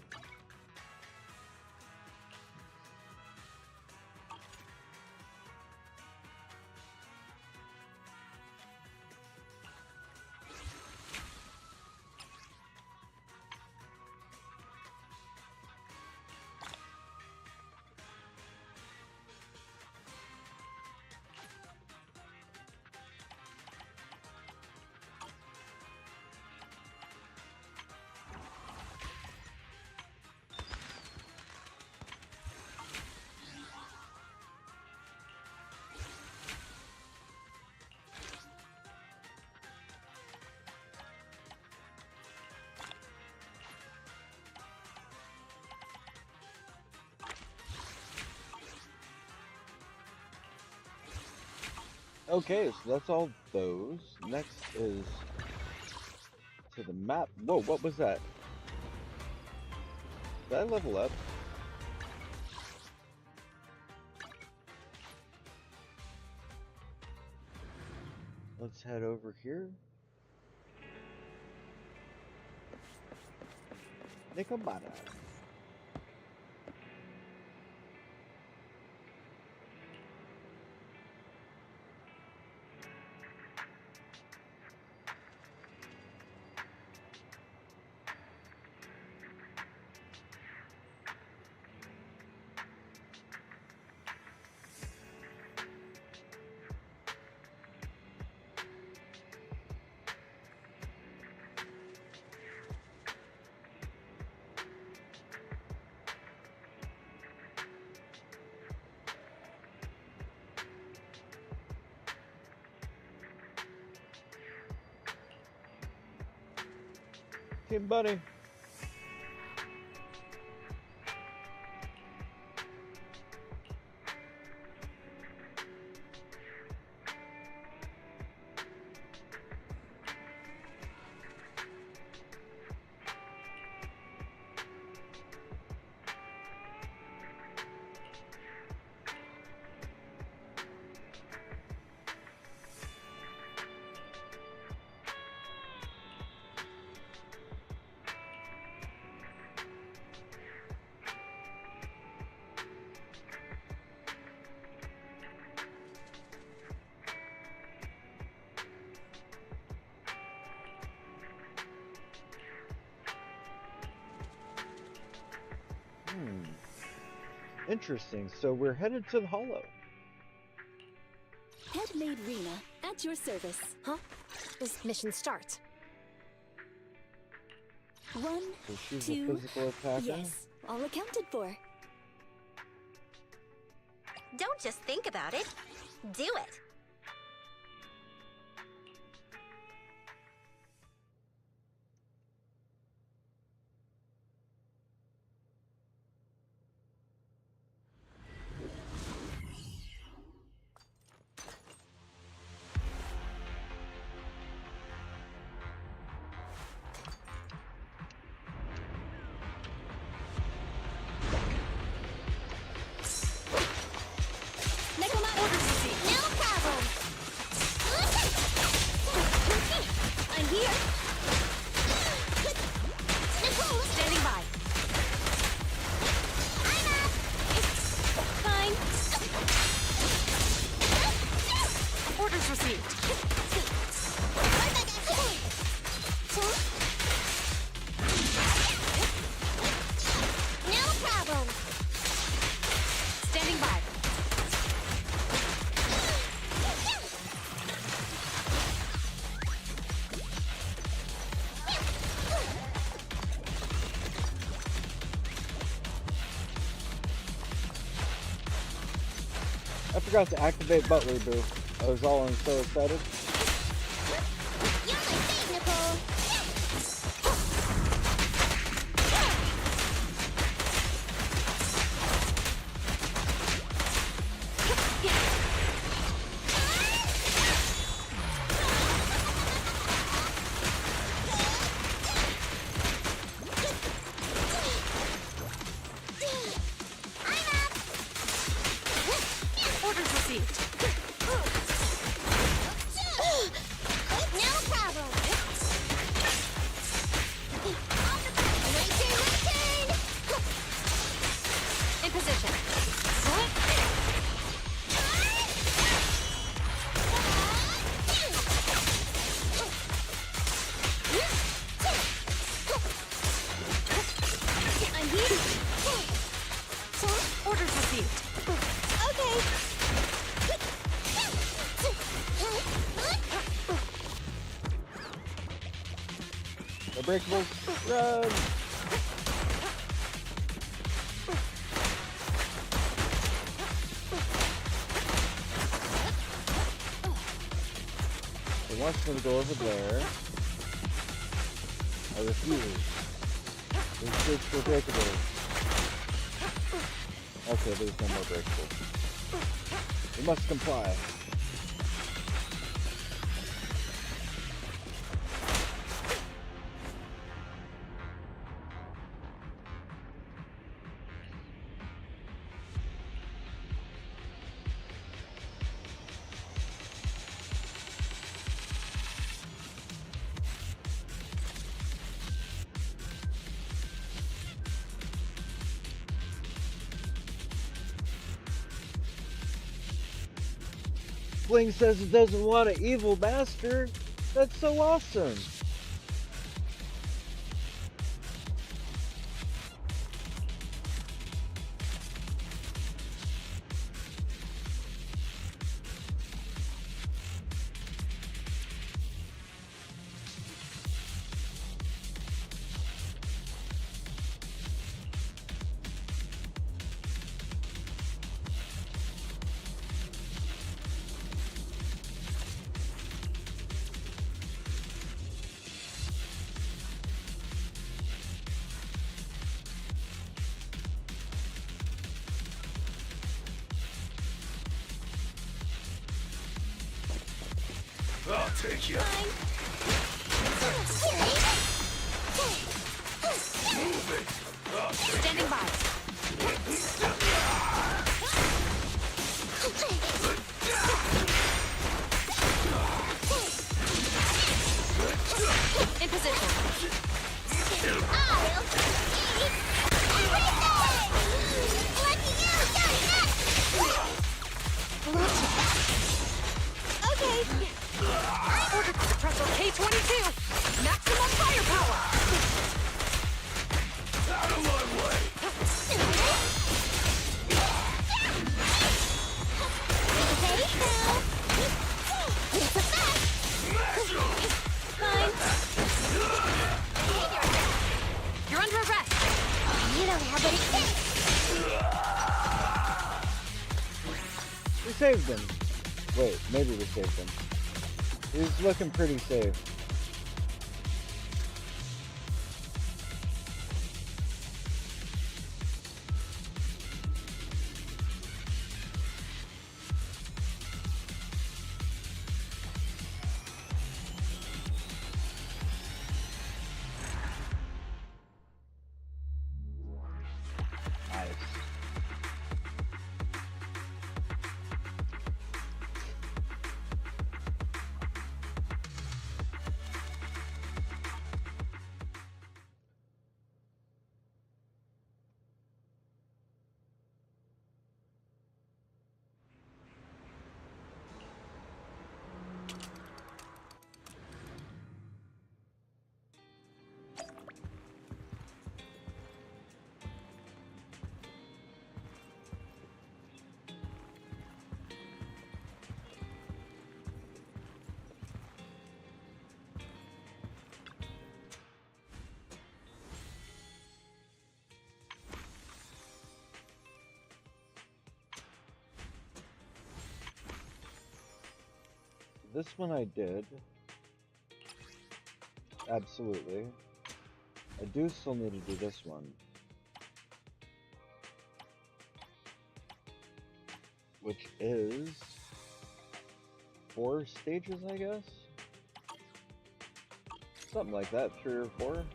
Okay, so that's all those. Next is to the map. Whoa, what was that? Did I level up? Let's head over here. Nikomata. talking bunny. Interesting. So we're headed to the Hollow. Headmaid Rena, at your service. Huh? This mission starts. 1, So she's 2, a physical attacker? yes, all accounted for. Don't just think about it. Do it. I'm here. Standing by. I'm up. Fine. Orders received. No problem. Standing by. I forgot to activate Butler Boo. I was all so excited. You're my fave, Nicole. Orders received. No problem. My turn. In position. I'm here. Orders received. Okay. Unbreakables, run! It wants me to go over there. I refuse. There's good for breakables. Okay, there's no more breakables. We must comply. Bling says it doesn't want an evil master. That's so awesome. I'll take you. Move it. I'll take Standing by. In position. I'll eat everything! Lucky you, Okay. Order to suppress K-22. Maximum firepower. out of my way. Okay, now. It's a fact. Fine. You're under arrest. You don't have what it takes. We saved him. Wait, maybe we saved him. He's looking pretty safe. Nice. This one I did. Absolutely. I do still need to do this one. Which is 4 stages, I guess? Something like that, 3 or 4.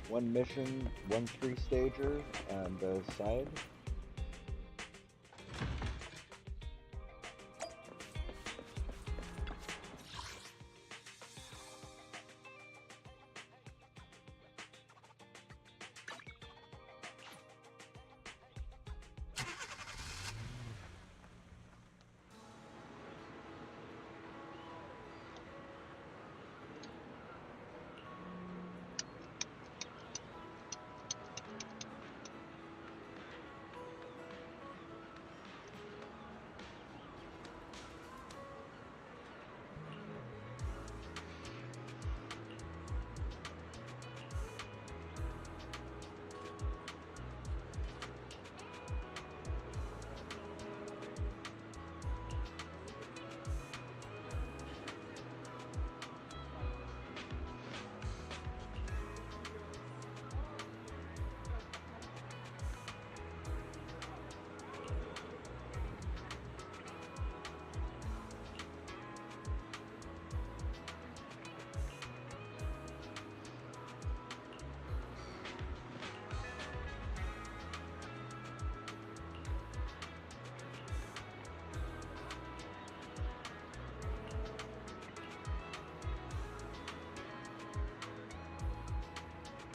1 mission, 1 3-stager, and a side.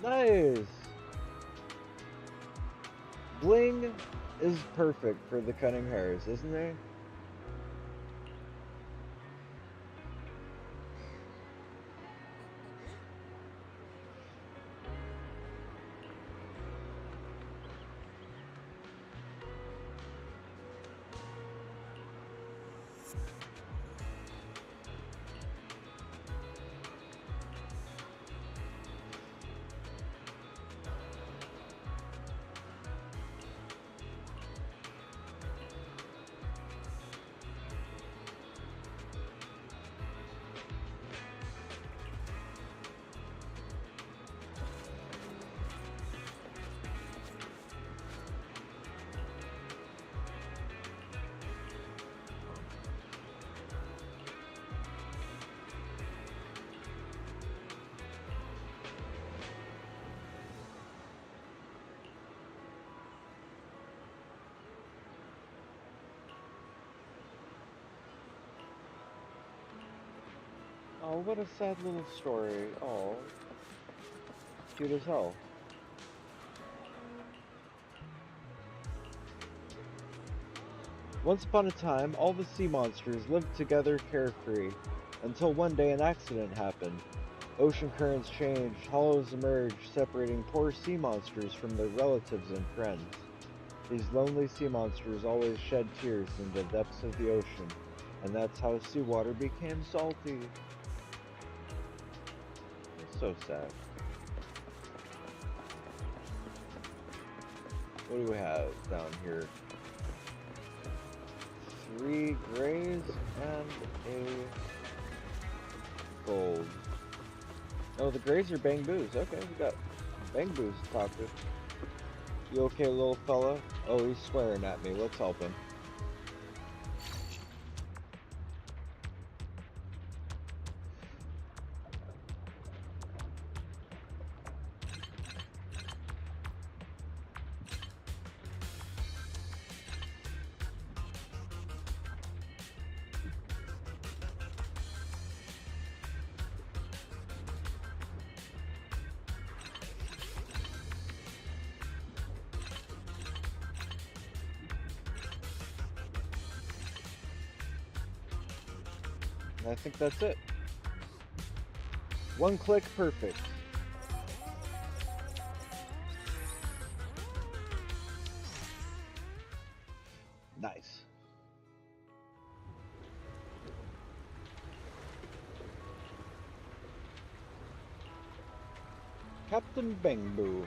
Nice! Bling is perfect for the cutting hairs, isn't it? Oh, what a sad little story. Oh, cute as hell. Once upon a time, all the sea monsters lived together carefree, until one day an accident happened. Ocean currents changed, hollows emerged, separating poor sea monsters from their relatives and friends. These lonely sea monsters always shed tears in the depths of the ocean, and that's how seawater became salty. It's so sad. What do we have down here? 3 grays and a gold. Oh, the grays are bamboos. Okay, we got bamboos to talk to. You okay, little fella? Oh, he's swearing at me. Let's help him. And I think that's it. One click, perfect. Nice. Captain Bamboo.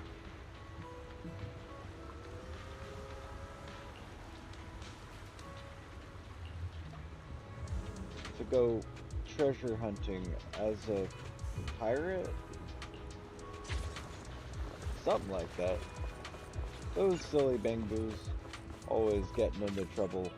To go treasure hunting as a pirate? Something like that. Those silly bangbos always getting into trouble.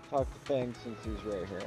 Talk to Fang since he's right here.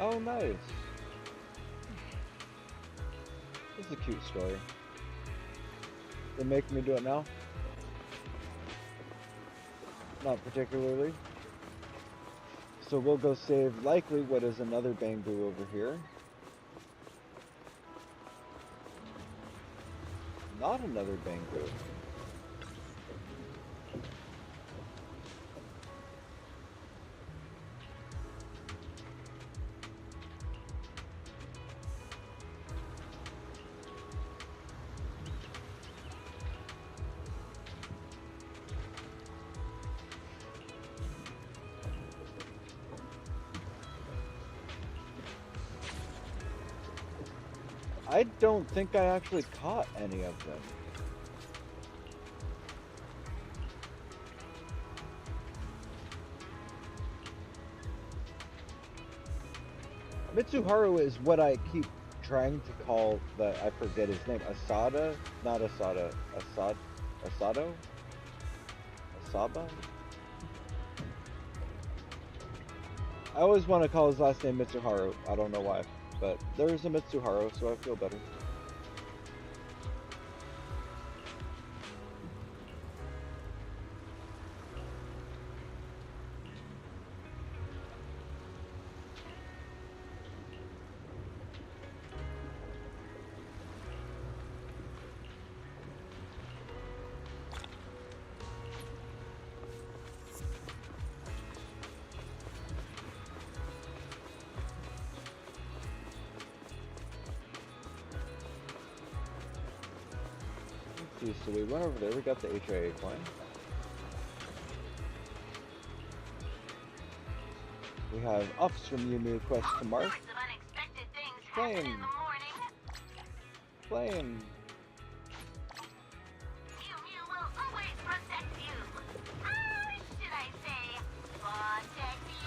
Oh, nice. This is a cute story. They make me do it now? Not particularly. So we'll go save likely what is another bamboo over here. Not another bamboo. I don't think I actually caught any of them. Mitsuharu is what I keep trying to call I forget his name. Asada? Not Asada. Asado? Asaba? I always want to call his last name Mitsuharu. I don't know why. But there is a Mitsuharu, so I feel better. See, so we went over there, we got the HIA coin. We have Officer Mew Mew quest to mark. Flame! Flame! Mew Mew will always protect you. Or should I say, protect you?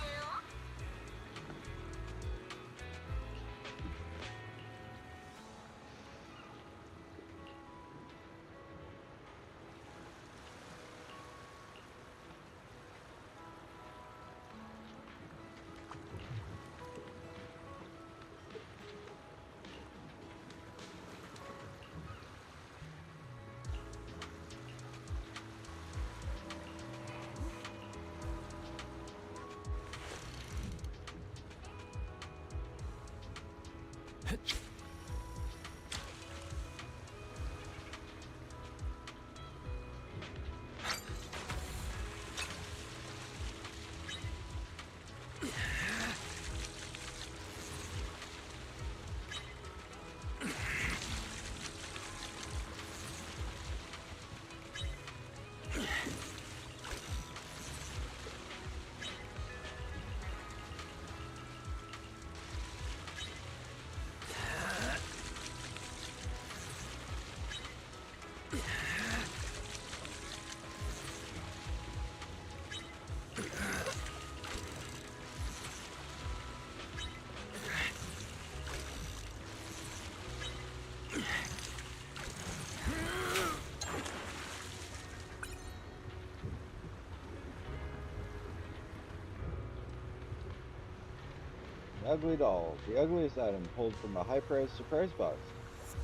Ugly doll, the ugliest item pulled from a high-priced surprise box.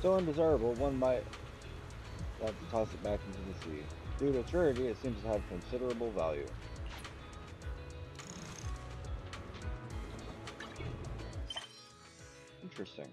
So undesirable, one might have to toss it back into the sea. Due to its rarity, it seems to have considerable value. Interesting.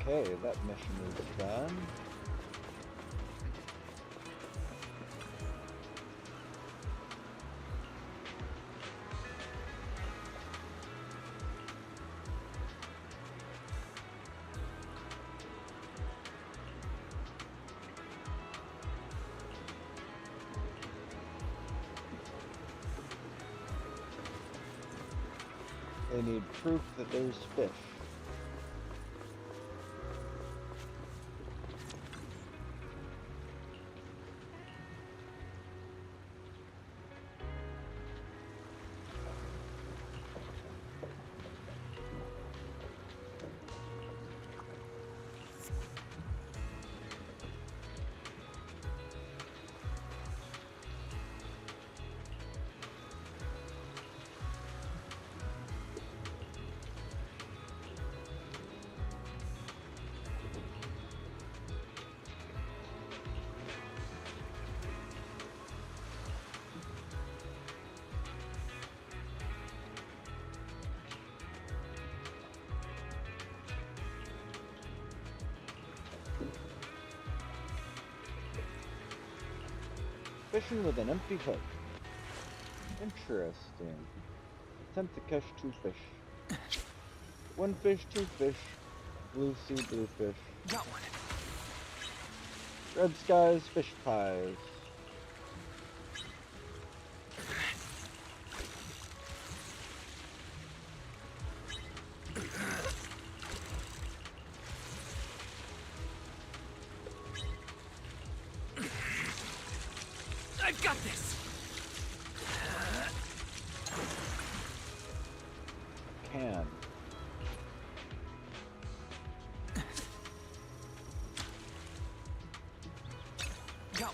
Okay, that mission is done. They need proof that there's fish. Fishing with an empty hook. Interesting. Attempt to catch 2 fish. 1 fish, 2 fish. Blue sea, blue fish. Got one. Red skies, fish pies. I've got this. Can. Go.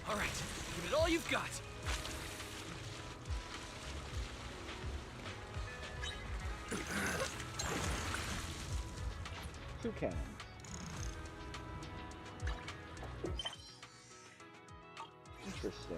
All right, give it all you've got. Two cannons. Interesting.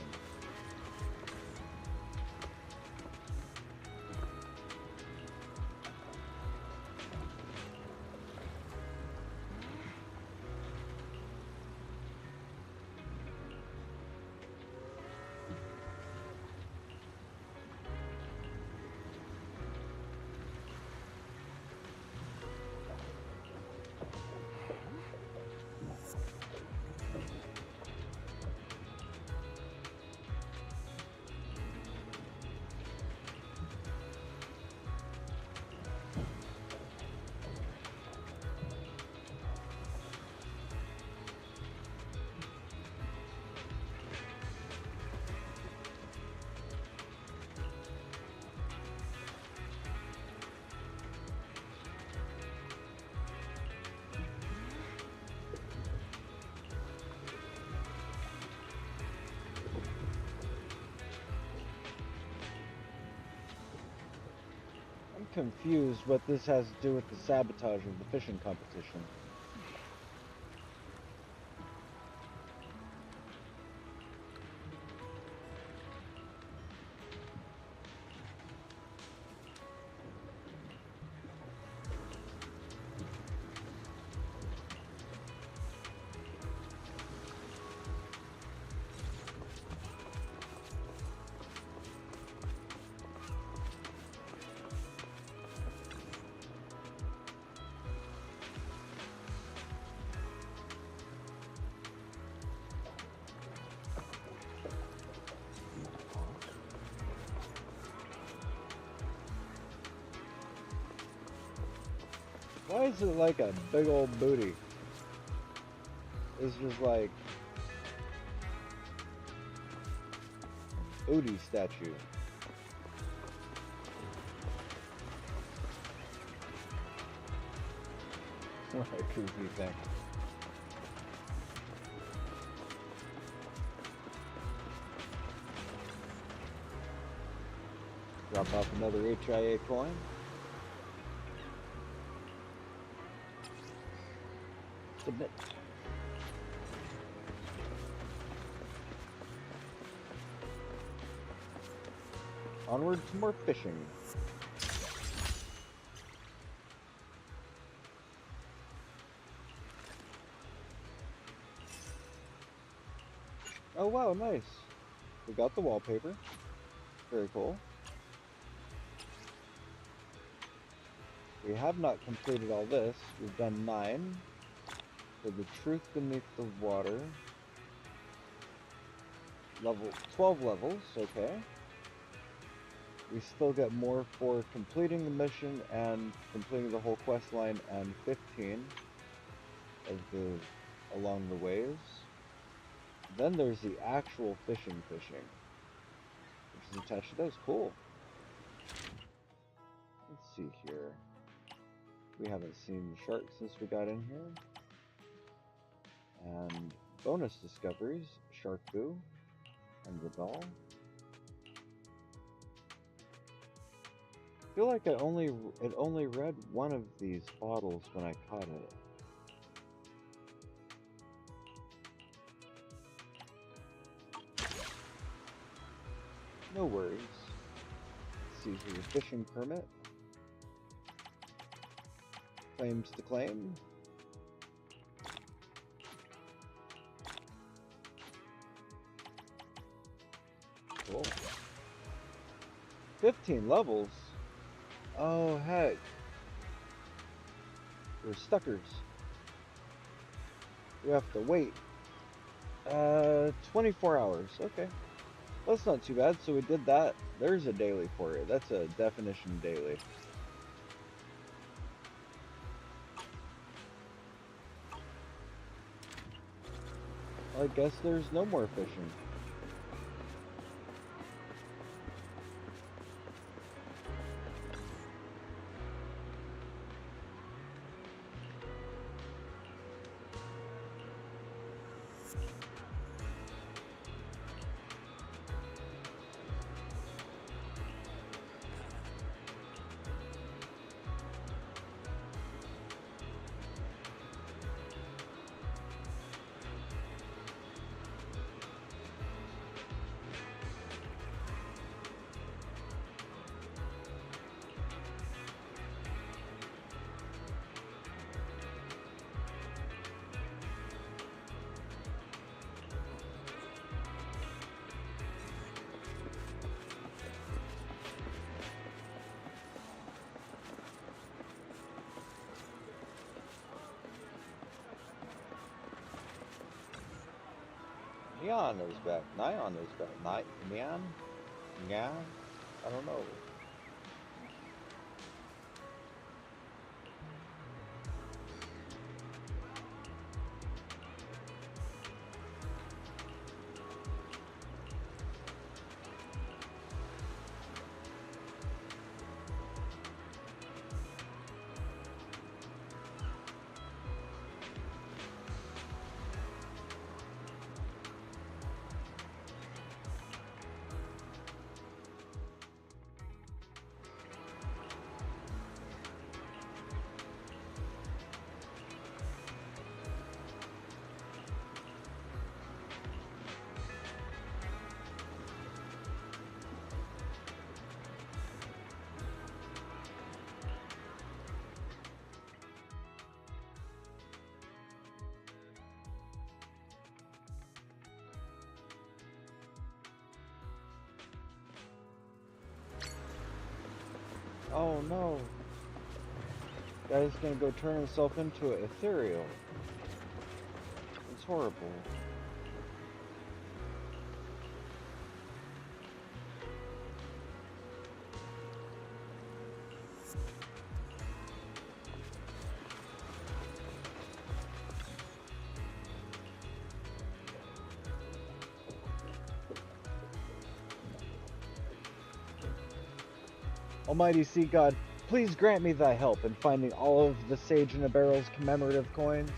Confused what this has to do with the sabotage of the fishing competition. Why is it like a big old booty? It's just like booty statue. What a goofy thing. Drop off another HIA coin. Submit. Onward to more fishing. Oh wow, nice. We got the wallpaper. Very cool. We have not completed all this. We've done 9. For the truth beneath the water. Level 12 levels, okay. We still get more for completing the mission and completing the whole quest line, and 15 of the along the ways. Then there's the actual fishing, which is attached to those. Cool. Let's see here. We haven't seen the shark since we got in here. And bonus discoveries, Shark Boo and the doll. I feel like it only read one of these bottles when I caught it. No worries. Let's see here, fishing permit. Claims to claim. Cool. 15 levels? Oh, heck. We're stuckers. We have to wait. 24 hours. Okay. That's not too bad. So we did that. There's a daily for it. That's a definition daily. I guess there's no more fishing. Neon is back. Neon is back. Neon? Yeah? I don't know. Oh no. Guy's gonna go turn himself into an ethereal. It's horrible. Almighty Sea God, please grant me thy help in finding all of the Sage in a Barrel's commemorative coins.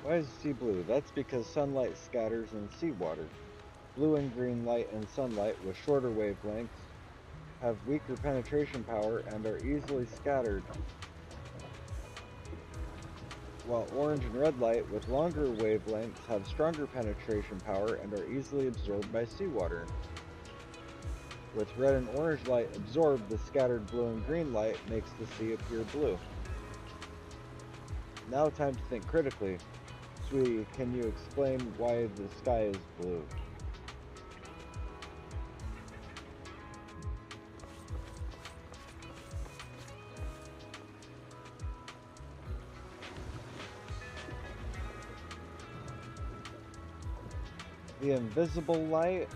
Why is the sea blue? That's because sunlight scatters in seawater. Blue and green light and sunlight with shorter wavelengths have weaker penetration power and are easily scattered, while orange and red light with longer wavelengths have stronger penetration power and are easily absorbed by seawater. With red and orange light absorbed, the scattered blue and green light makes the sea appear blue. Now time to think critically. Sweetie, can you explain why the sky is blue? The invisible light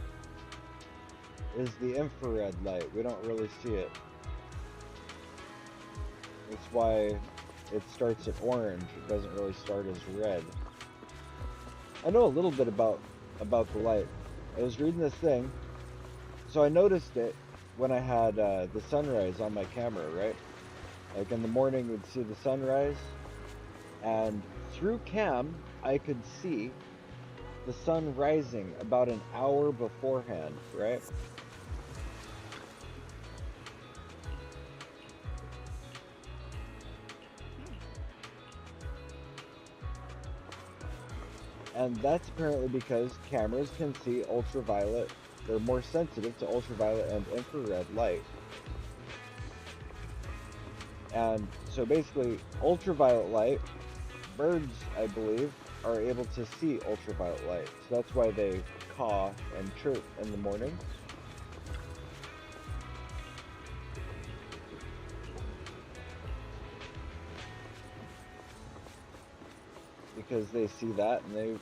is the infrared light. We don't really see it. That's why it starts at orange. It doesn't really start as red. I know a little bit about the light. I was reading this thing, so I noticed it when I had the sunrise on my camera, right? Like in the morning, we'd see the sunrise, and through cam, I could see the sun rising about an hour beforehand, right? And that's apparently because cameras can see ultraviolet, they're more sensitive to ultraviolet and infrared light. And so basically, ultraviolet light birds, I believe, are able to see ultraviolet light. So that's why they caw and chirp in the morning. Because they see that and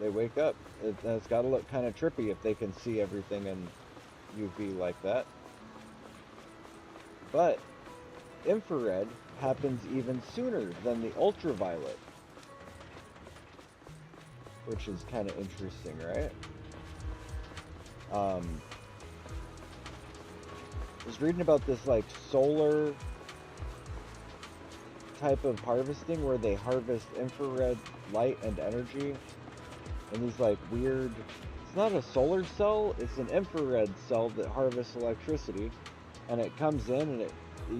they wake up. It's got to look kind of trippy if they can see everything in UV like that. But infrared happens even sooner than the ultraviolet, which is kind of interesting, right? I was reading about this like solar type of harvesting where they harvest infrared light and energy and these like weird, it's not a solar cell, it's an infrared cell that harvests electricity, and it comes in and it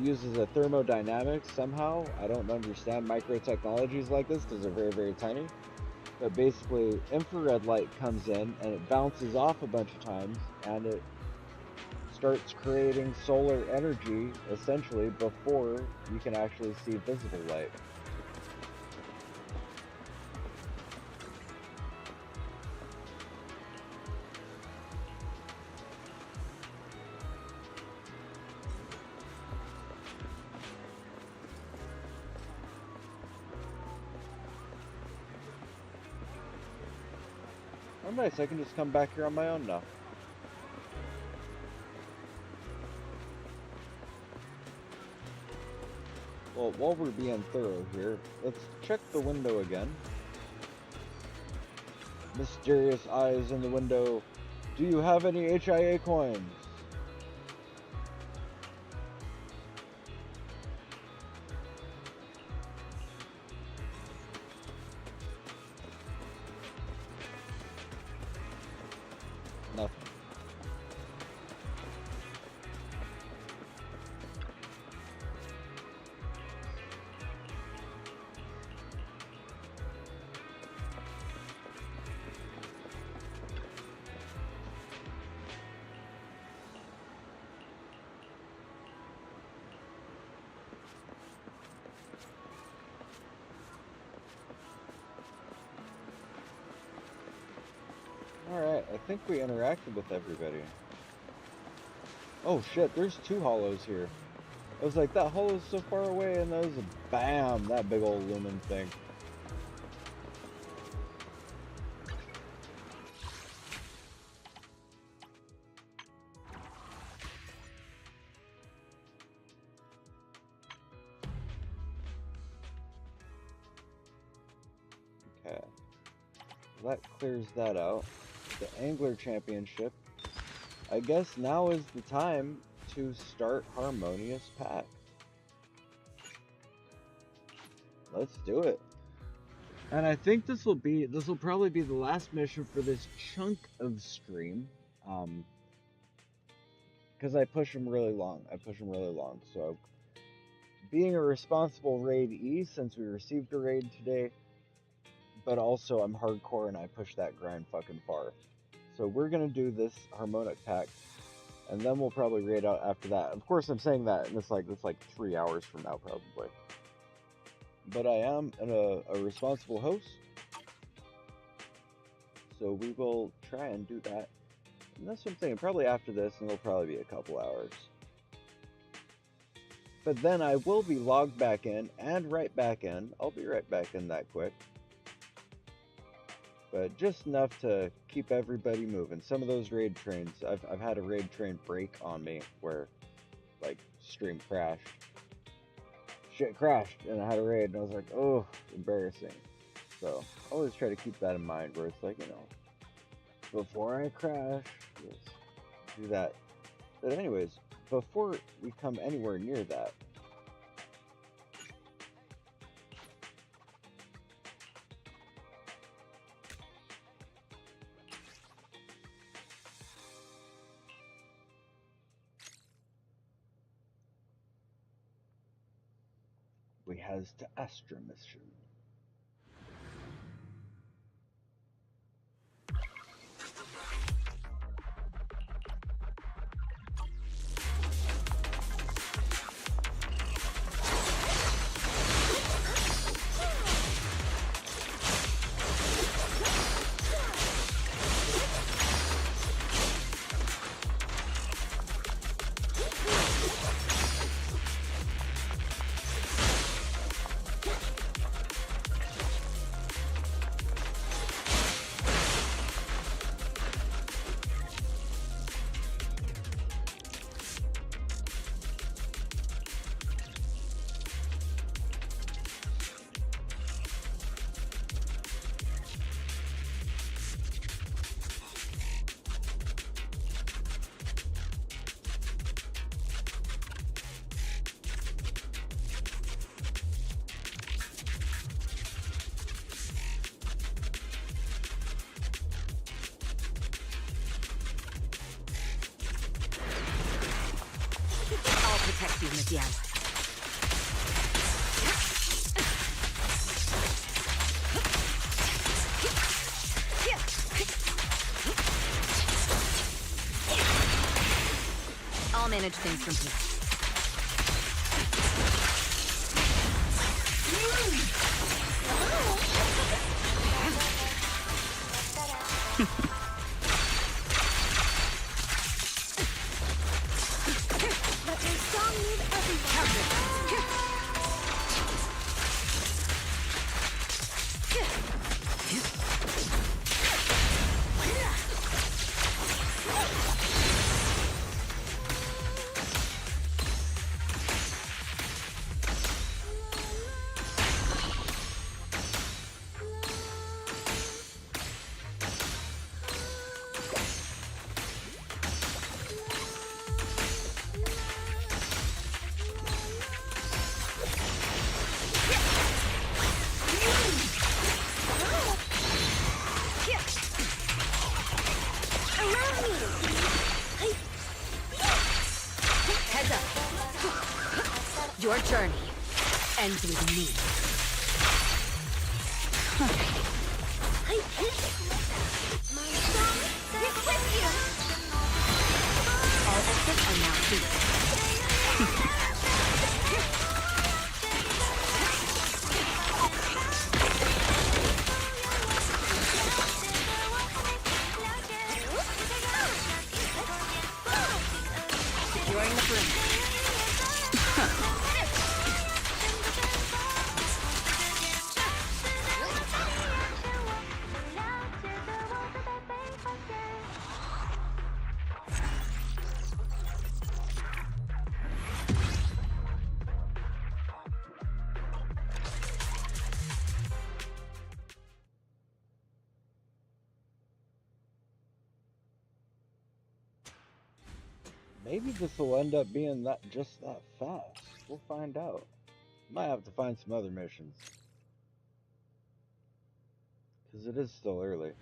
uses a thermodynamics somehow. I don't understand micro technologies like this because they're very, very tiny. But basically, infrared light comes in and it bounces off a bunch of times and it starts creating solar energy essentially before you can actually see visible light. Oh nice, I can just come back here on my own now. Well, while we're being thorough here, let's check the window again. Mysterious eyes in the window. Do you have any HIA coins? Nothing. Alright, I think we interacted with everybody. Oh shit, there's two hollows here. I was like, that hollow's so far away, and there's a bam, that big old lumen thing. Okay. That clears that out. The Angler Championship. I guess now is the time to start Harmonious Pact. Let's do it. And I think this will probably be the last mission for this chunk of stream. Because I push them really long. So, being a responsible raid E, since we received a raid today, but also I'm hardcore and I push that grind fucking far. So we're gonna do this Harmonic Pact, and then we'll probably raid out after that. Of course, I'm saying that, and it's like 3 hours from now probably. But I am a responsible host, so we will try and do that. And that's what I'm saying. Probably after this, and it'll probably be a couple hours. But then I will be logged back in and right back in. I'll be right back in that quick. But just enough to keep everybody moving. Some of those raid trains, I've had a raid train break on me where, like, stream crashed. Shit crashed, and I had a raid, and I was like, oh, embarrassing. So, I always try to keep that in mind, where it's like, you know, before I crash, yes, do that. But anyways, before we come anywhere near that, we has to Astra mission. protect you, Miss Yao. I'll manage things from here. Let your song move everyone. Heads up. Your journey ends with me. My song is with you. All exits are now free. Securing the perimeter. Maybe this will end up being that just that fast. We'll find out. Might have to find some other missions. Because it is still early.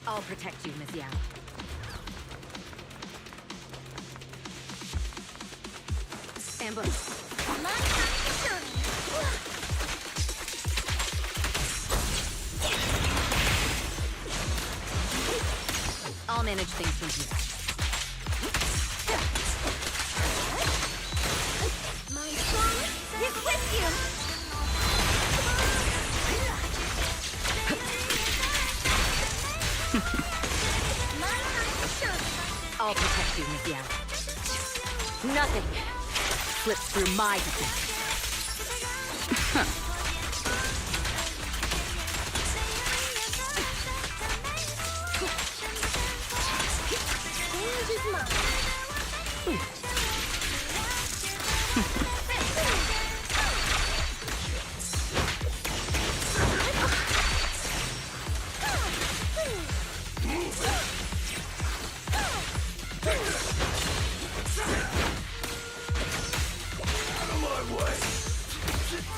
I'll protect you, Miss Yao. Ambush. I'll manage things from here. My song is with you. I'll protect you, Miss Yao. Nothing slips through my defense. Stage is mine.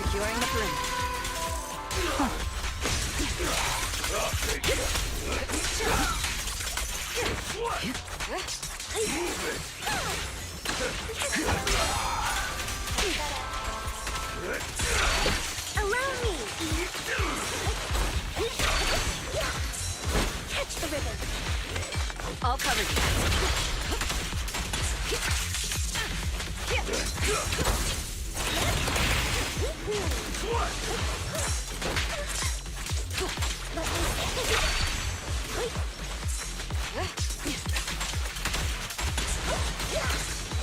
Securing the perimeter. Allow me. Catch the ribbon. I'll cover you.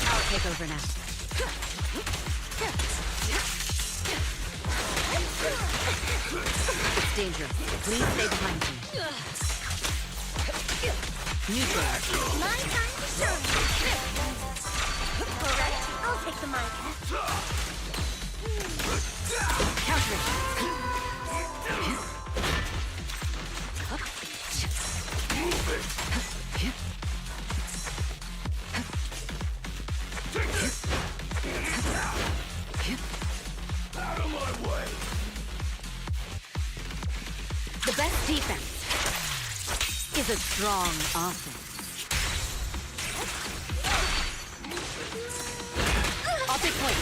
I'll take over now. It's dangerous. Please stay behind me. Neutral. My time to shine. Alright, I'll take the mic. Counter. Out of my way! The best defense is a strong offense. I'll take point.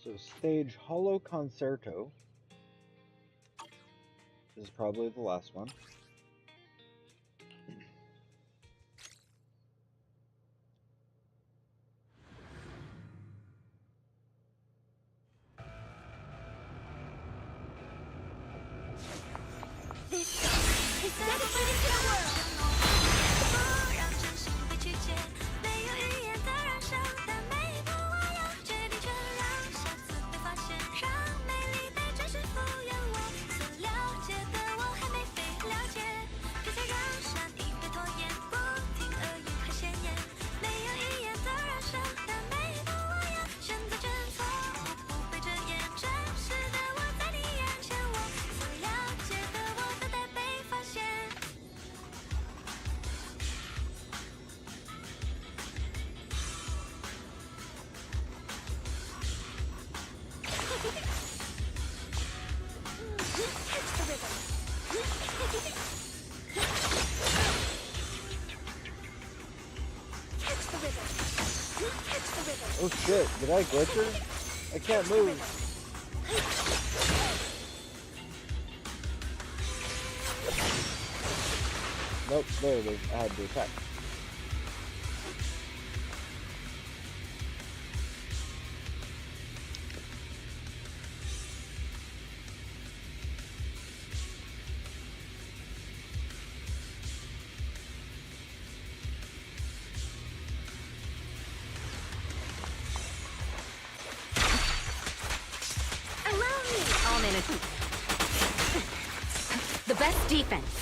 So stage Hollow Concerto. This is probably the last one. This song is dedicated to the world. 让真心被曲解，没有语言的燃烧，但每一步我要决定权让下次被发现，让美丽被真实敷衍我。所了解的我还没被了解，别再让善意被拖延，不听恶语很显眼，没有语言的燃烧，但每一步我要选择真错误，不被遮掩，真实的我在你眼前，我所了解的我都得被发现。Oh shit, did I glitch her? I can't move. Nope, there it is. I had to attack. All minutes. The best defense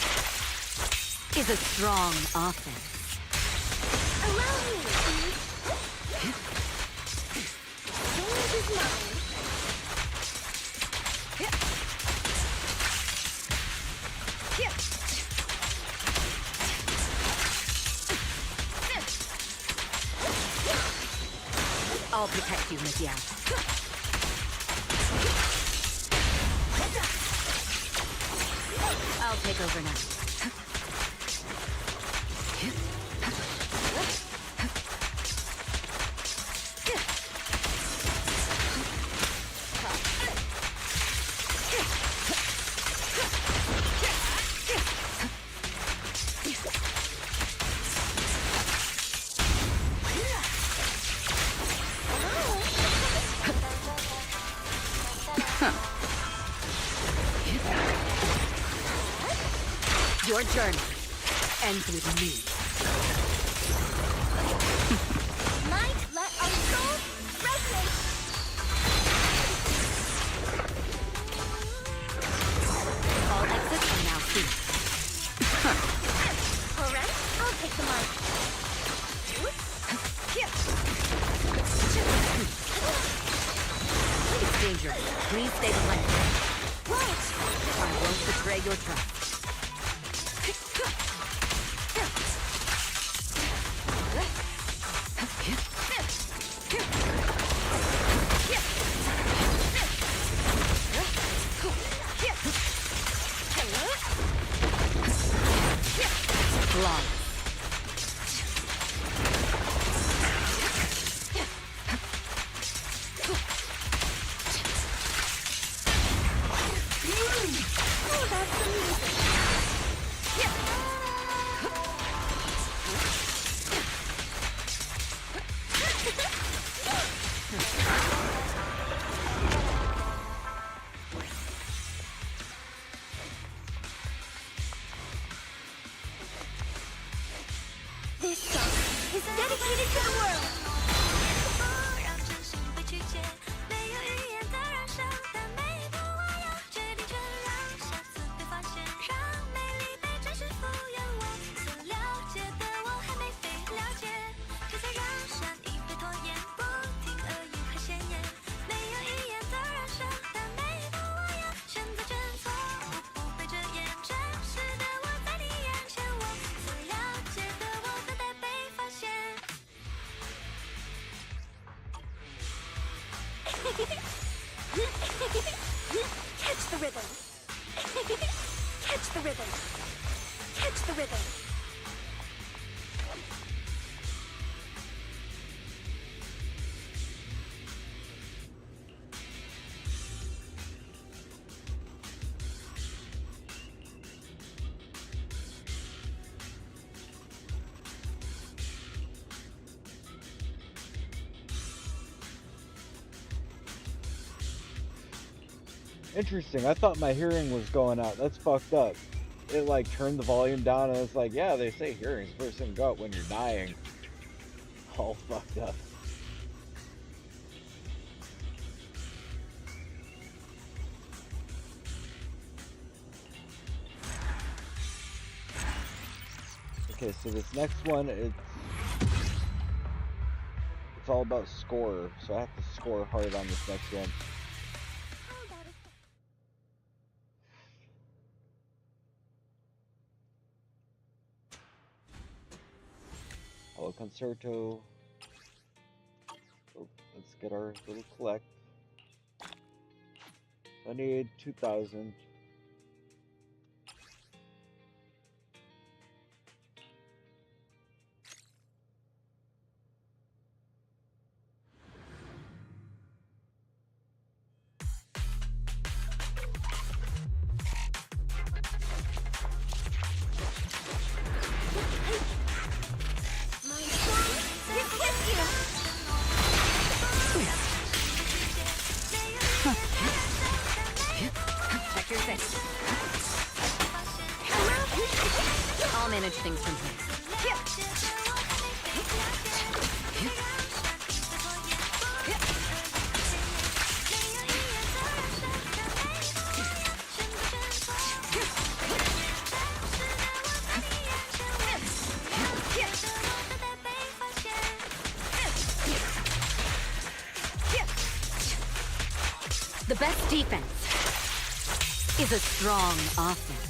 is a strong offense. Allow me. Stage is mine. I'll protect you, Miss Yang. I'll take over now. Your journey ends with me. Might let our souls resonate. All exits are now free. Alright, I'll take the mic. It's dangerous. Please stay behind me. What? I won't betray your trust. Flawless. Oh, that's amazing. it to the world. Catch the rhythm. Catch the rhythm. Catch the rhythm. Interesting. I thought my hearing was going out. That's fucked up. It like turned the volume down and it's like, yeah, they say hearing's the first thing to go out when you're dying. All fucked up. Okay, so this next one, it's all about score, so I have to score hard on this next one. Hello, Concerto. Oh, let's get our little collect. I need 2,000. Check your face. I'll manage things from here. The best defense is a strong offense.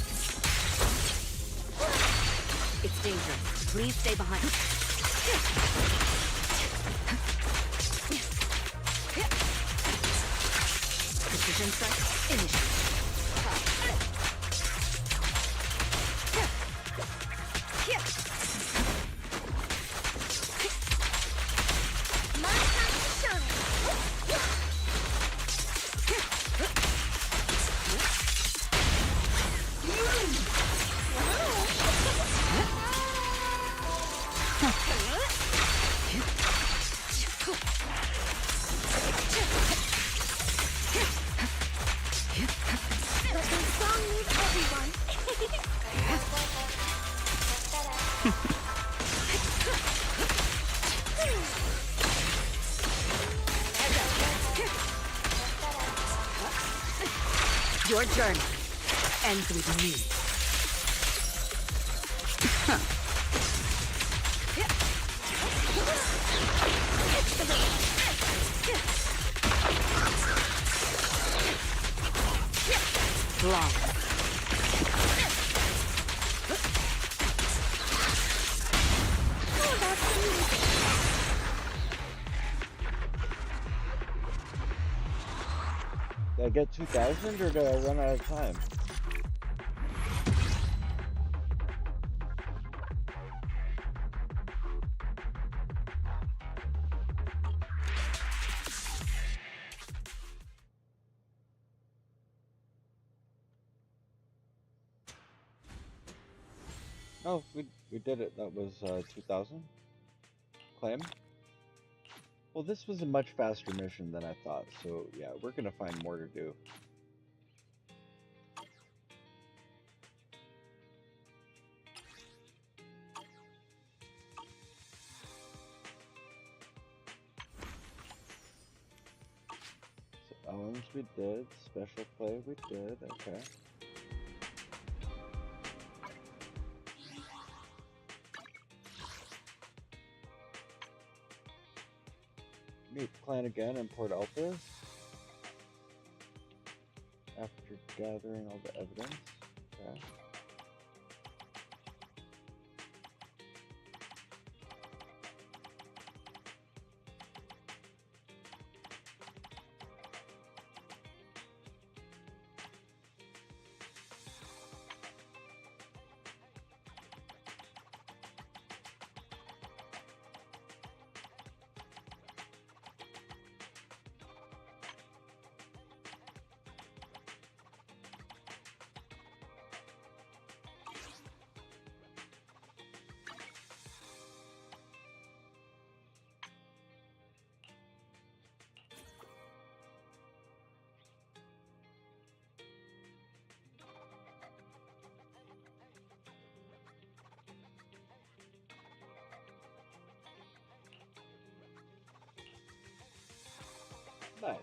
It's dangerous. Please stay behind. Precision strike, initiate. Your journey ends with me. Long. Did I get 2,000 or did I run out of time? Oh, we did it. That was 2,000. Claim. Well, this was a much faster mission than I thought, so yeah, we're gonna find more to do. Challenge we did. Special play we did. Okay. Meet the clan again in Port Alpes after gathering all the evidence. Okay. Nice.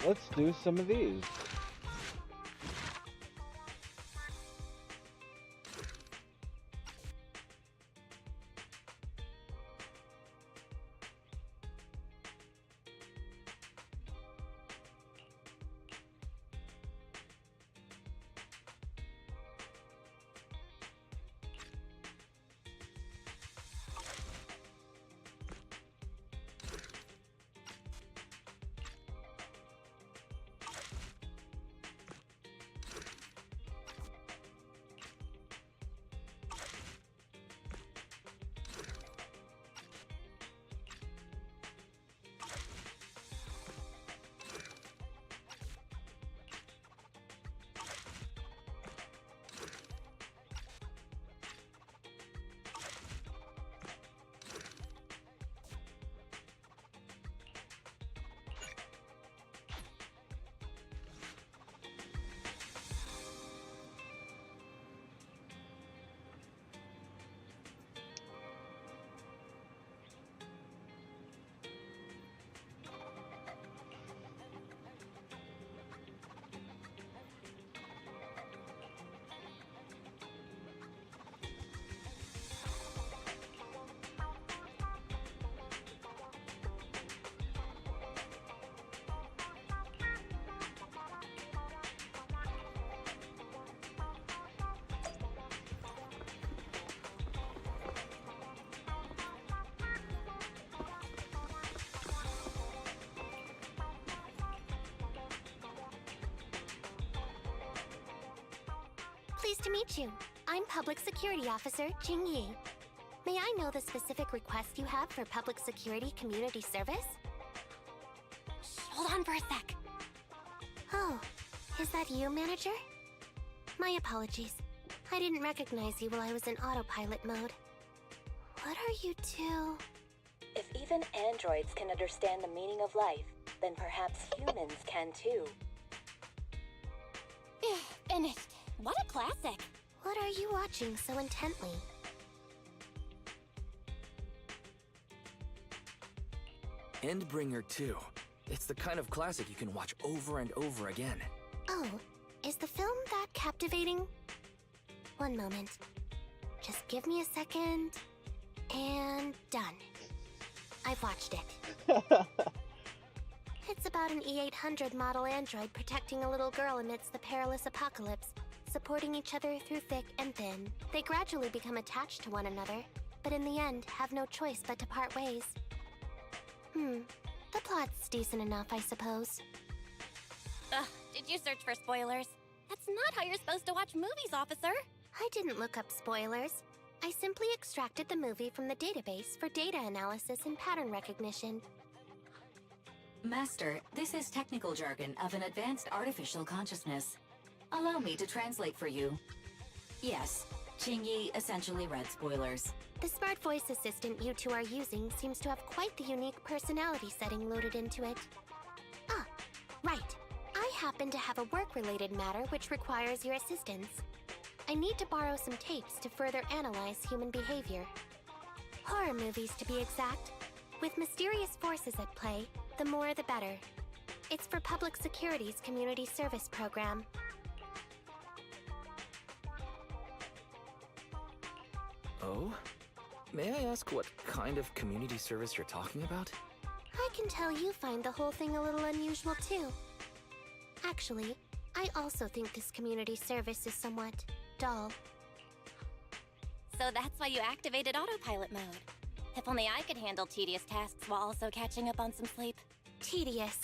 Let's do some of these. Pleased to meet you. I'm Public Security Officer Jing Yi. May I know the specific request you have for public security community service? Hold on for a sec. Oh, is that you, Manager? My apologies. I didn't recognize you while I was in autopilot mode. What are you two? If even androids can understand the meaning of life, then perhaps humans can too. Finished. What a classic. What are you watching so intently? Endbringer 2. It's the kind of classic you can watch over and over again. Oh, is the film that captivating? One moment. Just give me a second. And done. I've watched it. It's about an E-800 model android protecting a little girl amidst the perilous apocalypse, supporting each other through thick and thin. They gradually become attached to one another, but in the end have no choice but to part ways. The plot's decent enough, I suppose. Ugh, did you search for spoilers? That's not how you're supposed to watch movies, officer! I didn't look up spoilers. I simply extracted the movie from the database for data analysis and pattern recognition. Master, this is technical jargon of an advanced artificial consciousness. Allow me to translate for you. Yes, Qingyi essentially read spoilers. The smart voice assistant you two are using seems to have quite the unique personality setting loaded into it. Ah, right. I happen to have a work-related matter which requires your assistance. I need to borrow some tapes to further analyze human behavior. Horror movies, to be exact. With mysterious forces at play, the more the better. It's for Public Security's community service program. Oh? May I ask what kind of community service you're talking about? I can tell you find the whole thing a little unusual too. Actually, I also think this community service is somewhat dull. So that's why you activated autopilot mode. If only I could handle tedious tasks while also catching up on some sleep. Tedious.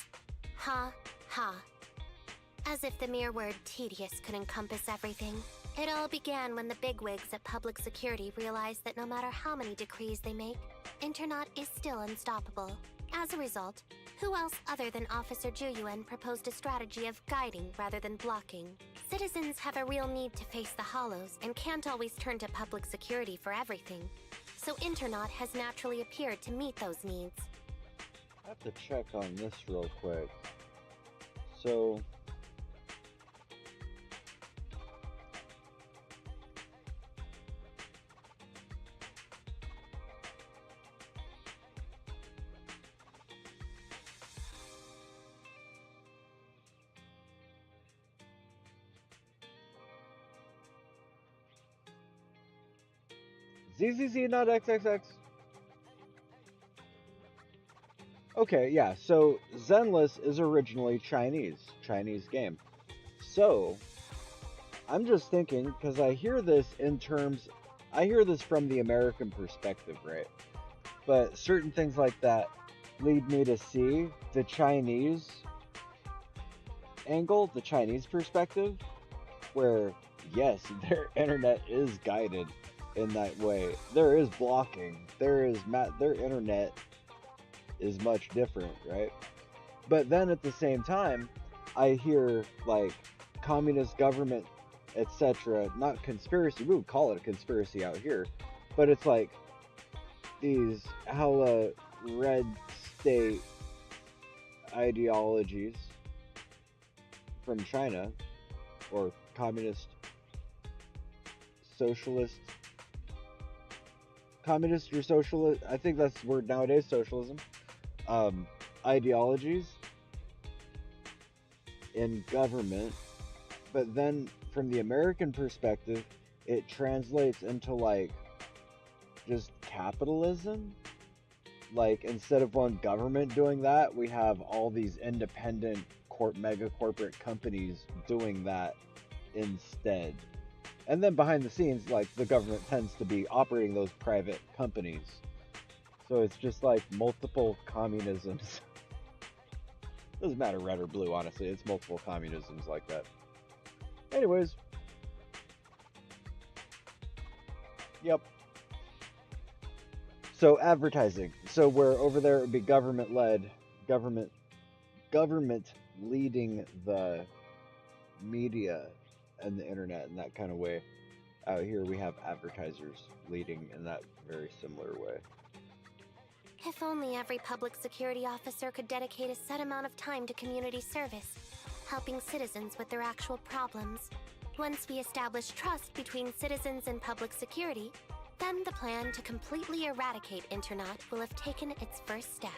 Ha, ha. As if the mere word tedious could encompass everything. It all began when the bigwigs at Public Security realized that no matter how many decrees they make, Internaut is still unstoppable. As a result, who else other than Officer Juyuan proposed a strategy of guiding rather than blocking? Citizens have a real need to face the hollows and can't always turn to Public Security for everything. So Internaut has naturally appeared to meet those needs. I have to check on this real quick. So... ZZZ, not XXX. Okay, yeah, so Zenless is originally Chinese game. So, I'm just thinking, because I hear this from the American perspective, right? But certain things like that lead me to see the Chinese angle, the Chinese perspective, where, yes, their internet is guided in that way. There is blocking. Their internet is much different, right? But then at the same time, I hear like communist government, etc. Not conspiracy. We would call it a conspiracy out here, but it's like these hella red state ideologies from China, or communist, socialist. Communist or socialist, I think that's the word nowadays, socialism, ideologies in government, but then from the American perspective, it translates into like just capitalism. Like instead of one government doing that, we have all these independent mega corporate companies doing that instead. And then behind the scenes, like, the government tends to be operating those private companies. So it's just like multiple communisms. Doesn't matter red or blue, honestly. It's multiple communisms like that. Anyways. Yep. So advertising. So where over there it would be government-led, government leading the media and the internet in that kind of way. Out here we have advertisers leading in that very similar way. If only every public security officer could dedicate a set amount of time to community service, helping citizens with their actual problems. Once we establish trust between citizens and public security, then the plan to completely eradicate Internaut will have taken its first step.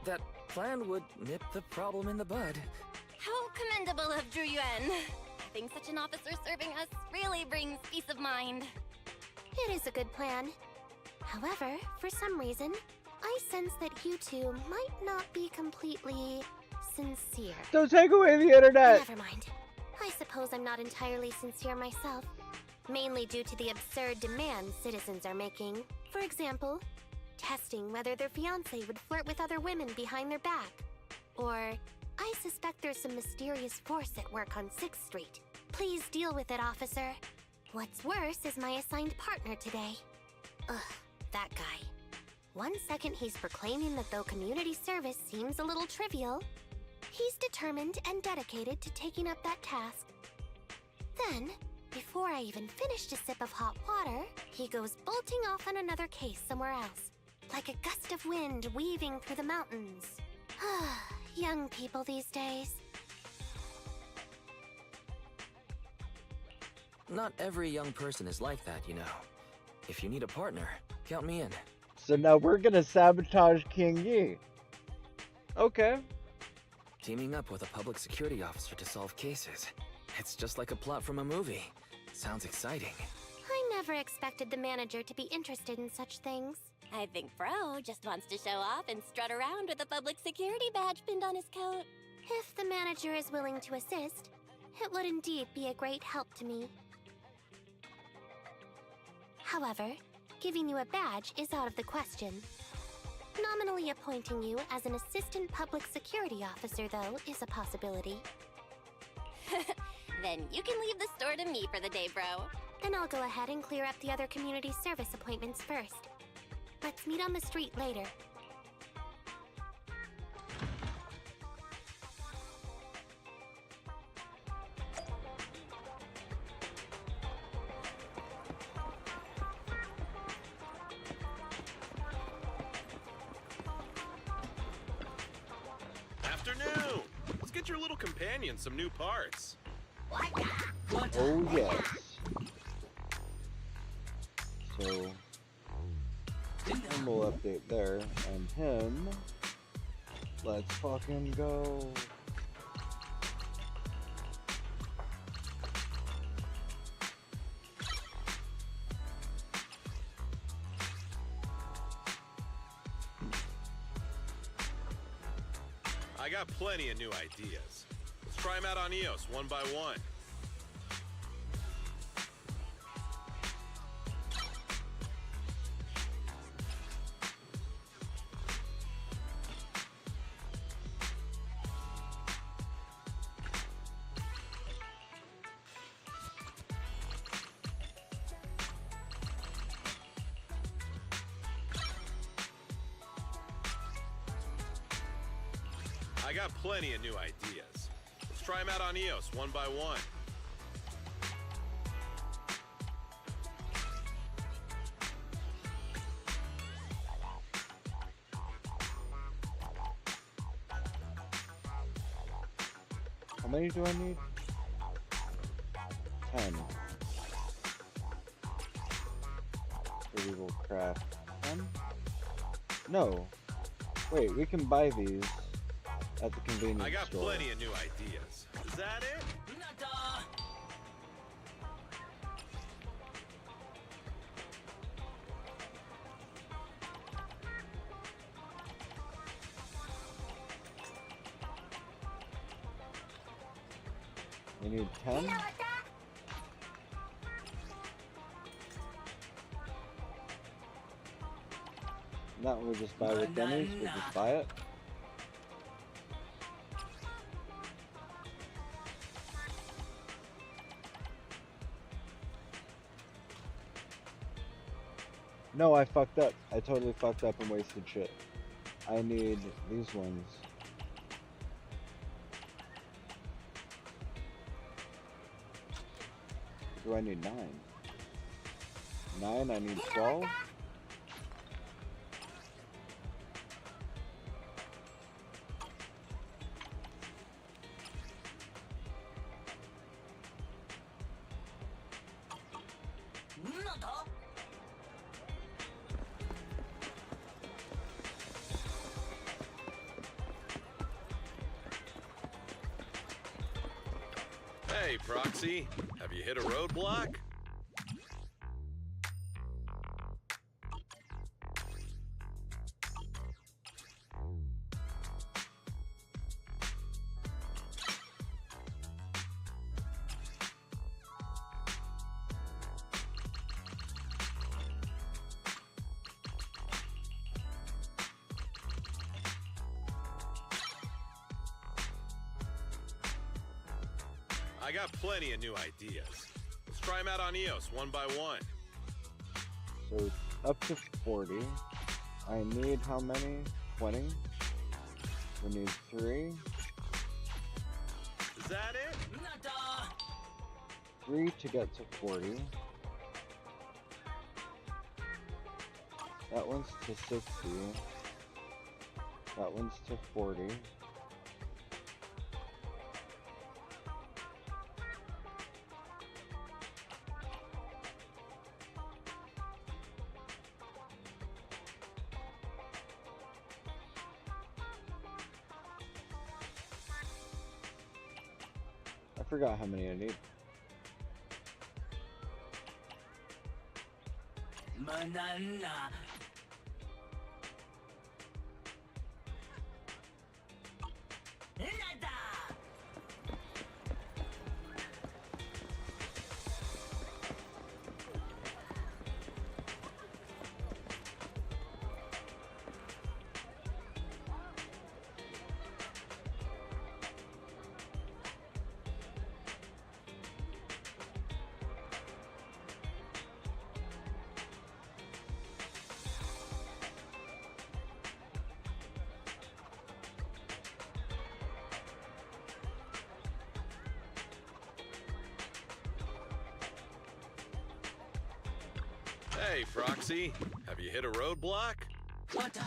That plan would nip the problem in the bud. How commendable of Zhu Yuan. Having such an officer serving us really brings peace of mind. It is a good plan. However, for some reason, I sense that you two might not be completely sincere. Don't take away the internet! Never mind. I suppose I'm not entirely sincere myself. Mainly due to the absurd demands citizens are making. For example, testing whether their fiancé would flirt with other women behind their back. Or, I suspect there's some mysterious force at work on 6th Street. Please deal with it, officer. What's worse is my assigned partner today. Ugh, that guy. One second he's proclaiming that though community service seems a little trivial, he's determined and dedicated to taking up that task. Then, before I even finished a sip of hot water, he goes bolting off on another case somewhere else, like a gust of wind weaving through the mountains. Young people these days. Not every young person is like that, you know. If you need a partner, count me in. So now we're gonna sabotage King Yi. Okay. Teaming up with a public security officer to solve cases. It's just like a plot from a movie. Sounds exciting. I never expected the manager to be interested in such things. I think Bro just wants to show off and strut around with a public security badge pinned on his coat. If the manager is willing to assist, it would indeed be a great help to me. However, giving you a badge is out of the question. Nominally appointing you as an assistant public security officer, though, is a possibility. Then you can leave the store to me for the day, Bro. Then I'll go ahead and clear up the other community service appointments first. Let's meet on the street later. Afternoon! Let's get your little companion some new parts. Oh yes. So, and we'll update there, and him. Let's fucking go. I got plenty of new ideas. Let's try them out on EOS one by one. I got plenty of new ideas. Let's try them out on EOS one by one. How many do I need? 10. So we will craft 10? No. Wait, we can buy these at the convenience store. I got plenty of new ideas. Is that it? We need 10? Not we just buy with dummies, we just buy it. No, I fucked up. I totally fucked up and wasted shit. I need these ones. Do I need 9? 9, I need 12? Hey, Proxy. Have you hit a roadblock? I got plenty of new ideas. Let's try them out on EOS one by one. So up to 40. I need how many? 20? We need 3. Is that it? 3 to get to 40. That one's to 60. That one's to 40. I forgot how many I need. Banana. Hey, Froxy. Have you hit a roadblock? What the?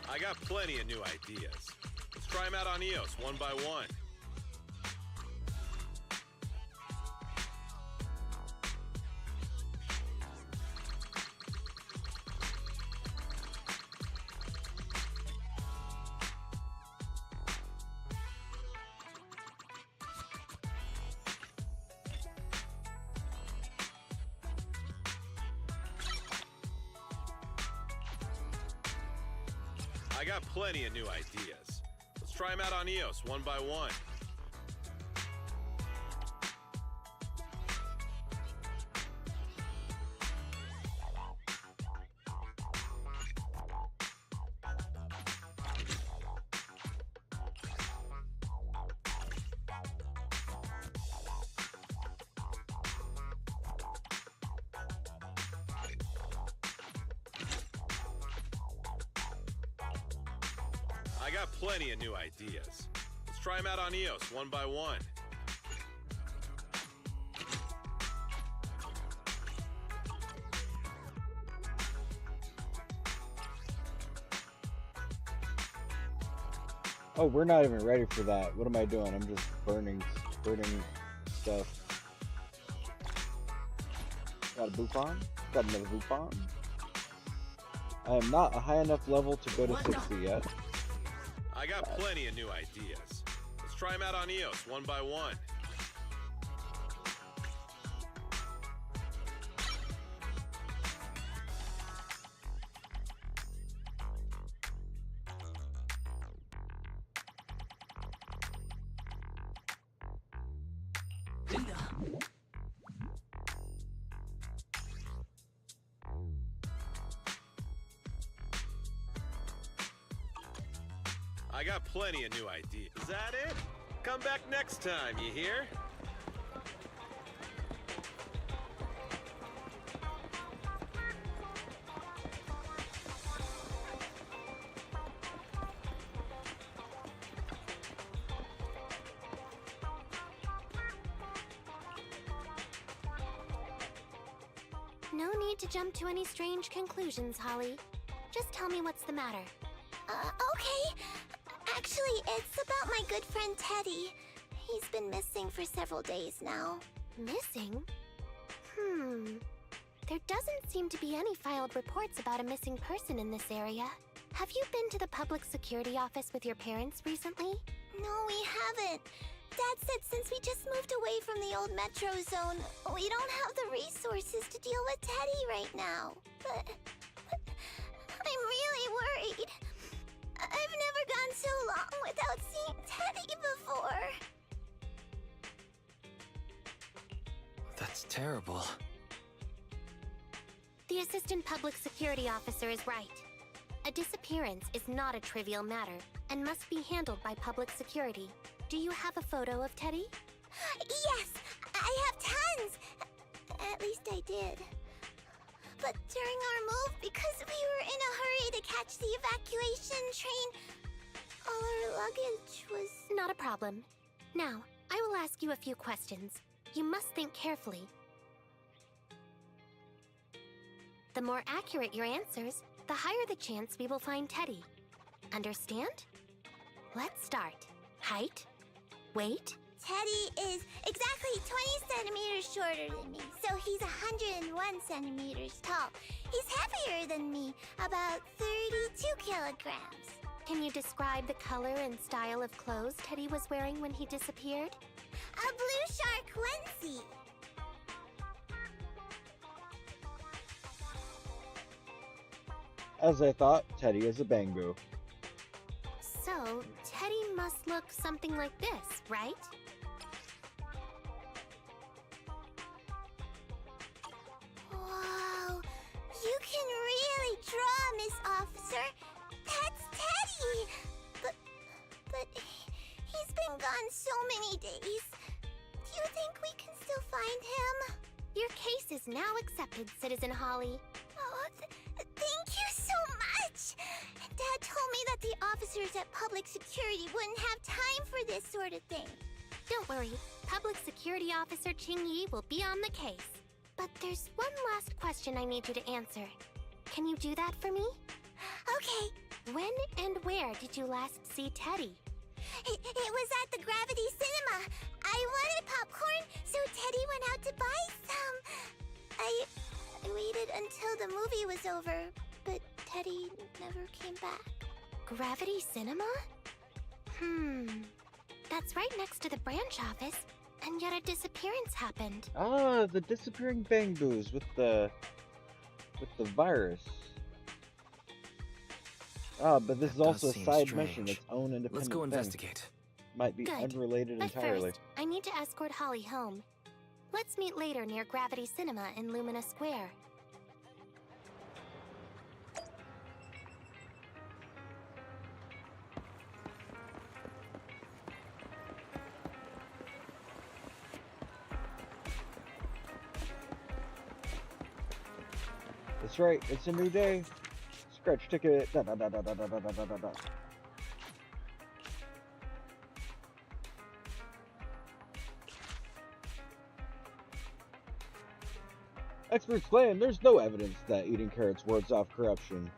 I got plenty of new ideas. Let's try them out on EOS one by one. I got plenty of new ideas. Let's try them out on EOS one by one. I got plenty of new ideas. Let's try them out on EOS one by one. Oh, we're not even ready for that. What am I doing? I'm just burning stuff. Got a boot bomb? Got another boot bomb? I am not a high enough level to go to 60 yet. I got plenty of new ideas. Let's try them out on EOS one by one. I got plenty of new ideas. Is that it? Come back next time, you hear? No need to jump to any strange conclusions, Holly. Just tell me what's the matter. Okay. Actually, it's about my good friend Teddy. He's been missing for several days now. Missing? There doesn't seem to be any filed reports about a missing person in this area. Have you been to the public security office with your parents recently? No, we haven't. Dad said since we just moved away from the old metro zone, we don't have the resources to deal with Teddy right now. But I'm really worried. I've never gone so long without seeing Teddy before. That's terrible. The Assistant Public Security Officer is right. A disappearance is not a trivial matter and must be handled by public security. Do you have a photo of Teddy? Yes, I have tons. At least I did. But during our move, because we were in a hurry to catch the evacuation train, all our luggage was... Not a problem. Now, I will ask you a few questions. You must think carefully. The more accurate your answers, the higher the chance we will find Teddy. Understand? Let's start. Height? Weight? Teddy is exactly 20 centimeters shorter than me, so he's 101 centimeters tall. He's heavier than me, about 32 kilograms. Can you describe the color and style of clothes Teddy was wearing when he disappeared? A blue shark onesie. As I thought, Teddy is a bangboo. So, Teddy must look something like this, right? Whoa, you can really draw, Miss Officer. That's Teddy. But he's been gone so many days. Do you think we can still find him? Your case is now accepted, Citizen Holly. Oh, thank you so much. Dad told me that the officers at Public Security wouldn't have time for this sort of thing. Don't worry, Public Security Officer Ching-Yi will be on the case. But there's one last question I need you to answer. Can you do that for me? Okay. When and where did you last see Teddy? It was at the Gravity Cinema. I wanted popcorn, so Teddy went out to buy some. I waited until the movie was over, but Teddy never came back. Gravity Cinema? That's right next to the branch office, and yet a disappearance happened. Ah, the disappearing bangboos with the virus. Ah, but this is also a side mission, its own independent Let's go thing. investigate. Might be Good. unrelated But entirely. first, I need to escort Holly home. Let's meet later near Gravity Cinema in Lumina Square. That's right, it's a new day. Scratch ticket. Da, da, da, da, da, da, da, da, da, da. Experts claim there's no evidence that eating carrots wards off corruption.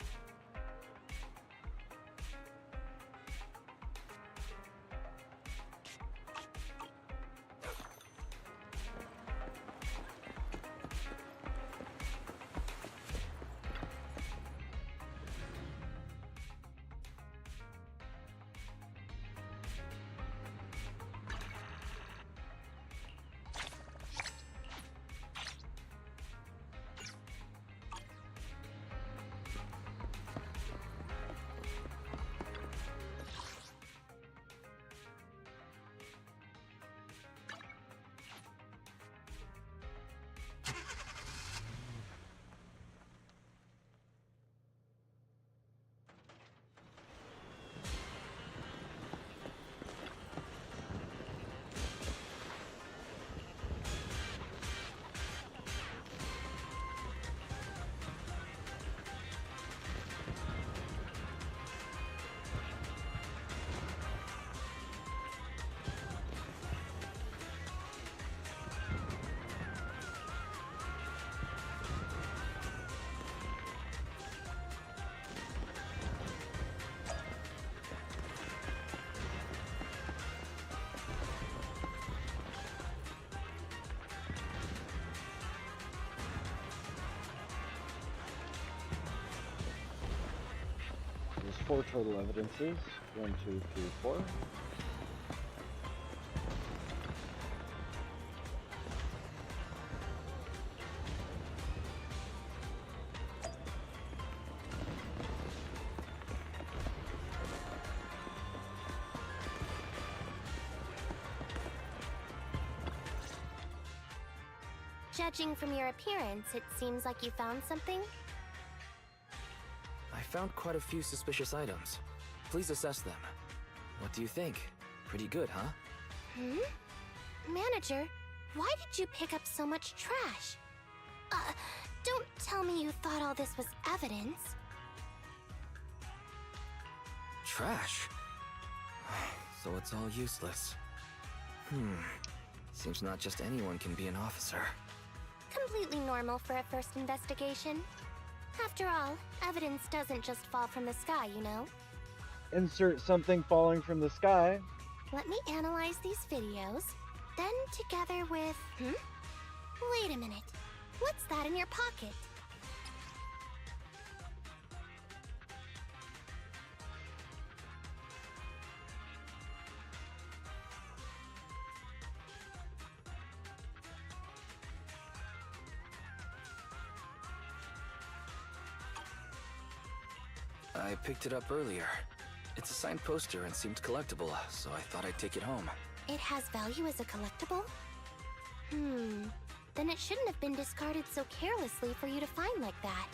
There's 4 total evidences. 1, 2, 3, 4. Judging from your appearance, it seems like you found something. I found quite a few suspicious items. Please assess them. What do you think? Pretty good, huh? Manager, why did you pick up so much trash? Don't tell me you thought all this was evidence. Trash? So it's all useless. Seems not just anyone can be an officer. Completely normal for a first investigation. After all, evidence doesn't just fall from the sky, you know? Insert something falling from the sky. Let me analyze these videos, then together with... Wait a minute. What's that in your pocket? I picked it up earlier. It's a signed poster and seemed collectible, so I thought I'd take it home. It has value as a collectible? Then it shouldn't have been discarded so carelessly for you to find like that.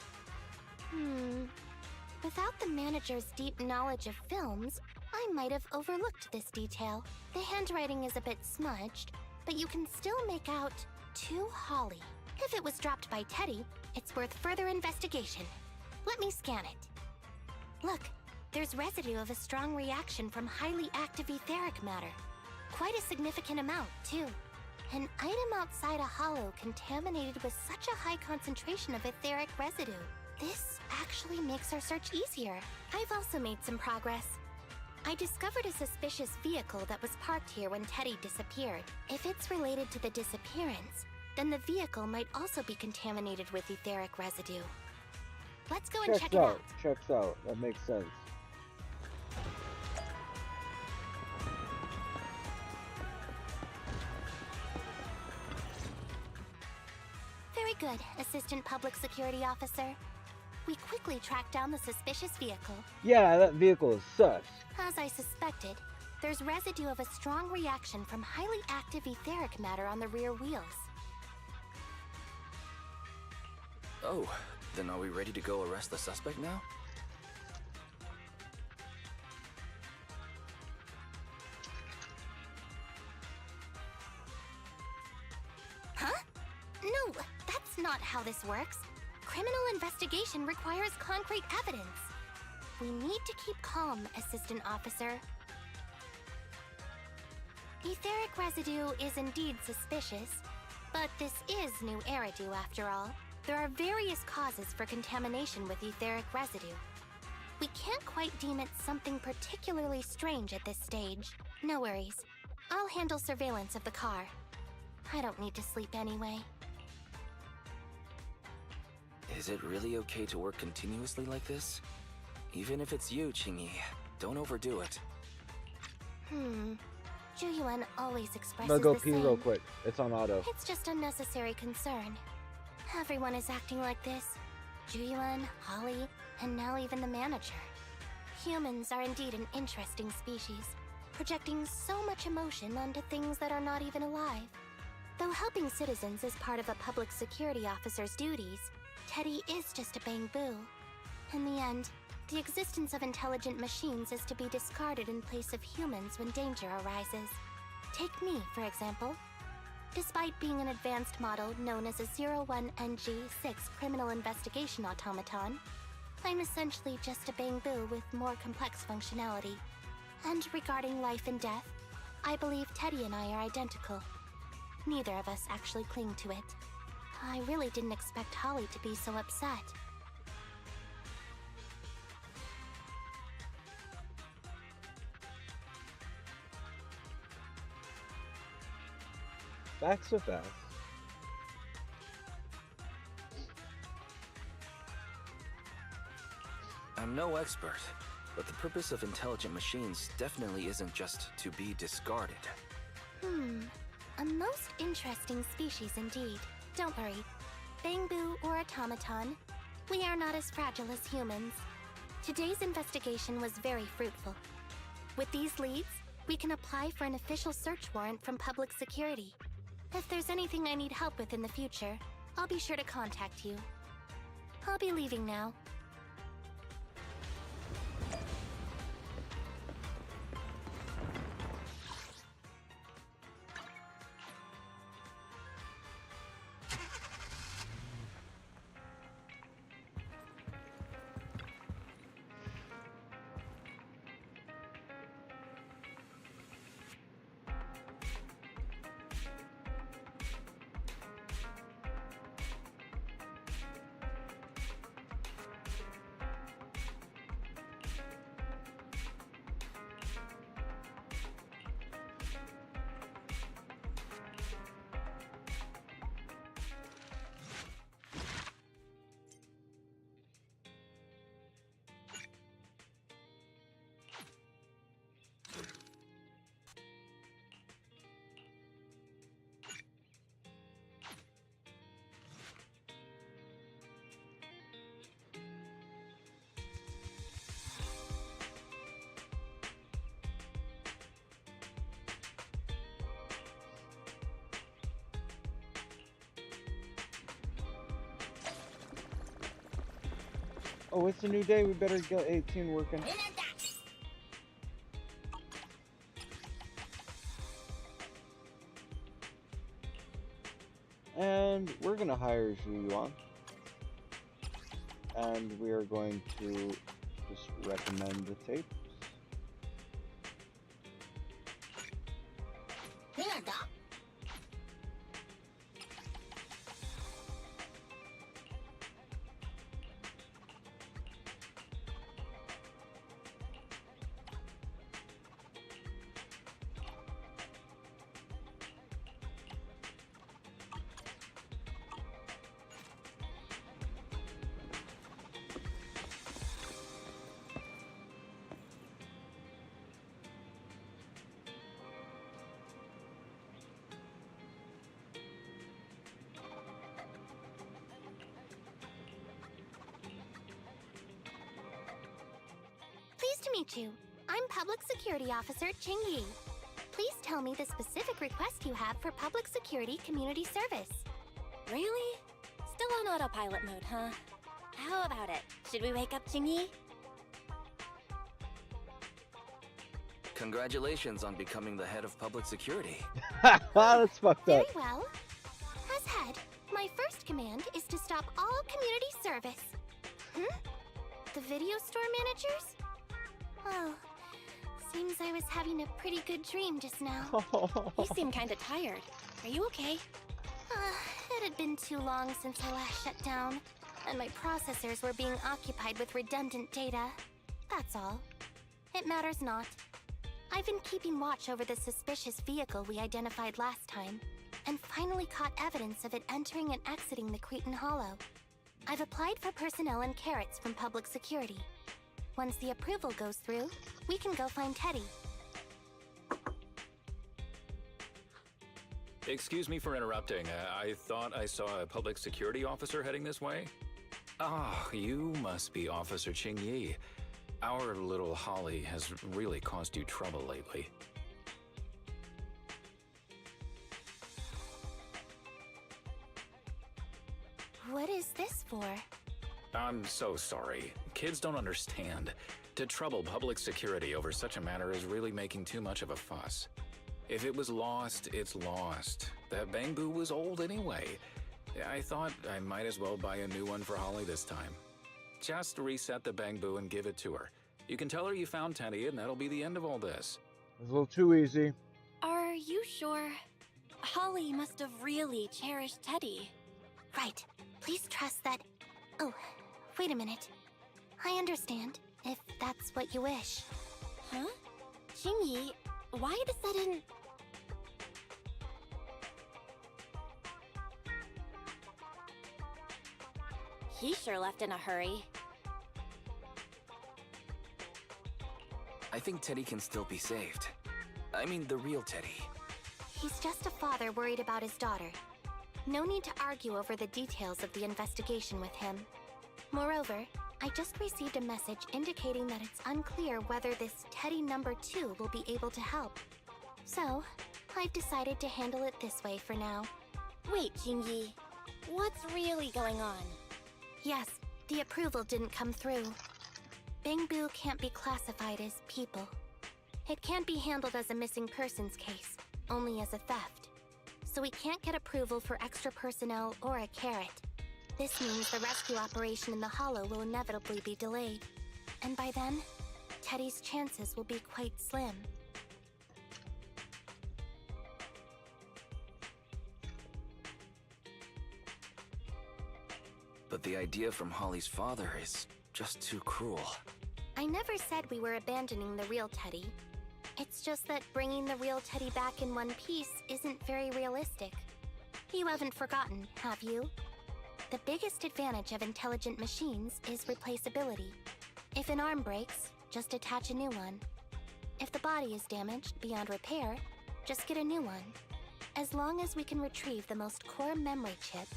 Without the manager's deep knowledge of films, I might have overlooked this detail. The handwriting is a bit smudged, but you can still make out "To Holly." If it was dropped by Teddy, it's worth further investigation. Let me scan it. Look, there's residue of a strong reaction from highly active etheric matter. Quite a significant amount, too. An item outside a hollow contaminated with such a high concentration of etheric residue. This actually makes our search easier. I've also made some progress. I discovered a suspicious vehicle that was parked here when Teddy disappeared. If it's related to the disappearance, then the vehicle might also be contaminated with etheric residue. Let's go and check it out. Checks out. That makes sense. Very good, Assistant Public Security Officer. We quickly tracked down the suspicious vehicle. Yeah, that vehicle is sus. As I suspected, there's residue of a strong reaction from highly active etheric matter on the rear wheels. Oh, then are we ready to go arrest the suspect now? Huh? No, that's not how this works. Criminal investigation requires concrete evidence. We need to keep calm, Assistant Officer. Etheric residue is indeed suspicious, but this is new Eridu after all. There are various causes for contamination with etheric residue. We can't quite deem it something particularly strange at this stage. No worries. I'll handle surveillance of the car. I don't need to sleep anyway. Is it really okay to work continuously like this? Even if it's you, Qingyi, don't overdo it. Juyuan always expresses I'm gonna go the pee same. real quick. It's on auto. It's just unnecessary concern. Everyone is acting like this. Juyuan, Holly, and now even the manager. Humans are indeed an interesting species, projecting so much emotion onto things that are not even alive. Though helping citizens is part of a public security officer's duties, Teddy is just a bang-boo. In the end, the existence of intelligent machines is to be discarded in place of humans when danger arises. Take me, for example. Despite being an advanced model known as a 01NG6 criminal investigation automaton, I'm essentially just a bang-boo with more complex functionality. And regarding life and death, I believe Teddy and I are identical. Neither of us actually cling to it. I really didn't expect Holly to be so upset. Back so fast. I'm no expert, but the purpose of intelligent machines definitely isn't just to be discarded. A most interesting species indeed. Don't worry. Bang-boo or automaton, we are not as fragile as humans. Today's investigation was very fruitful. With these leads, we can apply for an official search warrant from public security. If there's anything I need help with in the future, I'll be sure to contact you. I'll be leaving now. Oh, it's a new day. We better get 18 working. And we're gonna hire Zhu Yuan. And we are going to just recommend the tapes. Pleased to meet you. I'm Public Security Officer Ching Yi. Please tell me the specific request you have for Public Security Community Service. Really? Still on autopilot mode, huh? How about it? Should we wake up Ching-Yi? Congratulations on becoming the head of public security. That's fucked Very up. well. As head, my first command is to stop all community service. The video store managers? Oh, seems I was having a pretty good dream just now. You seem kinda tired. Are you okay? It had been too long since I last shut down, and my processors were being occupied with redundant data. That's all. It matters not. I've been keeping watch over the suspicious vehicle we identified last time, and finally caught evidence of it entering and exiting the Cretan Hollow. I've applied for personnel and carrots from Public Security. Once the approval goes through, we can go find Teddy. Excuse me for interrupting. I thought I saw a public security officer heading this way. Ah, you must be Officer Ching Yi. Our little Holly has really caused you trouble lately. What is this for? I'm so sorry. Kids don't understand. To trouble public security over such a matter is really making too much of a fuss. If it was lost, it's lost. That bamboo was old anyway. I thought I might as well buy a new one for Holly this time. Just reset the bamboo and give it to her. You can tell her you found Teddy, and that'll be the end of all this. It's a little too easy. Are you sure? Holly must have really cherished Teddy. Right. Please trust that... Oh, wait a minute. I understand, if that's what you wish. Huh? Ching-Yi, why the sudden... He sure left in a hurry. I think Teddy can still be saved. I mean, the real Teddy. He's just a father worried about his daughter. No need to argue over the details of the investigation with him. Moreover, I just received a message indicating that it's unclear whether this Teddy number 2 will be able to help. So, I've decided to handle it this way for now. Wait, Jingyi. What's really going on? Yes, the approval didn't come through. Bangbu can't be classified as people. It can't be handled as a missing persons case, only as a theft. So we can't get approval for extra personnel or a carrot. This means the rescue operation in the Hollow will inevitably be delayed. And by then, Teddy's chances will be quite slim. But the idea from Holly's father is just too cruel. I never said we were abandoning the real Teddy. It's just that bringing the real Teddy back in one piece isn't very realistic. You haven't forgotten, have you? The biggest advantage of intelligent machines is replaceability. If an arm breaks, just attach a new one. If the body is damaged beyond repair, just get a new one. As long as we can retrieve the most core memory chip.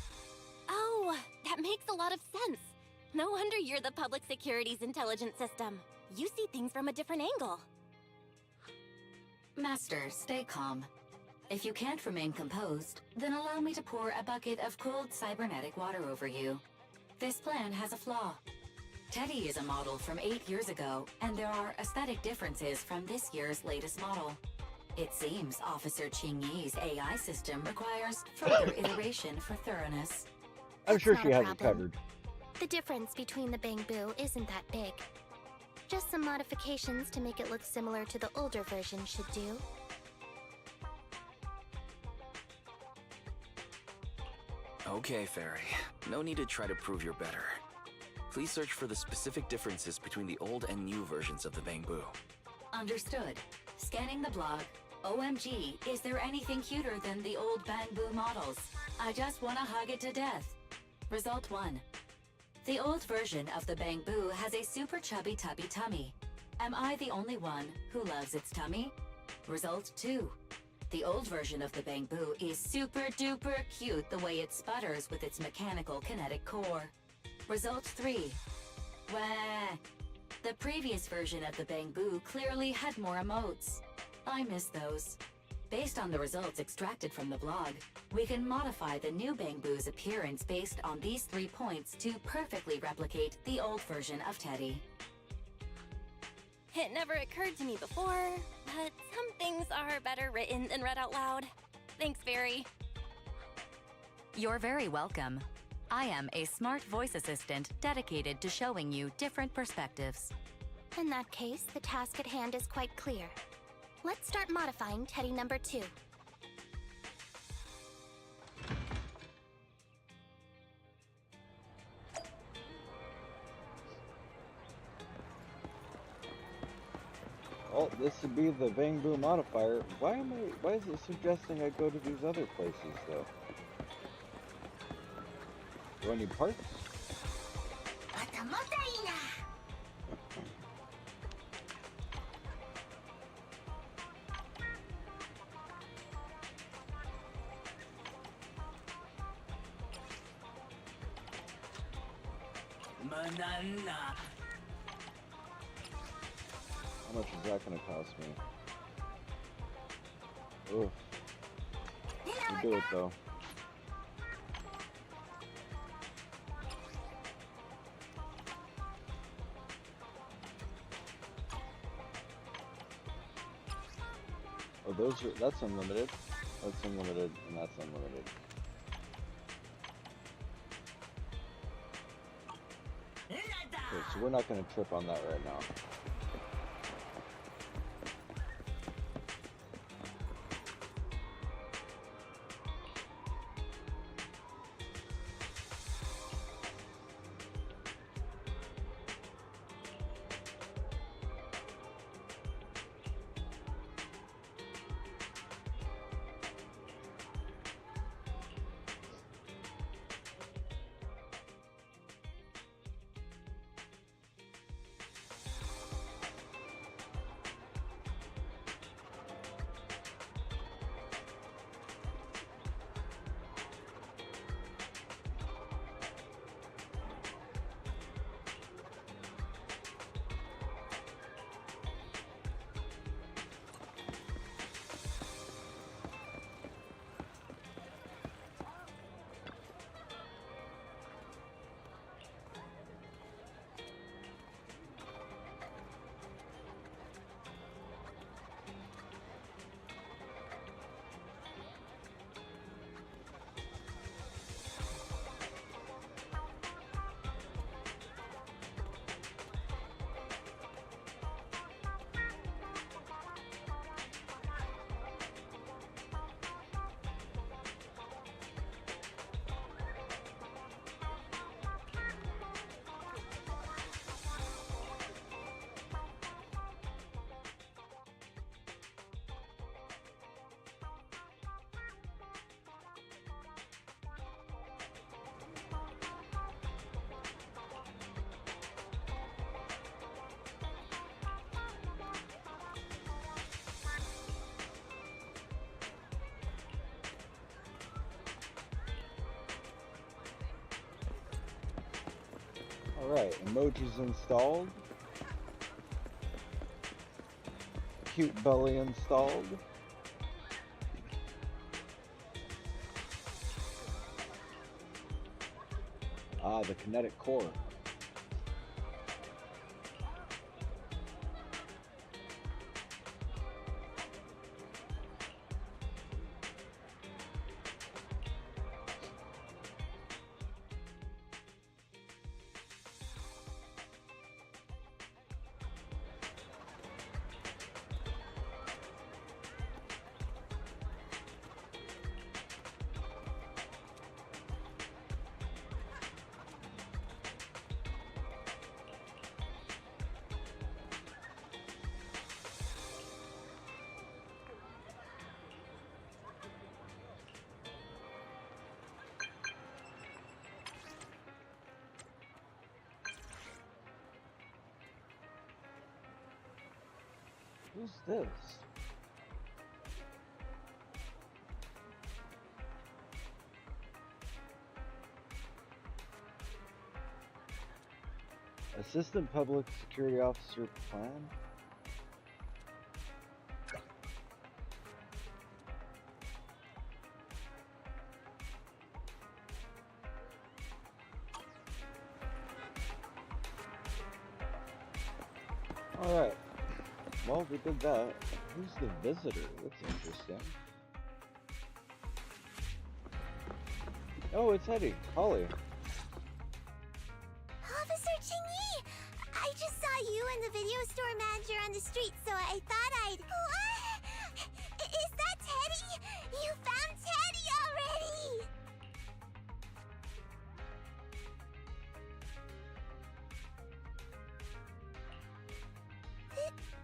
Oh, that makes a lot of sense. No wonder you're the public security's intelligence system. You see things from a different angle. Master, stay calm. If you can't remain composed, then allow me to pour a bucket of cold cybernetic water over you. This plan has a flaw. Teddy is a model from 8 years ago, and there are aesthetic differences from this year's latest model. It seems Officer Qingyi's AI system requires further iteration for thoroughness. I'm sure That's she not a has it problem. covered. The difference between the Bangbu isn't that big. Just some modifications to make it look similar to the older version should do. Okay, Fairy. No need to try to prove you're better. Please search for the specific differences between the old and new versions of the Bangbu. Understood. Scanning the blog. OMG, is there anything cuter than the old Bangbu models? I just wanna hug it to death. Result 1. The old version of the Bangbu has a super chubby tubby tummy. Am I the only one who loves its tummy? Result 2. The old version of the Bangbu is super duper cute the way it sputters with its mechanical kinetic core. Result 3. Wah. The previous version of the Bangbu clearly had more emotes. I miss those. Based on the results extracted from the blog, we can modify the new Bangbu's appearance based on these 3 points to perfectly replicate the old version of Teddy. It never occurred to me before, but some things are better written than read out loud. Thanks, Fairy. You're very welcome. I am a smart voice assistant dedicated to showing you different perspectives. In that case, the task at hand is quite clear. Let's start modifying Teddy number 2. Oh, this would be the Bangbu modifier. Why is it suggesting I go to these other places though? Do I need parts? Banana. How much is that gonna cost me? Oof. We'll do it though. Oh, that's unlimited. That's unlimited, and that's unlimited. Okay, so we're not gonna trip on that right now. Alright, emojis installed. Cute belly installed. Ah, the kinetic core. Who's this? Assistant Public Security Officer Plan? Alright. Well, we did that. Who's the visitor? That's interesting. Oh, it's Eddie. Holly. Officer Chingy! I just saw you and the video store manager on the street, so I thought I'd... What? Is that Teddy? You found Teddy already!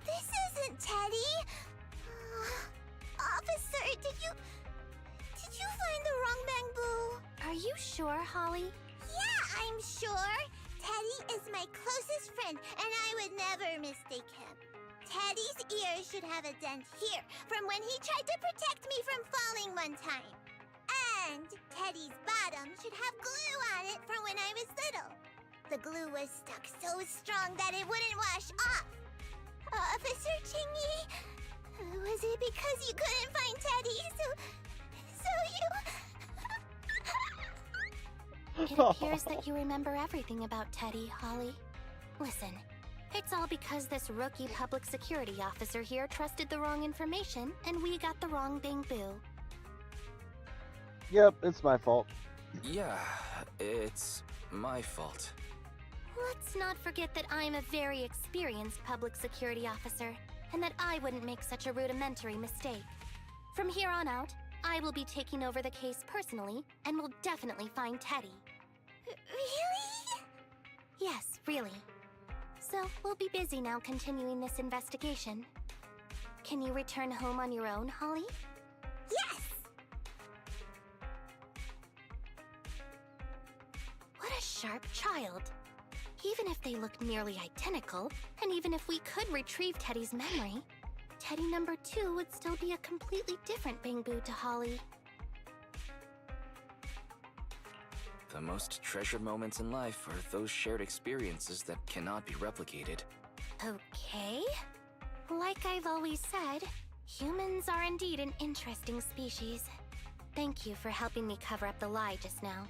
This isn't Teddy. Officer, did you find the wrong bamboo? Are you sure, Holly? Yeah, I'm sure. Teddy is my closest friend, and I would never mistake him. Teddy's ear should have a dent here from when he tried to protect me from falling one time. And Teddy's bottom should have glue on it from when I was little. The glue was stuck so strong that it wouldn't wash off. Officer Chingy, was it because you couldn't find Teddy, so you... It appears that you remember everything about Teddy, Holly. Listen, it's all because this rookie public security officer here trusted the wrong information, and we got the wrong bamboo. Yep, it's my fault. Yeah, it's my fault. Let's not forget that I'm a very experienced public security officer, and that I wouldn't make such a rudimentary mistake. From here on out, I will be taking over the case personally, and will definitely find Teddy. Really? Yes, really. So, we'll be busy now continuing this investigation. Can you return home on your own, Holly? Yes! What a sharp child. Even if they look nearly identical, and even if we could retrieve Teddy's memory, Teddy number 2 would still be a completely different bamboo to Holly. The most treasured moments in life are those shared experiences that cannot be replicated. Okay. Like I've always said, humans are indeed an interesting species. Thank you for helping me cover up the lie just now.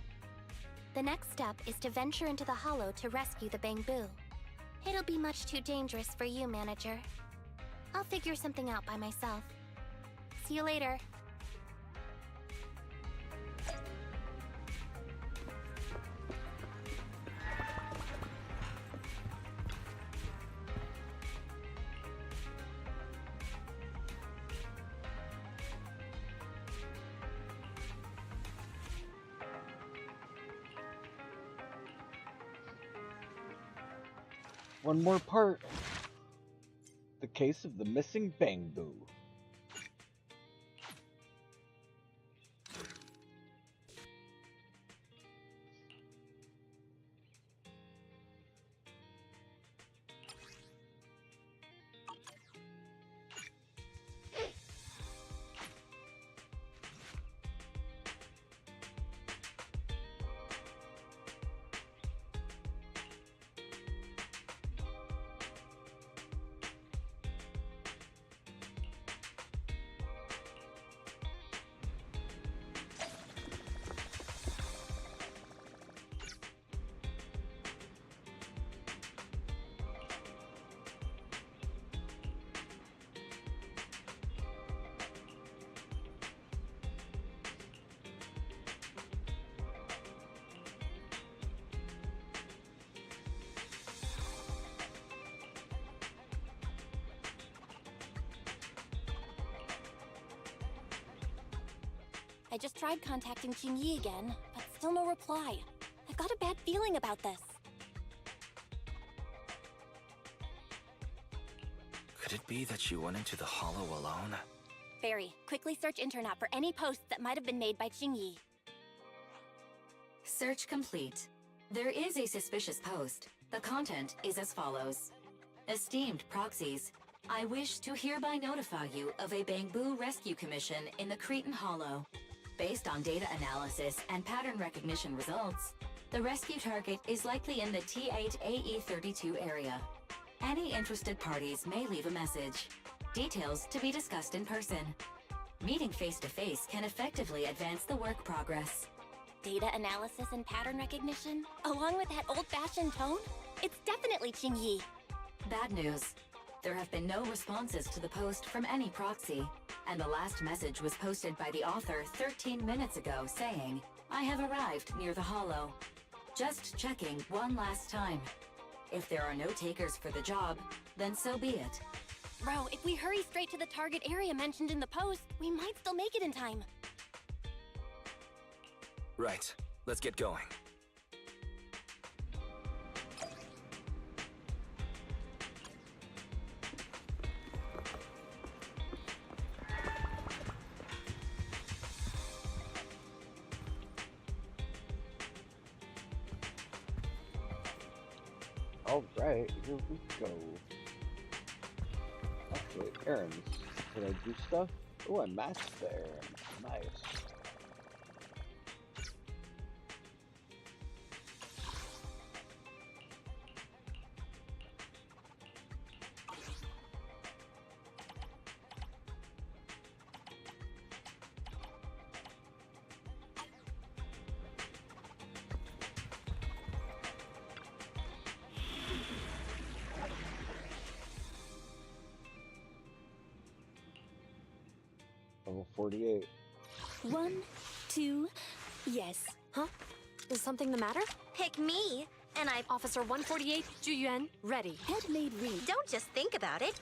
The next step is to venture into the hollow to rescue the bamboo. It'll be much too dangerous for you, Manager. I'll figure something out by myself. See you later. One more part. The case of the missing bamboo. just tried contacting Qingyi again, but still no reply. I've got a bad feeling about this. Could it be that she went into the hollow alone? Fairy, quickly search internet for any posts that might have been made by Qingyi. Search complete. There is a suspicious post. The content is as follows. Esteemed proxies, I wish to hereby notify you of a Bangbu rescue commission in the Cretan Hollow. Based on data analysis and pattern recognition results, the rescue target is likely in the T8AE32 area. Any interested parties may leave a message. Details to be discussed in person. Meeting face-to-face can effectively advance the work progress. Data analysis and pattern recognition? Along with that old-fashioned tone? It's definitely Qingyi. Bad news. There have been no responses to the post from any proxy, and the last message was posted by the author 13 minutes ago saying, I have arrived near the hollow. Just checking one last time. If there are no takers for the job, then so be it. Bro, if we hurry straight to the target area mentioned in the post, we might still make it in time. Right. Let's get going. Alright, here we go. Okay, errands. Did I do stuff? Oh, I matched there. Nice. Level 48. 1, 2, yes. Huh? Is something the matter? Pick me, and I... Officer 148, Juyuan, ready. Head made ring. Don't just think about it.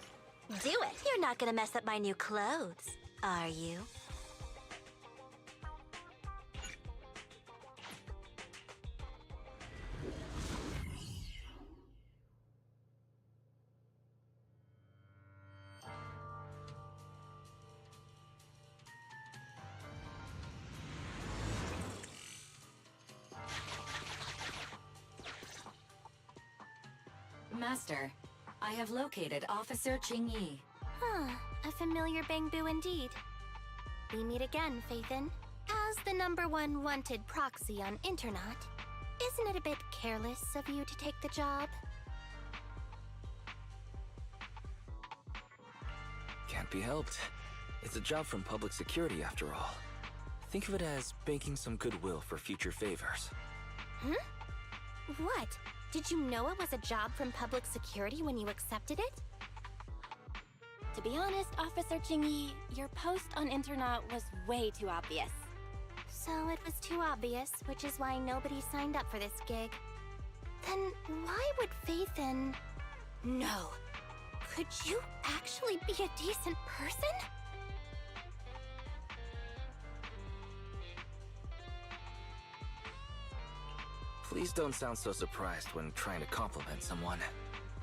Do it. You're not gonna mess up my new clothes, are you? Master, I have located Officer Qingyi. Huh, a familiar Bangbu indeed. We meet again, Faithin. As the #1 wanted proxy on Internet, isn't it a bit careless of you to take the job? Can't be helped. It's a job from public security after all. Think of it as banking some goodwill for future favors. Huh? What? Did you know it was a job from public security when you accepted it? To be honest, Officer Qingyi, your post on internet was way too obvious. So it was too obvious, which is why nobody signed up for this gig. Then why would Faithin... No. Could you actually be a decent person? Please don't sound so surprised when trying to compliment someone.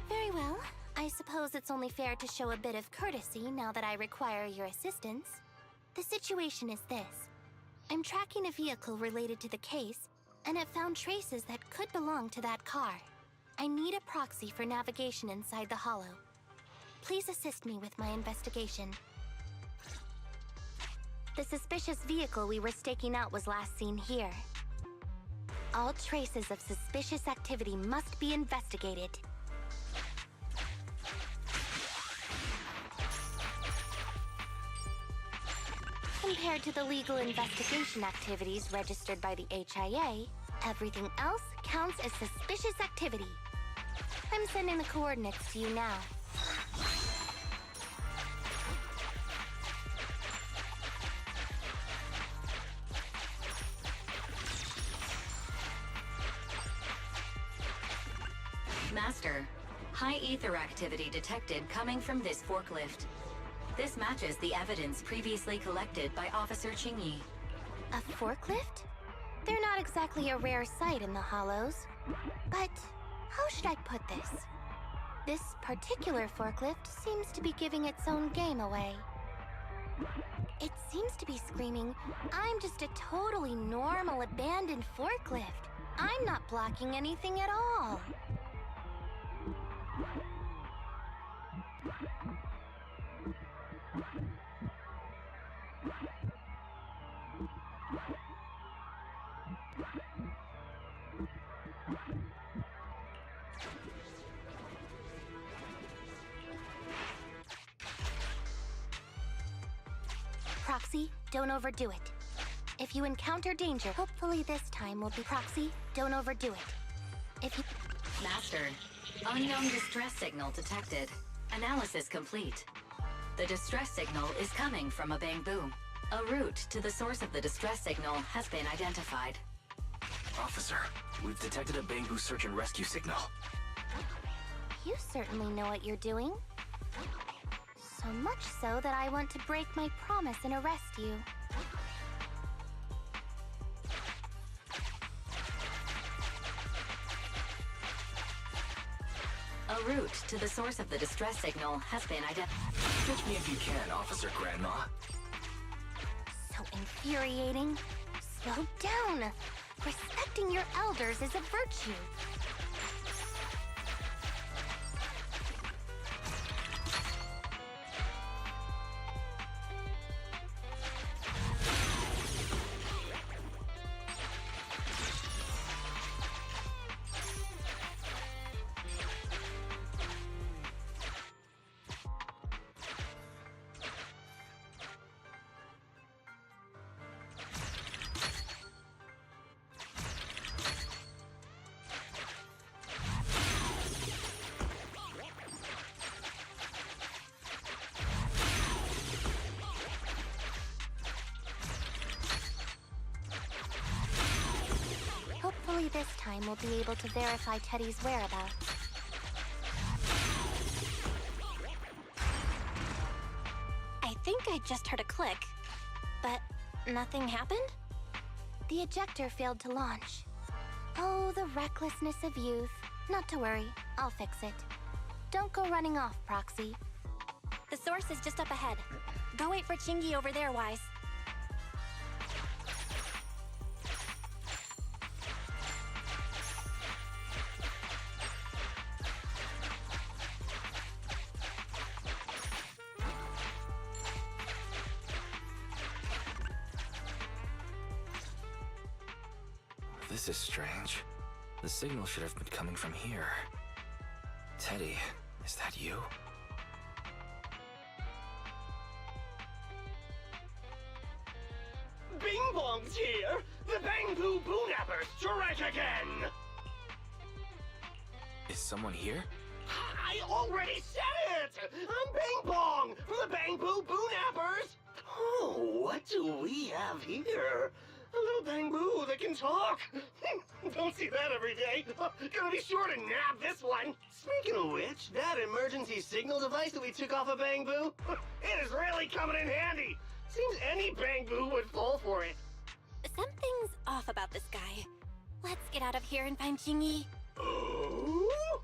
Very well. I suppose it's only fair to show a bit of courtesy now that I require your assistance. The situation is this. I'm tracking a vehicle related to the case, and have found traces that could belong to that car. I need a proxy for navigation inside the hollow. Please assist me with my investigation. The suspicious vehicle we were staking out was last seen here. All traces of suspicious activity must be investigated. Compared to the legal investigation activities registered by the HIA, everything else counts as suspicious activity. I'm sending the coordinates to you now. Master, high ether activity detected coming from this forklift. This matches the evidence previously collected by Officer Qingyi. A forklift? They're not exactly a rare sight in the Hollows. But how should I put this? This particular forklift seems to be giving its own game away. It seems to be screaming, "I'm just a totally normal abandoned forklift. I'm not blocking anything at all." Proxy, don't overdo it. If you encounter danger, hopefully this time will be Proxy, don't overdo it. If you... Master, unknown distress signal detected. Analysis complete. The distress signal is coming from a bamboo. A route to the source of the distress signal has been identified. Officer, we've detected a bamboo search and rescue signal. You certainly know what you're doing. So much so that I want to break my promise and arrest you. A route to the source of the distress signal has been identified. Catch me if you can, Officer Grandma. So infuriating. Slow down. Respecting your elders is a virtue. Hopefully this time we'll be able to verify Teddy's whereabouts. I think I just heard a click, but nothing happened? The ejector failed to launch. Oh, the recklessness of youth. Not to worry, I'll fix it. Don't go running off, Proxy. The source is just up ahead. Go wait for Chingy over there, Wise. This is strange. The signal should have been coming from here. Teddy, is that you? Bing Bong's here! The Bang-Boo Boo-Nappers strike again! Is someone here? I already said it! I'm Bing Bong from the Bang-Boo Boo-Nappers! Oh, what do we have here? A little Bang-Boo that can talk! Don't see that every day! Gonna be sure to nab this one! Speaking of which, that emergency signal device that we took off of Bang-Boo, it is really coming in handy! Seems any Bang-Boo would fall for it. Something's off about this guy. Let's get out of here and find Chingy. Oh?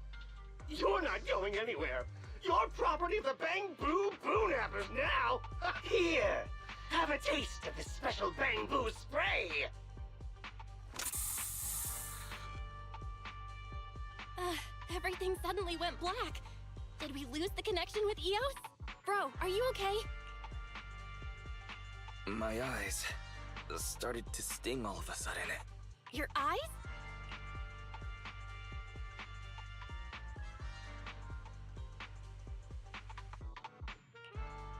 You're not going anywhere. You're property of the Bang-Boo Boo-Nappers now. Here, have a taste of this special Bang-Boo spray. Everything suddenly went black. Did we lose the connection with Eos? Bro, are you okay? My eyes started to sting all of a sudden. Your eyes?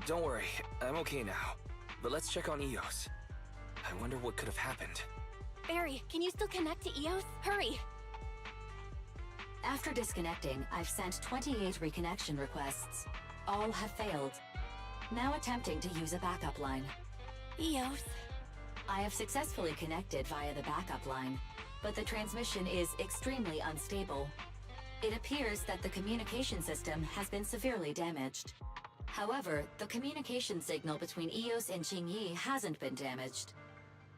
Don't worry, I'm okay now. But let's check on Eos. I wonder what could have happened. Barry, can you still connect to Eos? Hurry! After disconnecting, I've sent 28 reconnection requests. All have failed. Now attempting to use a backup line. Eos. I have successfully connected via the backup line, but the transmission is extremely unstable. It appears that the communication system has been severely damaged. However, the communication signal between Eos and Qingyi hasn't been damaged.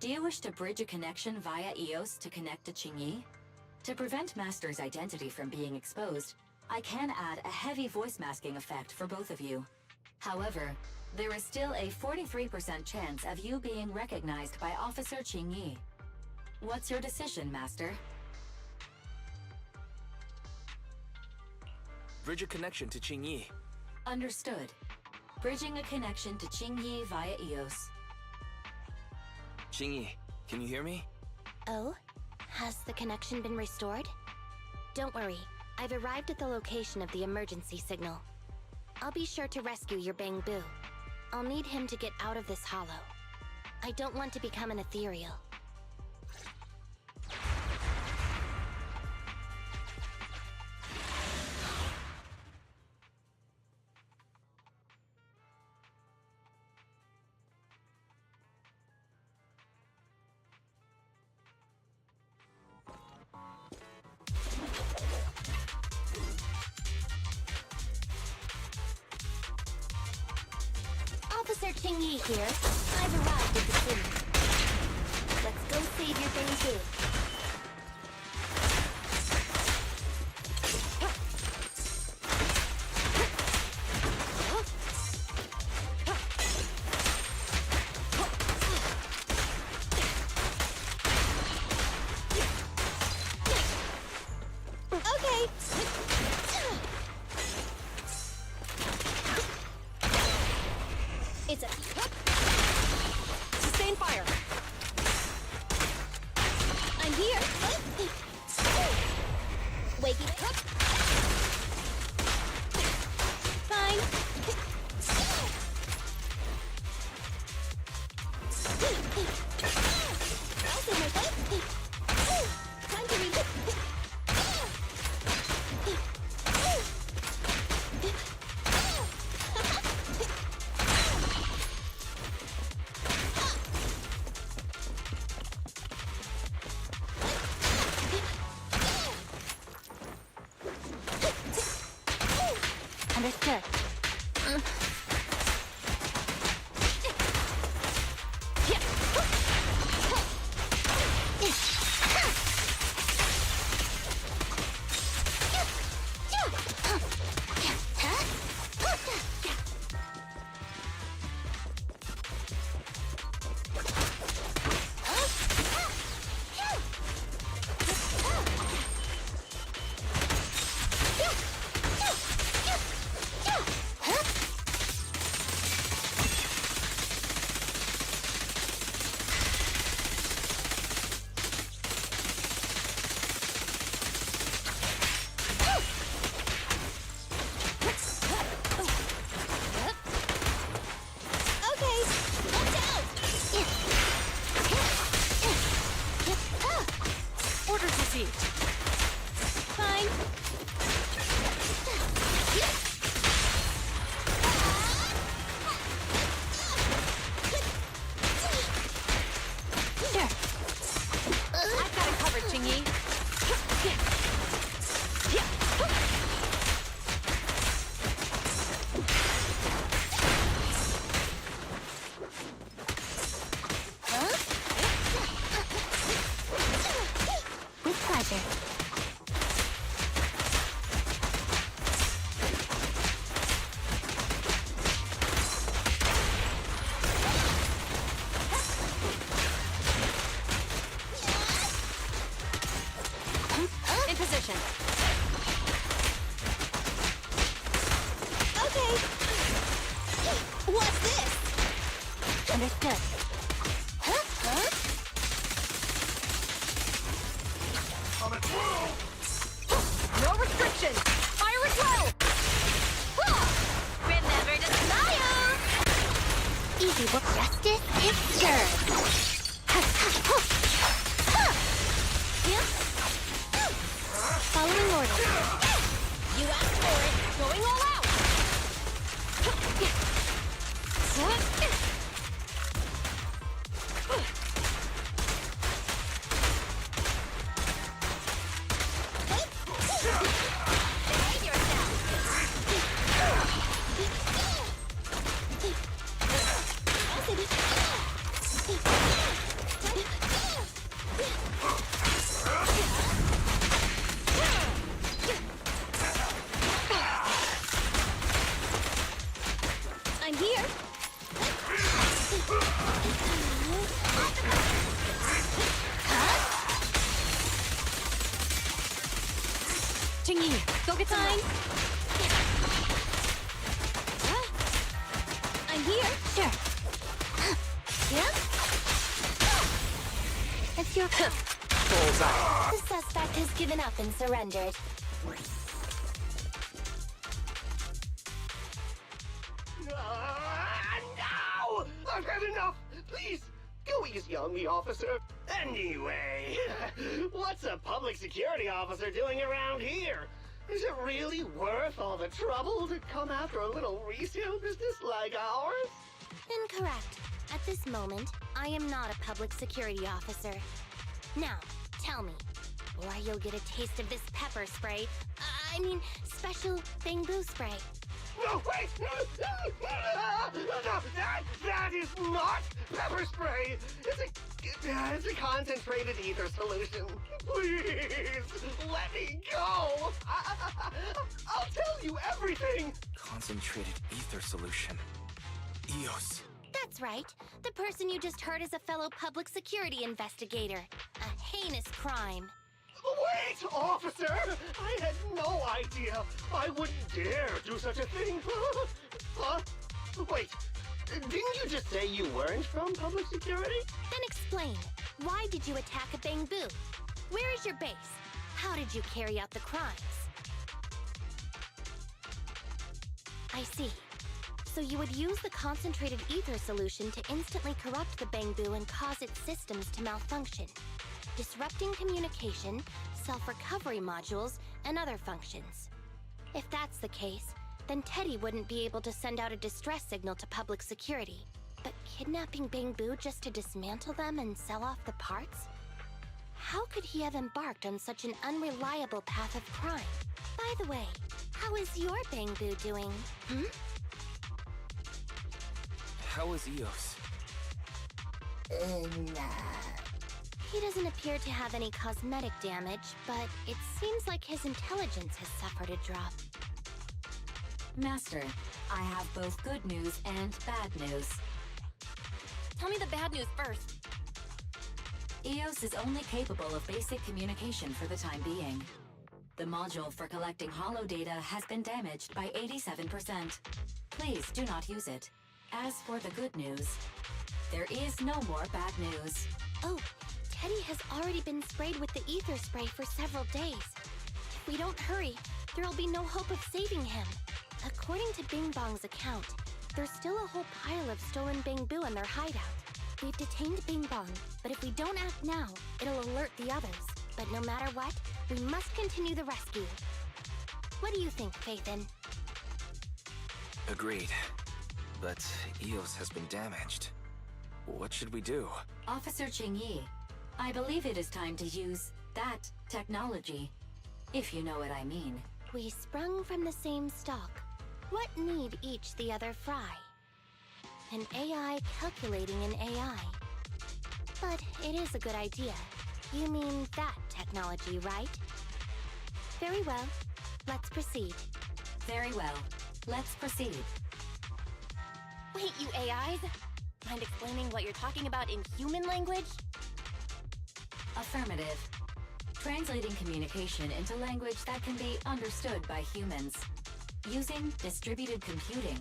Do you wish to bridge a connection via EOS to connect to Qingyi? To prevent Master's identity from being exposed, I can add a heavy voice masking effect for both of you. However, there is still a 43% chance of you being recognized by Officer Qingyi. What's your decision, Master? Bridge a connection to Qingyi. Understood. Bridging a connection to Qingyi via EOS. Qingyi, can you hear me? Oh? Has the connection been restored? Don't worry. I've arrived at the location of the emergency signal. I'll be sure to rescue your Bangbu. I'll need him to get out of this hollow. I don't want to become an ethereal. Officer Qingyi here. I've arrived at the city. Let's go save your Bangbu. Okay. It's a sustain fire. I'm here. Waking up. Fine. I'll save my butt. Time to reload. Understood. Orders received. Fine. There. I've got it covered, Qingyi. With pleasure. In position. Okay. What's this? Understood. No restrictions. Fire as well. Remember to smile! Easy work. Justice is served. Following orders. You asked for it. Going all out. Time Chingy, go get some Fine. I'm here. Sure. Yeah? It's your turn. Bullseye. The suspect has given up and surrendered. No! I've had enough! Please, go easy on me, officer. Anyway, what's a public security officer doing around here? Is it really worth all the trouble to come after a little resale business like ours? Incorrect. At this moment, I am not a public security officer. Now, tell me, or you'll get a taste of this pepper spray. I mean, special bamboo spray. No, wait! No, that is not pepper spray! It's a concentrated ether solution. Please, let me go! I'll tell you everything! Concentrated ether solution. EOS. That's right. The person you just heard is a fellow public security investigator. A heinous crime. Wait, officer! I had no idea. I wouldn't dare do such a thing. Huh? Wait, didn't you just say you weren't from public security? Then explain. Why did you attack a bamboo? Where is your base? How did you carry out the crimes? I see. So you would use the concentrated ether solution to instantly corrupt the bamboo and cause its systems to malfunction, disrupting communication, self-recovery modules, and other functions. If that's the case, then Teddy wouldn't be able to send out a distress signal to public security. But kidnapping bamboo just to dismantle them and sell off the parts? How could he have embarked on such an unreliable path of crime? By the way, how is your bamboo doing, How is EOS? He doesn't appear to have any cosmetic damage, but it seems like his intelligence has suffered a drop. Master, I have both good news and bad news. Tell me the bad news first. EOS is only capable of basic communication for the time being. The module for collecting holo data has been damaged by 87%. Please do not use it. As for the good news, there is no more bad news. Oh, Teddy has already been sprayed with the ether spray for several days. If we don't hurry, there'll be no hope of saving him. According to Bing Bong's account, there's still a whole pile of stolen bamboo in their hideout. We've detained Bing Bong, but if we don't act now, it'll alert the others. But no matter what, we must continue the rescue. What do you think, Faithin? Agreed. But EOS has been damaged. What should we do? Officer Qingyi, I believe it is time to use that technology, if you know what I mean. We sprung from the same stock. What need each the other fry? An AI calculating an AI. But it is a good idea. You mean that technology, right? Very well. Let's proceed. Very well. Let's proceed. Wait, you AIs? Mind explaining what you're talking about in human language? Affirmative. Translating communication into language that can be understood by humans. Using distributed computing,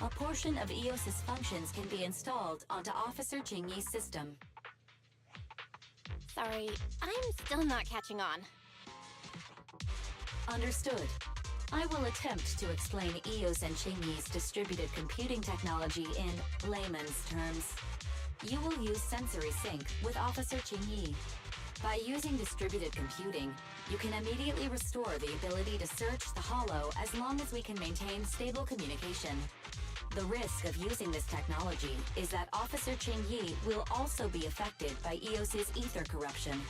a portion of EOS's functions can be installed onto Officer Qingyi's system. Sorry, I'm still not catching on. Understood. I will attempt to explain EOS and Qingyi's distributed computing technology in layman's terms. You will use sensory sync with Officer Qingyi. By using distributed computing, you can immediately restore the ability to search the holo as long as we can maintain stable communication. The risk of using this technology is that Officer Qingyi will also be affected by EOS's ether corruption.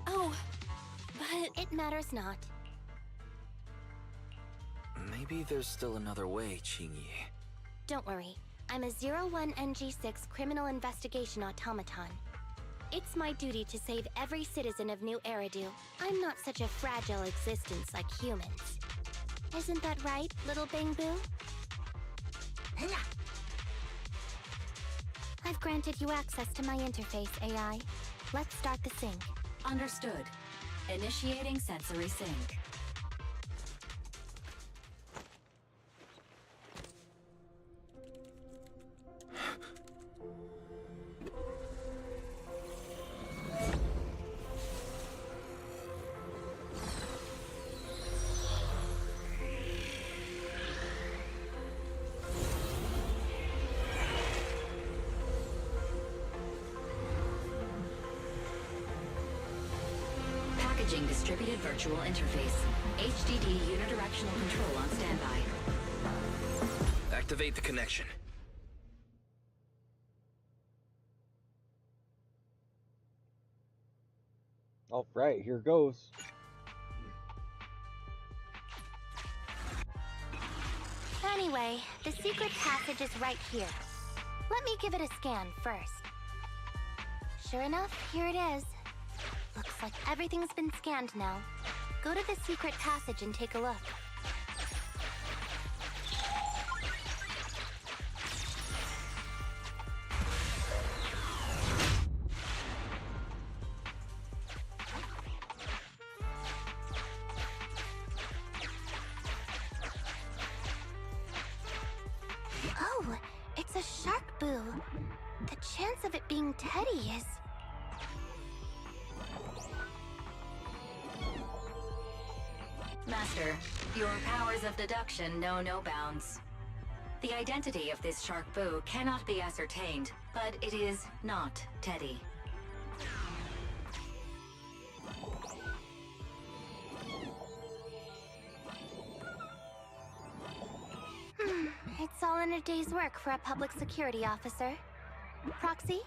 Oh, but it matters not. Maybe there's still another way, Qingyi. Don't worry. I'm a 01NG6 criminal investigation automaton. It's my duty to save every citizen of New Eridu. I'm not such a fragile existence like humans. Isn't that right, little Bamboo? I've granted you access to my interface, AI. Let's start the sync. Understood. Initiating sensory sync. Packaging distributed virtual interface. HDD unidirectional control on standby. Activate the connection. All right, here goes. Anyway, the secret passage is right here. Let me give it a scan first. Sure enough, here it is. Looks like everything's been scanned now. Go to the secret passage and take a look. Oh, it's a shark boo. The chance of it being Teddy is... Master, your powers of deduction know no bounds. The identity of this shark boo cannot be ascertained, but it is not Teddy. It's all in a day's work for a public security officer. Proxy,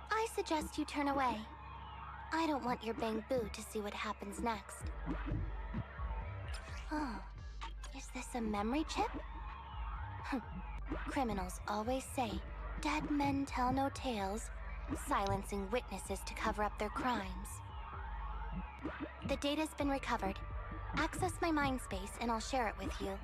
I suggest you turn away. I don't want your bang boo to see what happens next. Oh, is this a memory chip? Criminals always say, dead men tell no tales, silencing witnesses to cover up their crimes. The data's been recovered. Access my mind space and I'll share it with you.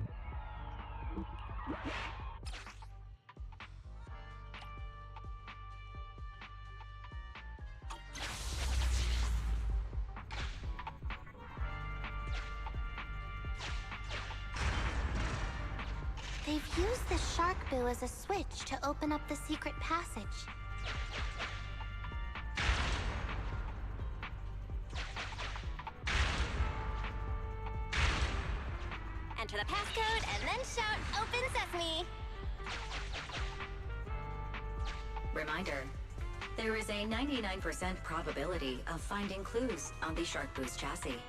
They've used the shark boo as a switch to open up the secret passage. Enter the passcode and then shout, "Open Sesame!" Reminder, there is a 99% probability of finding clues on the shark boo's chassis.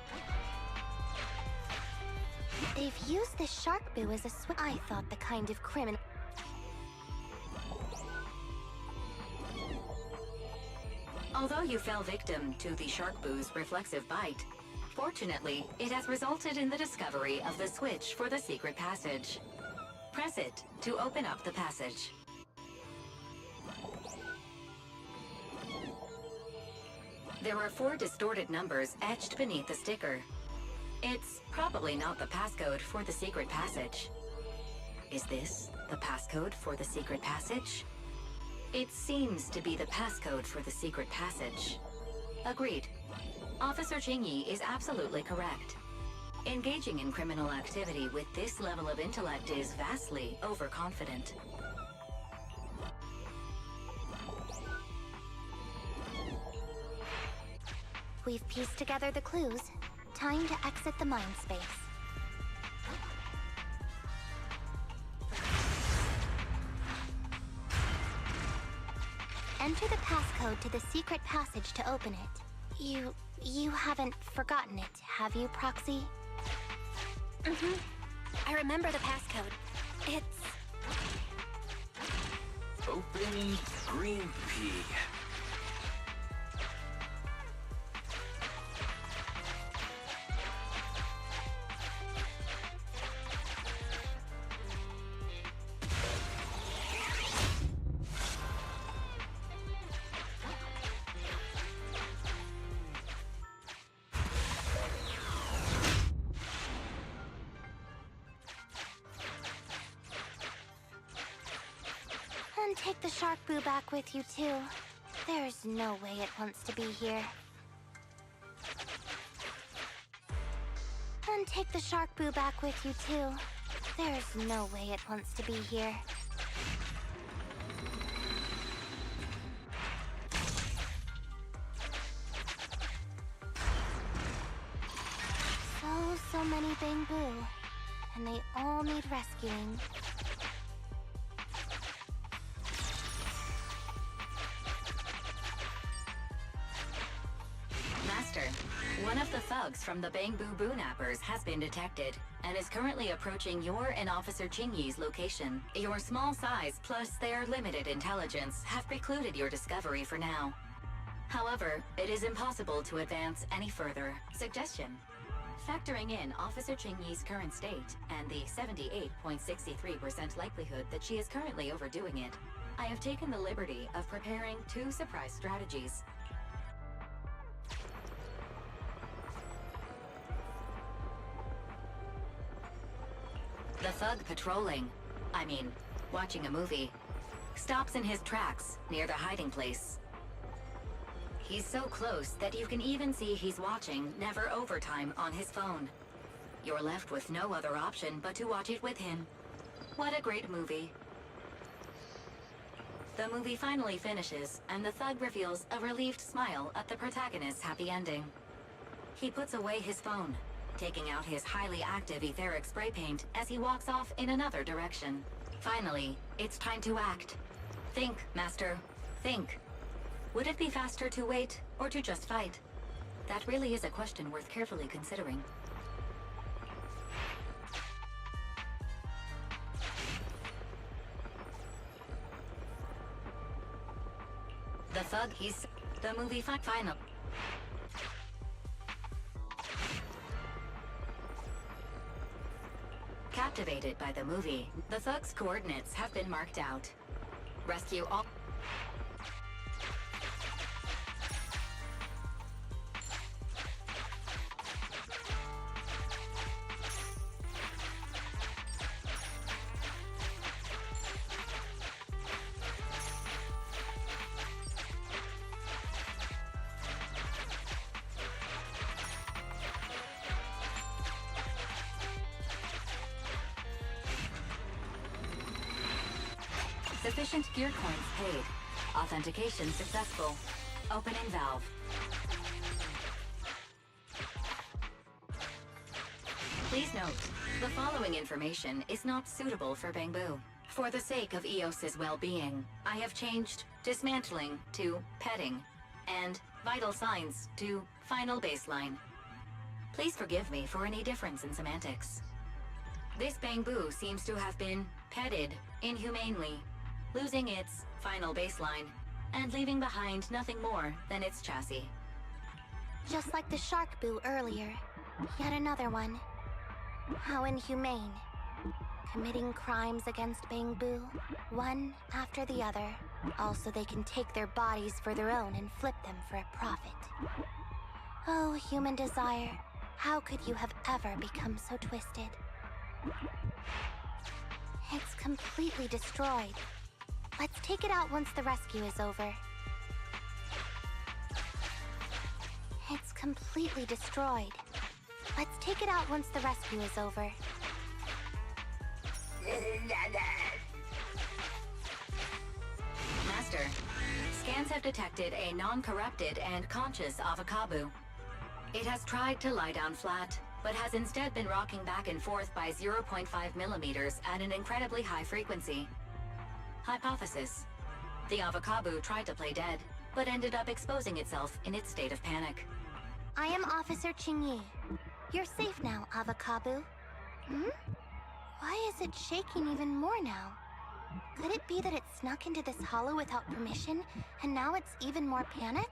They've used the shark boo as a switch. I thought the kind of criminal... Although you fell victim to the shark boo's reflexive bite, fortunately, it has resulted in the discovery of the switch for the secret passage. Press it to open up the passage. There are 4 distorted numbers etched beneath the sticker. It's probably not the passcode for the secret passage. Is this the passcode for the secret passage? It seems to be the passcode for the secret passage. Agreed. Officer Jingyi is absolutely correct. Engaging in criminal activity with this level of intellect is vastly overconfident. We've pieced together the clues. Time to exit the mind space. Enter the passcode to the secret passage to open it. You haven't forgotten it, have you, Proxy? Mm-hmm. I remember the passcode. It's... Open green pea. And take the shark boo back with you, too. There's no way it wants to be here. And take the shark boo back with you, too. There's no way it wants to be here. So many bamboo, and they all need rescuing. Master, one of the thugs from the Bamboo Boo-Nappers has been detected and is currently approaching your and Officer Ching-Yi's location. Your small size plus their limited intelligence have precluded your discovery for now. However, it is impossible to advance any further. Suggestion: factoring in Officer Ching-Yi's current state and the 78.63% likelihood that she is currently overdoing it, I have taken the liberty of preparing 2 surprise strategies. The thug patrolling, watching a movie, stops in his tracks near the hiding place. He's so close that you can even see he's watching Never Overtime on his phone. You're left with no other option but to watch it with him. What a great movie. The movie finally finishes, and the thug reveals a relieved smile at the protagonist's happy ending. He puts away his phone, taking out his highly active etheric spray paint as he walks off in another direction. Finally, it's time to act. Think, Master. Think. Would it be faster to wait, or to just fight? That really is a question worth carefully considering. The thug, he's... The movie final. Captivated by the movie, the thug's coordinates have been marked out. Rescue all... Sufficient gear coins paid. Authentication successful. Opening valve. Please note, the following information is not suitable for Bamboo. For the sake of Eos's well-being, I have changed dismantling to petting, and vital signs to final baseline. Please forgive me for any difference in semantics. This Bamboo seems to have been petted inhumanely, losing its final baseline, and leaving behind nothing more than its chassis. Just like the shark boo earlier. Yet another one. How inhumane. Committing crimes against Bamboo, one after the other. Also, they can take their bodies for their own and flip them for a profit. Oh, human desire. How could you have ever become so twisted? It's completely destroyed. Let's take it out once the rescue is over. It's completely destroyed. Let's take it out once the rescue is over. Master, scans have detected a non-corrupted and conscious avocado. It has tried to lie down flat, but has instead been rocking back and forth by 0.5 millimeters at an incredibly high frequency. Hypothesis: the avocado tried to play dead, but ended up exposing itself in its state of panic. I am Officer Ching-Yi. You're safe now, avocado. Why is it shaking even more now? Could it be that it snuck into this hollow without permission, and now it's even more panicked?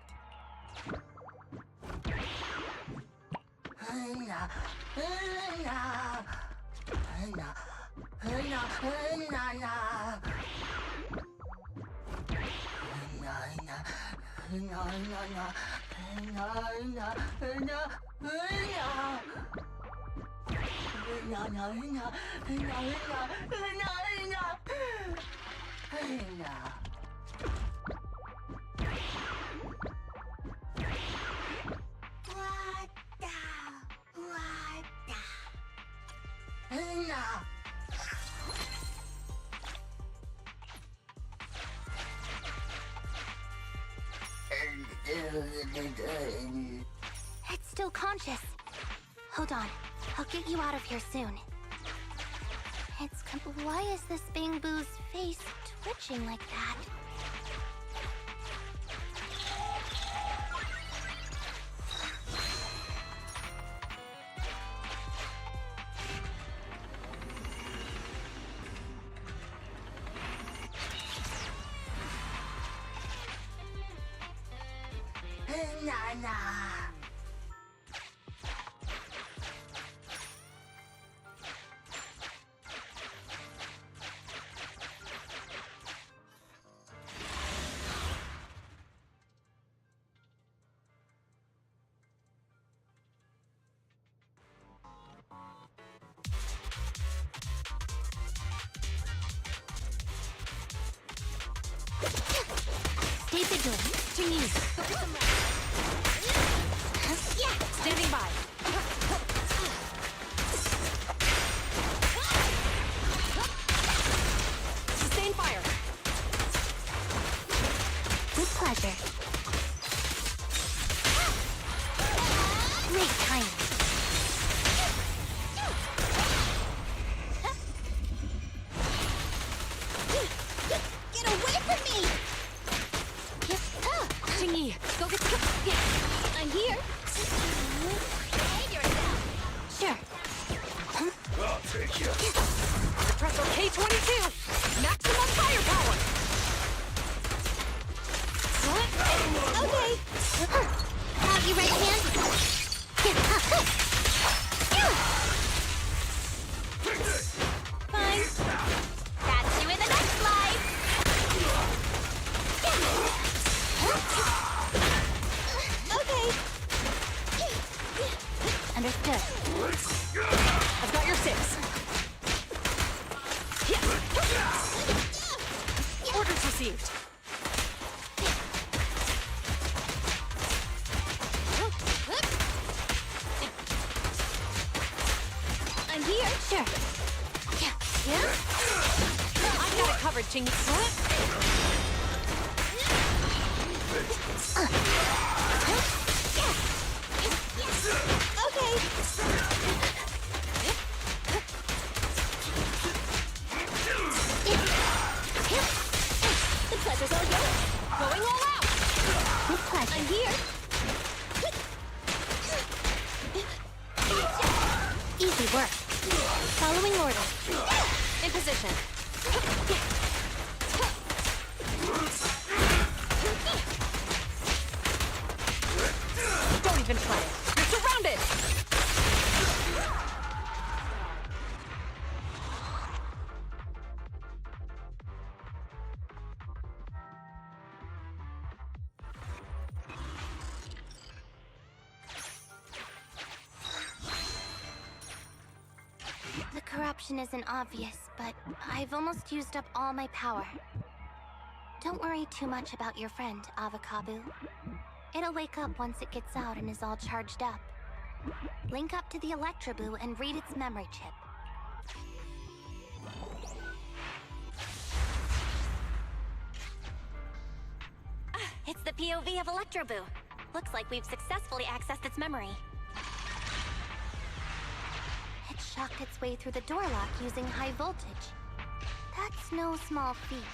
It's still conscious. Hold on. I'll get you out of here soon. Why is this Bamboo's face twitching like that? Stay vigilant. To me. Yeah. Standing by. Sustain fire. With pleasure. Great timing. Get away from me! Chingy, go get the... I'm here. Behave yourself. Sure. I'll take you. Suppressor K-22! Maximum firepower! Okay. Have you right hand? Fine. Catch you in the next life. Okay. Understood. I've got your 6. Orders received. I'm here. Sure. Yeah. I've got it covered, Chingy. Okay. The pleasure's all yours. Going all out! With pleasure. I'm here. Easy work. Following orders. In position. Don't even try it. You're surrounded! The corruption isn't obvious, but I've almost used up all my power. Don't worry too much about your friend, Avakabu. It'll wake up once it gets out and is all charged up. Link up to the Electroboo and read its memory chip. It's the POV of Electroboo. Looks like we've successfully accessed its memory. It shocked its way through the door lock using high voltage. That's no small feat.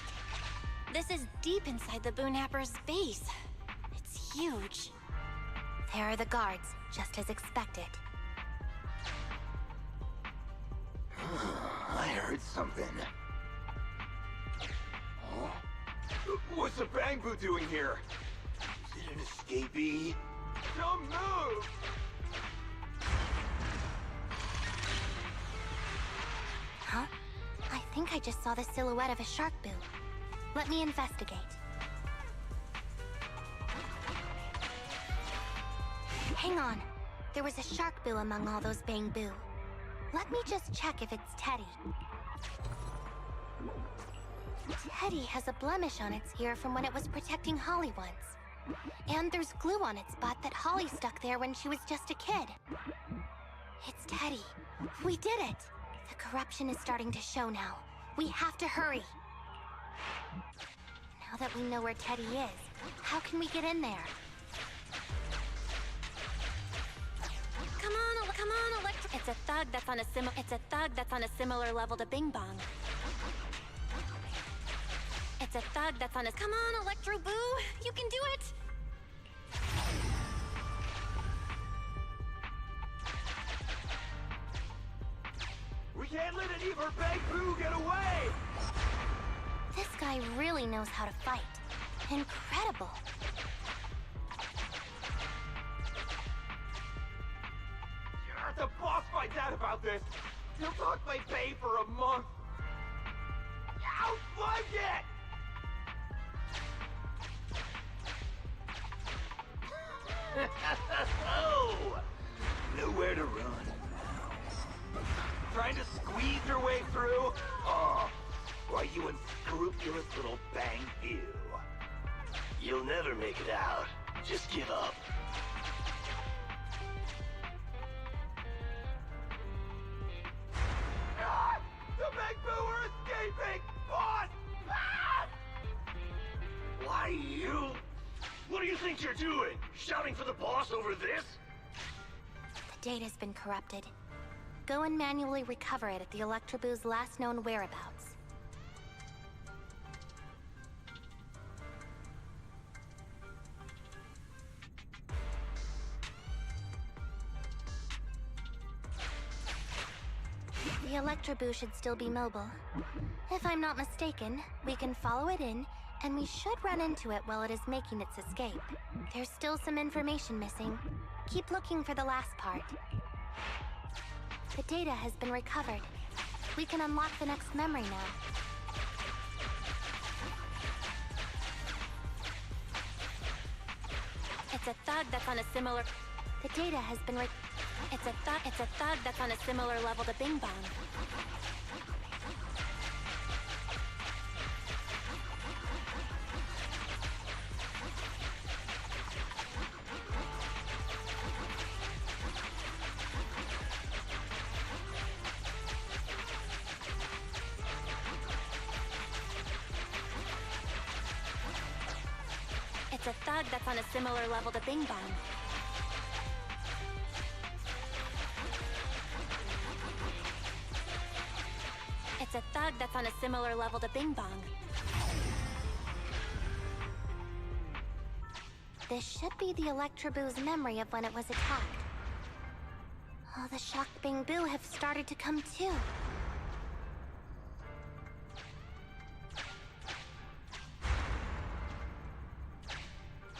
This is deep inside the Boonapper's base. It's huge. There are the guards, just as expected. I heard something. Huh? What's the Bangbu doing here? Is it an escapee? Don't move! Huh? I think I just saw the silhouette of a shark boo. Let me investigate. Hang on. There was a shark boo among all those Bangbu. Let me just check if it's Teddy. Teddy has a blemish on its ear from when it was protecting Holly once. And there's glue on its butt that Holly stuck there when she was just a kid. It's Teddy. We did it! The corruption is starting to show now. We have to hurry. Now that we know where Teddy is, how can we get in there? Come on, Electro. It's a thug that's on a similar level to Bing Bong. It's a thug that's on a. Come on, Electro Boo, you can do it. We can't let an evil Bang Boo get away! This guy really knows how to fight. Incredible. The boss finds out about this. He'll talk my pay for a month. Outflank it! Oh! Nowhere to run now. Trying to squeeze your way through? Oh, why, you unscrupulous little Bang Boo. You'll never make it out. Just give up. Ah! The Bang Boo are escaping! Boss! Ah! Why, you? What do you think you're doing? Shouting for the boss over this? The data's been corrupted. Go and manually recover it at the Electroboo's last known whereabouts. The Electroboo should still be mobile. If I'm not mistaken, we can follow it in, and we should run into it while it is making its escape. There's still some information missing. Keep looking for the last part. The data has been recovered. We can unlock the next memory now. It's a thug that's on a similar... The data has been It's a thug that's on a similar level to Bing Bong. It's a thug that's on a similar level to Bing Bong. It's a thug that's on a similar level to Bing Bong. This should be the Electroboo's memory of when it was attacked. Oh, the shocked Bing Boo have started to come too.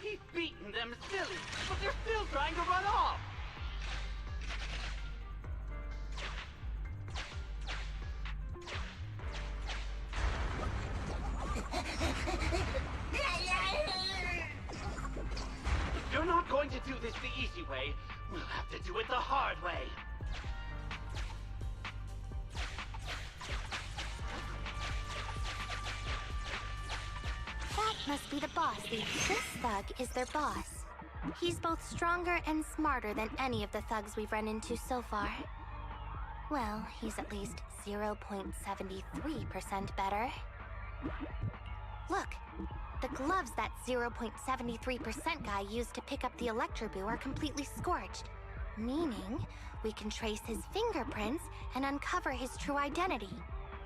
He's beaten them silly, but they're still trying to run off! If you're not going to do this the easy way, we'll have to do it the hard way. That must be the boss. This thug is their boss. He's both stronger and smarter than any of the thugs we've run into so far. Well, he's at least 0.73% better. Look, the gloves that 0.73% guy used to pick up the Electroboo are completely scorched, meaning we can trace his fingerprints and uncover his true identity.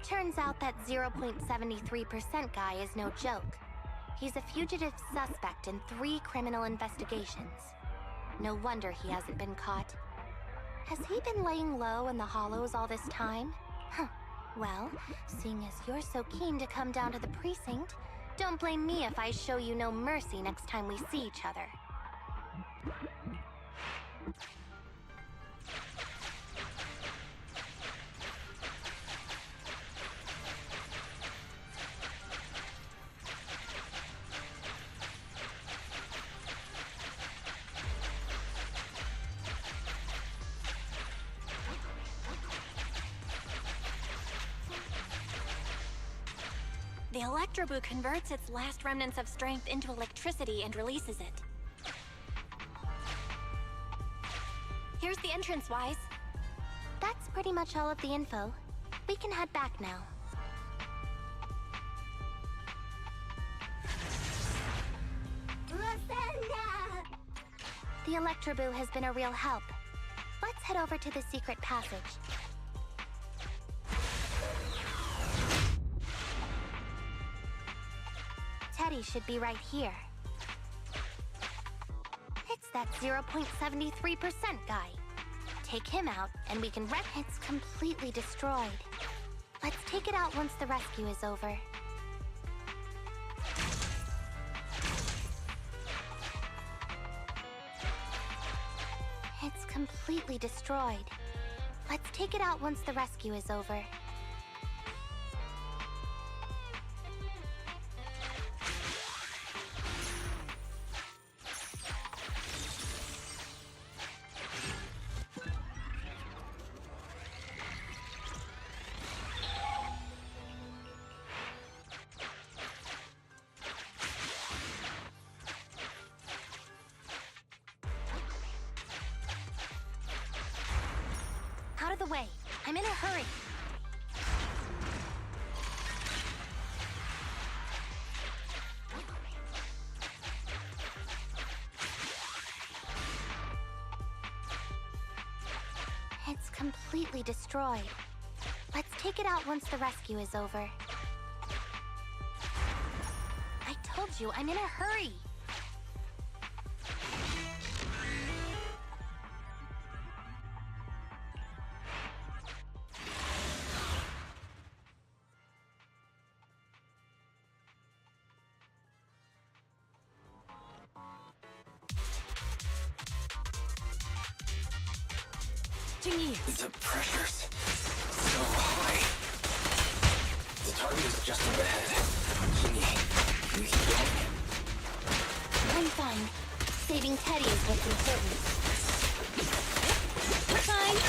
Turns out that 0.73% guy is no joke. He's a fugitive suspect in 3 criminal investigations. No wonder he hasn't been caught. Has he been laying low in the hollows all this time? Huh. Well, seeing as you're so keen to come down to the precinct, don't blame me if I show you no mercy next time we see each other. The Electroboo converts its last remnants of strength into electricity and releases it. Here's the entrance, Wise. That's pretty much all of the info. We can head back now. Lasenda! The Electroboo has been a real help. Let's head over to the secret passage. Teddy should be right here. It's that 0.73% guy. Take him out, and we can wreck. It's completely destroyed. Let's take it out once the rescue is over. It's completely destroyed. Let's take it out once the rescue is over. Out of the way. I'm in a hurry. It's completely destroyed. Let's take it out once the rescue is over. I told you, I'm in a hurry. The pressure's so high. The target is just up ahead. Jingy, can we keep going? I'm fine. Saving Teddy is what's important. Fine.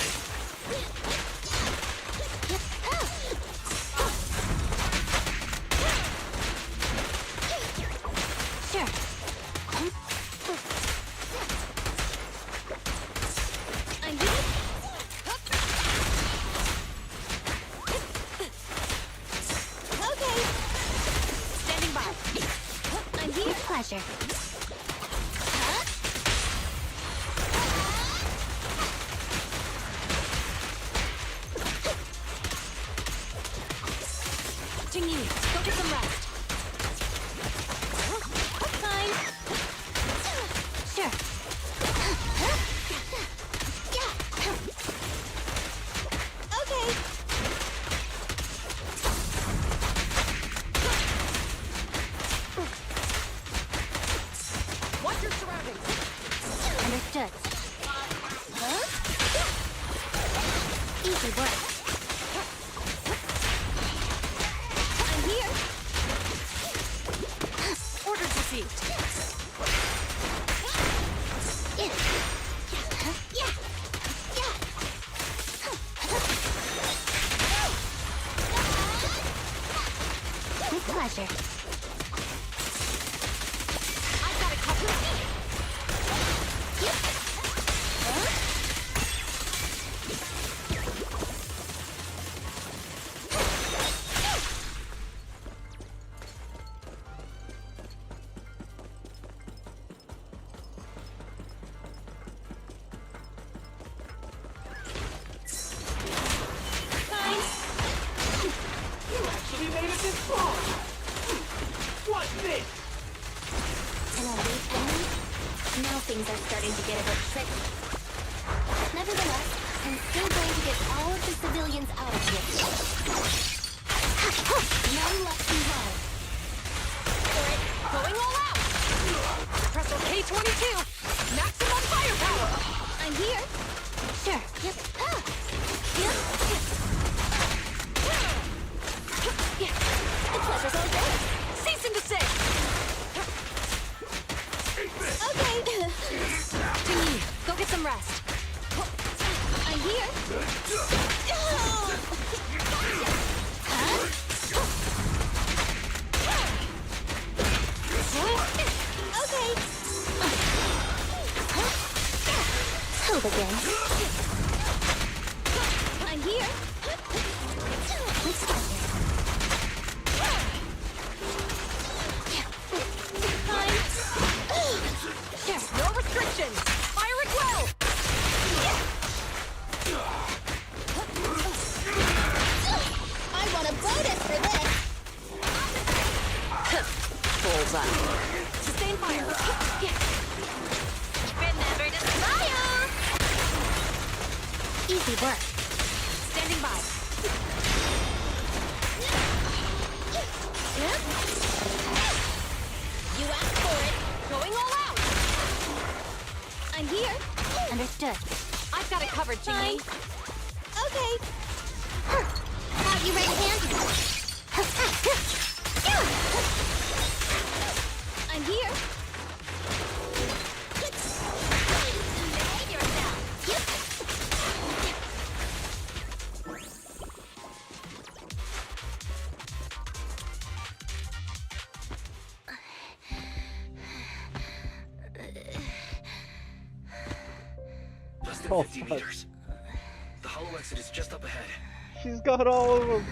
Sure. I'm here. Okay. Standing by. I'm here. Pleasure. Jingy, go get some rest. Fine. Sure. Okay. Watch your surroundings. Understood. Huh? Easy work. I'm here. Orders received. With pleasure. I've got a couple of You actually made it this far! What's this? An elite enemy? Now things are starting to get a bit tricky. Nevertheless, I'm still going to get all of the civilians out of here. None left behind. Going all out! Presto K-22! Maximum firepower! I'm here. Sure. Yep. The pleasure's all yours. Cease and desist! Okay. Jingy, go get some rest. I'm here. Okay. Help again. Heels up. Sustain fire. Remember to smile! Easy work. Standing by. You asked for it. Going all out. I'm here. Understood. I've got it covered, Jingy. Okay. Got you right-handed. I'm here. Behave yourself. Less than Oh, 50 fuck. meters. The hollow exit is just up ahead. She's got all of them.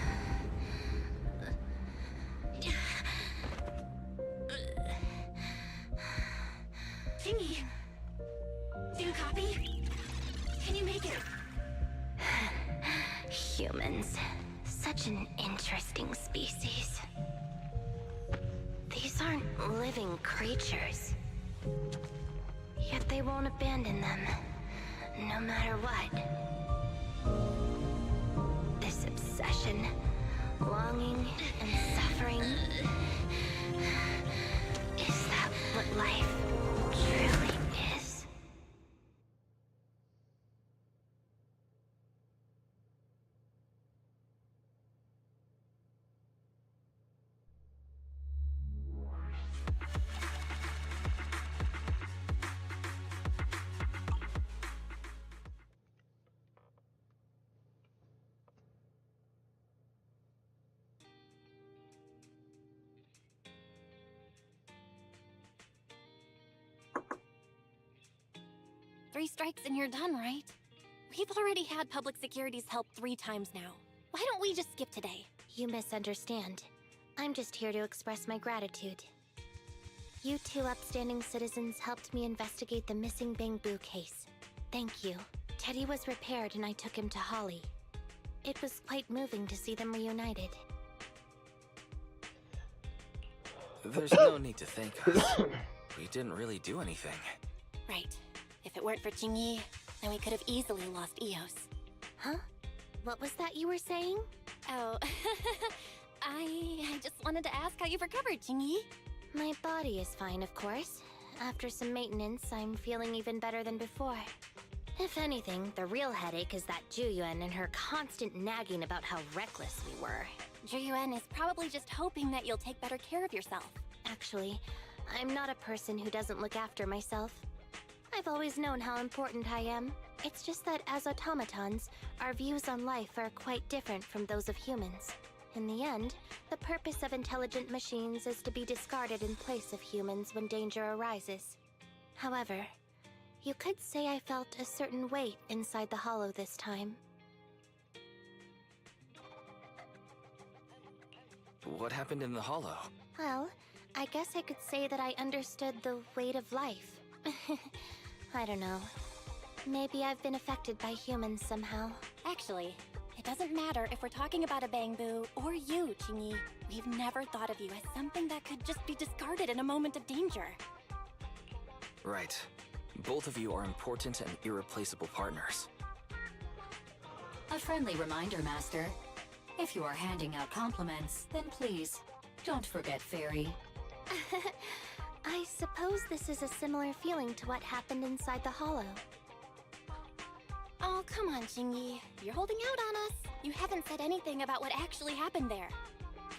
Jingy! Do you copy? Can you make it? Humans. Such an interesting species. These aren't living creatures. Yet they won't abandon them, no matter what. This obsession, longing, and suffering. Is that what life truly is? Three strikes and you're done, right? We've already had public security's help 3 times now. Why don't we just skip today? You misunderstand. I'm just here to express my gratitude. You two upstanding citizens helped me investigate the missing Bangbu case. Thank you. Teddy was repaired and I took him to Holly. It was quite moving to see them reunited. There's no need to thank us. We didn't really do anything. Right. If it weren't for Jingy, then we could have easily lost Eos. Huh? What was that you were saying? Oh, I just wanted to ask how you've recovered, Jingy. My body is fine, of course. After some maintenance, I'm feeling even better than before. If anything, the real headache is that Juyuan and her constant nagging about how reckless we were. Juyuan is probably just hoping that you'll take better care of yourself. Actually, I'm not a person who doesn't look after myself. I've always known how important I am. It's just that as automatons, our views on life are quite different from those of humans. In the end, the purpose of intelligent machines is to be discarded in place of humans when danger arises. However, you could say I felt a certain weight inside the hollow this time. What happened in the hollow? Well, I guess I could say that I understood the weight of life. I don't know. Maybe I've been affected by humans somehow. Actually, it doesn't matter if we're talking about a Bangbu or you, Jingy. We've never thought of you as something that could just be discarded in a moment of danger. Right. Both of you are important and irreplaceable partners. A friendly reminder, Master. If you are handing out compliments, then please, don't forget Fairy. I suppose this is a similar feeling to what happened inside the hollow. Oh, come on, Jingy. You're holding out on us. You haven't said anything about what actually happened there.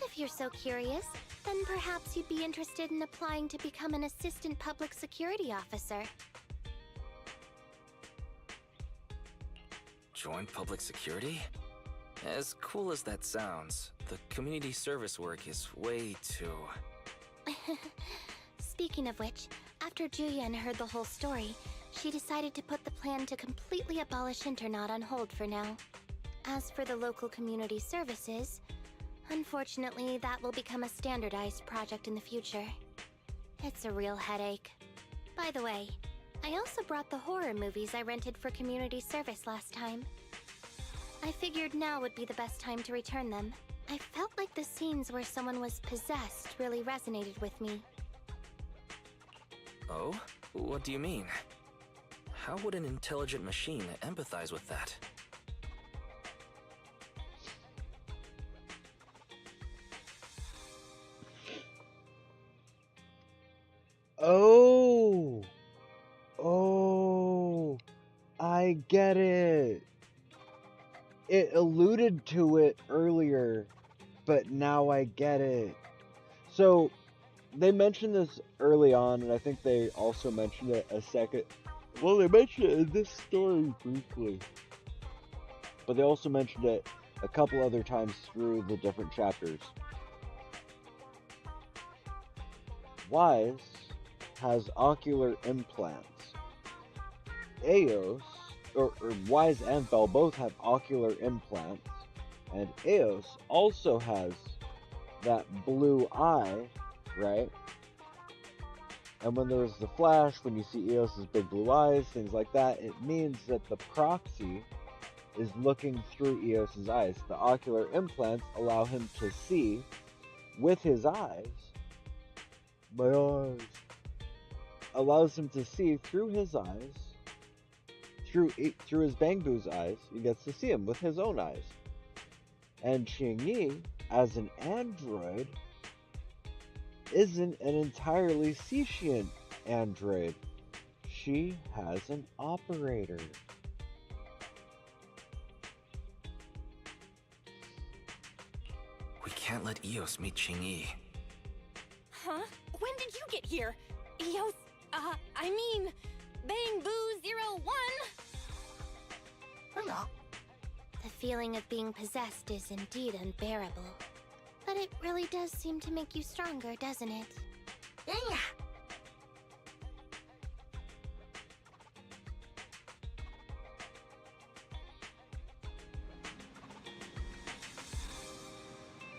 If you're so curious, then perhaps you'd be interested in applying to become an assistant public security officer. Join public security? As cool as that sounds, the community service work is way too... Speaking of which, after Julian heard the whole story, she decided to put the plan to completely abolish Internaut on hold for now. As for the local community services, unfortunately that will become a standardized project in the future. It's a real headache. By the way, I also brought the horror movies I rented for community service last time. I figured now would be the best time to return them. I felt like the scenes where someone was possessed really resonated with me. Oh? What do you mean? How would an intelligent machine empathize with that? Oh! Oh! I get it! It alluded to it earlier, but now I get it. So, they mentioned this early on, and I think they also mentioned it a second. Well, they mentioned it in this story briefly, but they also mentioned it a couple other times through the different chapters. Wise has ocular implants. Eos, or Wise and Bell both have ocular implants, and Eos also has that blue eye, right? And when there's the flash, when you see Eos's big blue eyes, things like that, it means that the proxy is looking through Eos's eyes. The ocular implants allow him to see with his eyes. My eyes. Allows him to see through his eyes, through his Bangbu's eyes. He gets to see him with his own eyes. And Qingyi, as an android, isn't an entirely sentient android. She has an operator. We can't let Eos meet Qingyi. Huh? When did you get here? Eos, I mean, Bangbu 01? The feeling of being possessed is indeed unbearable. But it really does seem to make you stronger, doesn't it? Yeah.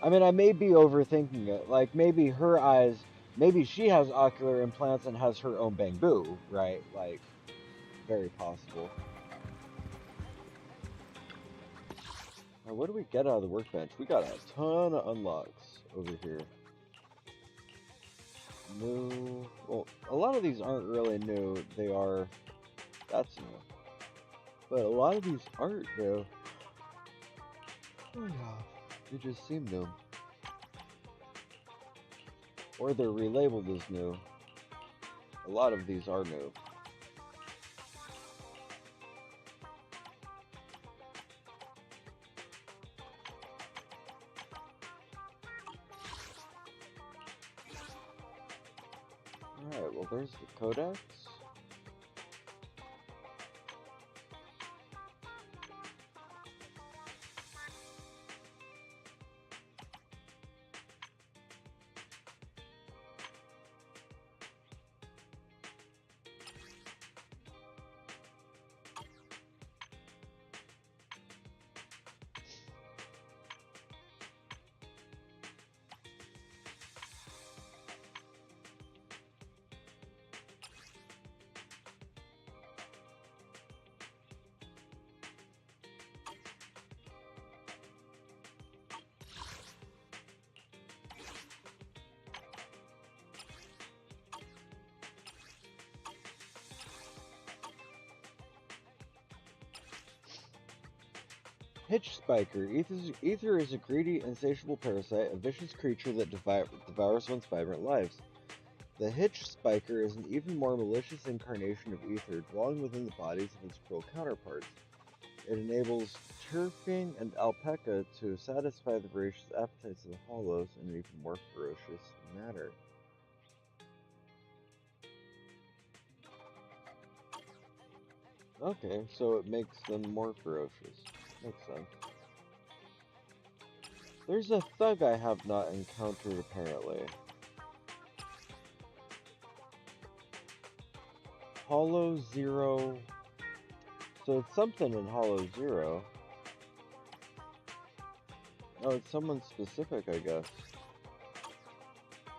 I mean, I may be overthinking it. Like, maybe her eyes, maybe she has ocular implants and has her own Bangbu, right? Like, very possible. Now, what do we get out of the workbench? We got a ton of unlocks over here. New. Well, a lot of these aren't really new. They are. That's new. But a lot of these aren't new. Oh yeah. They just seem new. Or they're relabeled as new. A lot of these are new. Alright, well there's the codex. Hitch Spiker. Ether is a greedy, insatiable parasite, a vicious creature that devours one's vibrant lives. The Hitch Spiker is an even more malicious incarnation of Ether, dwelling within the bodies of its cruel counterparts. It enables Turfing and Alpaca to satisfy the voracious appetites of the Hollows in an even more ferocious manner. Okay, so it makes them more ferocious. Makes sense. There's a thug I have not encountered, apparently. Hollow Zero. So it's something in Hollow Zero. Oh, it's someone specific, I guess.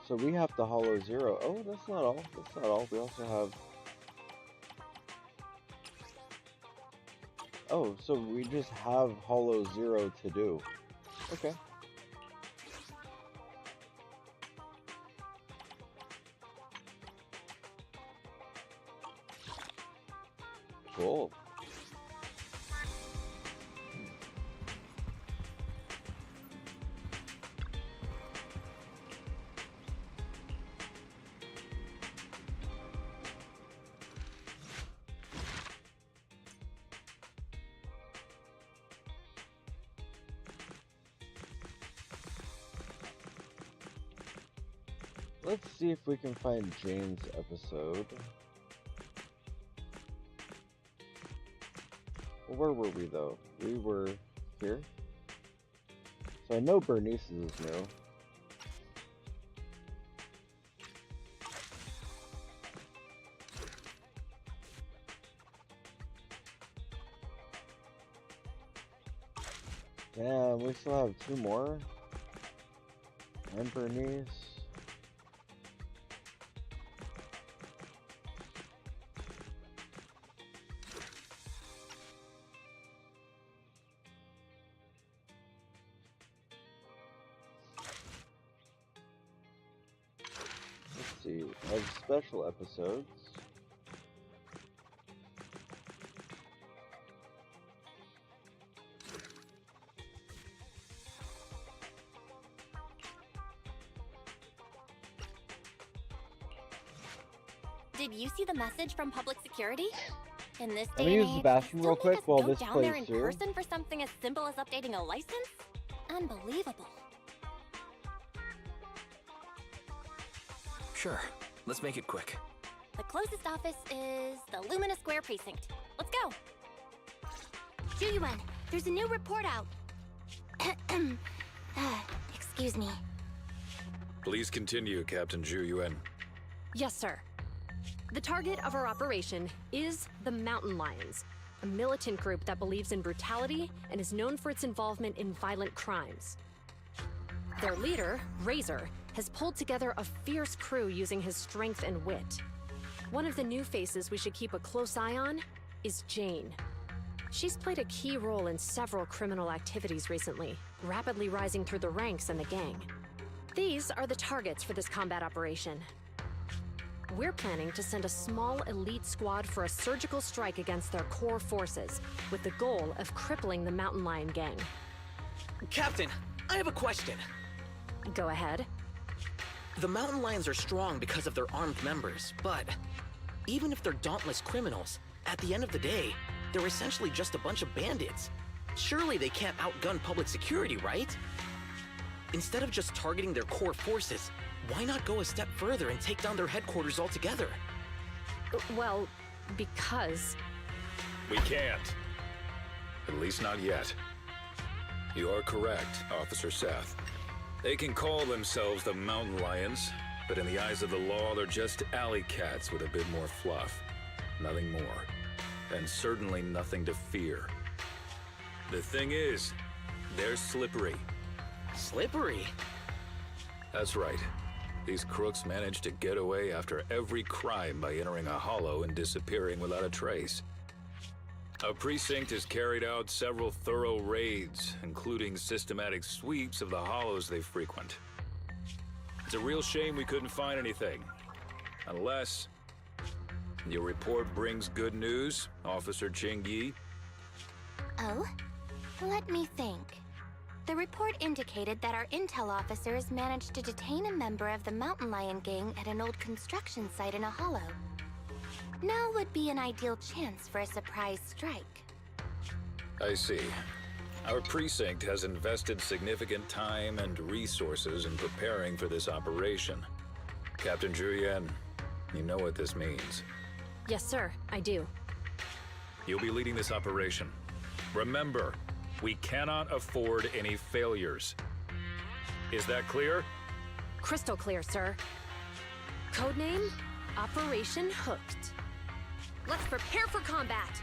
So we have to Hollow Zero. Oh, that's not all. That's not all. We also have... Oh, so we just have Hollow Zero to do. Okay. Cool. Let's see if we can find Jane's episode. Well, where were we though? We were here. So I know Bernice's is new. Damn, we still have 2 more. And Bernice. Let's see, I have special episodes. Did you see the message from public security? In this Let day me and use the age, bathroom still real make quick us while go this down there plays in through. person for something as simple as updating a license? Unbelievable. Sure, let's make it quick. The closest office is the Lumina Square precinct. Let's go. Juyuan, there's a new report out. Excuse me. Please continue, Captain Zhu Yuan. Yes, sir. The target of our operation is the Mountain Lions, a militant group that believes in brutality and is known for its involvement in violent crimes. Their leader, Razor, has pulled together a fierce crew using his strength and wit. One of the new faces we should keep a close eye on is Jane. She's played a key role in several criminal activities recently, rapidly rising through the ranks in the gang. These are the targets for this combat operation. We're planning to send a small elite squad for a surgical strike against their core forces, with the goal of crippling the Mountain Lion gang. Captain, I have a question. Go ahead. The Mountain Lions are strong because of their armed members, but even if they're dauntless criminals, at the end of the day, they're essentially just a bunch of bandits. Surely they can't outgun public security, right? Instead of just targeting their core forces, why not go a step further and take down their headquarters altogether? Well, because... We can't. At least not yet. You are correct, Officer Seth. They can call themselves the Mountain Lions, but in the eyes of the law, they're just alley cats with a bit more fluff. Nothing more. And certainly nothing to fear. The thing is, they're slippery. Slippery? That's right. These crooks manage to get away after every crime by entering a hollow and disappearing without a trace. Our precinct has carried out several thorough raids, including systematic sweeps of the hollows they frequent. It's a real shame we couldn't find anything. Unless your report brings good news, Officer Ching-Yi. Oh? Let me think. The report indicated that our intel officers managed to detain a member of the Mountain Lion gang at an old construction site in a hollow. Now would be an ideal chance for a surprise strike. I see. Our precinct has invested significant time and resources in preparing for this operation. Captain Julian, you know what this means. Yes, sir, I do. You'll be leading this operation. Remember, we cannot afford any failures. Is that clear? Crystal clear, sir. Codename, Operation Hooked. Let's prepare for combat!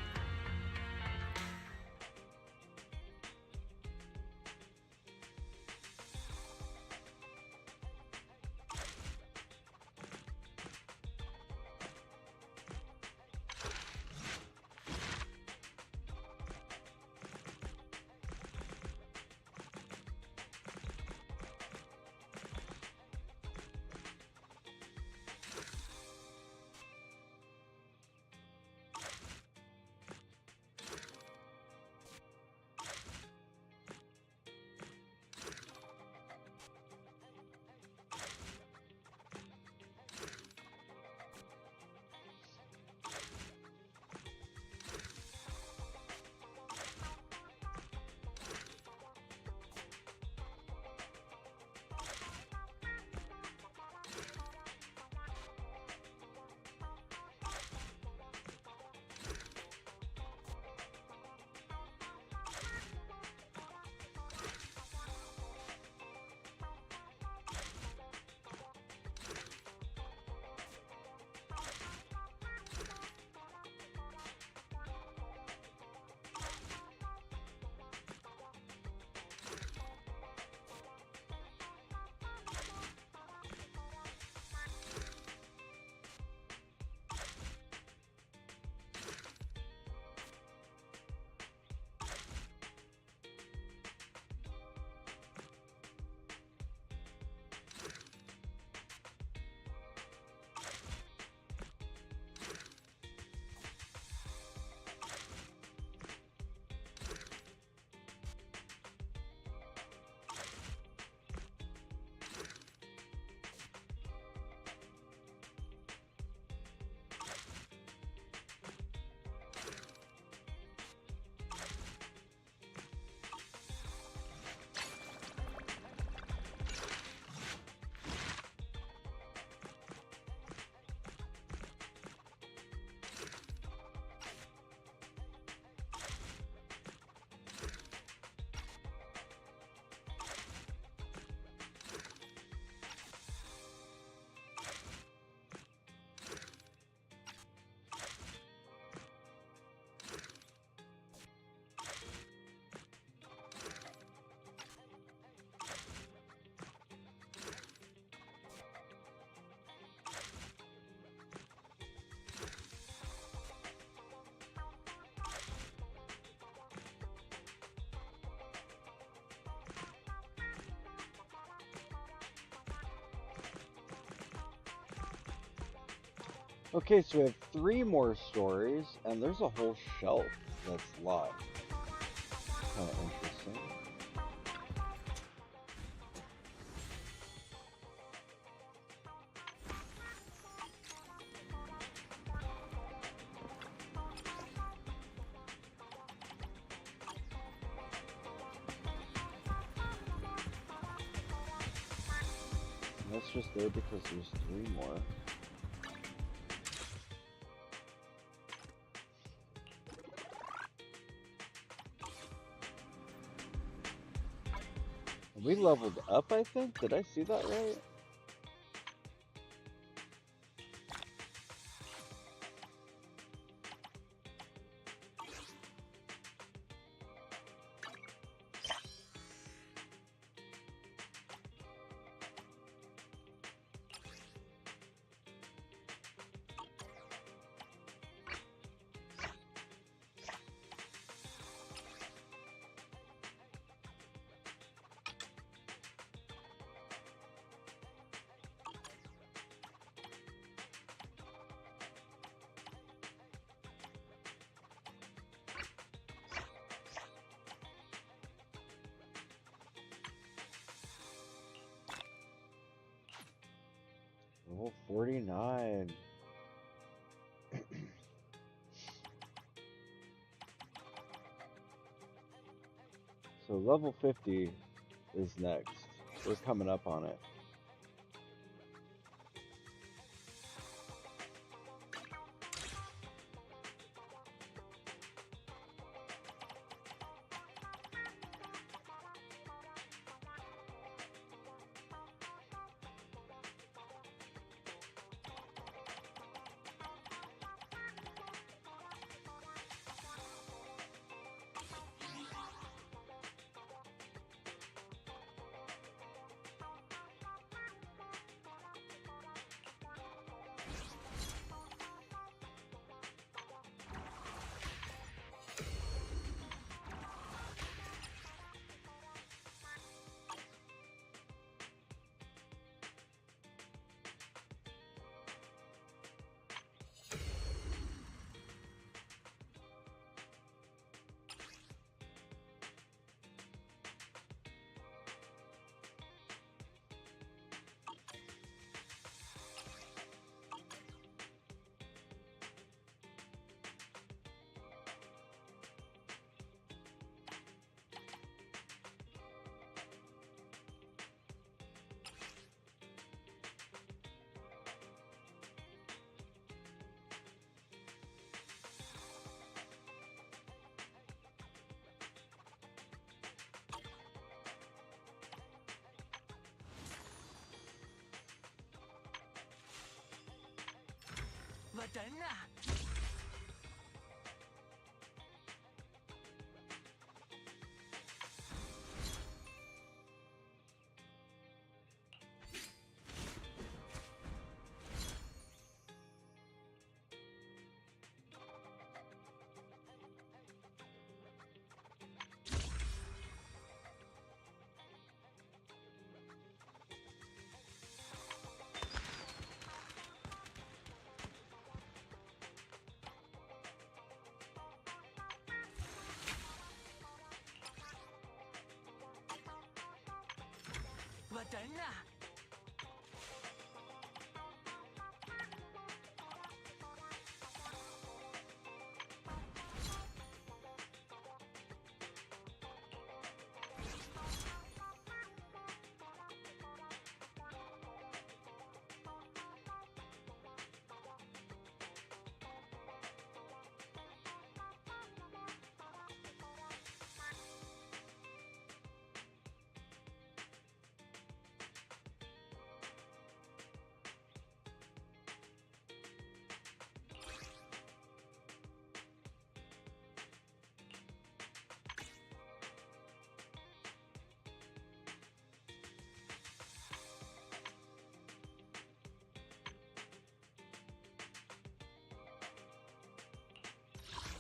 Okay, so we have 3 more stories, and there's a whole shelf that's locked. Kind of interesting. That's just there because there's 3 more. We leveled up, I think? Did I see that right? Level 49. So level 50 is next. We're coming up on it.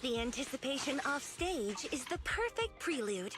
The anticipation off stage is the perfect prelude.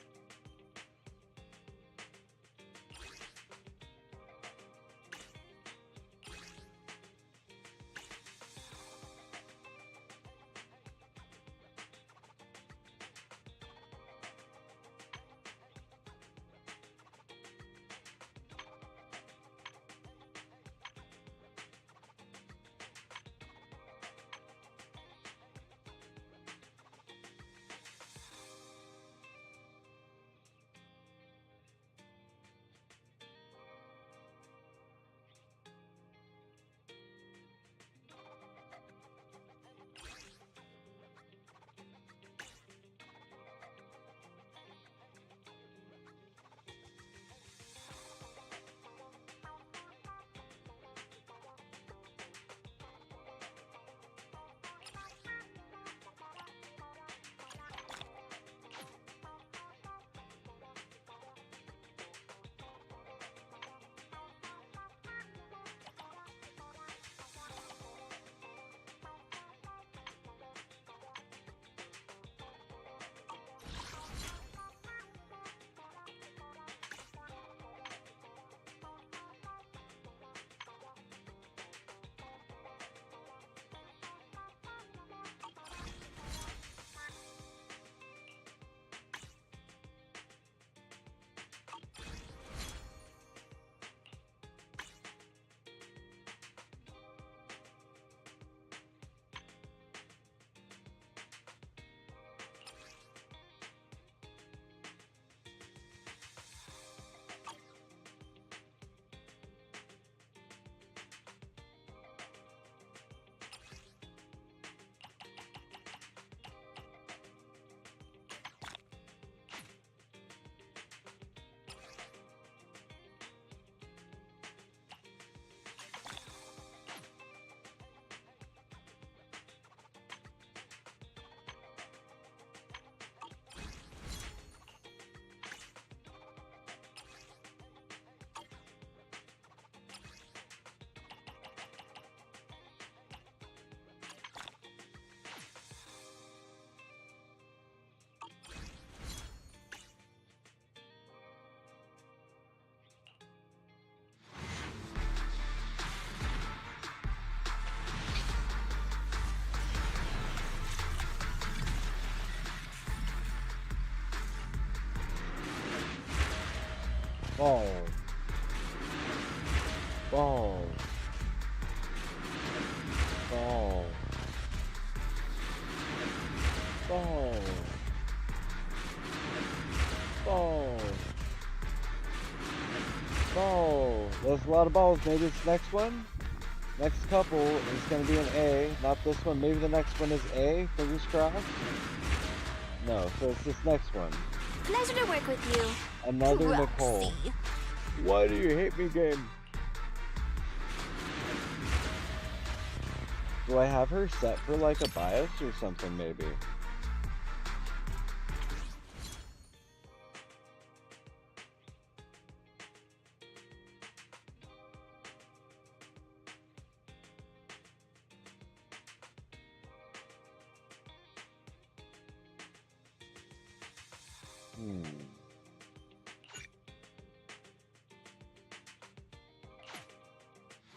Ball. Ball. Ball. Ball. Ball. Ball. That's a lot of balls. Maybe it's next one? Next couple is going to be an A. Not this one. Maybe the next one is A. Fingers crossed. No, so it's this next one. Pleasure to work with you. Another Proxy. Nicole. Why do you hate me, game? Do I have her set for like a bias or something maybe?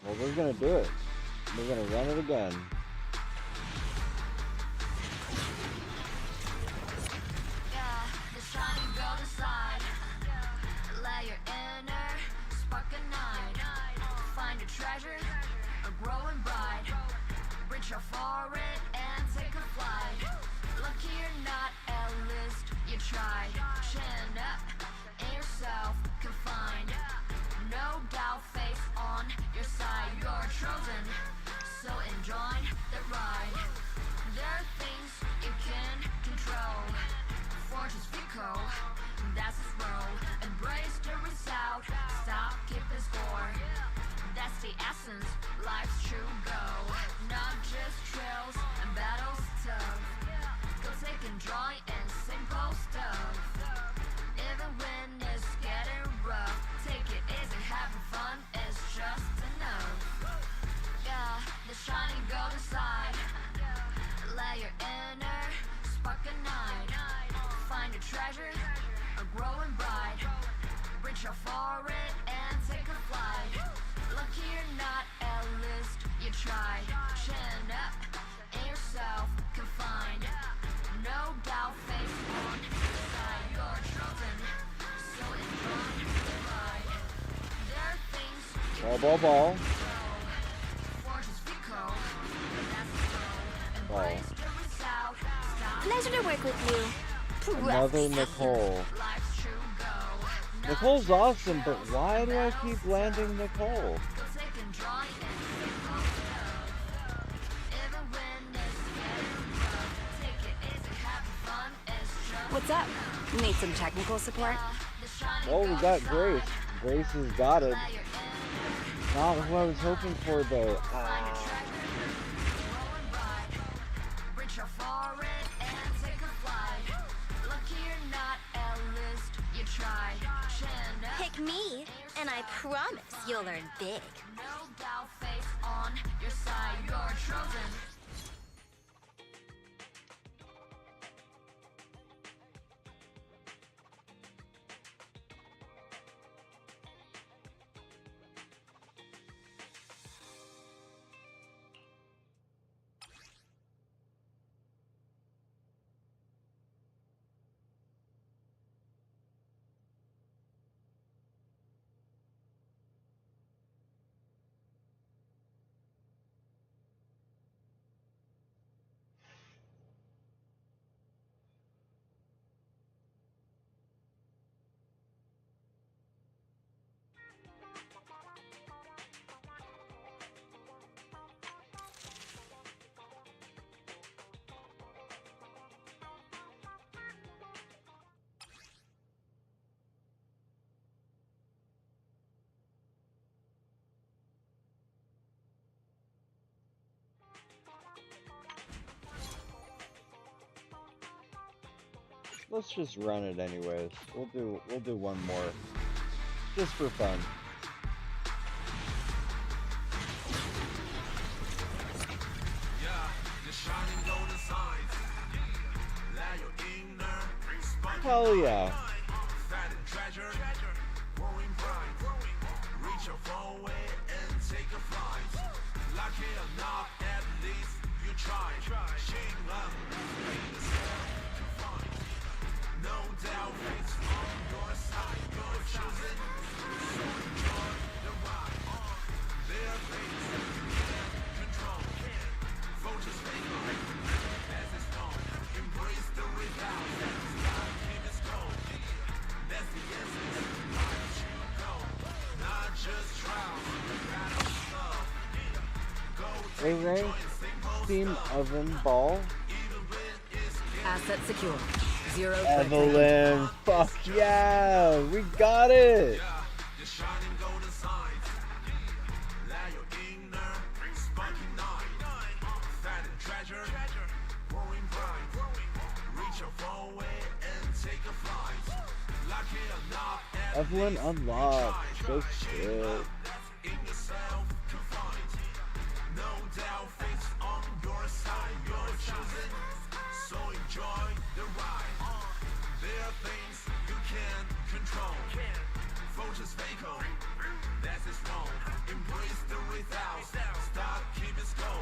Well, we're gonna do it. We're gonna run it again. The shining gold aside. Let your inner spark ignite. Find a treasure, growing bright. Reach out for it and take a flight. Lucky you're not a list you tried. Chin up in yourself, confined. No doubt, face on your side. You're chosen, so enjoy the ride. There are things you can control. Fortune's fickle, that's its role. Embrace the result, stop keeping score. That's the essence, life's true goal. Not just trails and battles tough. Go take and joy in simple stuff. Even when it's getting rough, take it easy, having fun is just enough. Yeah, the shining gold aside. Let your inner spark ignite. Find a treasure, growing bright. Reach out for it and take a flight. Lucky you're not a list you tried. Chin up in yourself, confined. No doubt, face on your side. You're chosen, so enjoy the ride. There are things you Ball, ball, ball. Fortune's fickle, that's its role. Ball. Embrace the result, stop. Pleasure to work with you. Another Nicole. Nicole's awesome, but why do I keep landing Nicole? What's up? Need some technical support? Oh, we got Grace. Grace has got it. Not who I was hoping for, though. Pick me, and I promise you'll learn big. No doubt, face on your side. You're chosen. Let's just run it anyways. We'll do one more. Just for fun. Hell yeah. A rank steam oven ball. Asset secure. Zero. Evelyn, fuck yeah, we got it. Evelyn unlocked. So sick. So enjoy the ride. There are things you can't control. Focus Vaco, that's its wrong. Embrace the without. Start, keep it slow.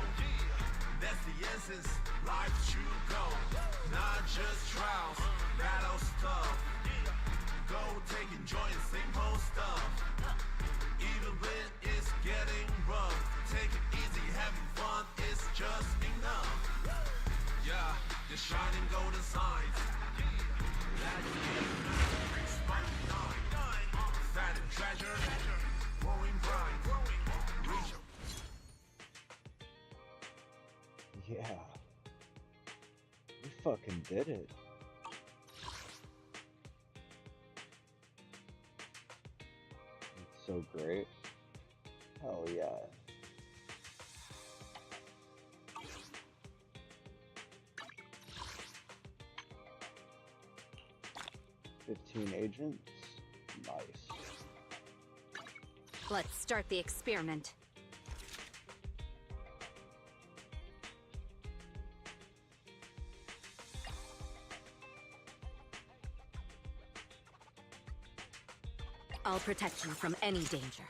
That's the essence. Life should go. Not just trials, battle stuff. Go take enjoy and simple stuff. Even when it's getting rough, take it easy, having fun is just enough. Yeah, the shining golden signs. That treasure, growing bright. Reach. Yeah. We fucking did it. It's so great. Hell yeah. "15 agents? Nice. Let's start the experiment. I'll protect you from any danger.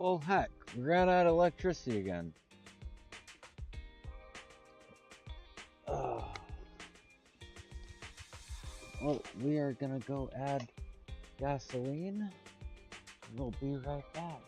Well, heck, we ran out of electricity again. Well, we are gonna go add gasoline. We'll be right back.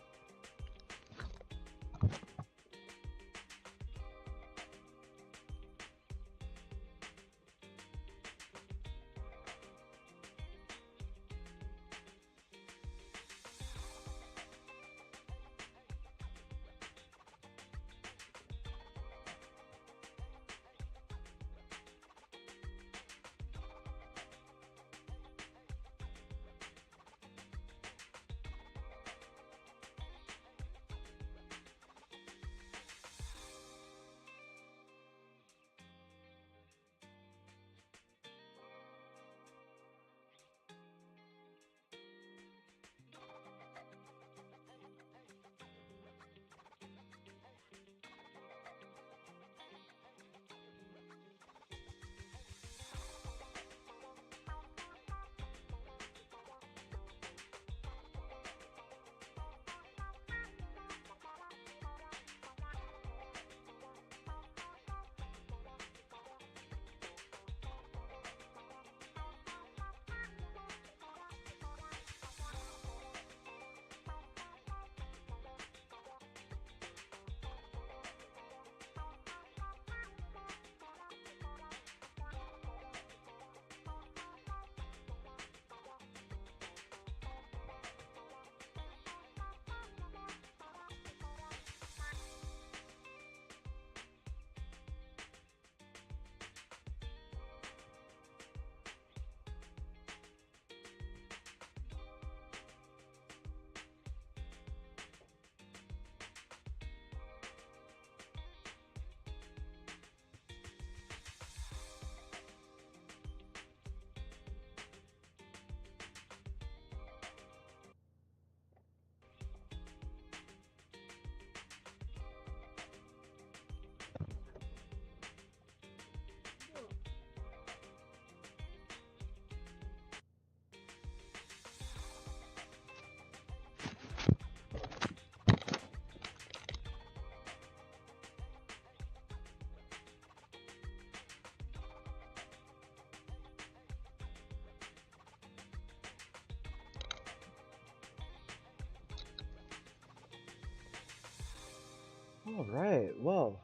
Alright, well.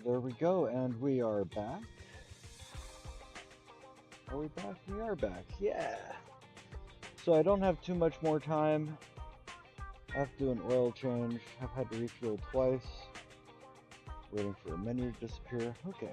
There we go, and we are back. Are we back? We are back, yeah. So I don't have too much more time. I have to do an oil change. I've had to refuel twice. Waiting for a menu to disappear. Okay.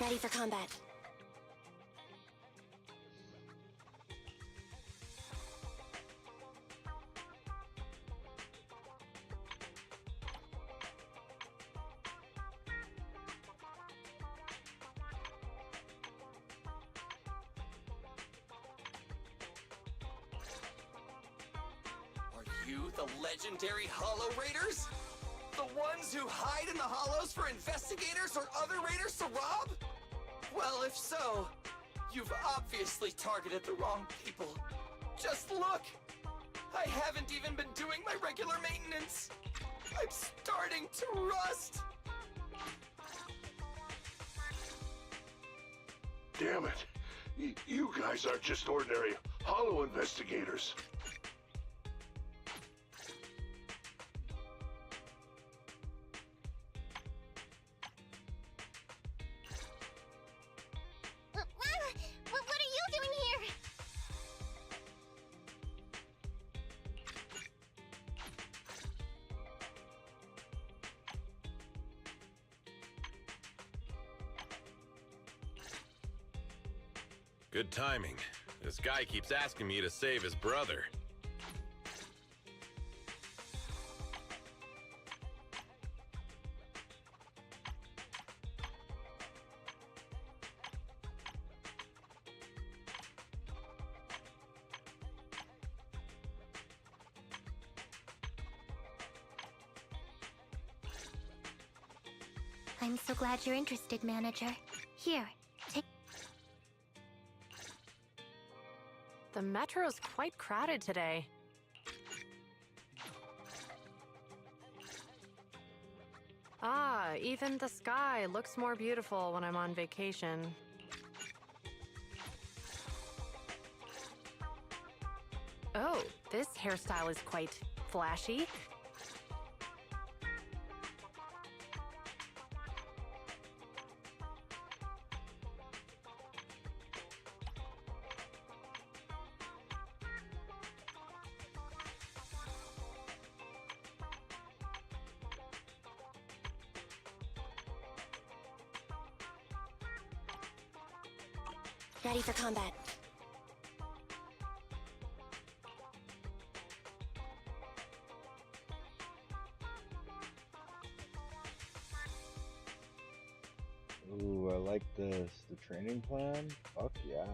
Ready for combat. Are you the legendary Hollow Raiders? The ones who hide in the hollows for investigators or other raiders to rob? Well, if so, you've obviously targeted the wrong people. Just look! I haven't even been doing my regular maintenance. I'm starting to rust. Damn it. You guys aren't just ordinary Hollow investigators. What are you doing here? Good timing. This guy keeps asking me to save his brother. I'm so glad you're interested, manager. Here, take... The metro's quite crowded today. Ah, even the sky looks more beautiful when I'm on vacation. Oh, this hairstyle is quite flashy. Ready for combat. Ooh, I like this. The training plan? Fuck yeah.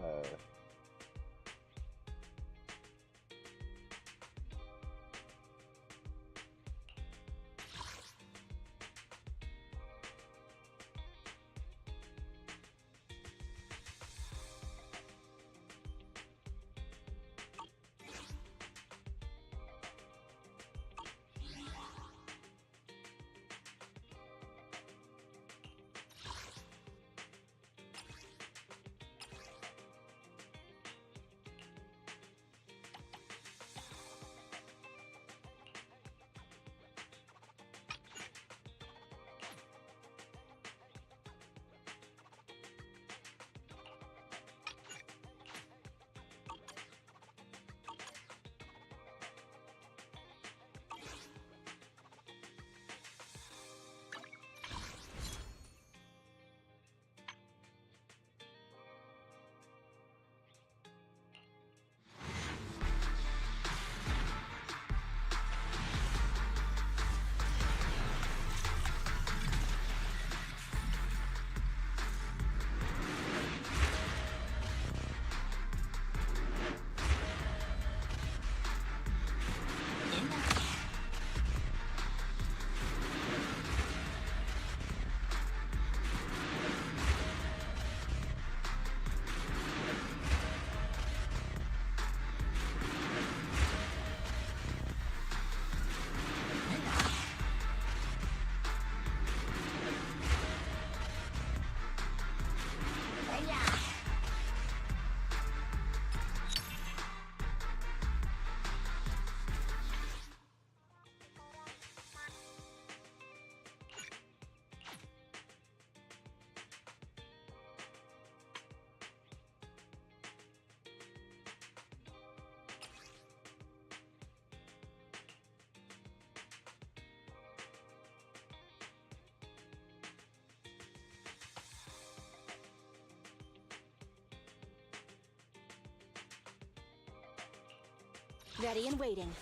Ready and waiting.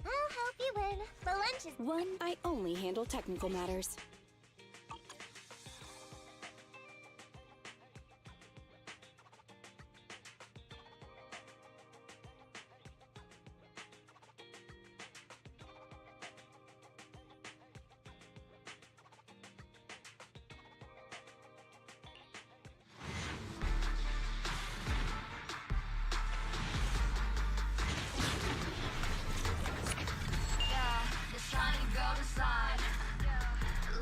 I'll help you win. The lunch is... One, I only handle technical matters. It's time to go to slide.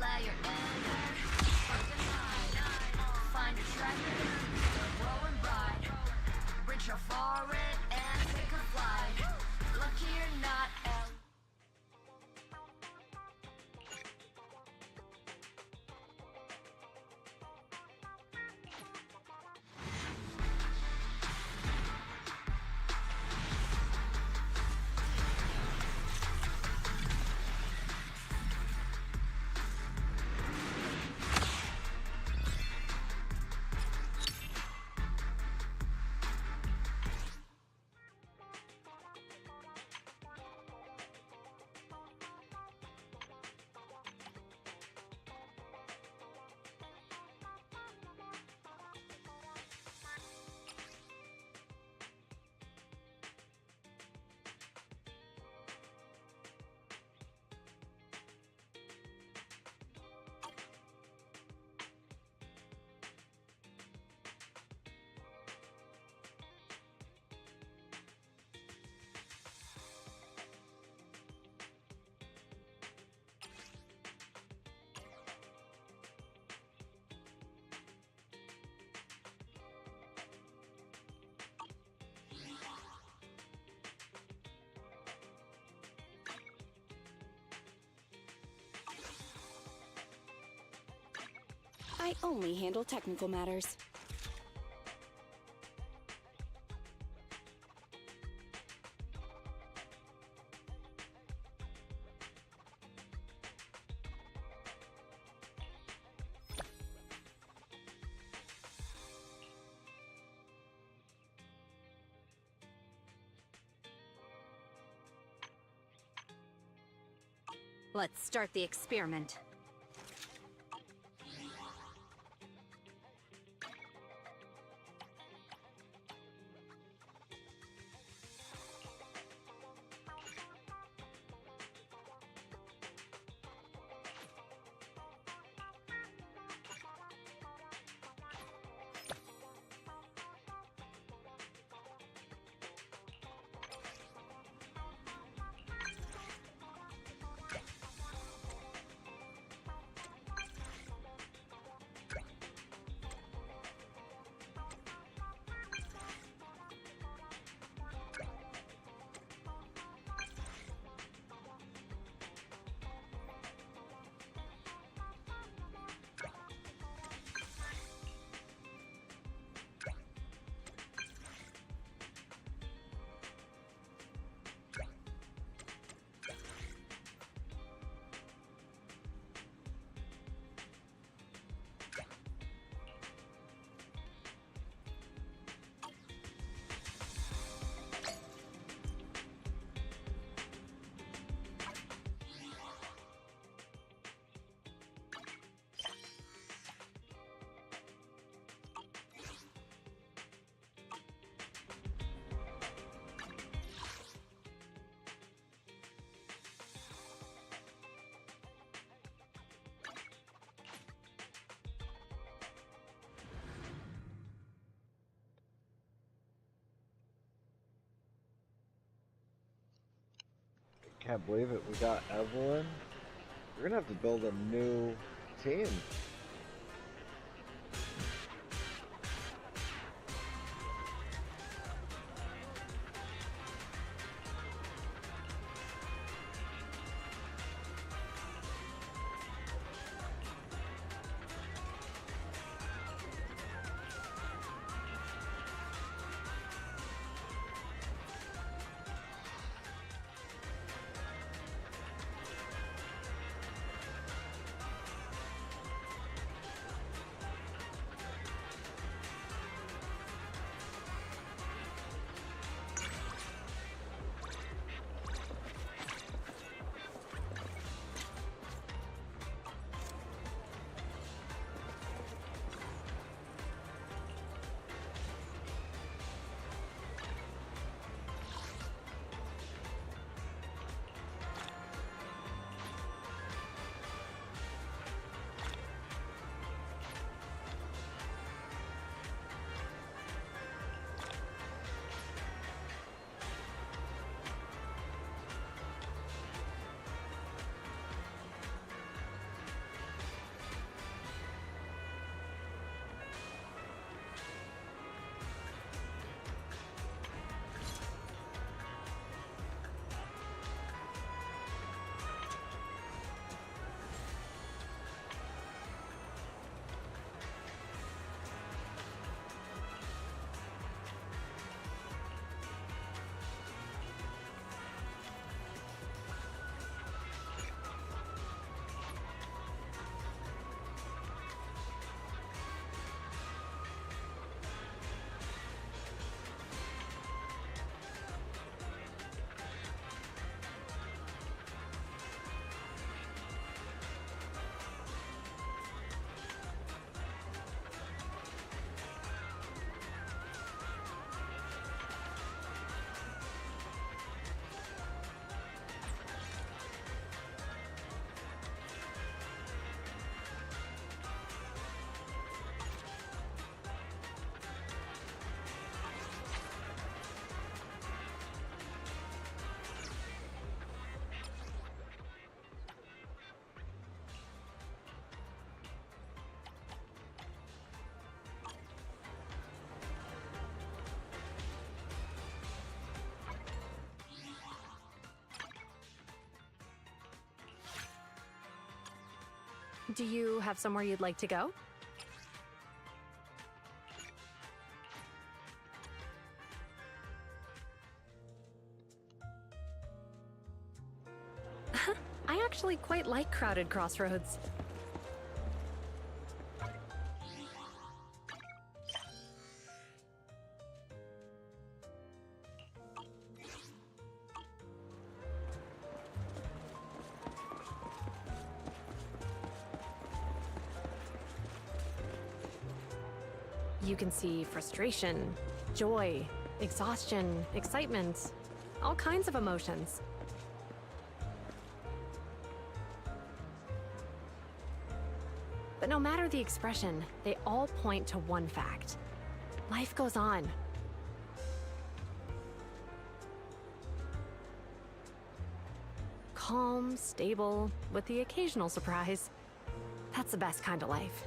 Lay your inner, fucking mind. Find a treasure, glowing bright. Reach out for it and take a flight. Lucky or not, I only handle technical matters. Let's start the experiment. Can't believe it. We got Evelyn. We're gonna have to build a new team. Do you have somewhere you'd like to go? I actually quite like crowded crossroads. You can see frustration, joy, exhaustion, excitement, all kinds of emotions. But no matter the expression, they all point to one fact. Life goes on. Calm, stable, with the occasional surprise. That's the best kind of life.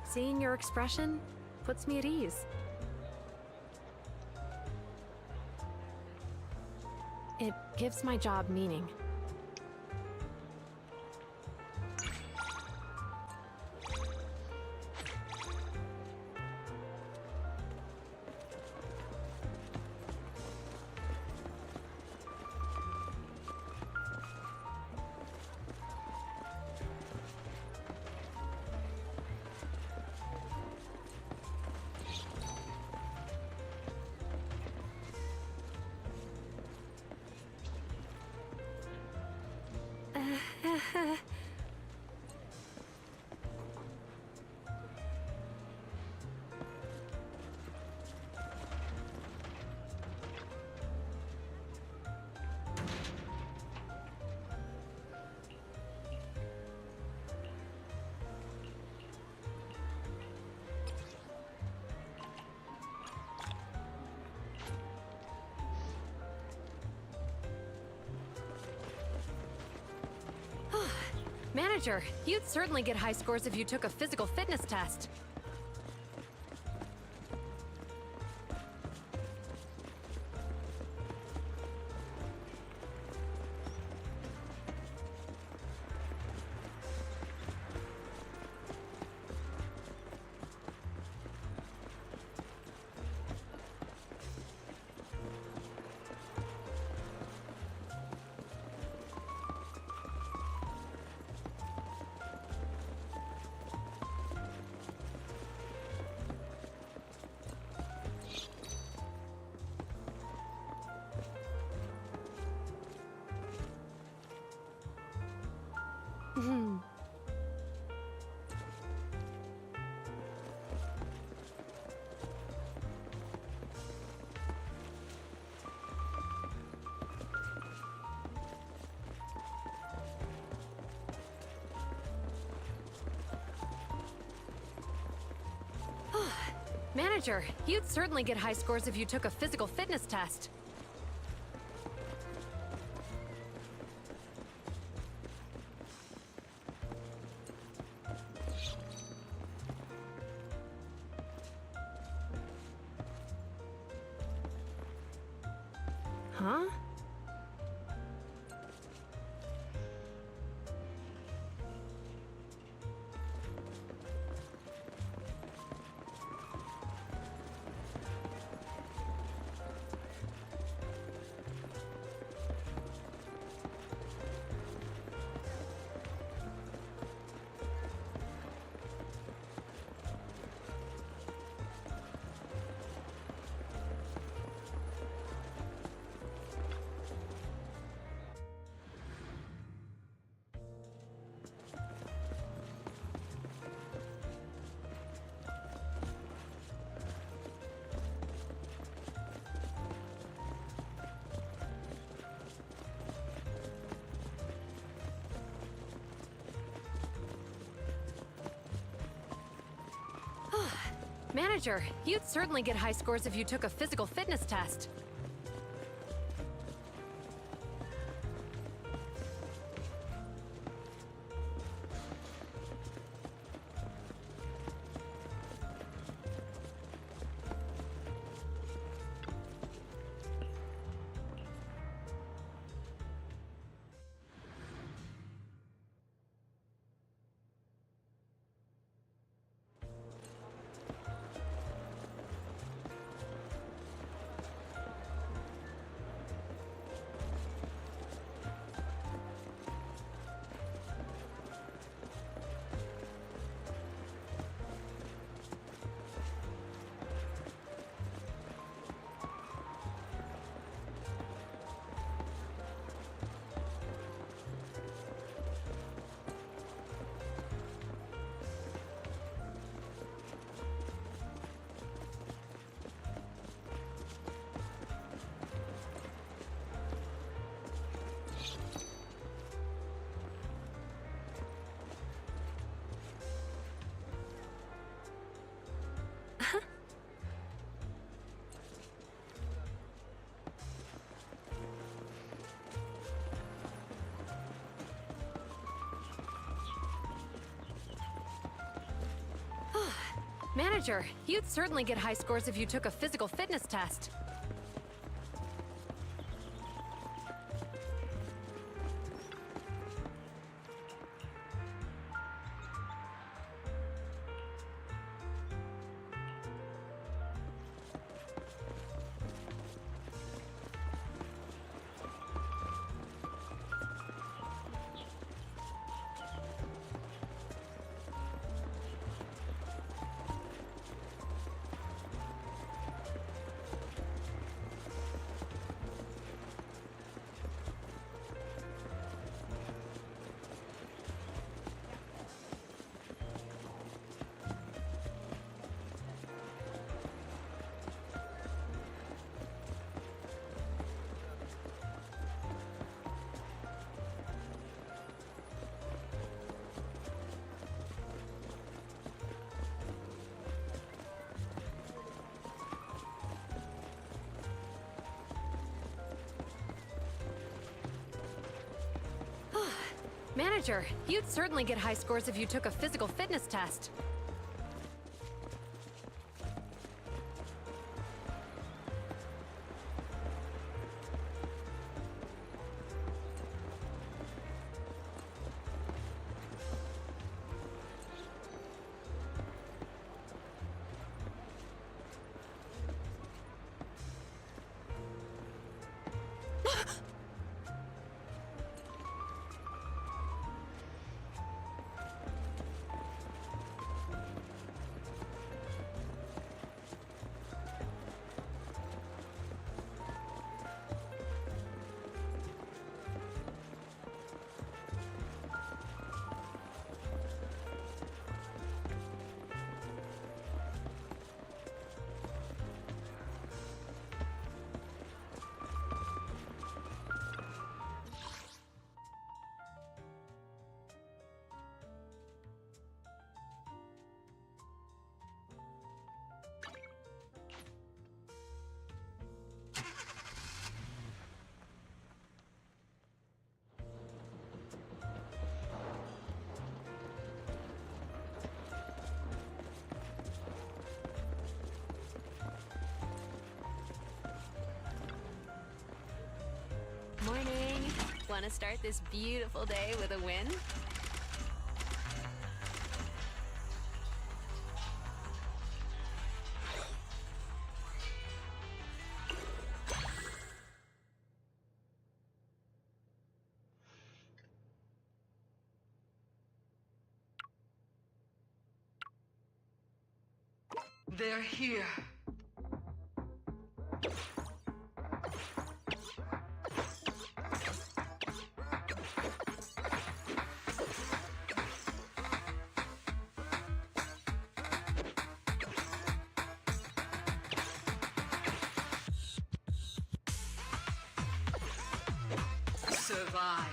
Seeing your expression puts me at ease. It gives my job meaning. Manager, you'd certainly get high scores if you took a physical fitness test. Manager, you'd certainly get high scores if you took a physical fitness test. Huh? Manager, you'd certainly get high scores if you took a physical fitness test. Manager, you'd certainly get high scores if you took a physical fitness test. Manager, you'd certainly get high scores if you took a physical fitness test. Morning. Want to start this beautiful day with a win? They're here. Survived.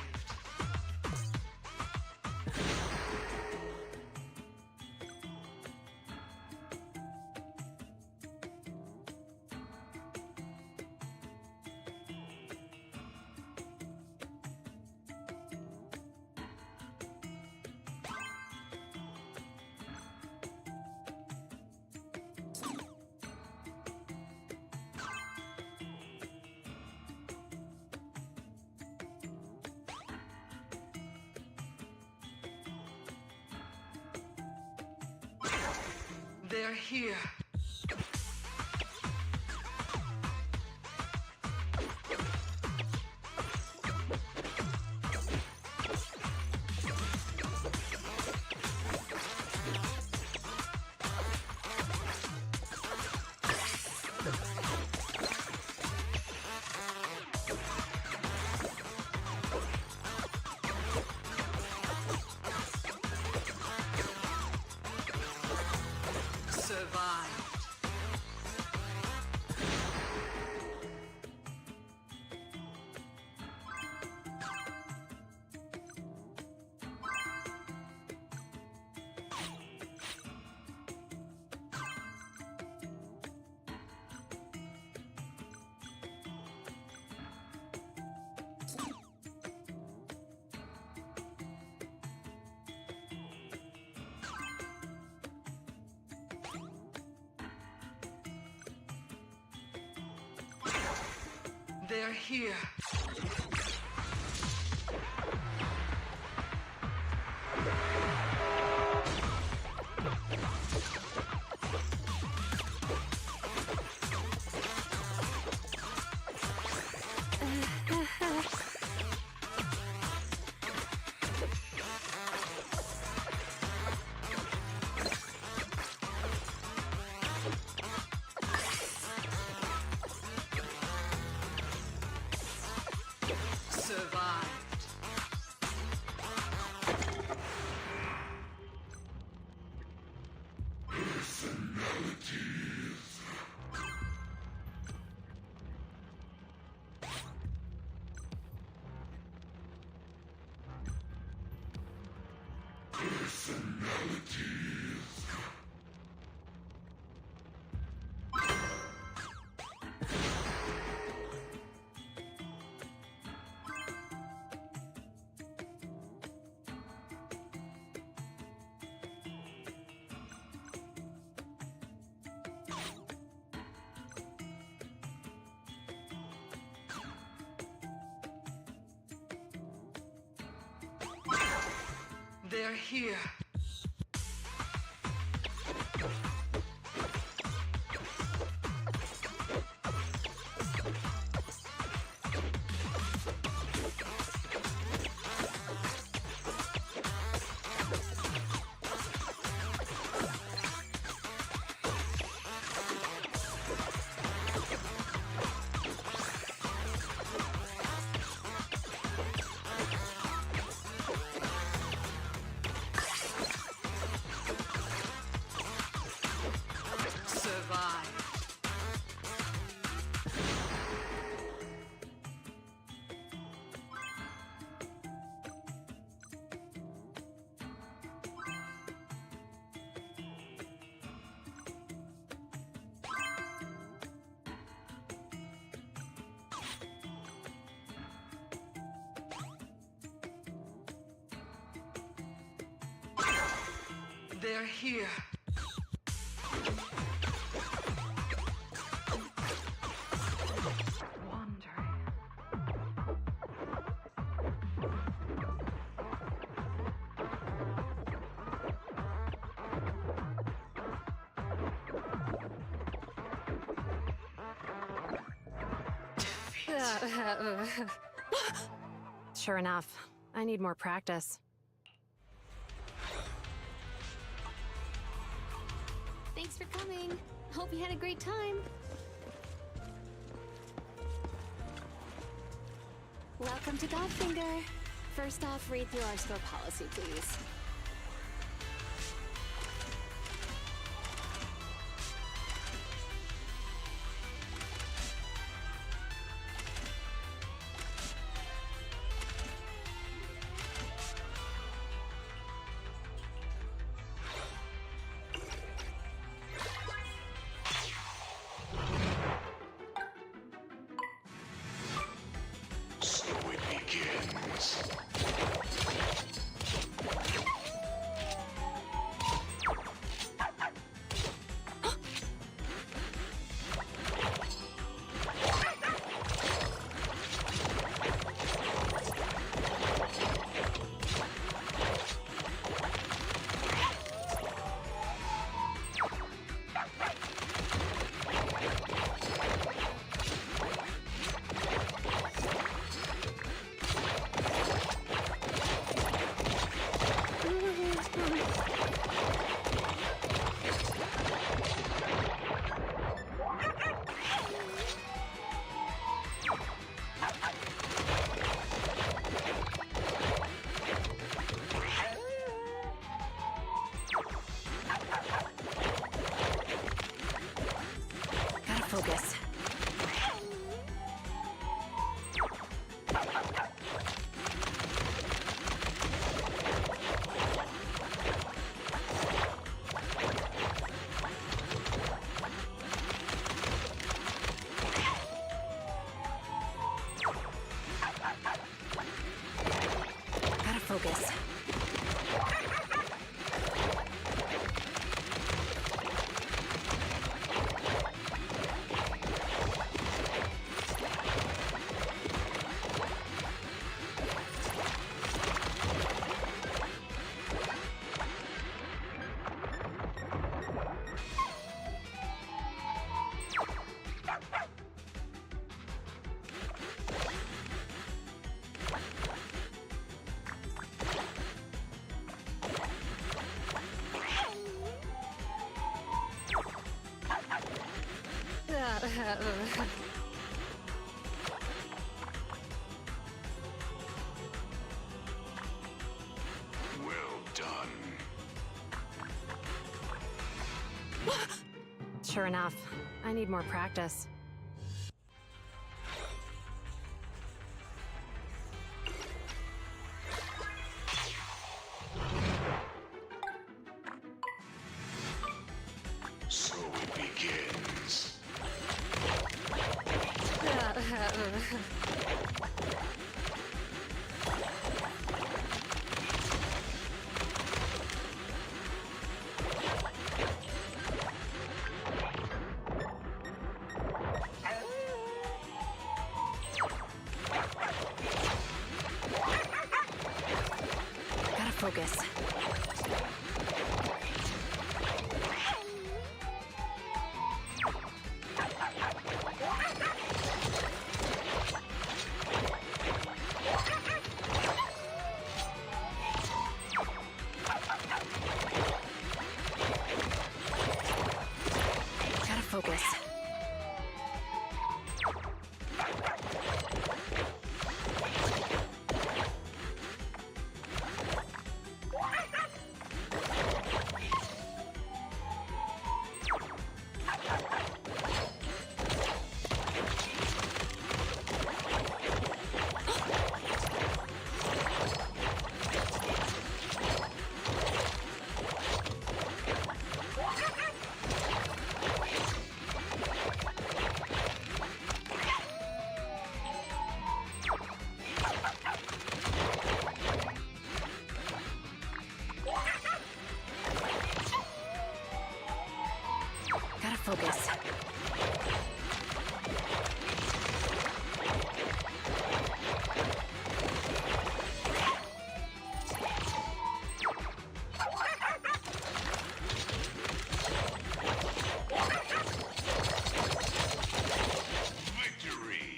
They're here. Survive. They're here. They're here. They're here. Sure enough. I need more practice. Thanks for coming. Hope you had a great time. Welcome to Godfinger. First off, read through our store policy, please. So it begins. Well done. Sure enough, I need more practice. So it begins. Gotta focus. Gotta focus. Gotta focus. Victory!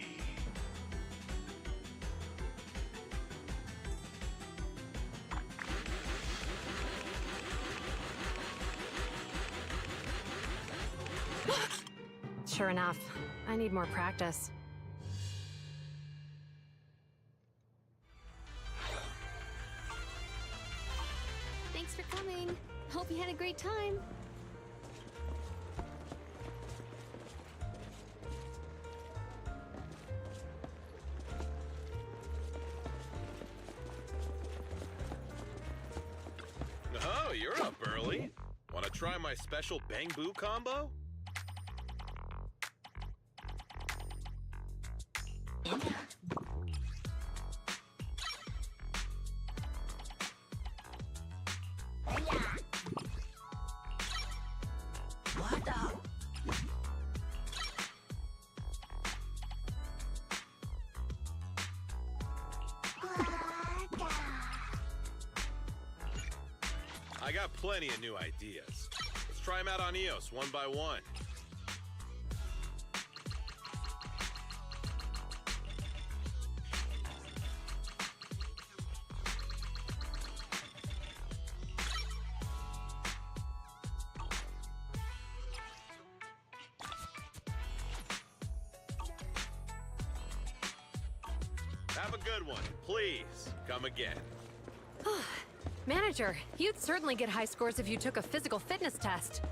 Sure enough, I need more practice. Thanks for coming. Hope you had a great time. Oh, you're up early. Want to try my special Bang Boo combo? I got plenty of new ideas. Let's try them out on EOS one by one. Have a good one. Please, come again. Manager, you'd certainly get high scores if you took a physical fitness test.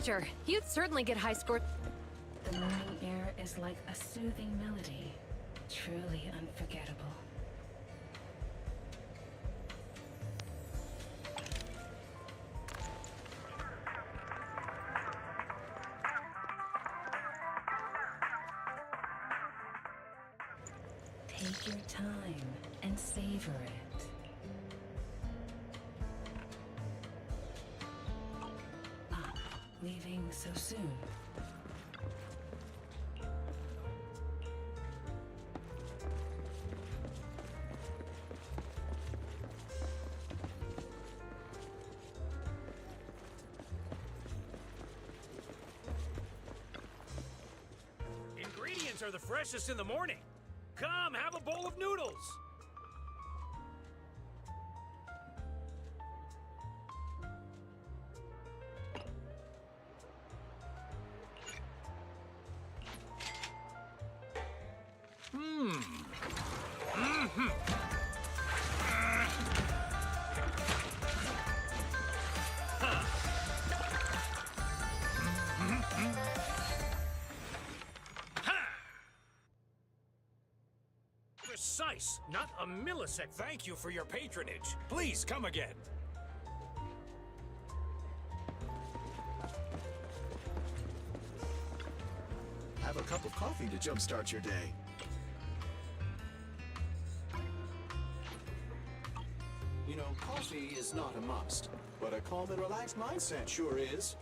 Manager, you'd certainly get high score. The morning air is like a soothing melody. Truly unforgettable. Take your time and savor it. Ah, leaving so soon. Ingredients are the freshest in the morning. Come, have a bowl of noodles! Precise, not a millisecond. Thank you for your patronage. Please come again. Have a cup of coffee to jumpstart your day. You know, coffee is not a must, but a calm and relaxed mindset sure is.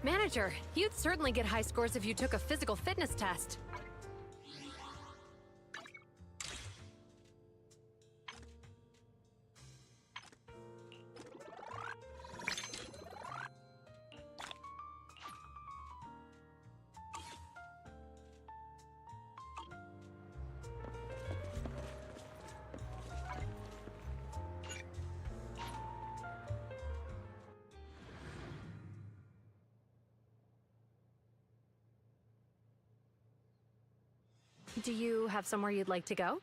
Manager, you'd certainly get high scores if you took a physical fitness test. Do you have somewhere you'd like to go?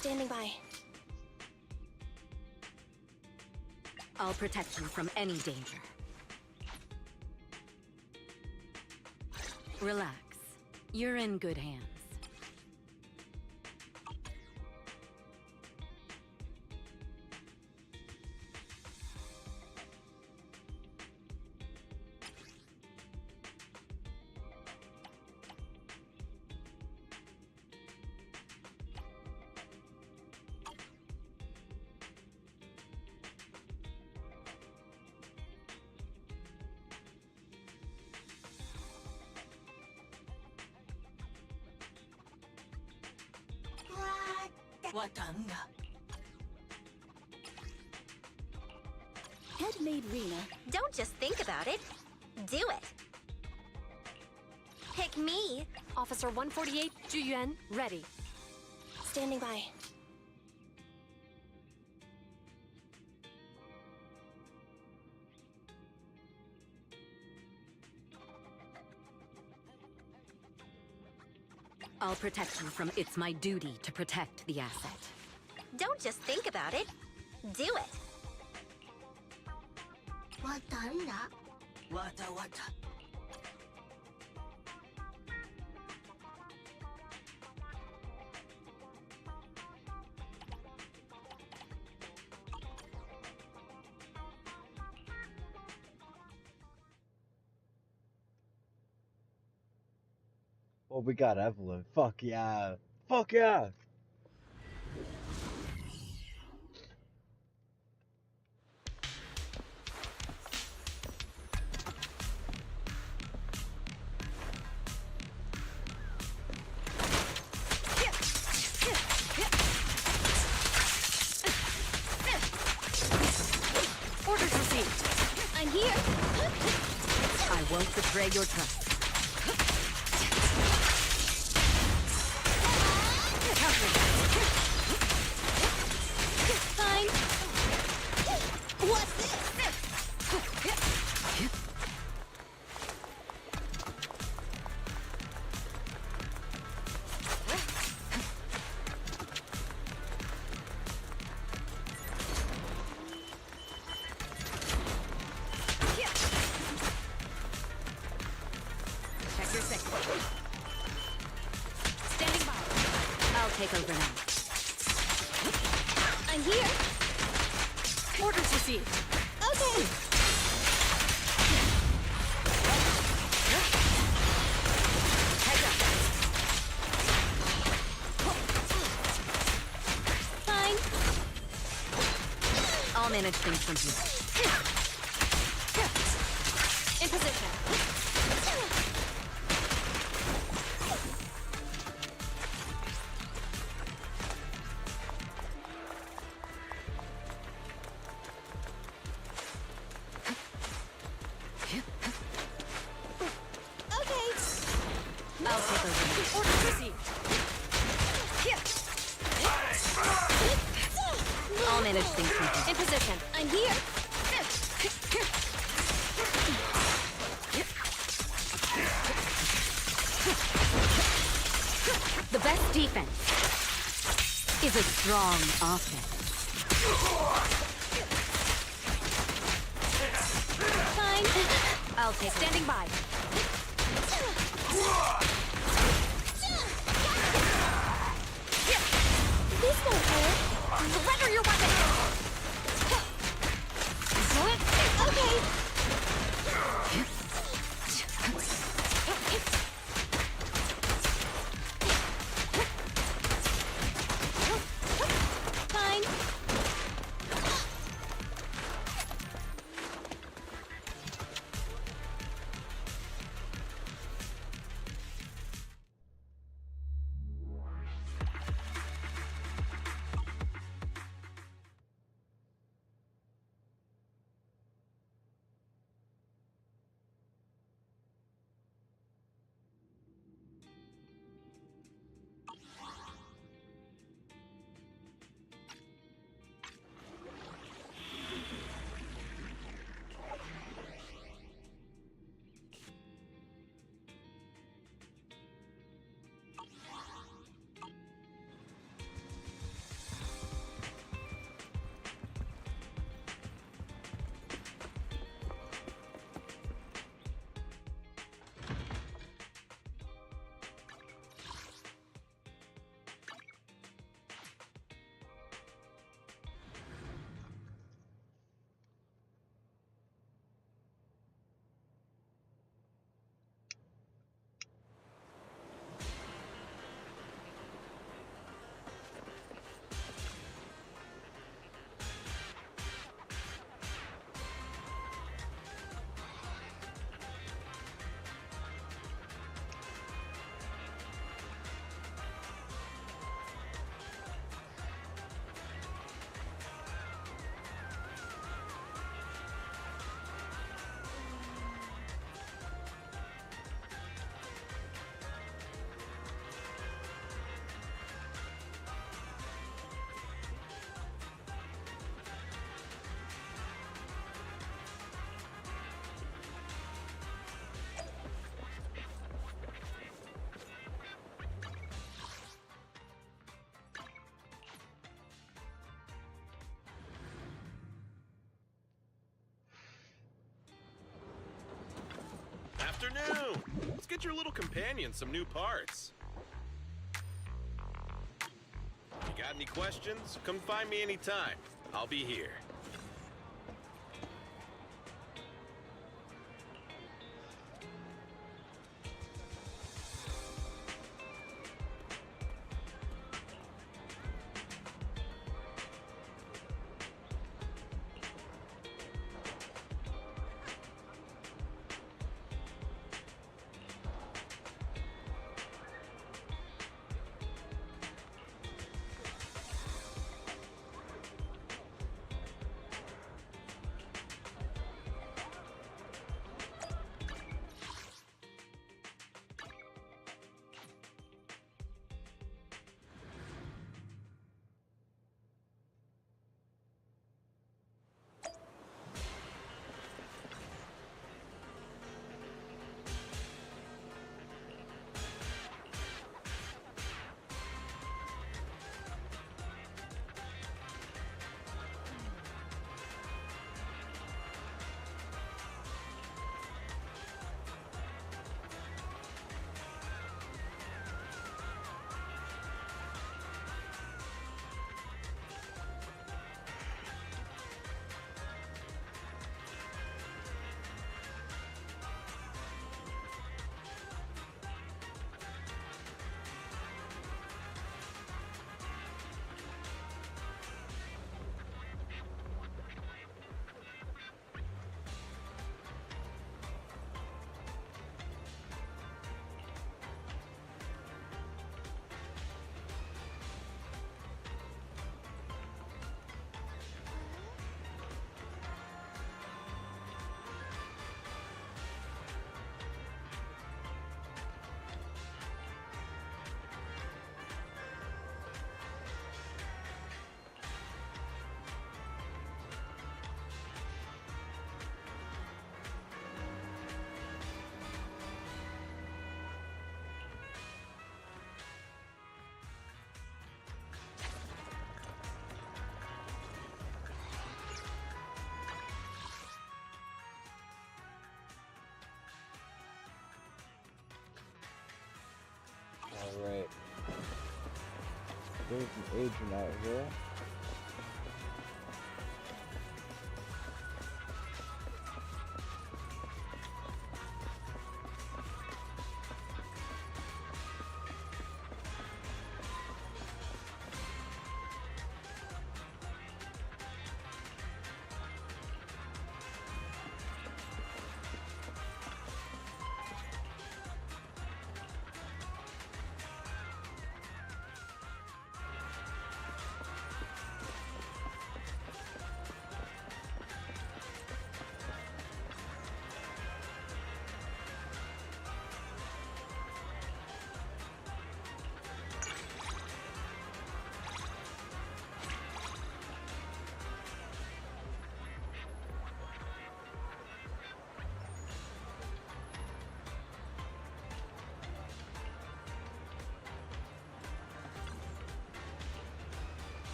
Standing by. I'll protect you from any danger. Relax. You're in good hands. Watanga. Head-made Rena. Don't just think about it. Do it. Pick me. Officer 148, Juyuan, ready. Standing by. I'll protect you from it's my duty to protect the asset. Don't just think about it. Do it. Watanga. Wata. Well, we got Evelyn. Fuck yeah. Fuck yeah. Orders received. I'm here. I won't betray your trust. Fine. What's this? Check your sector. Standing by. I'll take over now. I'm here. Orders received. Okay. Heads up. Fine. I'll manage things from here. In position. I'll take over now. Orders received. I'll manage things from here. In position. I'm here. The best defense is a strong offense. Fine. I'll take Standing by. This won't hurt. Surrender your weapon. Okay. Fine. afternoon! Let's get your little companion some new parts. If you got any questions, come find me anytime. I'll be here. Alright. There's an agent out here.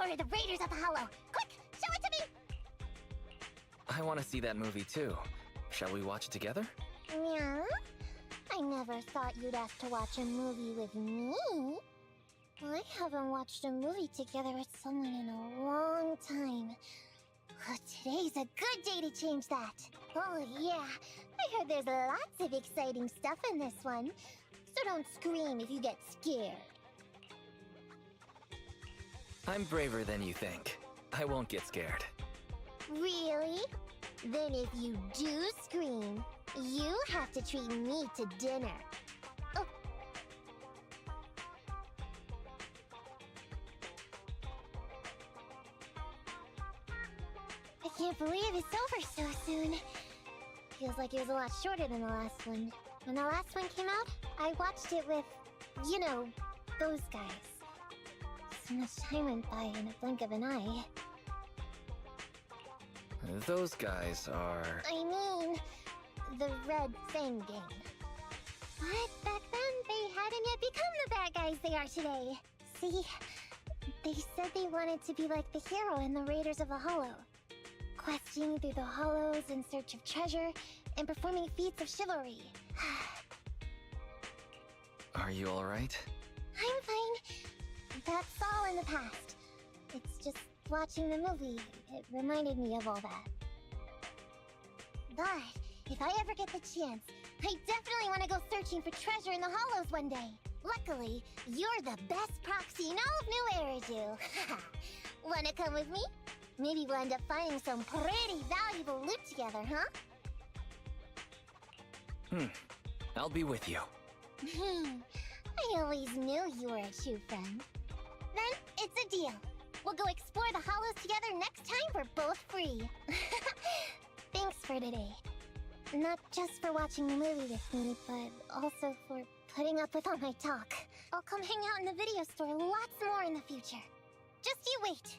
Or the Raiders of the Hollow? Quick, show it to me! I want to see that movie too. Shall we watch it together? Yeah? I never thought you'd ask to watch a movie with me. I haven't watched a movie together with someone in a long time. Oh, today's a good day to change that. Oh yeah, I heard there's lots of exciting stuff in this one. So don't scream if you get scared. I'm braver than you think. I won't get scared. Really? Then if you do scream, you have to treat me to dinner. Oh. I can't believe it's over so soon. Feels like it was a lot shorter than the last one. When the last one came out, I watched it with, you know, those guys. So much time went by in a blink of an eye. Those guys are... I mean, the Red Fang Gang. But back then, they hadn't yet become the bad guys they are today. See, they said they wanted to be like the hero in the Raiders of the Hollow. Questing through the hollows in search of treasure, and performing feats of chivalry. Are you alright? I'm fine. That's all in the past. It's just watching the movie. It reminded me of all that. But if I ever get the chance, I definitely want to go searching for treasure in the hollows one day. Luckily, you're the best proxy in all of New Eridu. Wanna come with me? Maybe we'll end up finding some pretty valuable loot together, huh? I'll be with you. I always knew you were a true friend. Then, it's a deal. We'll go explore the hollows together next time we're both free. Thanks for today. Not just for watching the movie with me, but also for putting up with all my talk. I'll come hang out in the video store lots more in the future. Just you wait.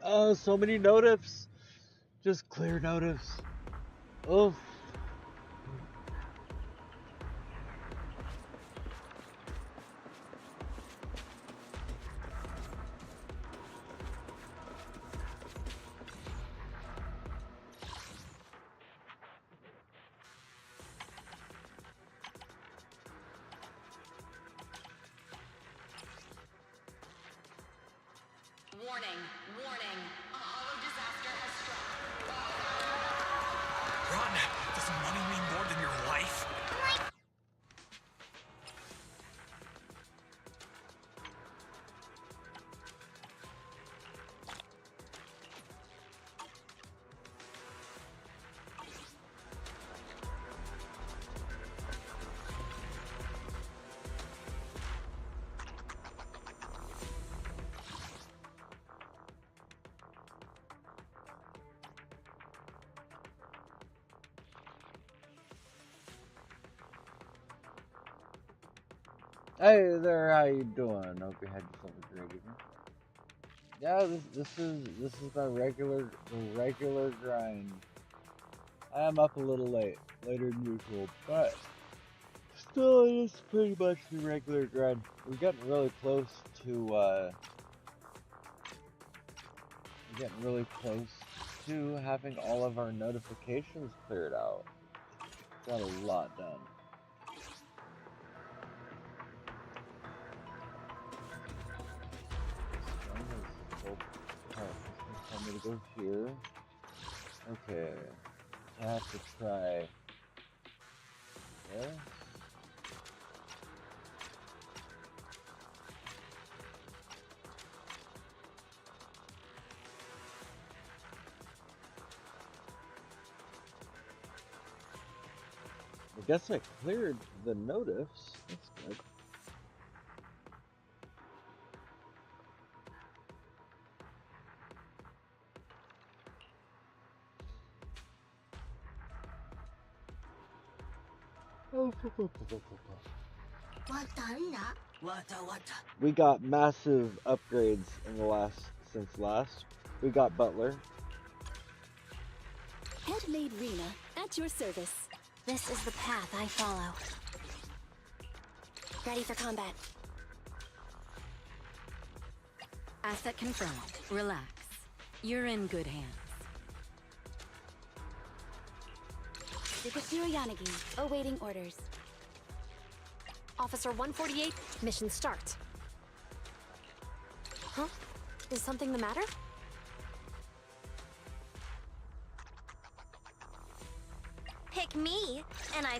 Oh, so many notifs. Just clear notifs. Oof. Warning, warning. A hollow disaster has struck. Run! Does money mean more than your life? Hey there, how you doing? Hope you had something great evening. Yeah, this is my regular grind. I am up a little later than usual, but still it is pretty much the regular grind. We're getting really close to having all of our notifications cleared out. Got a lot done. I'm gonna go here. Okay. I have to try this. I guess I cleared the notifs. That's good. We got massive upgrades in the since last. We got Butler. Handmade Rena, at your service. This is the path I follow. Ready for combat. Asset confirmed. Relax. You're in good hands. Sukasura Yanagi, awaiting orders. Officer 148, mission start. Huh? Is something the matter? Pick me, and I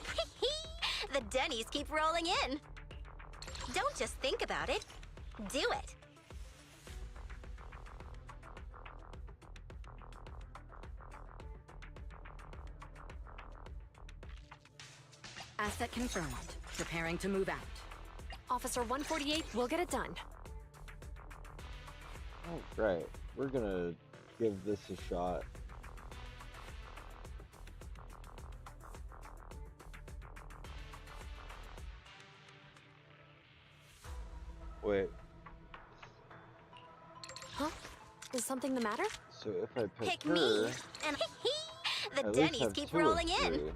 the Denny's keep rolling in. Don't just think about it, do it. Asset confirmed. Preparing to move out. Officer 148, we'll get it done. Oh, right. We're gonna give this a shot. Wait. Huh? Is something the matter? So if I pick her, me, and the at Denny's least keep have rolling two of in. three.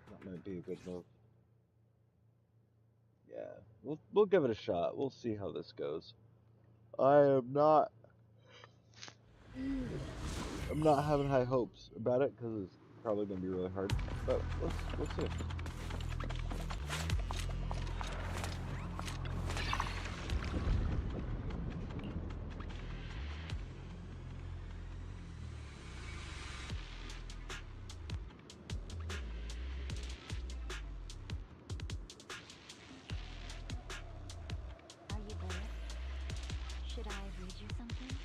That might be a good move. Yeah, we'll give it a shot. We'll see how this goes. I'm not having high hopes about it because it's probably gonna be really hard. But we'll see. Are you there? Should I read you something?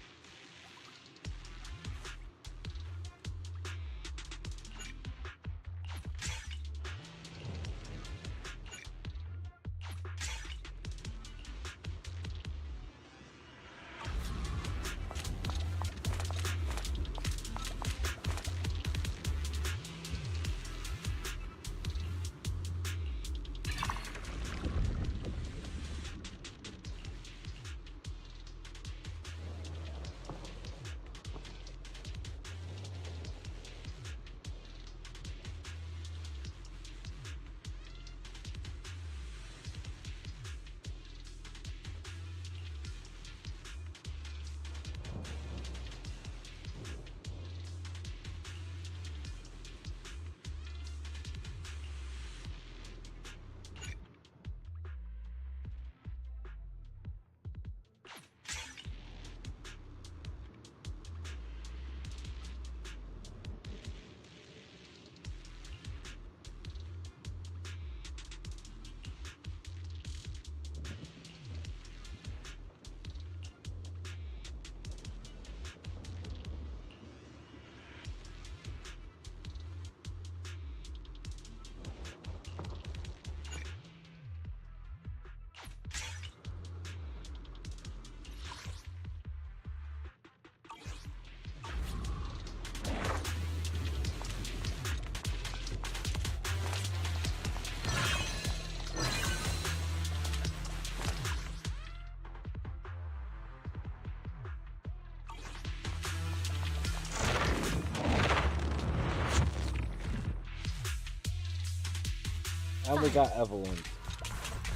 And we got Evelyn.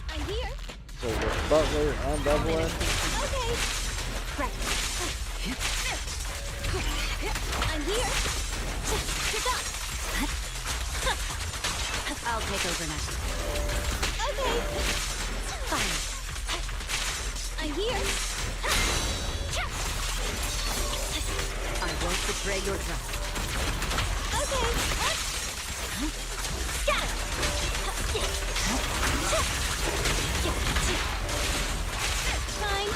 I'm here. So with Butler and Evelyn. Okay. Right. I'm here. Pick up. I'll take over now. Okay. Fine. I'm here. I won't betray your trust. Okay. Scatter. Fine.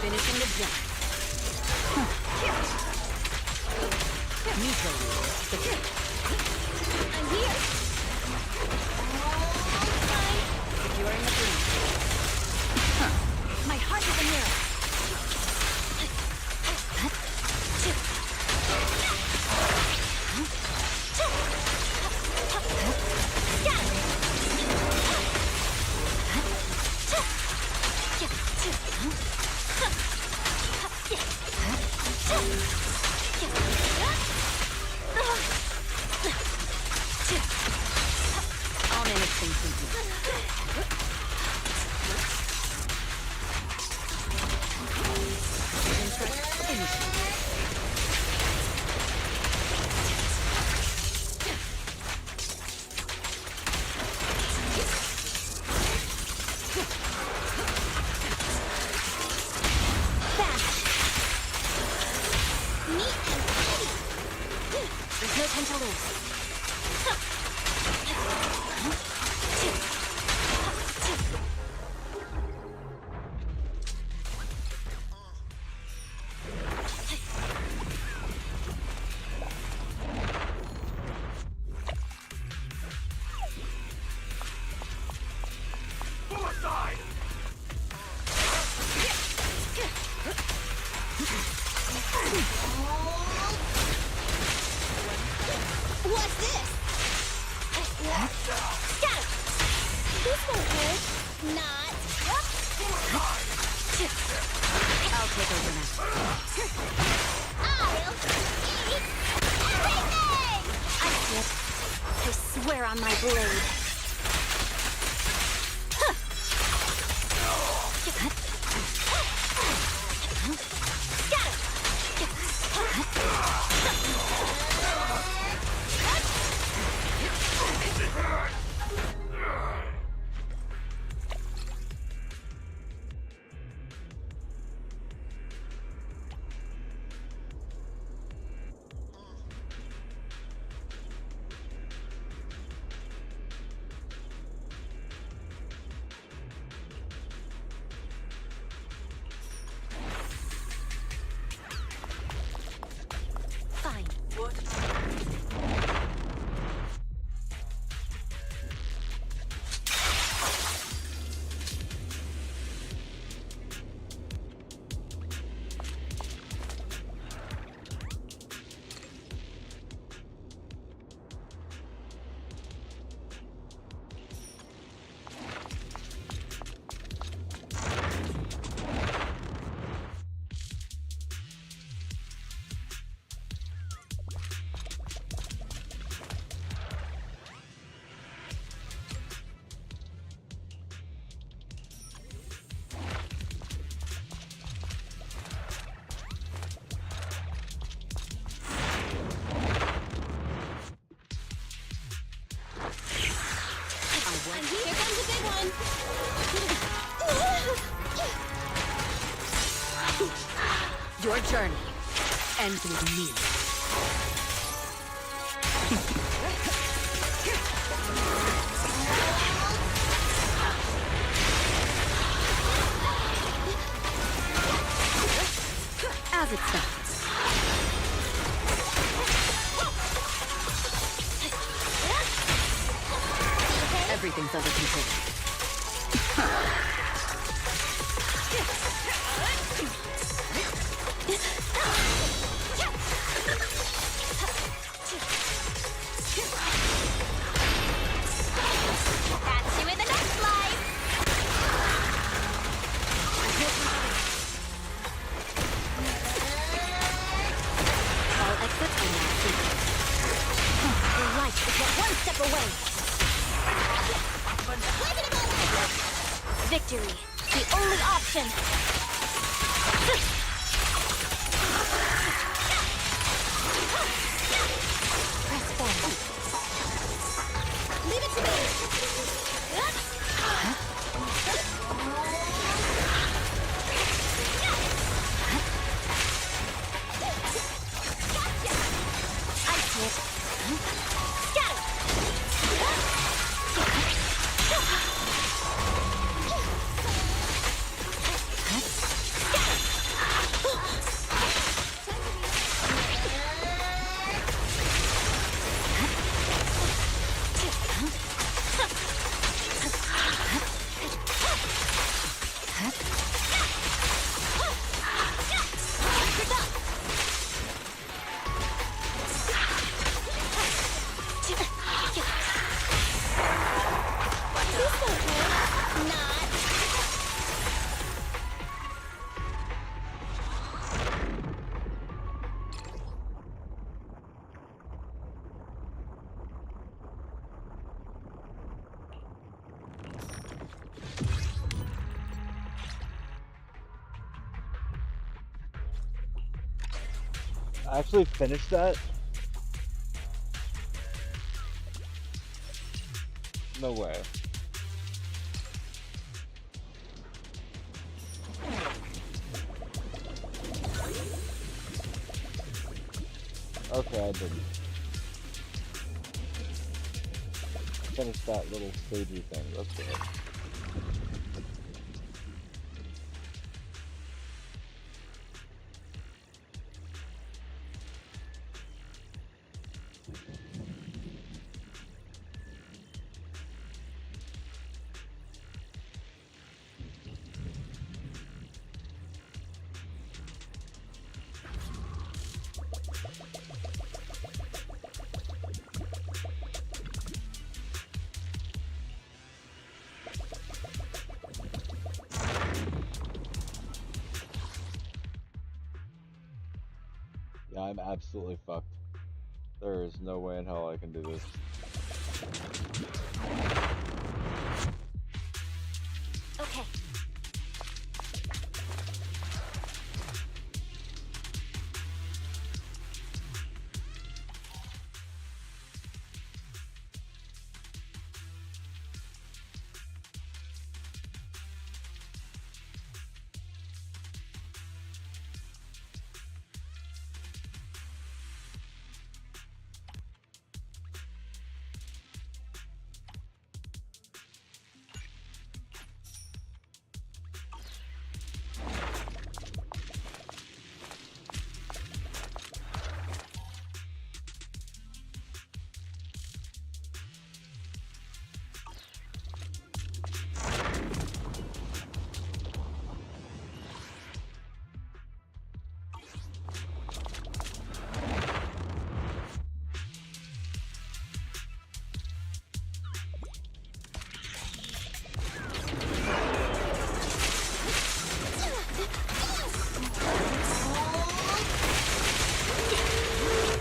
Finishing the job. Neutral. I'm here. Fine. Securing the green. My heart is a mirror. I'll manage things with you. There's no time to lose. Suicide! What's this? Scatter! This won't hurt. Not. I'll take over now. I'll eat everything! I see it. I swear on my blade. Fine. What? And here comes a big one. Your journey ends with me. As it stands. Everything's under control. defeat. Your life is but one step away. Victory, the only option. Press forward. Leave it to me. I see it. Scatter! I actually finished that? No way. Okay, I didn't. I finished that little stagey thing, that's good. Yeah, I'm absolutely fucked. There is no way in hell I can do this. Okay.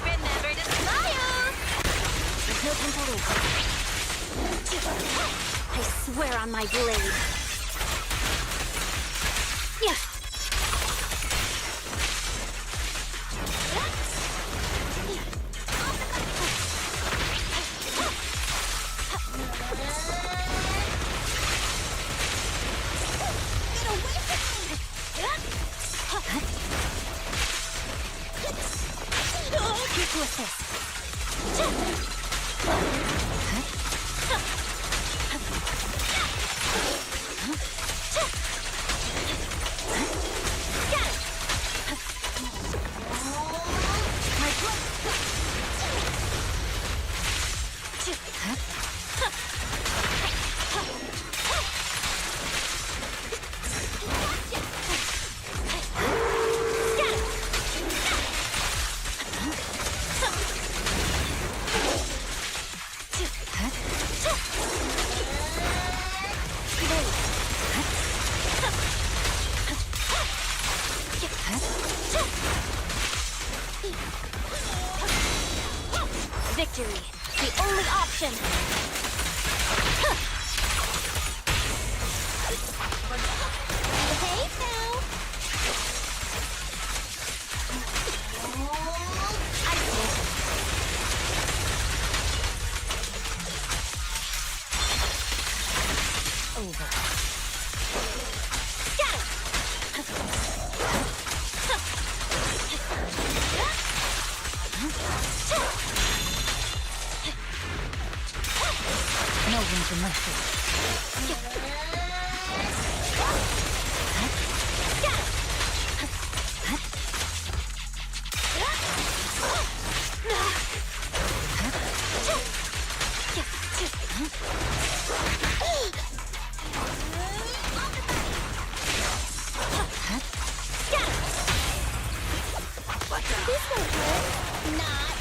Remember to smile! There's no time to lose. I swear on my blade. Yeah. Here to assist. Victory, the only option. Hey now. Over. No room for mercy. This won't hurt. Not.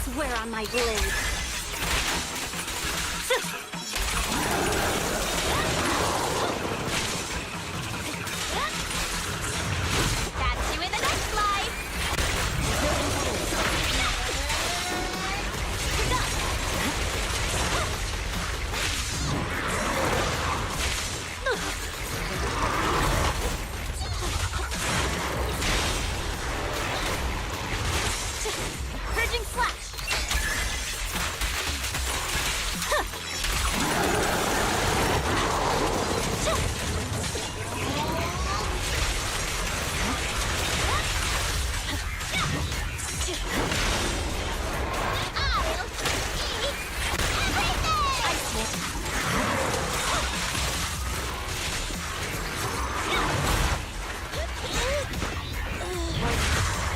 Swear on my blade. That's you in the next life. Bridging slash.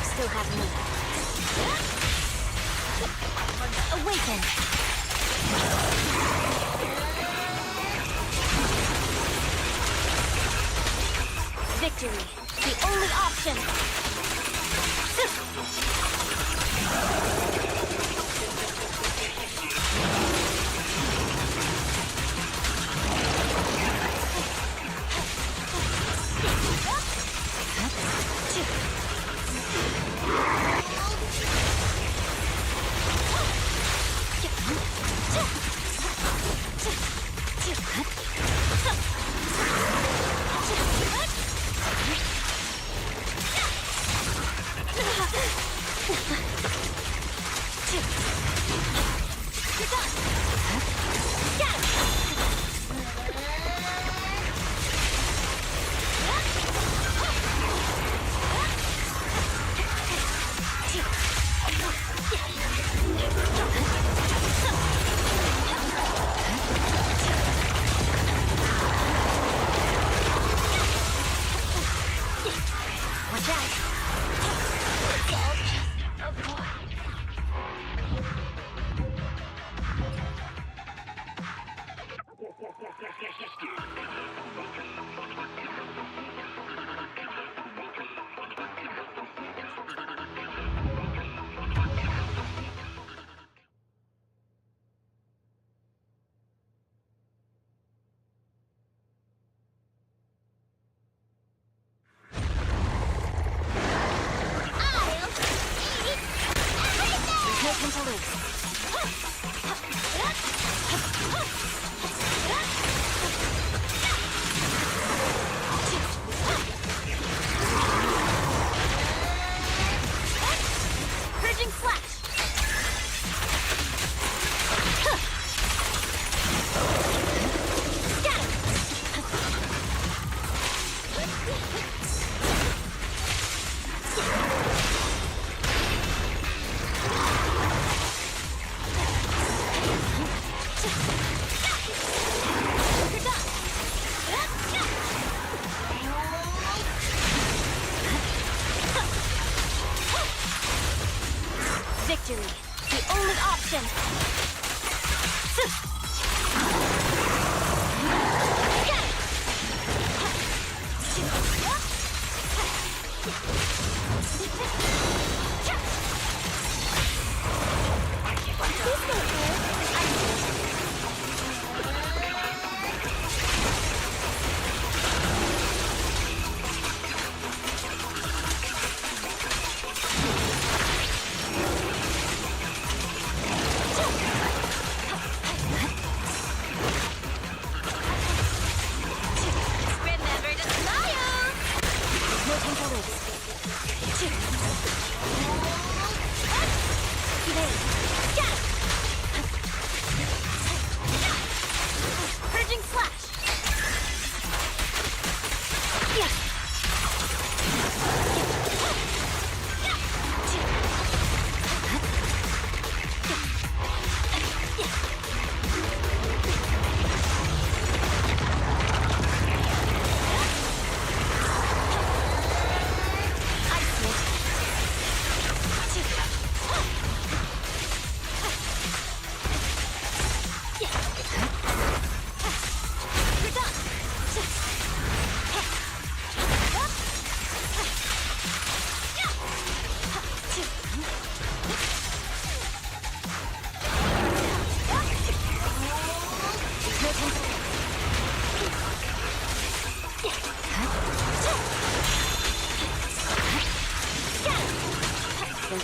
Still have me. Awaken. Victory, the only option.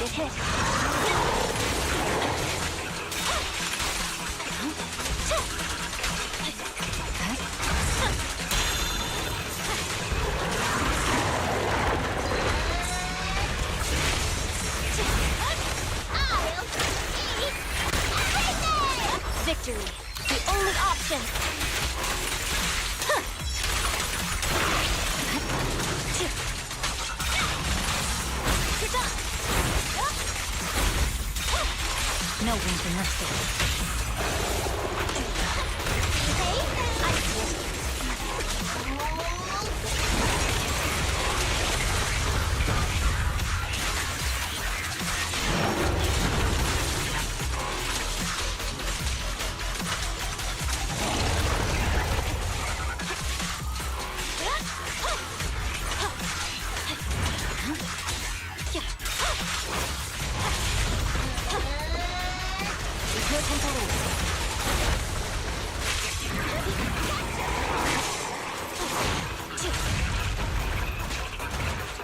get hit. Victory, the only option. No one can rest it.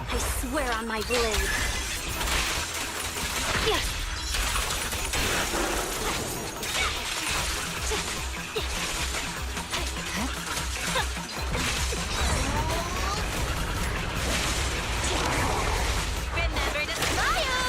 I swear on my blade. Remember to smile!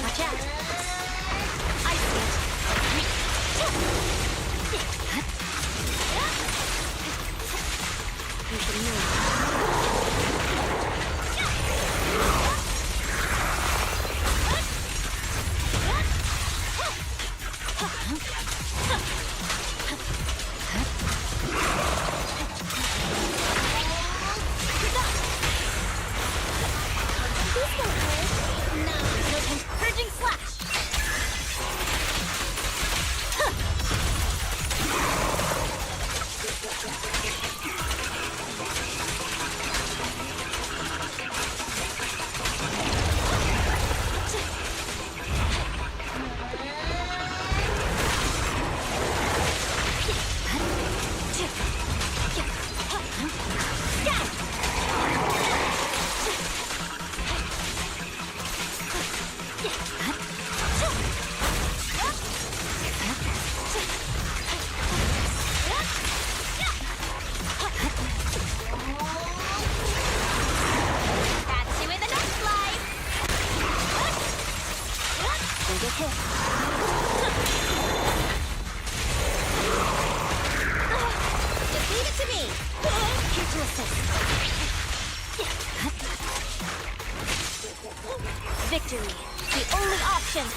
Watch out! I see it. You should move. Purging slash! Catch you in the next life! Don't get hit. Just leave it to me. Here to assist. Victory, the only option.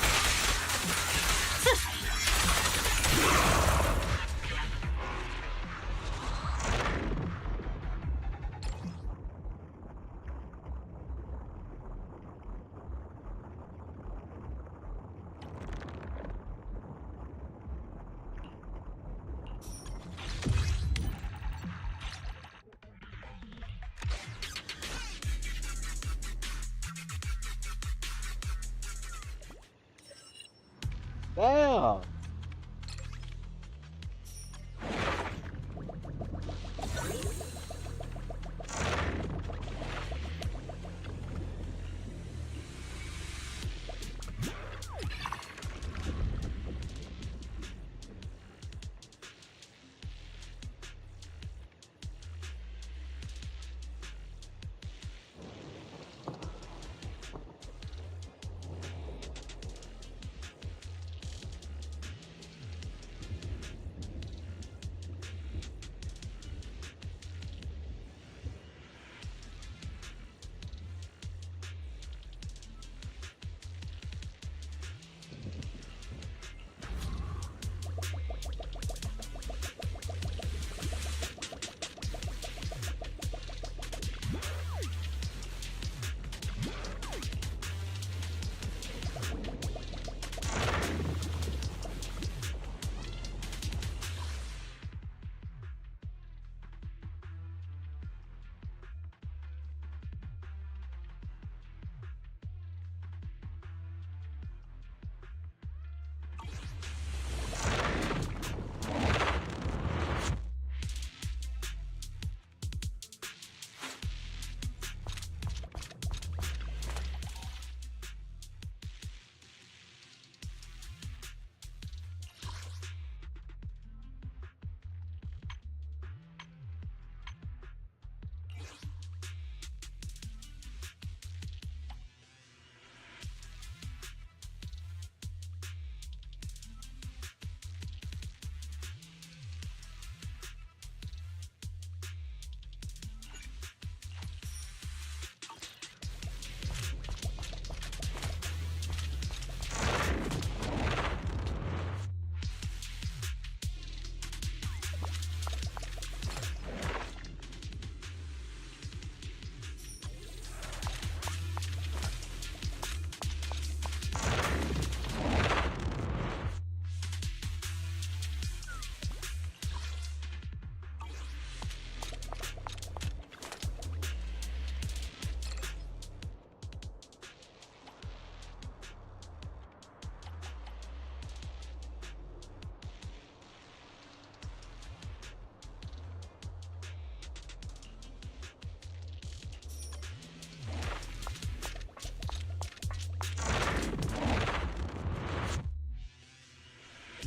Damn!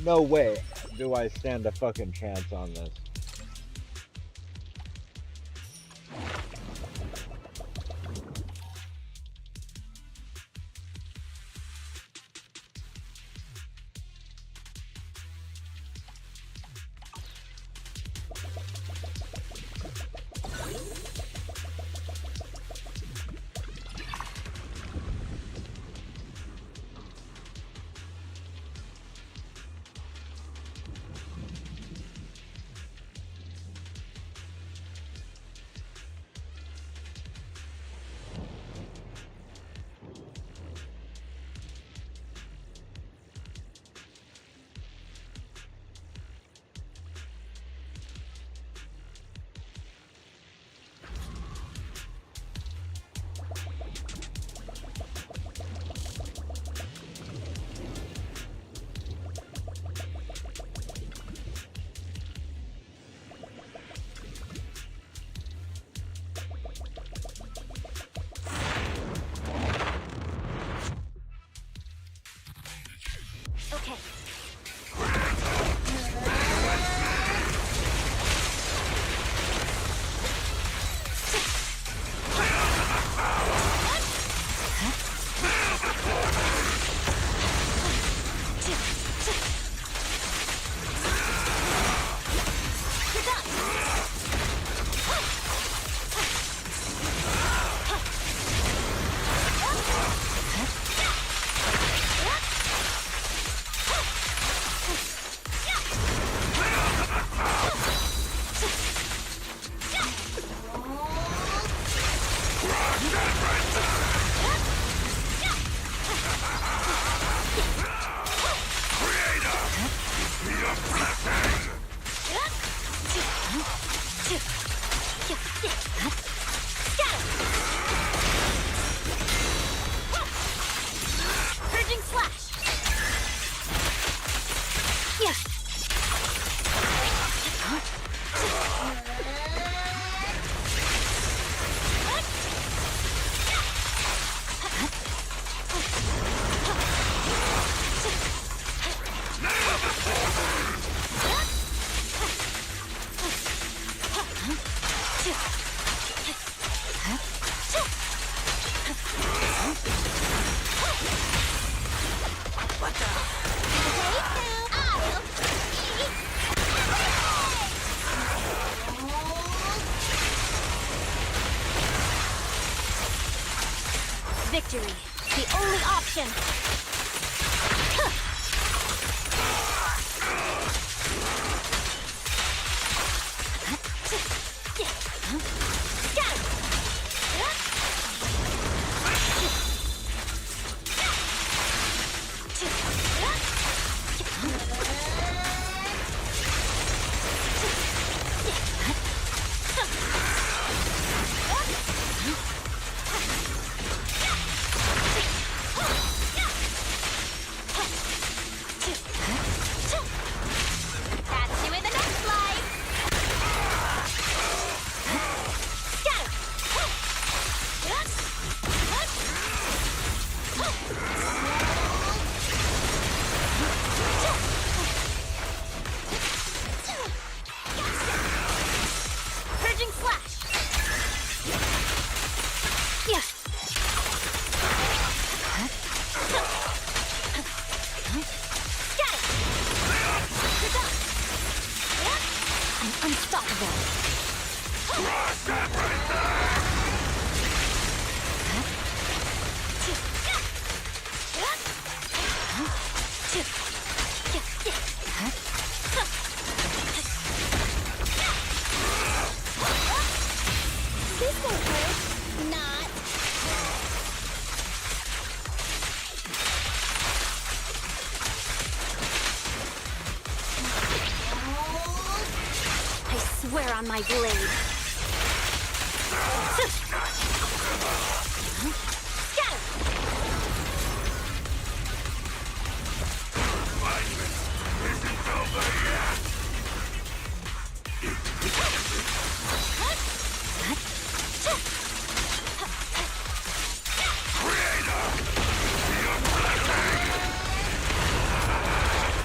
No way do I stand a fucking chance on this. Okay. Purging slash. Victory, the only option. Catch you in the next life. Purging slash. Yeah. I'm unstoppable. This won't hurt. Not. I swear on my blade.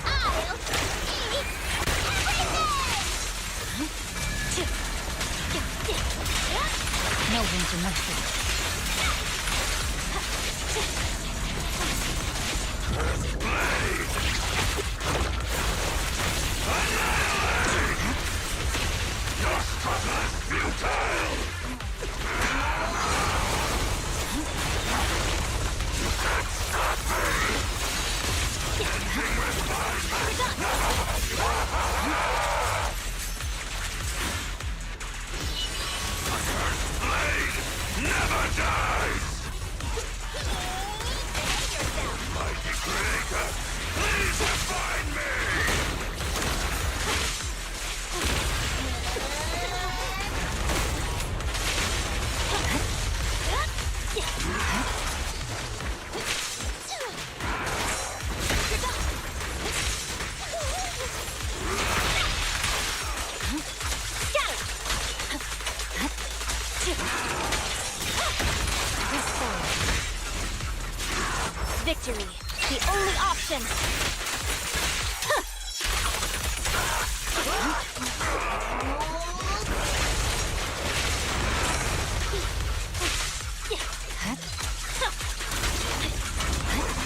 I'll into mercy. Your struggle is futile! You can't stop me! Ending refinement! A cursed blade never dies! Mighty creator, please refine me! Victory, the only option.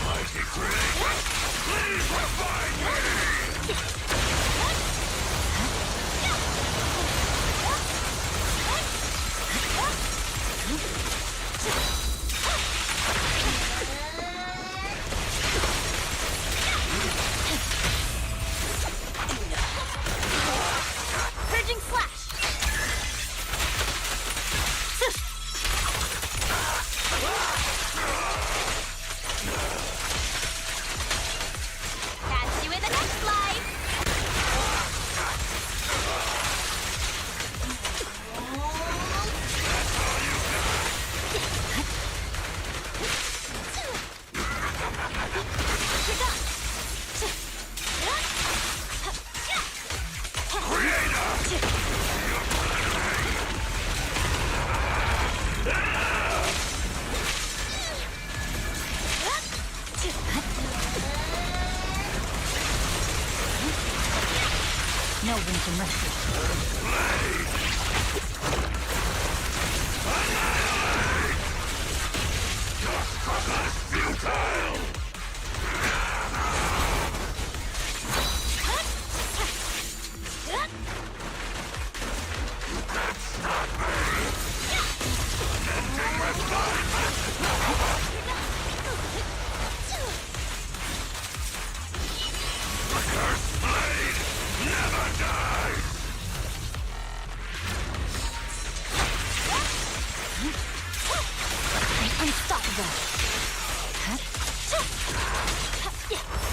Mighty creator, please refine me! Purging slash. Catch you in the next life. No winter mercy. Your struggle is futile! You can't stop me! Ending refinement! The cursed blade never dies! I'm unstoppable.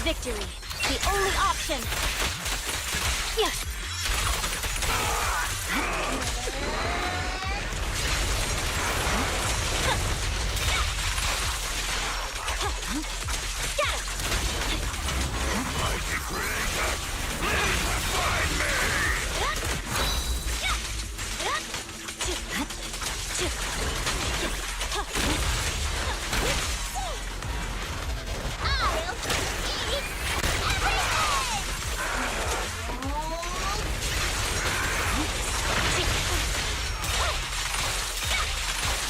Victory, the only option. Yes. Mighty creator, please refine me!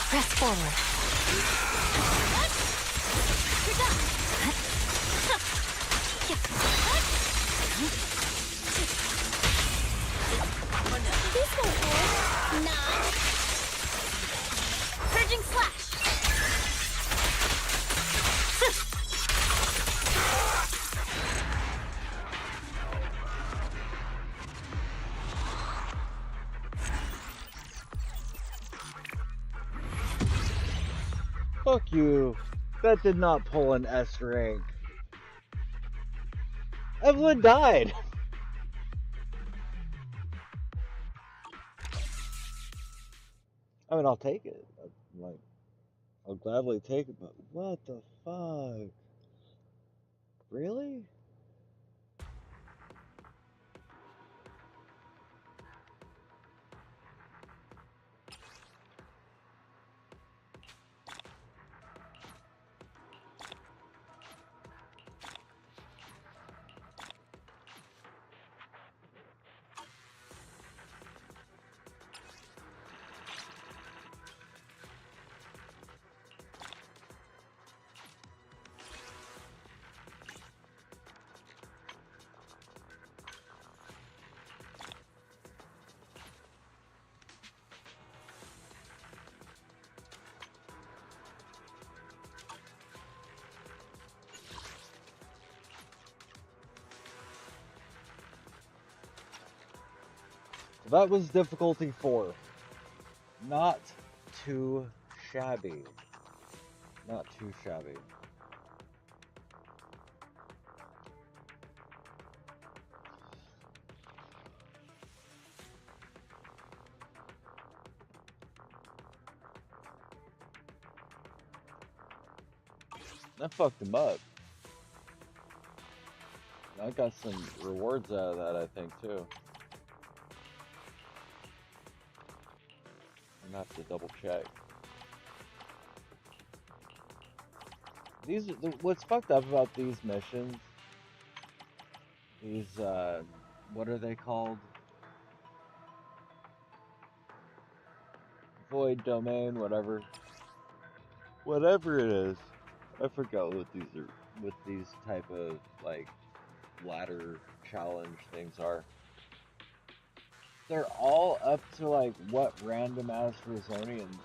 Press forward. This won't work. Not. Purging slash. Fuck you. That did not pull an S rank. Evelyn died. I mean, I'll take it. Like, I'll gladly take it, but what the fuck? Really? So that was difficulty 4. Not too shabby. Not too shabby. That fucked him up. I got some rewards out of that, I think, too. I'm gonna have to double check. What's fucked up about these missions, what are they called? Void domain, whatever. Whatever it is. I forgot what these type of, like, ladder challenge things are. They're all up to, like, what random Astrozonians